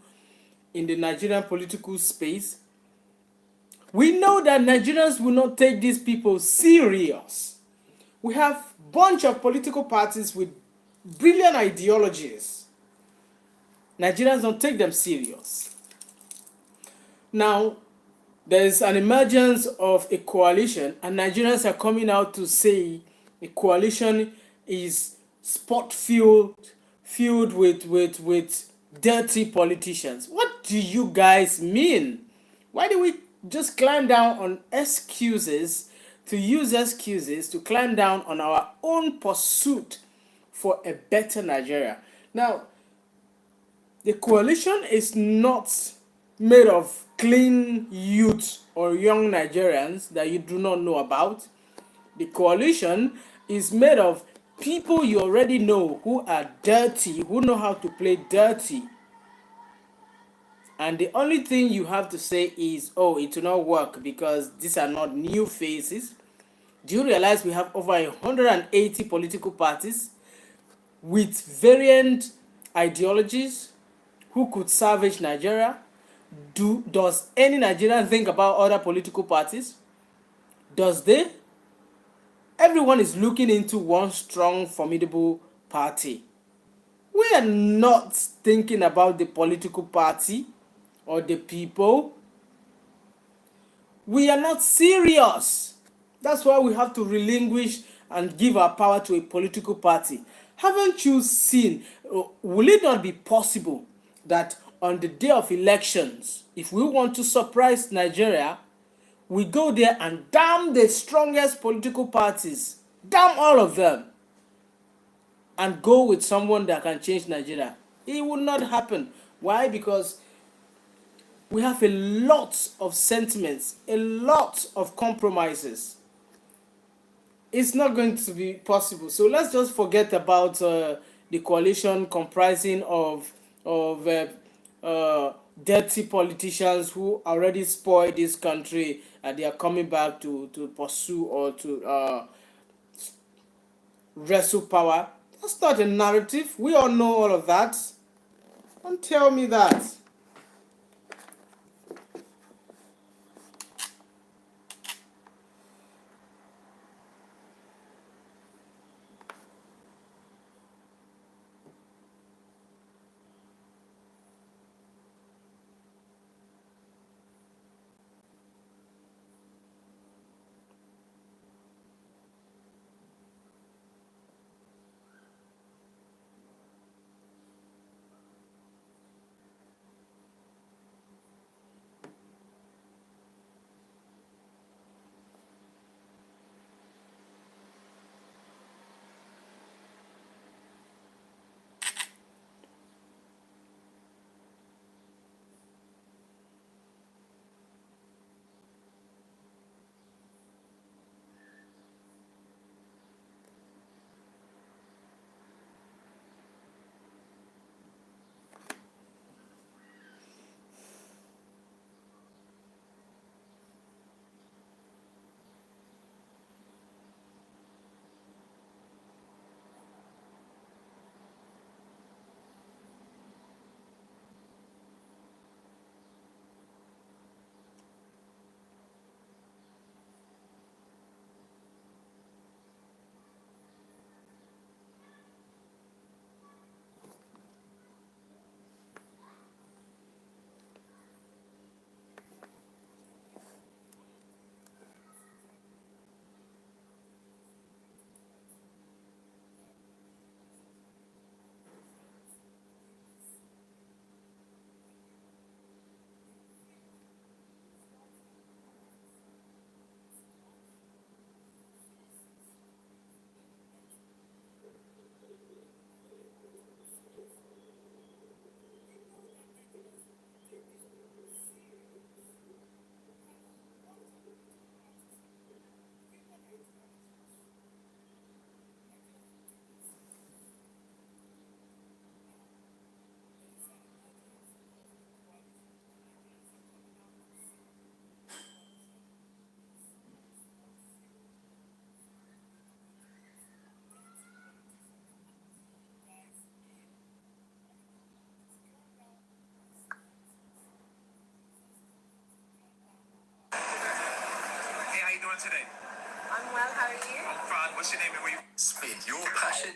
in the Nigerian political space? We know that Nigerians will not take these people serious. We have a bunch of political parties with brilliant ideologies. Nigerians don't take them serious. Now, there's an emergence of a coalition, and Nigerians are coming out to say a coalition is spot-filled with dirty politicians. What do you guys mean? Why do we just climb down on excuses, to use excuses to climb down on our own pursuit for a better Nigeria? Now, the coalition is not made of clean youth or young Nigerians that you do not know about. The coalition is made of people you already know who are dirty, who know how to play dirty. And the only thing you have to say is, oh, it will not work because these are not new faces. Do you realize we have over 180 political parties with variant ideologies who could salvage Nigeria? Does any Nigerian think about other political parties? Does they? Everyone is looking into one strong, formidable party. We are not thinking about the political party or the people. We are not serious. That's why we have to relinquish and give our power to a political party. Haven't you seen, will it not be possible that on the day of elections, if we want to surprise Nigeria, we go there and damn the strongest political parties, damn all of them, and go with someone that can change Nigeria? It will not happen. Why? Because we have a lot of sentiments, a lot of compromises. It's not going to be possible. So let's just forget about the coalition comprising of dirty politicians who already spoiled this country, and they are coming back to pursue or to wrestle power. That's not a narrative. We all know all of that. Don't tell me that. today? I'm well, how are you? I'm fine. What's your name and where you? Spin your passion.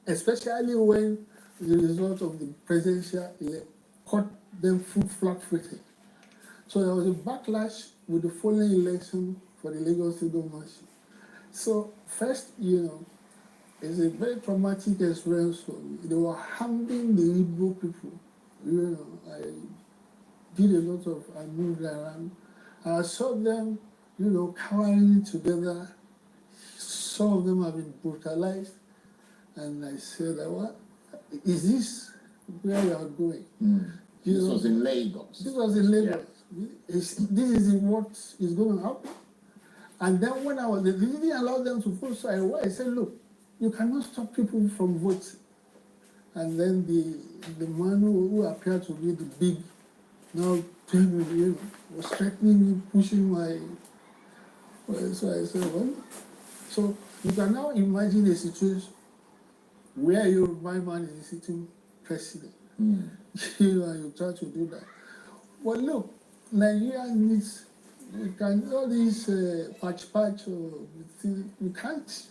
Especially when the result of the presidential caught them flat-footed. So there was a backlash with the following election for the Lagos State governorship. So first, it's a very traumatic experience for me. They were harming the Igbo people. I did a lot of, I moved around. I saw them, cowering together. Some of them have been brutalized. And I said, what is this where you are going? This was in Lagos. This was in Lagos. Yeah. This is what is going to happen. And then when they didn't allow them to vote, so I said, look, you cannot stop people from voting. And then the man who appeared to be the big, now was threatening me, pushing my. So I said, well, so you can now imagine a situation where my man is sitting president. And you try to do that. Well, look, Nigeria needs, all these patch, you can't,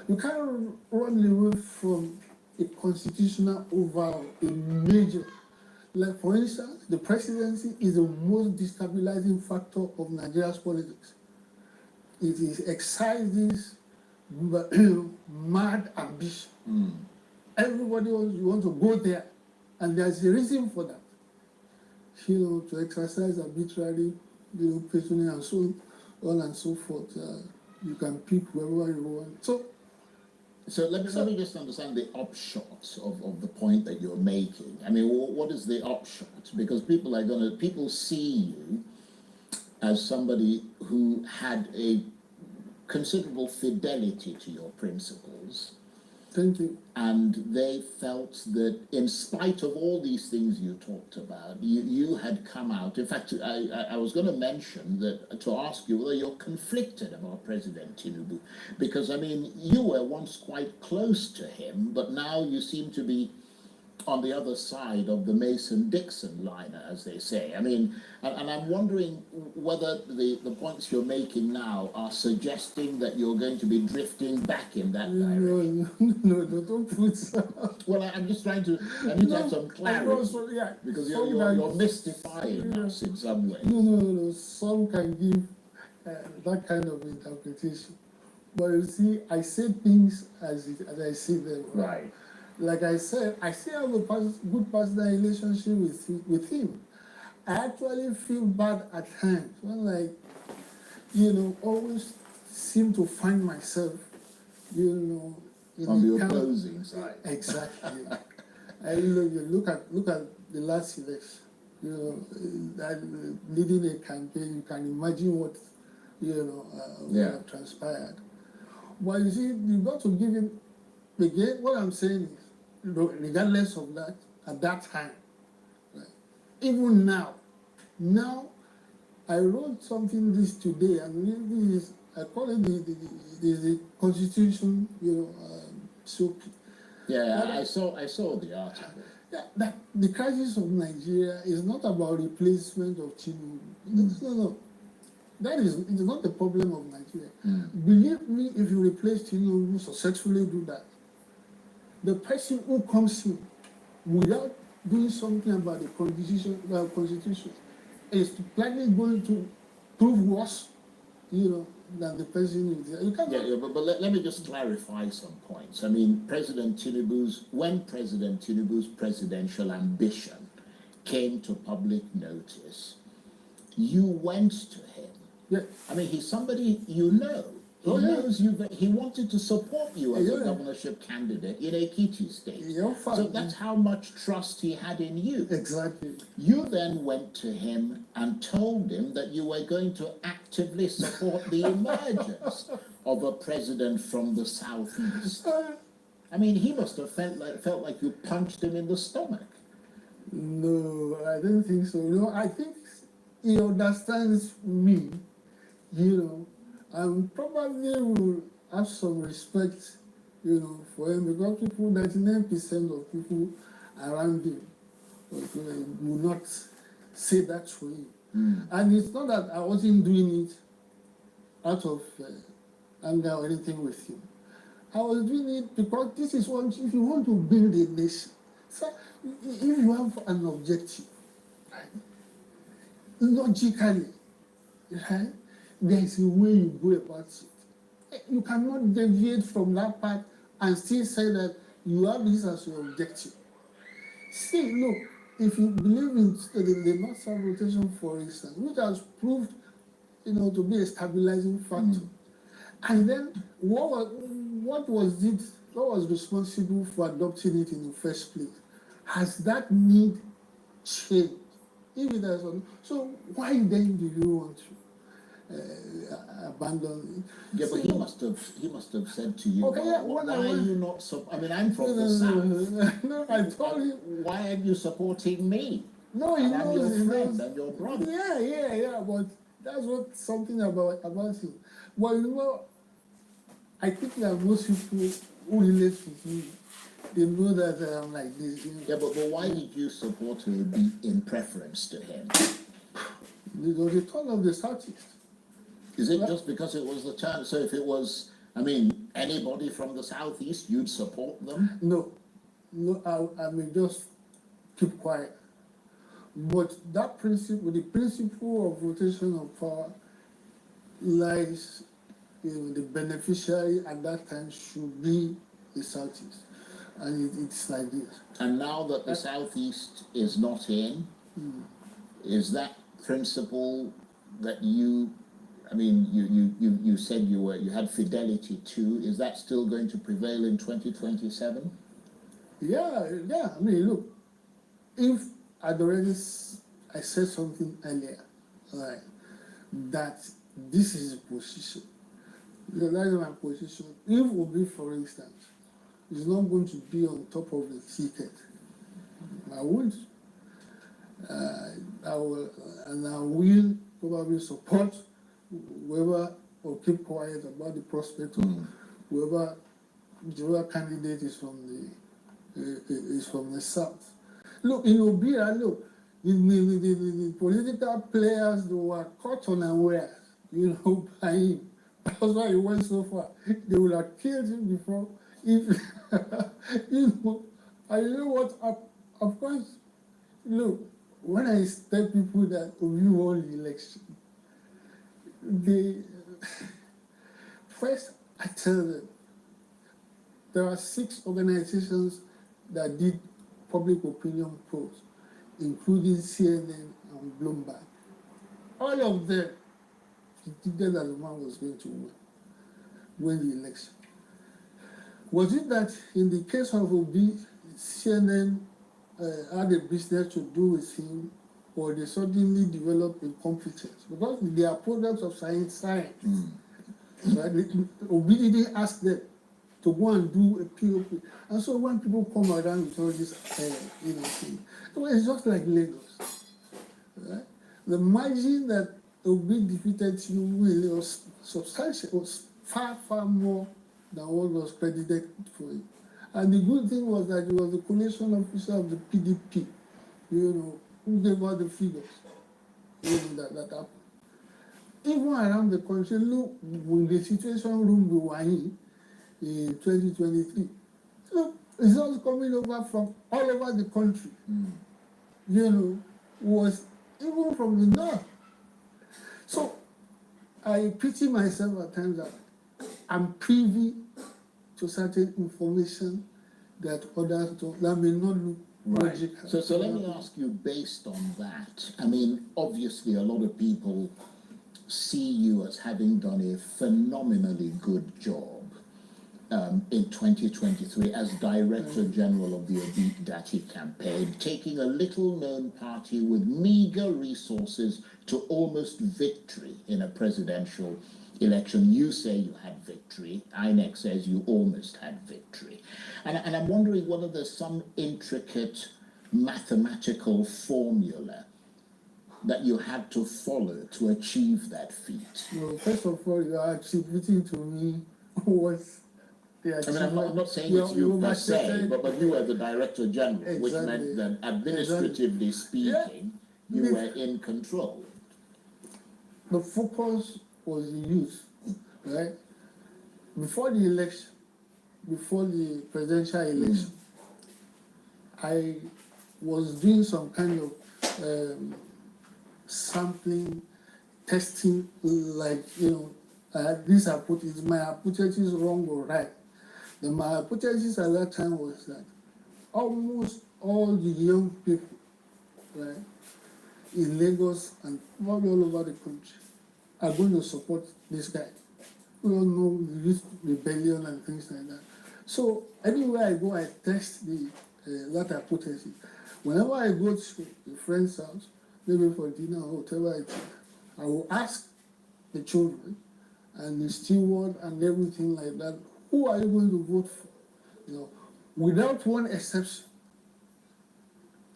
you can't run away from a constitutional overhaul, a major. Like, for instance, the presidency is the most destabilizing factor of Nigeria's politics. It excites this mad ambition. Everybody wants to go there, and there's a reason for that. To exercise arbitrary, personally, and so on and so forth. You can pick whoever you want. So let me just understand the upshot of the point that you're making. I mean, what is the upshot? Because people see you as somebody who had a considerable fidelity to your principles. Thank you. And they felt that in spite of all these things you talked about, you had come out. In fact, I was going to mention that, to ask you whether you're conflicted about President Tinubu. Because, I mean, you were once quite close to him, but now you seem to be on the other side of the Mason-Dixon line, as they say. I mean, and I'm wondering whether the points you're making now are suggesting that you're going to be drifting back in that direction. No, don't put so. Well, I'm just trying to, I need to have some clarity, because you're mystifying us in some way. No, some can give that kind of interpretation. But you see, I say things as I see them. Right. like I said, I still have a good personal relationship with him. I actually feel bad at times when, like, always seem to find myself, in on the kind of- opposing side. Exactly. Look at the last election. That leading a campaign, you can imagine what would have transpired. But you see, you got to give him again. What I'm saying is, regardless of that, at that time, right, even now, I wrote something this today, and this is, I call it the Constitution, SOP. Yeah, I saw the article. Yeah, that the crisis of Nigeria is not about replacement of Tinubu. No. It is not the problem of Nigeria. Believe me, if you replace Tinubu, successfully do that, the person who comes in without doing something about the constitution is likely going to prove worse, than the person who is there. You can't. But let me just clarify some points. I mean, when President Tinubu's presidential ambition came to public notice, you went to him. Yeah. I mean, he's somebody you know. He knows you. He wanted to support you as a governorship candidate in Ekiti State. So that's how much trust he had in you. Exactly. You then went to him and told him that you were going to actively support the emergence of a president from the southeast. I mean, he must have felt like you punched him in the stomach. No, I don't think so. I think he understands me, and probably will have some respect, for him, because 99% of people around him will not say that for him. And it's not that I wasn't doing it out of anger or anything with him. I was doing it because this is what, if you want to build a nation, so if you have an objective, right, logically, right, there is a way you go about it. You cannot deviate from that path and still say that you have this as your objective. See, look, if you believe in the north-south rotation, for instance, which has proved, to be a stabilizing factor, and then what was responsible for adopting it in the first place? Has that need changed? If it has, so why then do you want to abandon it? Yeah, but he must have said to you, why are you not I mean, I'm from the south. No, I told him. Why are you supporting me? No, he knows. I'm your friend and your brother. Yeah, but that's what something about him. Well, I think that most people who relate with me, they know that I'm like this. Yeah, but why did you support him in preference to him? It was the turn of the Southeast. Is it just because it was the turn? So if it was, anybody from the Southeast, you'd support them? No, I mean, just keep quiet. But that principle, the principle of rotation of power, lies, the beneficiary at that time should be the Southeast. And it's like this. And now that the Southeast is not in, is that principle that you said you had fidelity to, is that still going to prevail in 2027? Yeah. I mean, look, if I said something earlier, like that this is a position, that is my position. If Obi, for instance, is not going to be on top of the ticket, I won't. I will probably support whoever, or keep quiet about the prospect of whichever candidate is from the south. Look, in Obira, the political players that were caught unaware, by him. That's why he went so far. They would have killed him before. If I know what, of course, look, when I tell people that Obi won the election, first I tell them there are 6 organizations that did public opinion polls, including CNN and Bloomberg. All of them predicted that the man was going to win the election. Was it that in the case of Obi, CNN had a business to do with him, or they suddenly developed incompetence? Because they are products of science. Right? Obi didn't ask them to go and do a POP. And so when people come around with all this, thing, it's just like Lagos. Right? The margin that Obi defeated you was substantial, was far, far more than what was credited for it. And the good thing was that he was the coalition officer of the PDP, who gave out the figures, that happened. Even around the country, look, with the situation room we were in 2023, so results coming over from all over the country, was even from the north. So I pity myself at times that I'm privy to certain information that others don't, that may not look logical. So let me ask you, based on that, I mean, obviously a lot of people see you as having done a phenomenally good job in 2023 as Director General of the Obi Dachi campaign, taking a little-known party with meager resources to almost victory in a presidential election. You say you had victory. INEC says you almost had victory. And I'm wondering whether there's some intricate mathematical formula that you had to follow to achieve that feat. Well, first of all, you are attributing to me what the achievement. I'm not saying it's you per se, but you were the Director General, which meant that administratively speaking, you were in control. The focus was the youth, right? Before the election, before the presidential election, I was doing some kind of sampling, testing, like, these are put, is my hypothesis wrong or right? My hypothesis at that time was that almost all the young people, right, in Lagos and probably all over the country are going to support this guy. We all know the youth rebellion and things like that. So anywhere I go, I test that hypothesis. Whenever I go to a friend's house, maybe for dinner or whatever I will ask the children and the steward and everything like that, who are you going to vote for? Without one exception,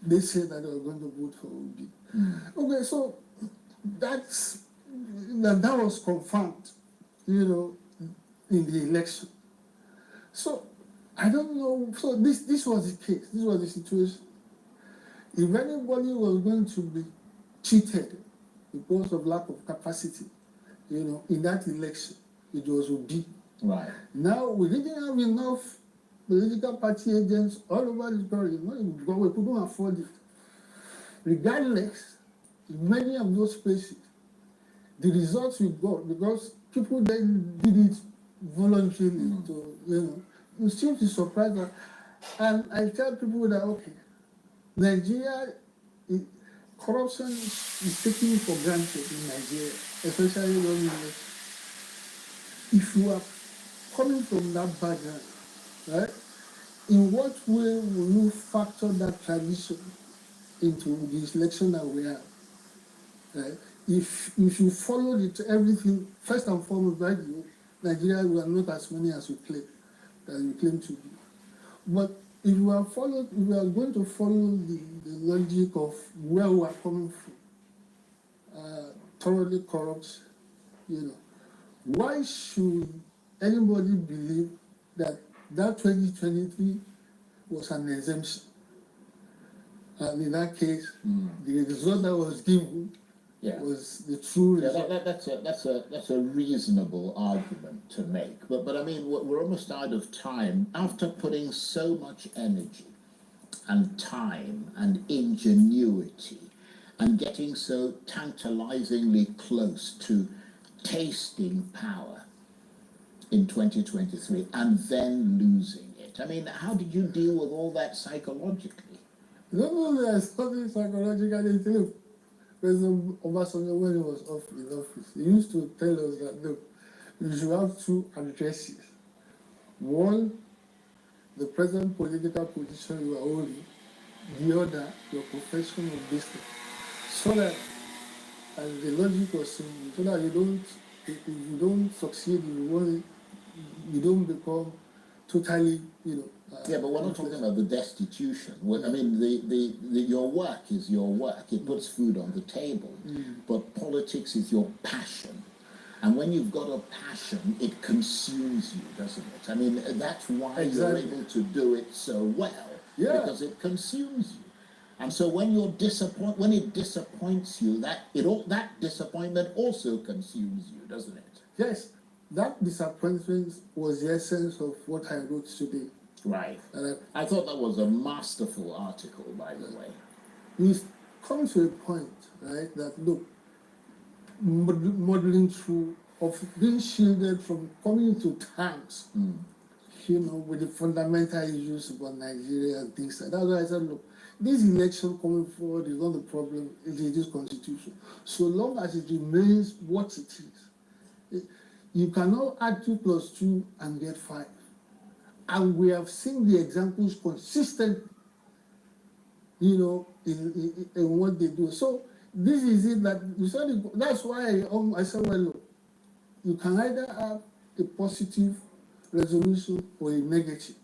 they say that they are going to vote for Obi. Okay, so that was confirmed, in the election. So I don't know. So this was the case. This was the situation. If anybody was going to be cheated because of lack of capacity, in that election, it was Obi. Right. Now we didn't have enough political party agents all over the country. Because we couldn't afford it. Regardless, in many of those places, the results we got, because people then did it voluntarily to, you seem to surprise us. And I tell people that, okay, Nigeria, corruption is taken for granted in Nigeria, especially when if you are coming from that background, right? In what way will you factor that tradition into the election that we have? Right? If you follow everything, first and foremost, right, Nigeria, we are not as many as we claim to be. But if we are going to follow the logic of where we are coming from, thoroughly corrupt, why should anybody believe that 2023 was an exemption? And in that case, the result that was given was the true result. That's a reasonable argument to make. But I mean, we're almost out of time. After putting so much energy and time and ingenuity and getting so tantalizingly close to tasting power in 2023 and then losing it, it? I mean, how did you deal with all that psychologically? Not only I studied psychologically, look, President Obasanjo, when he was in office, he used to tell us that, look, you should have two addresses. One, the present political position you are holding, the other, your profession of business. So that, and the logic was simple, so that if you don't succeed in one, you don't become totally, yeah, but we're not talking about the destitution. I mean, your work is your work. It puts food on the table. But politics is your passion. And when you've got a passion, it consumes you, doesn't it? I mean, that's why you're able to do it so well. Yeah. Because it consumes you. And so when when it disappoints you, that disappointment also consumes you, doesn't it? Yes. That disappointment was the essence of what I wrote today. Right. And I thought that was a masterful article, by the way. We've come to a point, right, that look, modeling through of being shielded from coming to terms, with the fundamental issues about Nigeria and things like that. That's why I said, look, this election coming forward is not the problem, it is this constitution. So long as it remains what it is, you cannot add 2 + 2 and get 5. And we have seen the examples consistently, in what they do. So this is it that you said. That's why I said, well, look, you can either have a positive resolution or a negative.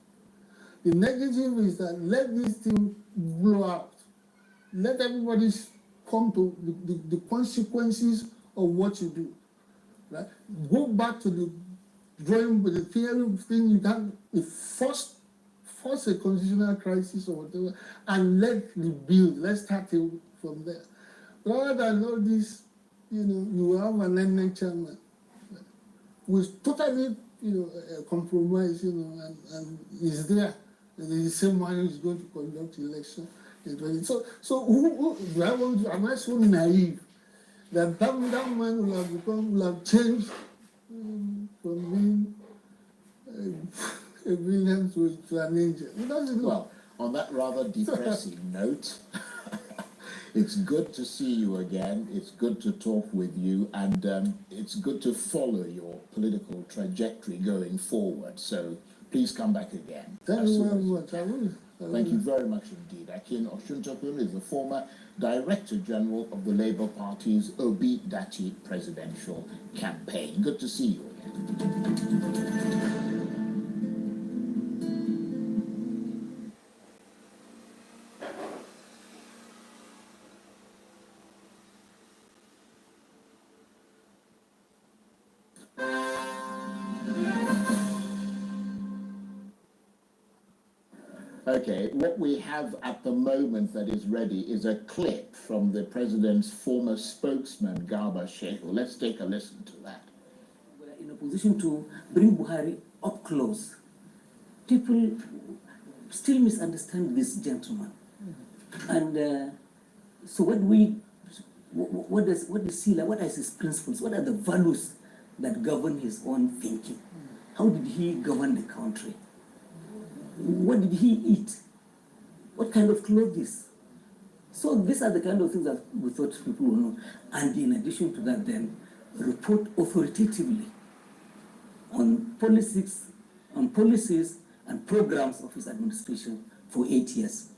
The negative is that let this thing blow out. Let everybody come to the consequences of what you do. Right? Go back to the drawing with the theory thing. You can force a constitutional crisis or whatever, and rebuild. Let's start from there. Rather than all this, you have an ending chairman with totally, compromise, and is there. And the same man who is going to conduct election. So am I so naive that man will have changed from being a villain to an angel? Well, on that rather depressing note, it's good to see you again. It's good to talk with you, and it's good to follow your political trajectory going forward. So please come back again. Thank you very much. Thank you very much indeed. Akin Osuntokun is the former Director General of the Labour Party's Obi Dachi presidential campaign. Good to see you again. Okay, what we have at the moment that is ready is a clip from the president's former spokesman, Garba Shehu. Let's take a listen to that. We're in a position to bring Buhari up close. People still misunderstand this gentleman. And so what does he like? What are his principles? What are the values that govern his own thinking? How did he govern the country? What did he eat? What kind of clothes? So these are the kind of things that we thought people will know. And in addition to that, then report authoritatively on policies and programs of his administration for 8 years.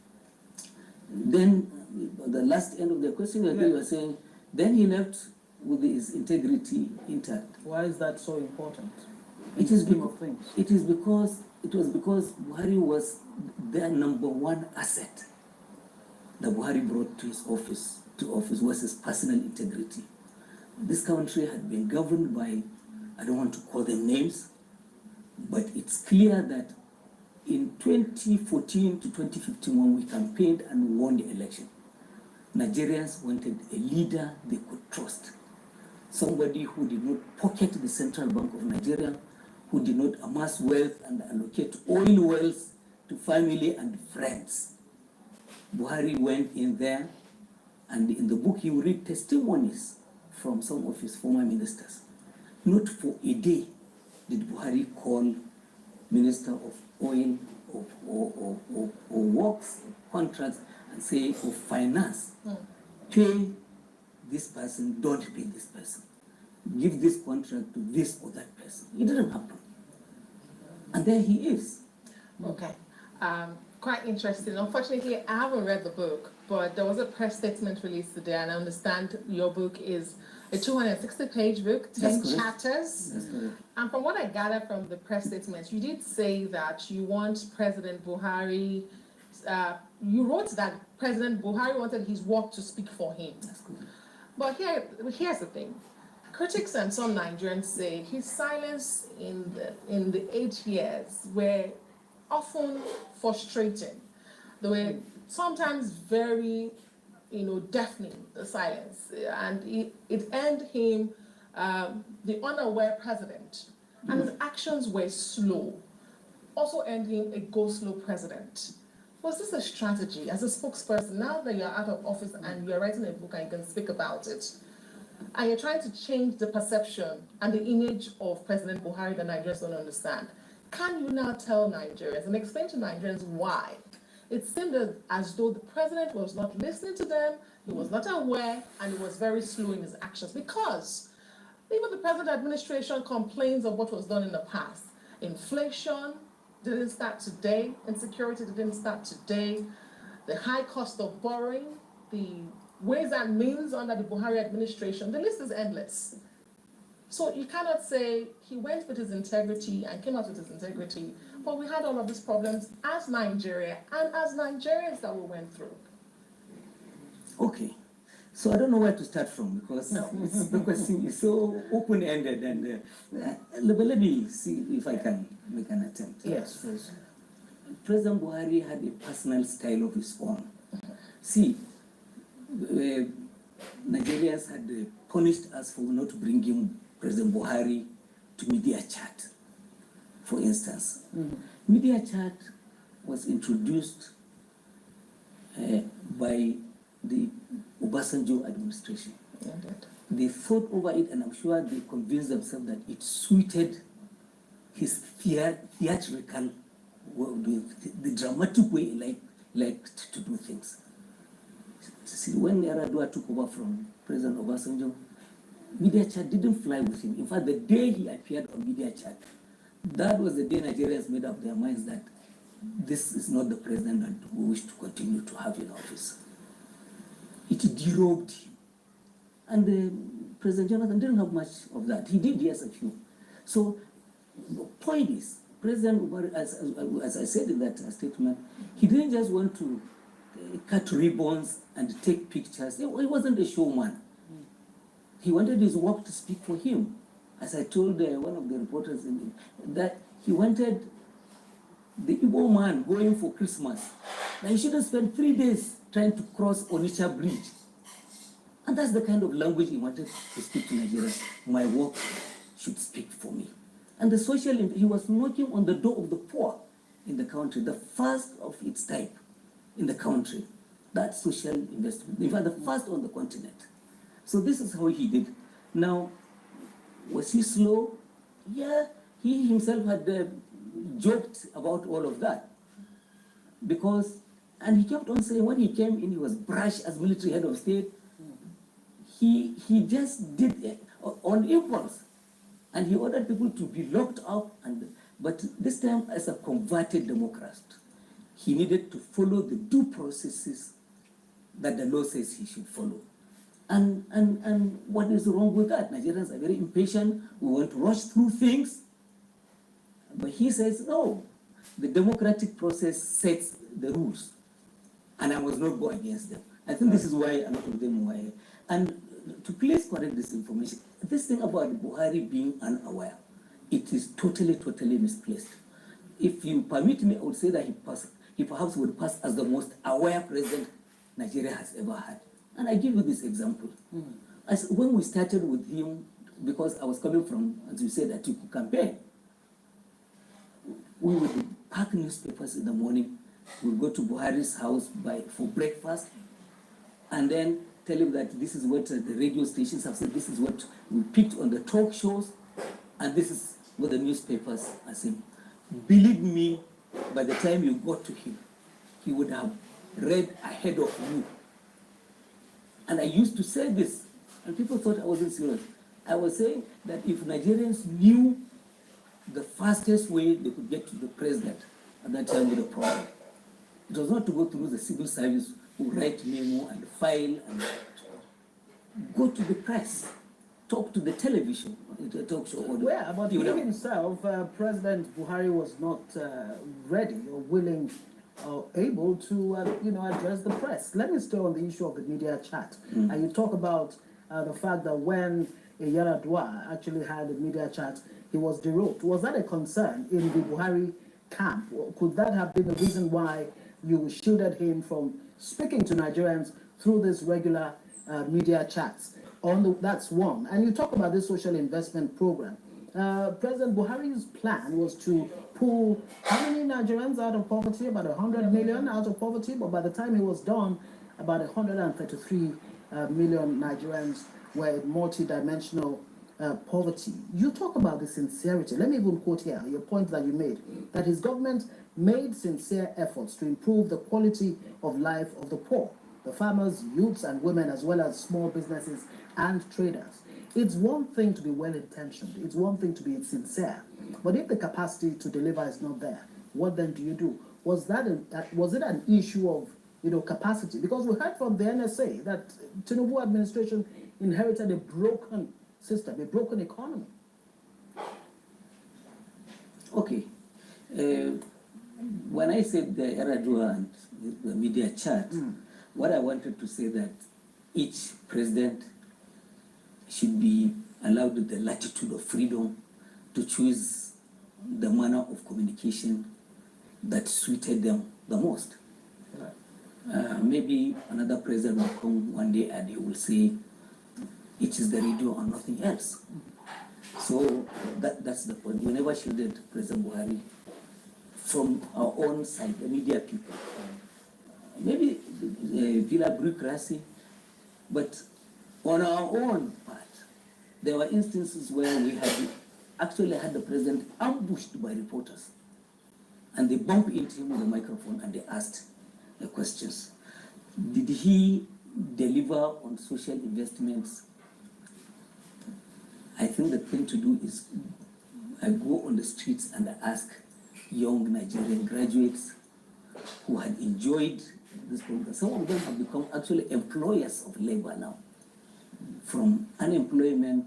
Then the last end of the question, you were saying, then he left with his integrity intact. Why is that so important? It was because Buhari was their number one asset that Buhari brought to his office, was his personal integrity. This country had been governed by, I don't want to call them names, but it's clear that in 2014 to 2015, when we campaigned and won the election, Nigerians wanted a leader they could trust. Somebody who did not pocket the Central Bank of Nigeria, who did not amass wealth and allocate oil wells to family and friends. Buhari went in there, and in the book you read testimonies from some of his former ministers. Not for a day did Buhari call Minister of Oil or works, contracts, and say, or finance, pay this person, don't pay this person. Give this contract to this or that person. It didn't happen. And there he is. Okay. Quite interesting. Unfortunately, I haven't read the book, but there was a press statement released today, and I understand your book is a 260-page book, 10 chapters. That's correct. And from what I gathered from the press statement, you did say that you want President Buhari, you wrote that President Buhari wanted his work to speak for him. That's correct. But here's the thing. Critics and some Nigerians say his silence in the 8 years were often frustrating. They were sometimes very, deafening, the silence. And it earned him the unaware president. And his actions were slow. Also earned him a go-slow president. Was this a strategy as a spokesperson, now that you're out of office and you're writing a book and you can speak about it, and you're trying to change the perception and the image of President Buhari that Nigerians don't understand? Can you now tell Nigerians and explain to Nigerians why it seemed as though the president was not listening to them, he was not aware, and he was very slow in his actions? Because even the present administration complains of what was done in the past. Inflation didn't start today, insecurity didn't start today, the high cost of borrowing, the ways and means under the Buhari administration, the list is endless. So you cannot say he went with his integrity and came out with his integrity, but we had all of these problems as Nigeria and as Nigerians that we went through. Okay, so I don't know where to start from because the question is so open-ended, and let me see if I can make an attempt. Yes. President Buhari had a personal style of his own. See, Nigerians had punished us for not bringing President Buhari to Media Chat, for instance. Media Chat was introduced by the Obasanjo administration. They thought over it, and I'm sure they convinced themselves that it suited his theatrical, the dramatic way he liked to do things. See, when Yar'Adua took over from President Obasanjo, Media Chat didn't fly with him. In fact, the day he appeared on Media Chat, that was the day Nigerians made up their minds that this is not the president that we wish to continue to have in office. It derobed him. And President Jonathan didn't have much of that. He did, yes, a few. So the point is, President Buhari, as I said in that statement, he didn't just want to cut ribbons and take pictures. He wasn't a showman. He wanted his work to speak for him. As I told one of the reporters that he wanted the Igbo man going for Christmas, that he shouldn't spend 3 days trying to cross Onitsha Bridge. And that's the kind of language he wanted to speak to Nigerians. My work should speak for me. And the social, he was knocking on the door of the poor in the country, the first of its type in the country. That social investment, in fact, the first on the continent. So this is how he did. Now, was he slow? Yeah, he himself had joked about all of that. And he kept on saying when he came in, he was brash as military head of state. He just did it on impulse. And he ordered people to be locked up. But this time, as a converted Democrat, he needed to follow the due processes that the law says he should follow. And what is wrong with that? Nigerians are very impatient. We want to rush through things. But he says, no, the democratic process sets the rules. And I must not go against them. I think this is why a lot of them were. And to please correct this information, this thing about Buhari being unaware, it is totally, totally misplaced. If you permit me, I would say that he perhaps would pass as the most aware president Nigeria has ever had. And I give you this example. As when we started with him, because I was coming from, as you said, a Atiku campaign, we would pack newspapers in the morning. We would go to Buhari's house for breakfast, and then tell him that this is what the radio stations have said, this is what we picked on the talk shows, and this is what the newspapers are saying. Believe me, by the time you got to him, he would have read ahead of you. And I used to say this, and people thought I wasn't serious. I was saying that if Nigerians knew the fastest way they could get to the president at that time with a problem, it was not to go through the civil service who write memo and file and go to the press, talk to the television, the talk show. Yeah, but he himself, President Buhari was not ready or willing or able to, address the press. Let me stay on the issue of the media chat. And you talk about the fact that when Yar'Adua actually had a media chat, he was derobed. Was that a concern in the Buhari camp? Could that have been the reason why you shielded him from speaking to Nigerians through this regular media chats? That's one. And you talk about this social investment program. President Buhari's plan was to pull how many Nigerians out of poverty? About 100 million out of poverty. But by the time he was done, about 133 million Nigerians were in multi-dimensional poverty. You talk about the sincerity. Let me even quote here your point that you made, that his government made sincere efforts to improve the quality of life of the poor, the farmers, youths and women, as well as small businesses and traders. It's one thing to be well-intentioned. It's one thing to be sincere. But if the capacity to deliver is not there, what then do you do? Was it an issue of capacity? Because we heard from the NSA that Tinubu administration inherited a broken system, a broken economy. Okay. When I said the Yar'Adua and the media chat, what I wanted to say that each president should be allowed the latitude of freedom to choose the manner of communication that suited them the most. Maybe another president will come one day and he will say, it is the radio and nothing else. So that's the point. We never shielded President Buhari from our own side, the media people. Maybe villa bureaucracy, but on our own part, there were instances where we had actually had the president ambushed by reporters, and they bumped into him with a microphone and they asked the questions. Did he deliver on social investments? I think the thing to do is I go on the streets and I ask young Nigerian graduates who had enjoyed this program. Some of them have become actually employers of labor now, from unemployment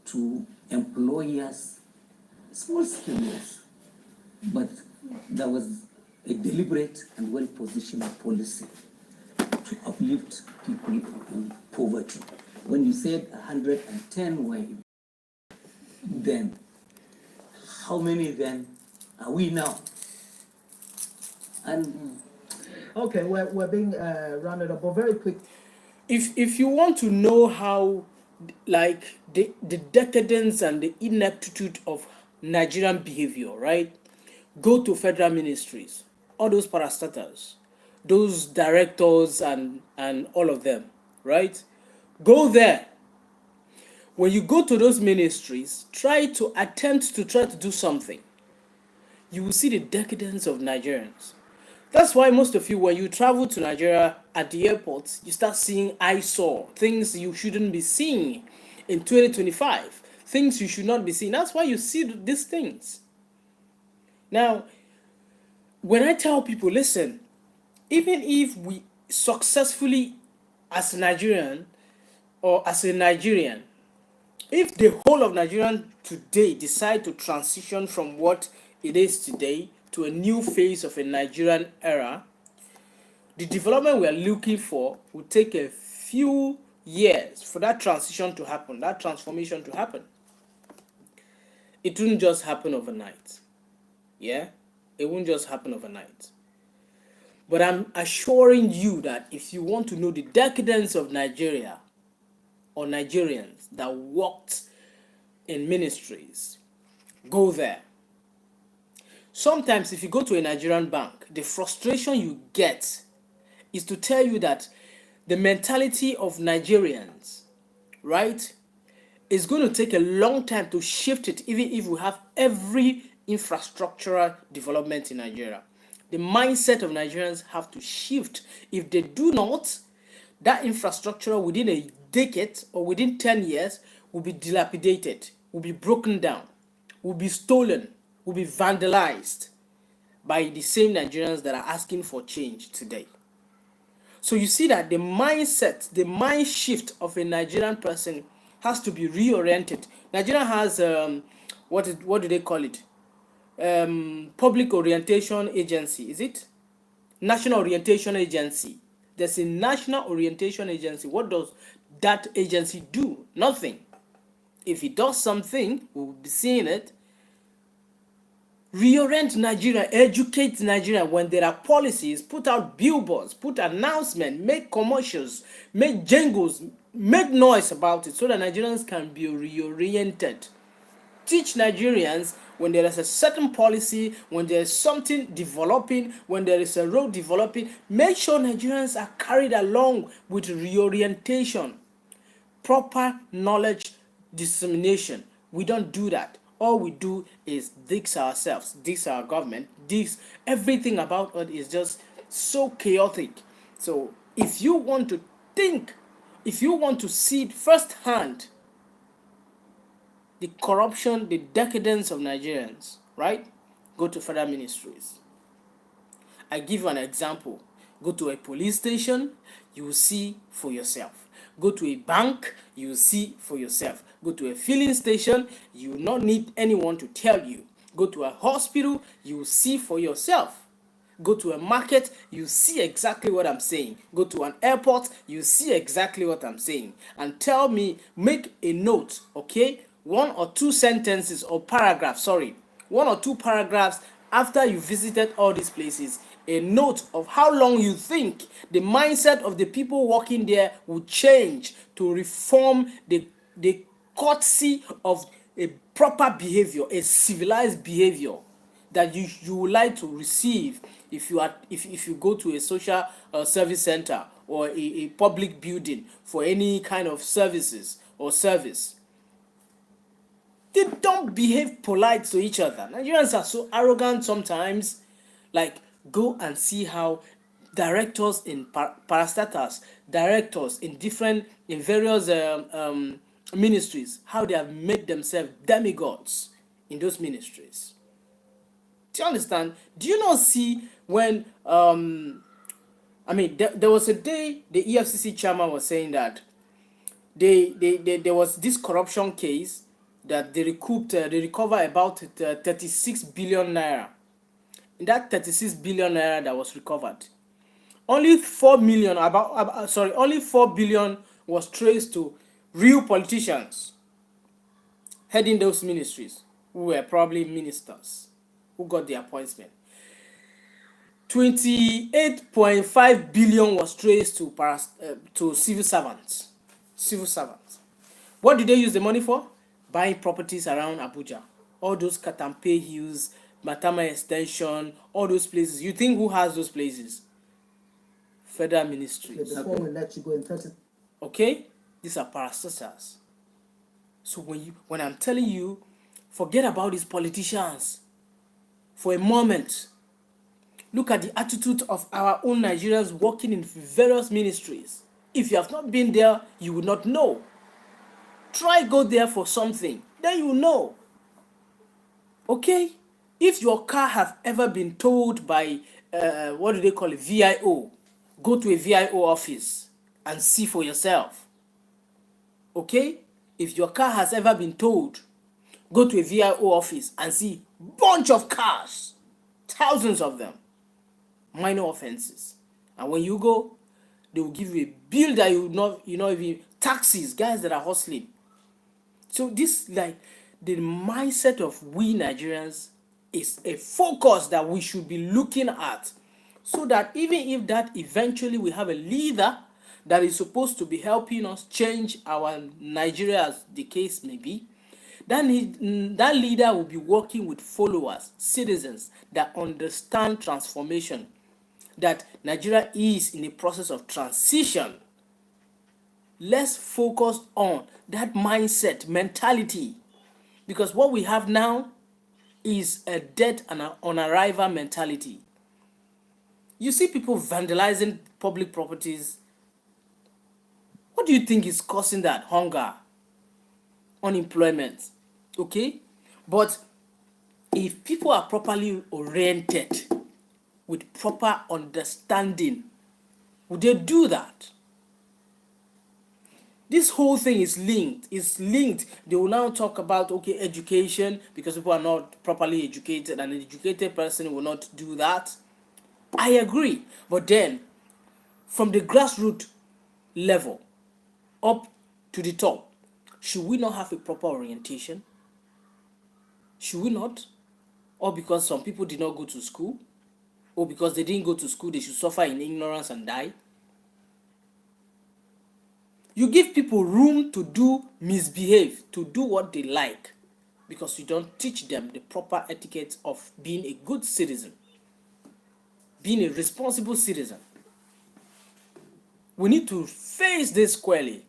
to employers, small scale, yes. But there was a deliberate and well-positioned policy to uplift people in poverty. When you said 110 were, then how many then are we now? And okay, we're being rounded up, but very quick. If you want to know how, like, the decadence and the ineptitude of Nigerian behavior, right? Go to federal ministries, all those parastatals, those directors and all of them, right? Go there. When you go to those ministries, try to do something. You will see the decadence of Nigerians. That's why most of you, when you travel to Nigeria at the airport, you start seeing eyesore, things you shouldn't be seeing in 2025, things you should not be seeing. That's why you see these things. Now, when I tell people, listen, even if we successfully, as a Nigerian or as a Nigerian, if the whole of Nigerian today decide to transition from what it is today to a new phase of a Nigerian era, the development we are looking for will take a few years for that transition to happen, that transformation to happen. It wouldn't just happen overnight. Yeah? It won't just happen overnight. But I'm assuring you that if you want to know the decadence of Nigeria or Nigerians that worked in ministries, go there. Sometimes if you go to a Nigerian bank, the frustration you get is to tell you that the mentality of Nigerians, right, is going to take a long time to shift it, even if we have every infrastructural development in Nigeria. The mindset of Nigerians have to shift. If they do not, that infrastructure within a decade or within 10 years will be dilapidated, will be broken down, will be stolen, will be vandalized by the same Nigerians that are asking for change today. So you see that the mindset, the mind shift of a Nigerian person has to be reoriented. Nigeria has, what do they call it? Public Orientation Agency, is it? National Orientation Agency. There's a National Orientation Agency. What does that agency do? Nothing. If it does something, we'll be seeing it. Reorient Nigeria, educate Nigeria when there are policies, put out billboards, put announcements, make commercials, make jingles, make noise about it so that Nigerians can be reoriented. Teach Nigerians when there is a certain policy, when there is something developing, when there is a road developing, make sure Nigerians are carried along with reorientation, proper knowledge dissemination. We don't do that. All we do is dix ourselves, dix our government, dix everything about it is just so chaotic. So if you want to think, if you want to see it firsthand, the corruption, the decadence of Nigerians, right? Go to federal ministries. I give you an example. Go to a police station, you will see for yourself. Go to a bank, you will see for yourself. Go to a filling station, you will not need anyone to tell you. Go to a hospital, you will see for yourself. Go to a market, you see exactly what I'm saying. Go to an airport, you see exactly what I'm saying. And tell me, make a note, okay? 1 or 2 sentences or paragraphs, 1 or 2 paragraphs after you visited all these places. A note of how long you think the mindset of the people working there will change to reform the courtesy of a proper behavior, a civilized behavior that you would like to receive if you go to a social service center or a public building for any kind of services or service. They don't behave polite to each other. Nigerians are so arrogant sometimes. Like, go and see how directors in parastatals, directors in various ministries, how they have made themselves demigods in those ministries. Do you understand? Do you not see when, there was a day the EFCC chairman was saying that there was this corruption case that they recover about 36 billion naira. In that 36 billion naira that was recovered, only 4 billion was traced to real politicians heading those ministries who were probably ministers who got the appointment. 28.5 billion was traced to civil servants. What did they use the money for? Buying properties around Abuja, all those Katampe Hills, Matama Extension, all those places. You think who has those places? Federal ministries. Before we let you go in 30. Okay? These are parastatals. So when I'm telling you, forget about these politicians for a moment. Look at the attitude of our own Nigerians working in various ministries. If you have not been there, you will not know. Try go there for something, then you know. Okay? If your car have ever been towed by, what do they call it, VIO, go to a VIO office and see for yourself. Okay? If your car has ever been towed, go to a VIO office and see bunch of cars, thousands of them, minor offenses. And when you go, they will give you a bill that you not even taxis, guys that are hustling. So this, like, the mindset of we Nigerians is a focus that we should be looking at, so that even if that eventually we have a leader that is supposed to be helping us change our Nigeria, as the case may be, that leader will be working with followers, citizens that understand transformation, that Nigeria is in a process of transition. Let's focus on that mindset, mentality, because what we have now is a dead and on arrival mentality. You see people vandalizing public properties. What do you think is causing that? Hunger, unemployment, okay? But if people are properly oriented with proper understanding, would they do that? This whole thing is linked. It's linked. They will now talk about, okay, education, because people are not properly educated, and an educated person will not do that. I agree. But then, from the grassroots level up to the top, should we not have a proper orientation? Should we not? Or because some people did not go to school, or because they didn't go to school, they should suffer in ignorance and die? You give people room to misbehave, to do what they like, because you don't teach them the proper etiquette of being a good citizen, being a responsible citizen. We need to face this squarely.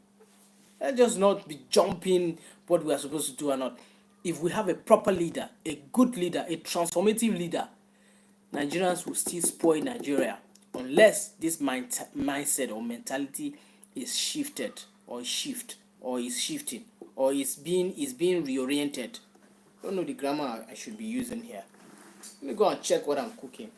Let's just not be jumping what we are supposed to do or not. If we have a proper leader, a good leader, a transformative leader, Nigerians will still spoil Nigeria unless this mindset or mentality is shifted or is shifting or is being reoriented. I don't know the grammar I should be using here. Let me go and check what I'm cooking.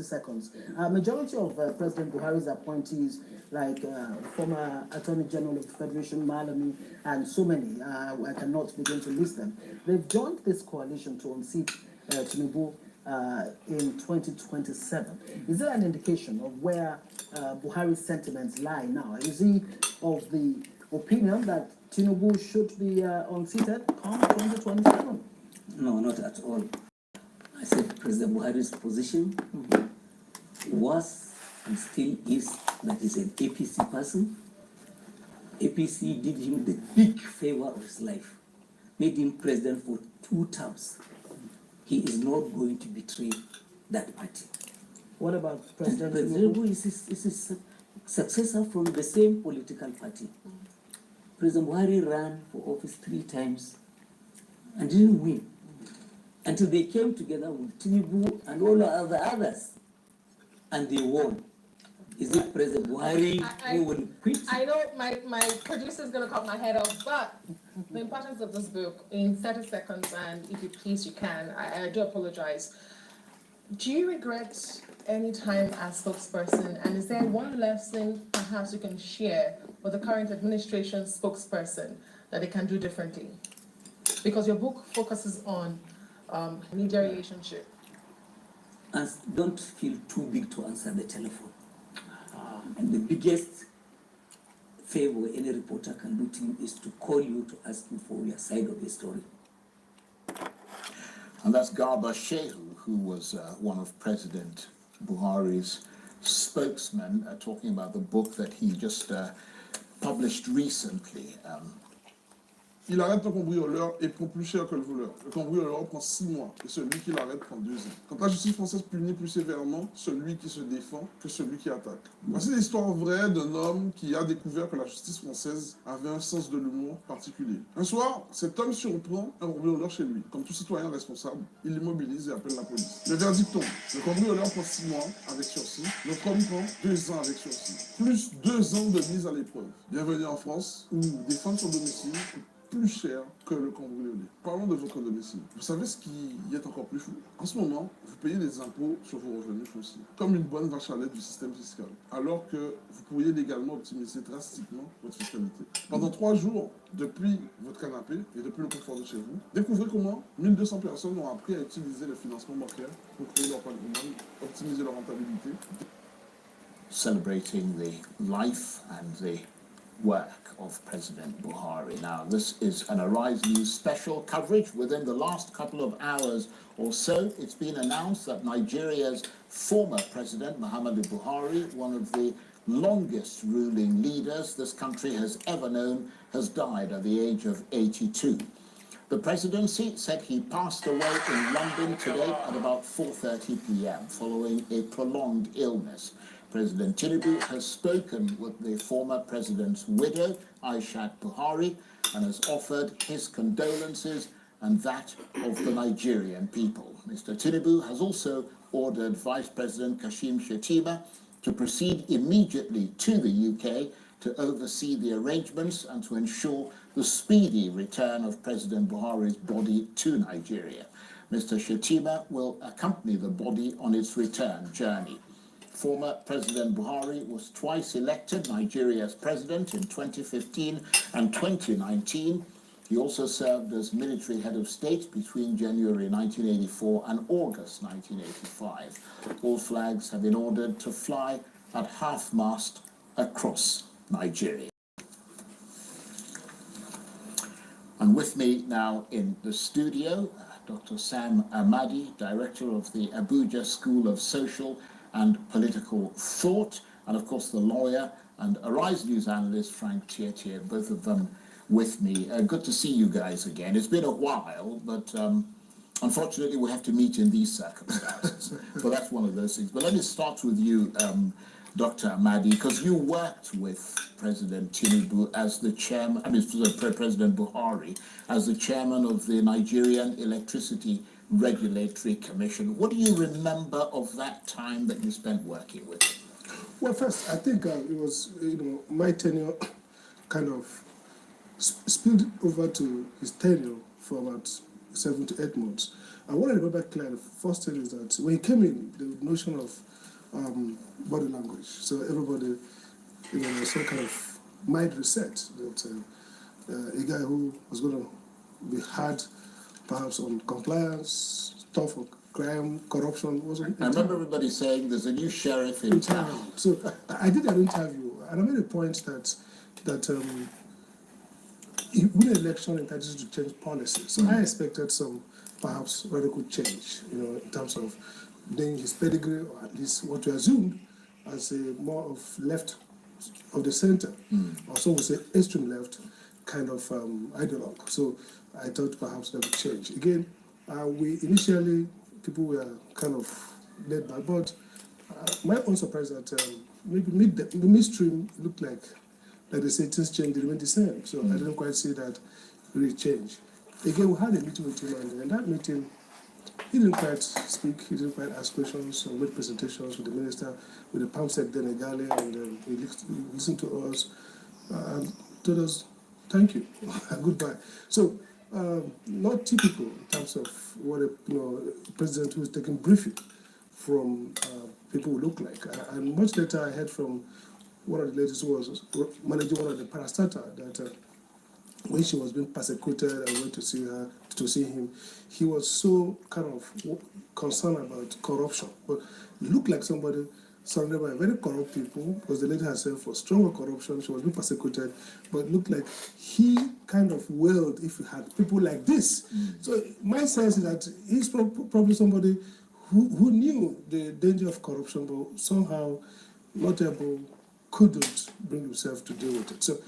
Seconds. Majority of President Buhari's appointees, like former Attorney General of the Federation, Malami, and so many, I cannot begin to list them, they've joined this coalition to unseat Tinubu in 2027. Is there an indication of where Buhari's sentiments lie now? Is he of the opinion that Tinubu should be unseated come 2027? No, not at all. I said President Buhari's position was and still is that he's an APC person. APC did him the big favor of his life, made him president for 2 terms. He is not going to betray that party. What about President Tinubu? Is his successor from the same political party. President Buhari ran for office 3 times and didn't win until they came together with Tinubu and all the others, and they won. Is it President Buhari who will quit? I know my producer is going to cut my head off, but the importance of this book in 30 seconds, and if you please, you can. I do apologize. Do you regret any time as spokesperson, and is there one lesson perhaps you can share with the current administration spokesperson that they can do differently? Because your book focuses on media relationship. And don't feel too big to answer the telephone. And the biggest favor any reporter can do to you is to call you to ask you for your side of the story. And that's Garba Shehu, who was one of President Buhari's spokesmen, talking about the book that he just published recently. Il arrête le cambrioleur et prend plus cher que le voleur. Le cambrioleur prend 6 mois et celui qui l'arrête prend 2 ans. Quand la justice française punit plus sévèrement celui qui se défend que celui qui attaque. Voici l'histoire vraie d'un homme qui a découvert que la justice française avait un sens de l'humour particulier. Un soir, cet homme surprend un cambrioleur chez lui. Comme tout citoyen responsable, il l'immobilise et appelle la police. Le verdict tombe. Le cambrioleur prend 6 mois avec sursis. L'autre homme prend 2 ans avec sursis. Plus 2 ans de mise à l'épreuve. Bienvenue en France où défendre son domicile plus cher que le cambriolé. Parlons de votre domicile. Vous savez ce qui y est encore plus fou? En ce moment, vous payez des impôts sur vos revenus fonciers, comme une bonne vache à lait du système fiscal, alors que vous pourriez légalement optimiser drastiquement votre fiscalité. Pendant 3 jours, depuis votre canapé et depuis le confort de chez vous, découvrez comment 1200 personnes ont appris à utiliser le financement bancaire pour créer leur patrimoine, optimiser leur rentabilité. Celebrating the life and the work of President Buhari. Now, this is an Arise News special coverage. Within the last couple of hours or so, it's been announced that Nigeria's former president, Muhammadu Buhari, one of the longest ruling leaders this country has ever known, has died at the age of 82. The presidency said he passed away in London today at about 4:30 p.m. following a prolonged illness. President Tinubu has spoken with the former president's widow, Aishat Buhari, and has offered his condolences and that of the Nigerian people. Mr. Tinubu has also ordered Vice President Kashim Shettima to proceed immediately to the UK to oversee the arrangements and to ensure the speedy return of President Buhari's body to Nigeria. Mr. Shettima will accompany the body on its return journey. Former President Buhari was twice elected Nigeria's president in 2015 and 2019. He also served as military head of state between January 1984 and August 1985. All flags have been ordered to fly at half-mast across Nigeria. And with me now in the studio, Dr. Sam Amadi, director of the Abuja School of Social and Political Thought, and of course the lawyer and Arise News analyst Frank Tietie, both of them with me. Good to see you guys again. It's been a while, but unfortunately we have to meet in these circumstances. But that's one of those things. But let me start with you, Dr. Amadi, because you worked with President Tinubu as the chairman, President Buhari, as the chairman of the Nigerian Electricity Regulatory Commission. What do you remember of that time that you spent working with him? Well, first, I think it was, my tenure kind of spilled over to his tenure for about 7 to 8 months. And what I remember clearly, the first thing is that when he came in, the notion of body language. So everybody, some kind of mind reset that a guy who was going to be hard, perhaps on compliance, tough on crime, corruption, wasn't. I remember everybody saying there's a new sheriff in town. So I did an interview, and I made a point that he won an election entitled to change policy. So I expected some perhaps radical change, in terms of doing his pedigree, or at least what we assumed as a more of left of the center, or so we say extreme left kind of ideologue. So I thought perhaps that would change. Again, people were kind of led by, but my own surprise that maybe the midstream looked like they say things changed, they remain the same. So I didn't quite see that really change. Again, we had a meeting with him, and in that meeting, he didn't quite speak, he didn't quite ask questions or make presentations with the minister, with the PAMSEC Denegali, and he listened to us and told us, thank you, and goodbye. So, not typical in terms of what a president who is taking briefing from people who look like. And much later I heard from one of the ladies who was managing one of the parastatal that when she was being persecuted, I went to see her, to see him. He was so kind of concerned about corruption, but looked like somebody surrounded by very corrupt people, because the lady herself was strong on corruption, she was being persecuted, but looked like he kind of willed if he had people like this. So my sense is that he's probably somebody who knew the danger of corruption, but somehow not able, couldn't bring himself to deal with it. So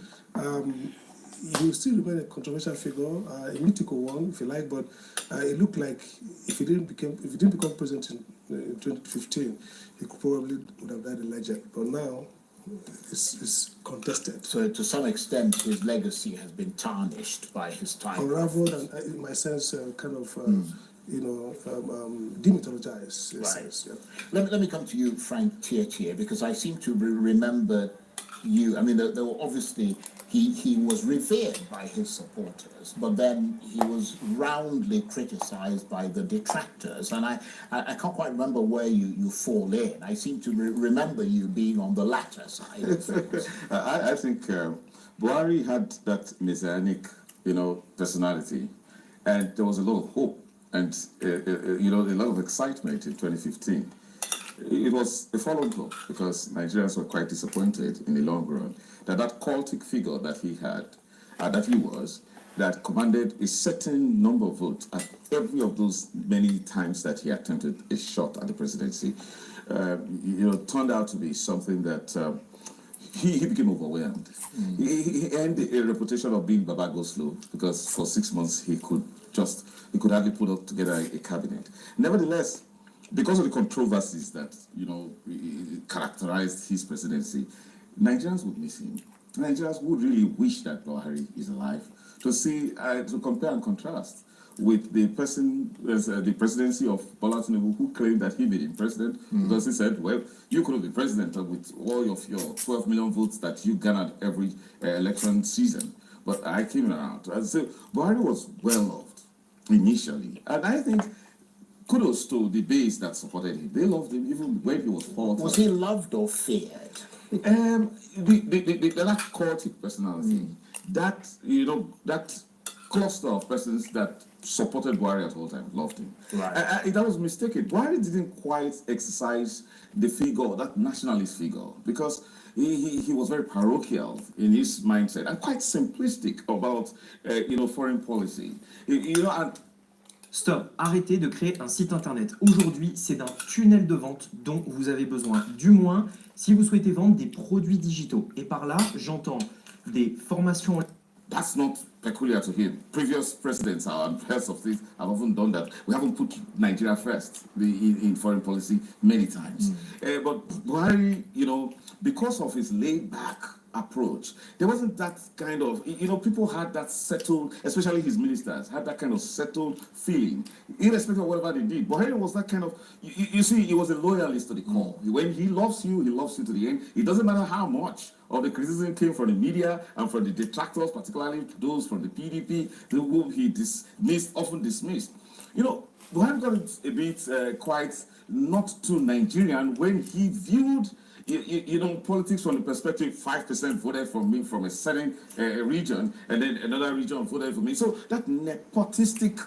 he will still remain a controversial figure, a mythical one, if you like. But it looked like if he didn't become president in 2015, he probably would have died a legend. But now it's contested. So to some extent, his legacy has been tarnished by his time. Unraveled and, in my sense, kind of, demythologized. Right. Sense, yeah. Let me come to you, Frank Tietie, because I seem to remember you. I mean, there were obviously, he was revered by his supporters, but then he was roundly criticized by the detractors. And I can't quite remember where you fall in. I seem to remember you being on the latter side of things. I think Buhari had that messianic, personality, and there was a lot of hope and, a lot of excitement in 2015. It was a follow-up because Nigerians were quite disappointed in the long run that cultic figure that he had, that commanded a certain number of votes at every of those many times that he attempted a shot at the presidency, turned out to be something that he became overwhelmed. He earned a reputation of being Baba Go Slow because for 6 months he could hardly put together a cabinet. Nevertheless, because of the controversies that characterized his presidency, Nigerians would miss him. Nigerians would really wish that Buhari is alive. To compare and contrast with the presidency of Bola Tinubu, who claimed that he made him president because he said, "Well, you could have been president with all of your 12 million votes that you garnered every election season, but I came around." And so Buhari was well loved initially, and I think, kudos to the base that supported him. They loved him even when he was faulted. Was he loved or feared? That cultic personality, that cluster of persons that supported Buhari at all times, loved him. Right. That was mistaken. Buhari didn't quite exercise the figure, that nationalist figure, because he was very parochial in his mindset and quite simplistic about foreign policy. And Stop, arrêtez de créer un site internet. Aujourd'hui, c'est d'un tunnel de vente dont vous avez besoin. Du moins, si vous souhaitez vendre des produits digitaux. Et par là, j'entends des formations. That's not peculiar to him. Previous presidents and heads of state have often done that. We haven't put Nigeria first in foreign policy many times. But Buhari, because of his laid-back approach, there wasn't that kind of, people had that settled, especially his ministers, had that kind of settled feeling, irrespective of whatever they did. Buhari was that kind of, you see, he was a loyalist to the core. When he loves you to the end. It doesn't matter how much of the criticism came from the media and from the detractors, particularly those from the PDP, whom he often dismissed. Buhari got a bit quite not too Nigerian when he viewed politics from the perspective 5% voted for me from a certain region, and then another region voted for me. So that nepotistic,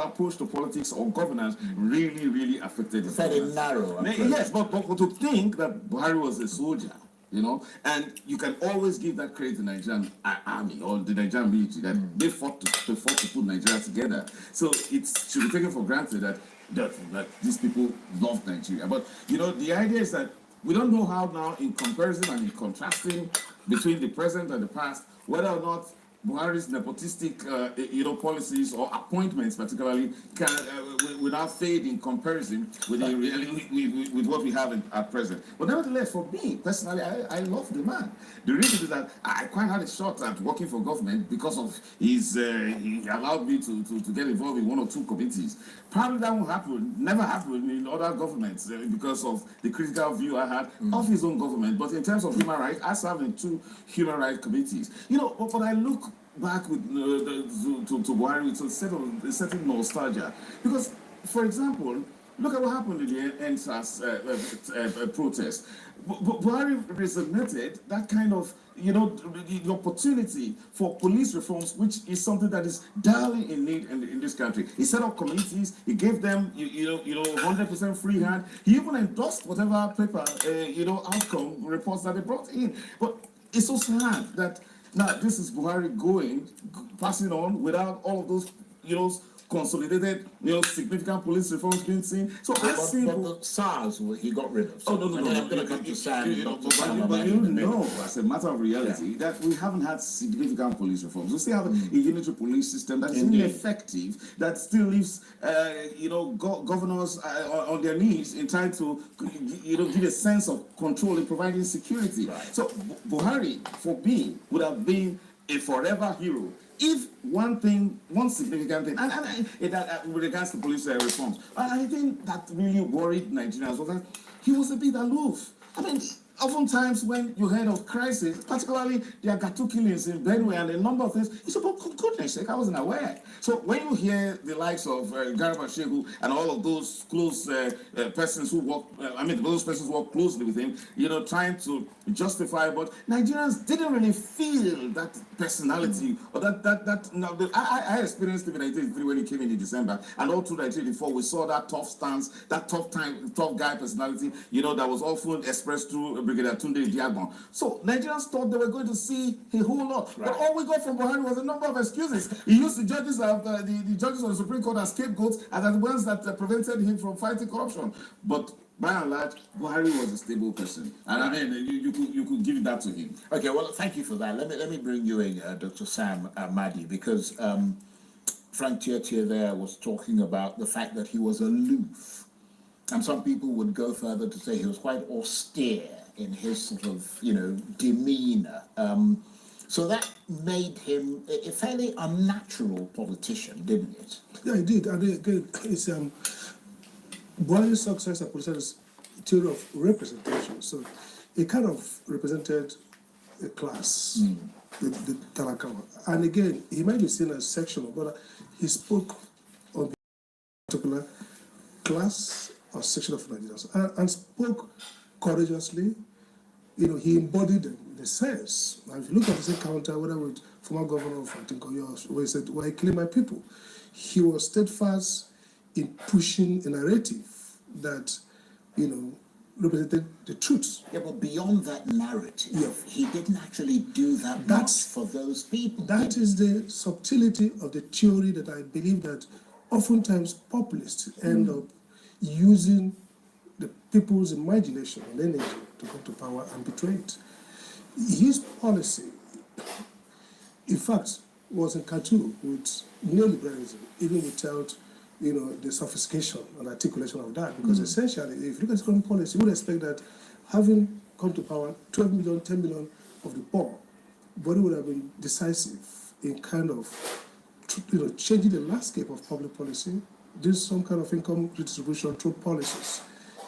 approach to politics or governance really, really affected it. Very narrow. Yes, but to think that Buhari was a soldier, and you can always give that credit to the Nigerian army or the Nigerian military that they fought to put Nigeria together. So it should be taken for granted that these people love Nigeria. But the idea is that we don't know how now, in comparison and in contrasting between the present and the past, whether or not Buhari's nepotistic, policies or appointments, particularly, will now fade in comparison with with what we have at present. But nevertheless, for me personally, I love the man. The reason is that I quite had a shot at working for government because of his. He allowed me to get involved in one or two committees. Probably that won't happen, never happen in other governments because of the critical view I had of his own government. But in terms of human rights, I served in 2 human rights committees. But I look back with to Buhari with a certain nostalgia. Because, for example, look at what happened in the NSAS protest. Buhari resonated that kind of, the opportunity for police reforms, which is something that is direly in need in this country. He set up committees, he gave them, 100% free hand. He even endorsed whatever paper, outcome reports that they brought in. But it's so sad that now this is Buhari passing on without all of those, consolidated, significant police reforms being seen. So but the SARS, he got rid of. Oh, no. I'm going to come to Sam. But you know, as a matter of reality, that we haven't had significant police reforms. We still have a unitary police system that is ineffective, that still leaves, governors on their knees in trying to, give a sense of control in providing security. Right. So Buhari, for me, would have been a forever hero if one significant thing, and with regards to police reforms, I think that really worried Nigerians was that he was a bit aloof. I mean, oftentimes when you heard of crisis, particularly the Agatu killings in Benue and a number of things, it's about goodness sake, I wasn't aware. So when you hear the likes of Garba Shehu and all of those close persons who work, those persons who work closely with him, trying to justify, but Nigerians didn't really feel that personality or I experienced it in 1983 when he came in December, and all through 1984 we saw that tough stance, that tough guy personality, that was often expressed through Brigadier Tunde Diagbon. So Nigerians thought they were going to see a whole lot, but all we got from Buhari was a number of excuses. He used the judges the judges on the Supreme Court as scapegoats and the ones that prevented him from fighting corruption. But by and large, Buhari was a stable person, and you could give that to him. Okay, well, thank you for that. Let me bring you in, Dr. Sam Madi, because Frank Tietie there was talking about the fact that he was aloof, and some people would go further to say he was quite austere in his sort of demeanor. So that made him a fairly unnatural politician, didn't it? Yeah, it did. And again, it's Buhari's success and politician is theory of representation. So he kind of represented a class, the Talakawa. And again, he might be seen as sectional, but he spoke on a particular class or section of Nigerians and spoke courageously. He embodied them in a sense. And if you look at his encounter, whether with former governor of Atinkoyo, where he said, "Well, I kill my people," he was steadfast in pushing a narrative that, represented the truth. Yeah, but beyond that narrative, he didn't actually do that much for those people. That is the subtlety of the theory that I believe that oftentimes populists end up using the people's imagination and energy to come to power and betray it. His policy, in fact, was in cartoon with neoliberalism, even without the sophistication and articulation of that, because essentially, if you look at economic policy, you would expect that having come to power 12 million, 10 million of the poor, but it would have been decisive in kind of changing the landscape of public policy, doing some kind of income redistribution through policies.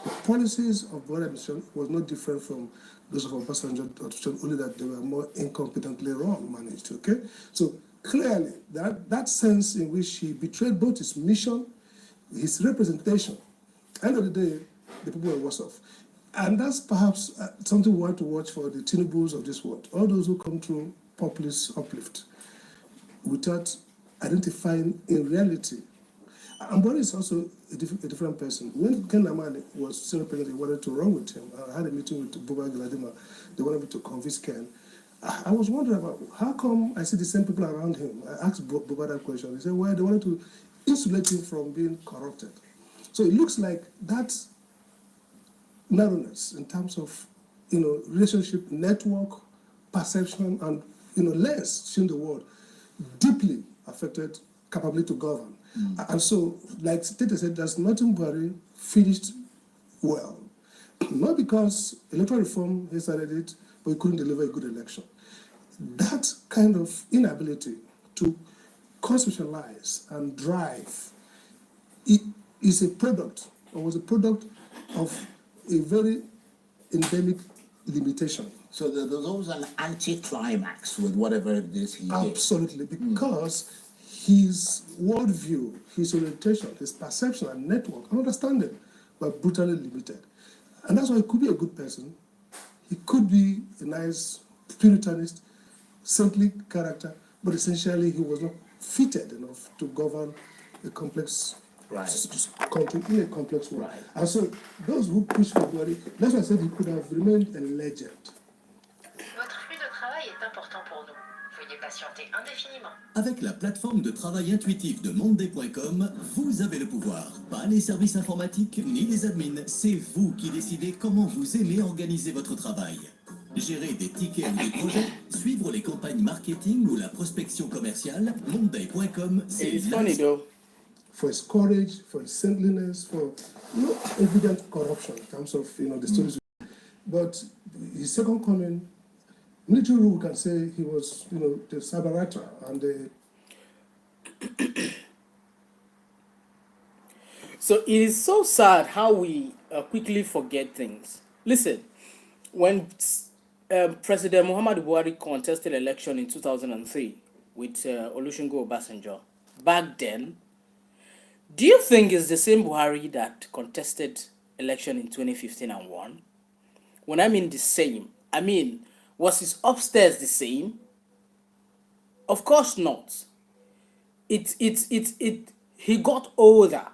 The policies of Buhari administration was not different from those of Obasanjo administration, only that they were more incompetently managed. Okay, so clearly that sense in which he betrayed both his mission, his representation. End of the day, the people were worse off, and that's perhaps something we want to watch for the Tinubus of this world. All those who come through populist uplift without identifying in reality. And Buhari is also a different person. When Ken Lamani was Senate President, they wanted to run with him. I had a meeting with Buba Galadima. They wanted me to convince Ken. I was wondering about how come I see the same people around him. I asked Buba that question. He said, well, they wanted to insulate him from being corrupted. So it looks like that narrowness in terms of relationship, network, perception, and lens seeing the world deeply affected capability to govern. And so, like Tete said, there's nothing Buhari finished well. Not because electoral reform, he started it, but he couldn't deliver a good election. That kind of inability to constitutionalize and drive is a product, or was a product of a very endemic limitation. So there's always an anti-climax with whatever it is he did. Absolutely, because his worldview, his orientation, his perception and network and understanding were brutally limited. And that's why he could be a good person. He could be a nice Puritanist, saintly character, but essentially he was not fitted enough to govern a complex country in a complex world. And so those who push for Buhari, that's why I said he could have remained a legend. Votre flux de travail est important pour nous. Veuillez patienter indéfiniment. Avec la plateforme de travail intuitif de Monday.com, vous avez le pouvoir. Pas les services informatiques ni les admins, c'est vous qui décidez comment vous aimez organiser votre travail. Gérer des tickets ou des projets, suivre les campagnes marketing ou la prospection commerciale, Monday.com, c'est It's funny though. For his courage, for his saintliness, for evident corruption in terms of the stories. But his second coming, military rule, we can say he was the cyber writer and the. So it is so sad how we quickly forget things. Listen, when President Muhammadu Buhari contested election in 2003 with Olusegun Obasanjo, back then, do you think it's the same Buhari that contested election in 2015 and won? When I mean the same, I mean, was his upstairs the same? Of course not. He got older,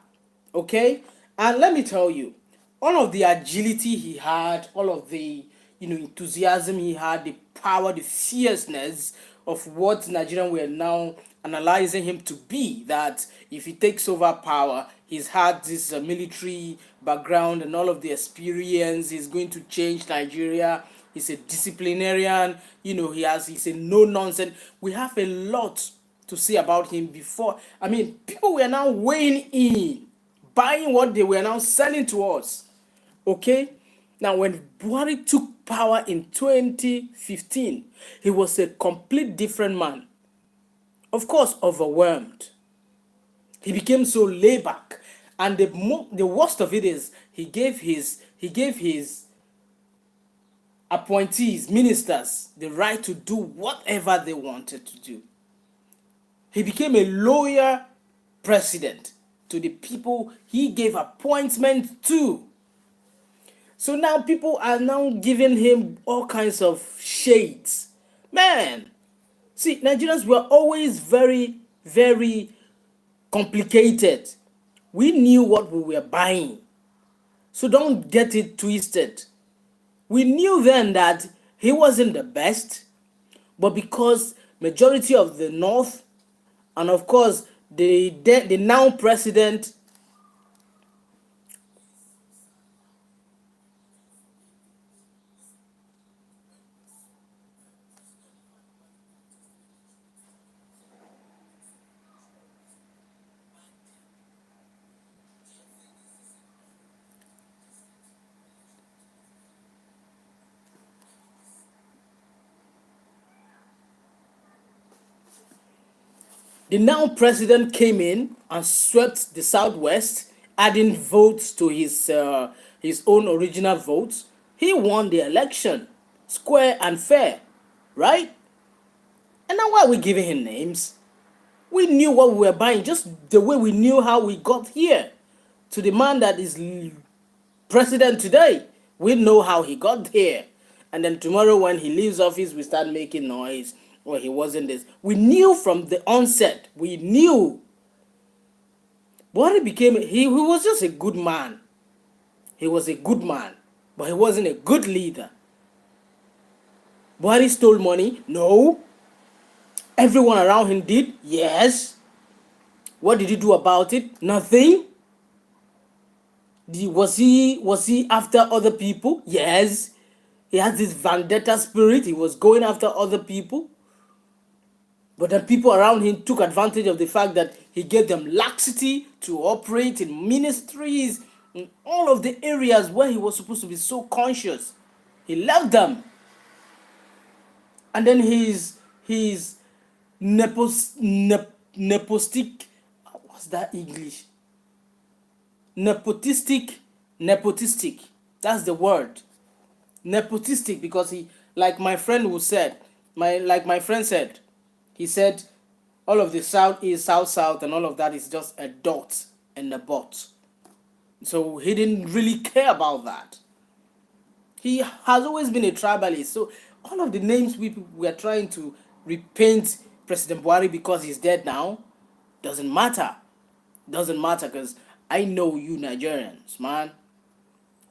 okay? And let me tell you, all of the agility he had, all of the enthusiasm he had, the power, the fierceness of what Nigerian were now analyzing him to be, that if he takes over power, he's had this military background and all of the experience, he's going to change Nigeria, he's a disciplinarian, he's a no-nonsense. We have a lot to say about him before. I mean, people were now weighing in, buying what they were now selling to us, okay? Now, when Buhari took power in 2015, he was a complete different man. Of course, overwhelmed. He became so laid back, and the worst of it is he gave his appointees, ministers, the right to do whatever they wanted to do. He became a loyal president to the people he gave appointment to. So now people are now giving him all kinds of shades. Man, see, Nigerians were always very, very complicated. We knew what we were buying. So don't get it twisted. We knew then that he wasn't the best, but because majority of the North, and of course the now president, the now president came in and swept the Southwest, adding votes to his own original votes. He won the election, square and fair, right? And now why are we giving him names? We knew what we were buying, just the way we knew how we got here. To the man that is president today, we know how he got here. And then tomorrow when he leaves office, we start making noise. Well, he wasn't this. We knew from the onset. We knew. Buhari he was just a good man. He was a good man, but he wasn't a good leader. Buhari stole money? No. Everyone around him did? Yes. What did he do about it? Nothing. Was he after other people? Yes. He had this vendetta spirit. He was going after other people. But then people around him took advantage of the fact that he gave them laxity to operate in ministries, in all of the areas where he was supposed to be so conscious. He left them. And then his nepotistic, what's that English? Nepotistic, that's the word. Nepotistic, because he, like my friend said, he said, all of the South East, South, and all of that is just a dot and a bot. So he didn't really care about that. He has always been a tribalist. So all of the names we are trying to repaint President Buhari because he's dead now, doesn't matter. Doesn't matter, because I know you Nigerians, man.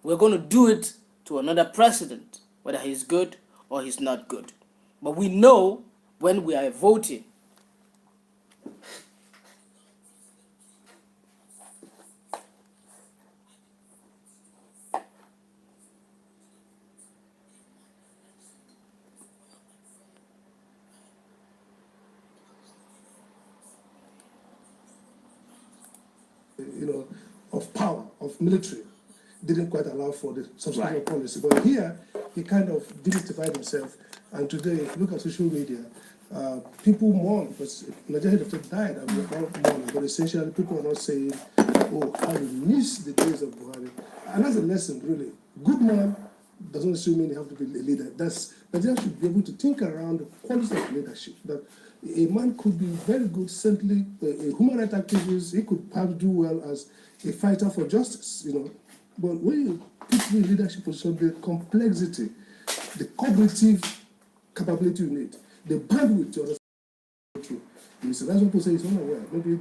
We're going to do it to another president, whether he's good or he's not good. But we know when we are voting. Of power, of military, didn't quite allow for the substitution policy. But here, he kind of demystified himself. And today, if you look at social media, people mourn because Nigeria head of state died and we're all mourning. But essentially, people are not saying, oh, I will miss the days of Buhari. And that's a lesson, really. Good man doesn't necessarily mean you have to be a leader. Nigeria should be able to think around the quality of leadership. That a man could be very good, certainly a human rights activist. He could perhaps do well as a fighter for justice, But when you put in leadership position, the complexity, the cognitive capability you need, the bandwidth to understand. So that's what people say he's unaware. Maybe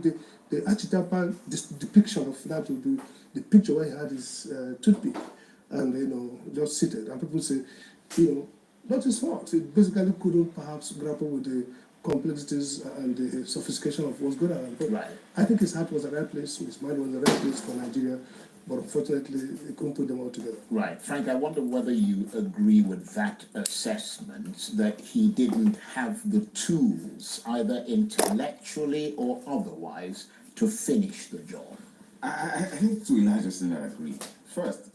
the archetypal depiction of that would be the picture where he had his toothpick and just seated. And people say, not his fault. He basically couldn't perhaps grapple with the complexities and the sophistication of what's going on. But I think his heart was in the right place, his mind was in the right place for Nigeria, but unfortunately, he couldn't put them all together. Right. Frank, I wonder whether you agree with that assessment, that he didn't have the tools, either intellectually or otherwise, to finish the job. I think to a large extent I agree. First,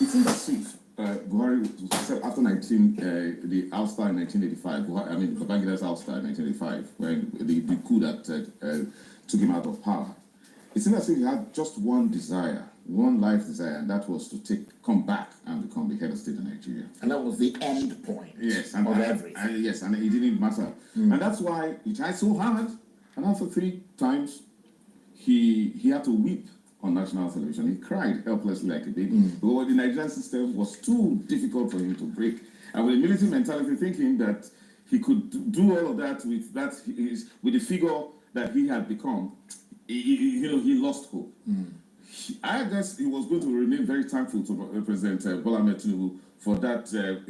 it seems as if Buhari said after the ouster in 1985, Babangida's ouster in 1985, when the coup that took him out of power, it seemed as if he had just one desire, one life desire, and that was to come back and become the head of state of Nigeria. And that was the end point of everything. Yes, and it didn't matter. And that's why he tried so hard, and after 3 times, he had to weep on national television. He cried helplessly like a baby. But the Nigerian system was too difficult for him to break. And with a military mentality, thinking that he could do all of that with the figure that he had become, he lost hope. I guess he was going to remain very thankful to President Bola Ahmed Tinubu for that, that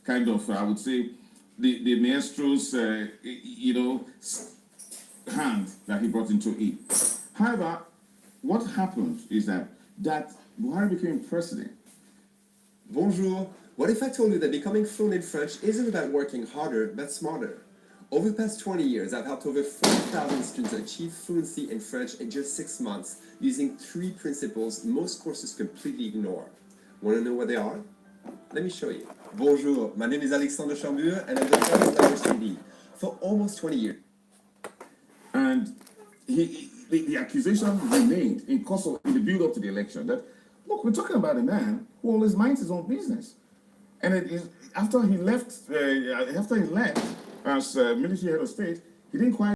kind of, I would say, the maestro's, hand that he brought into it. However, what happened is that Buhari became president. Bonjour. What if I told you that becoming fluent in French isn't about working harder, but smarter? Over the past 20 years, I've helped over 4,000 students achieve fluency in French in just 6 months using 3 principles most courses completely ignore. Want to know what they are? Let me show you. Bonjour, my name is Alexandre Chambure and I'm the French language lead for almost 20 years. And the accusation remained in the build-up to the election that, look, we're talking about a man who always minds his own business. And it is after he left as military head of state, he didn't quite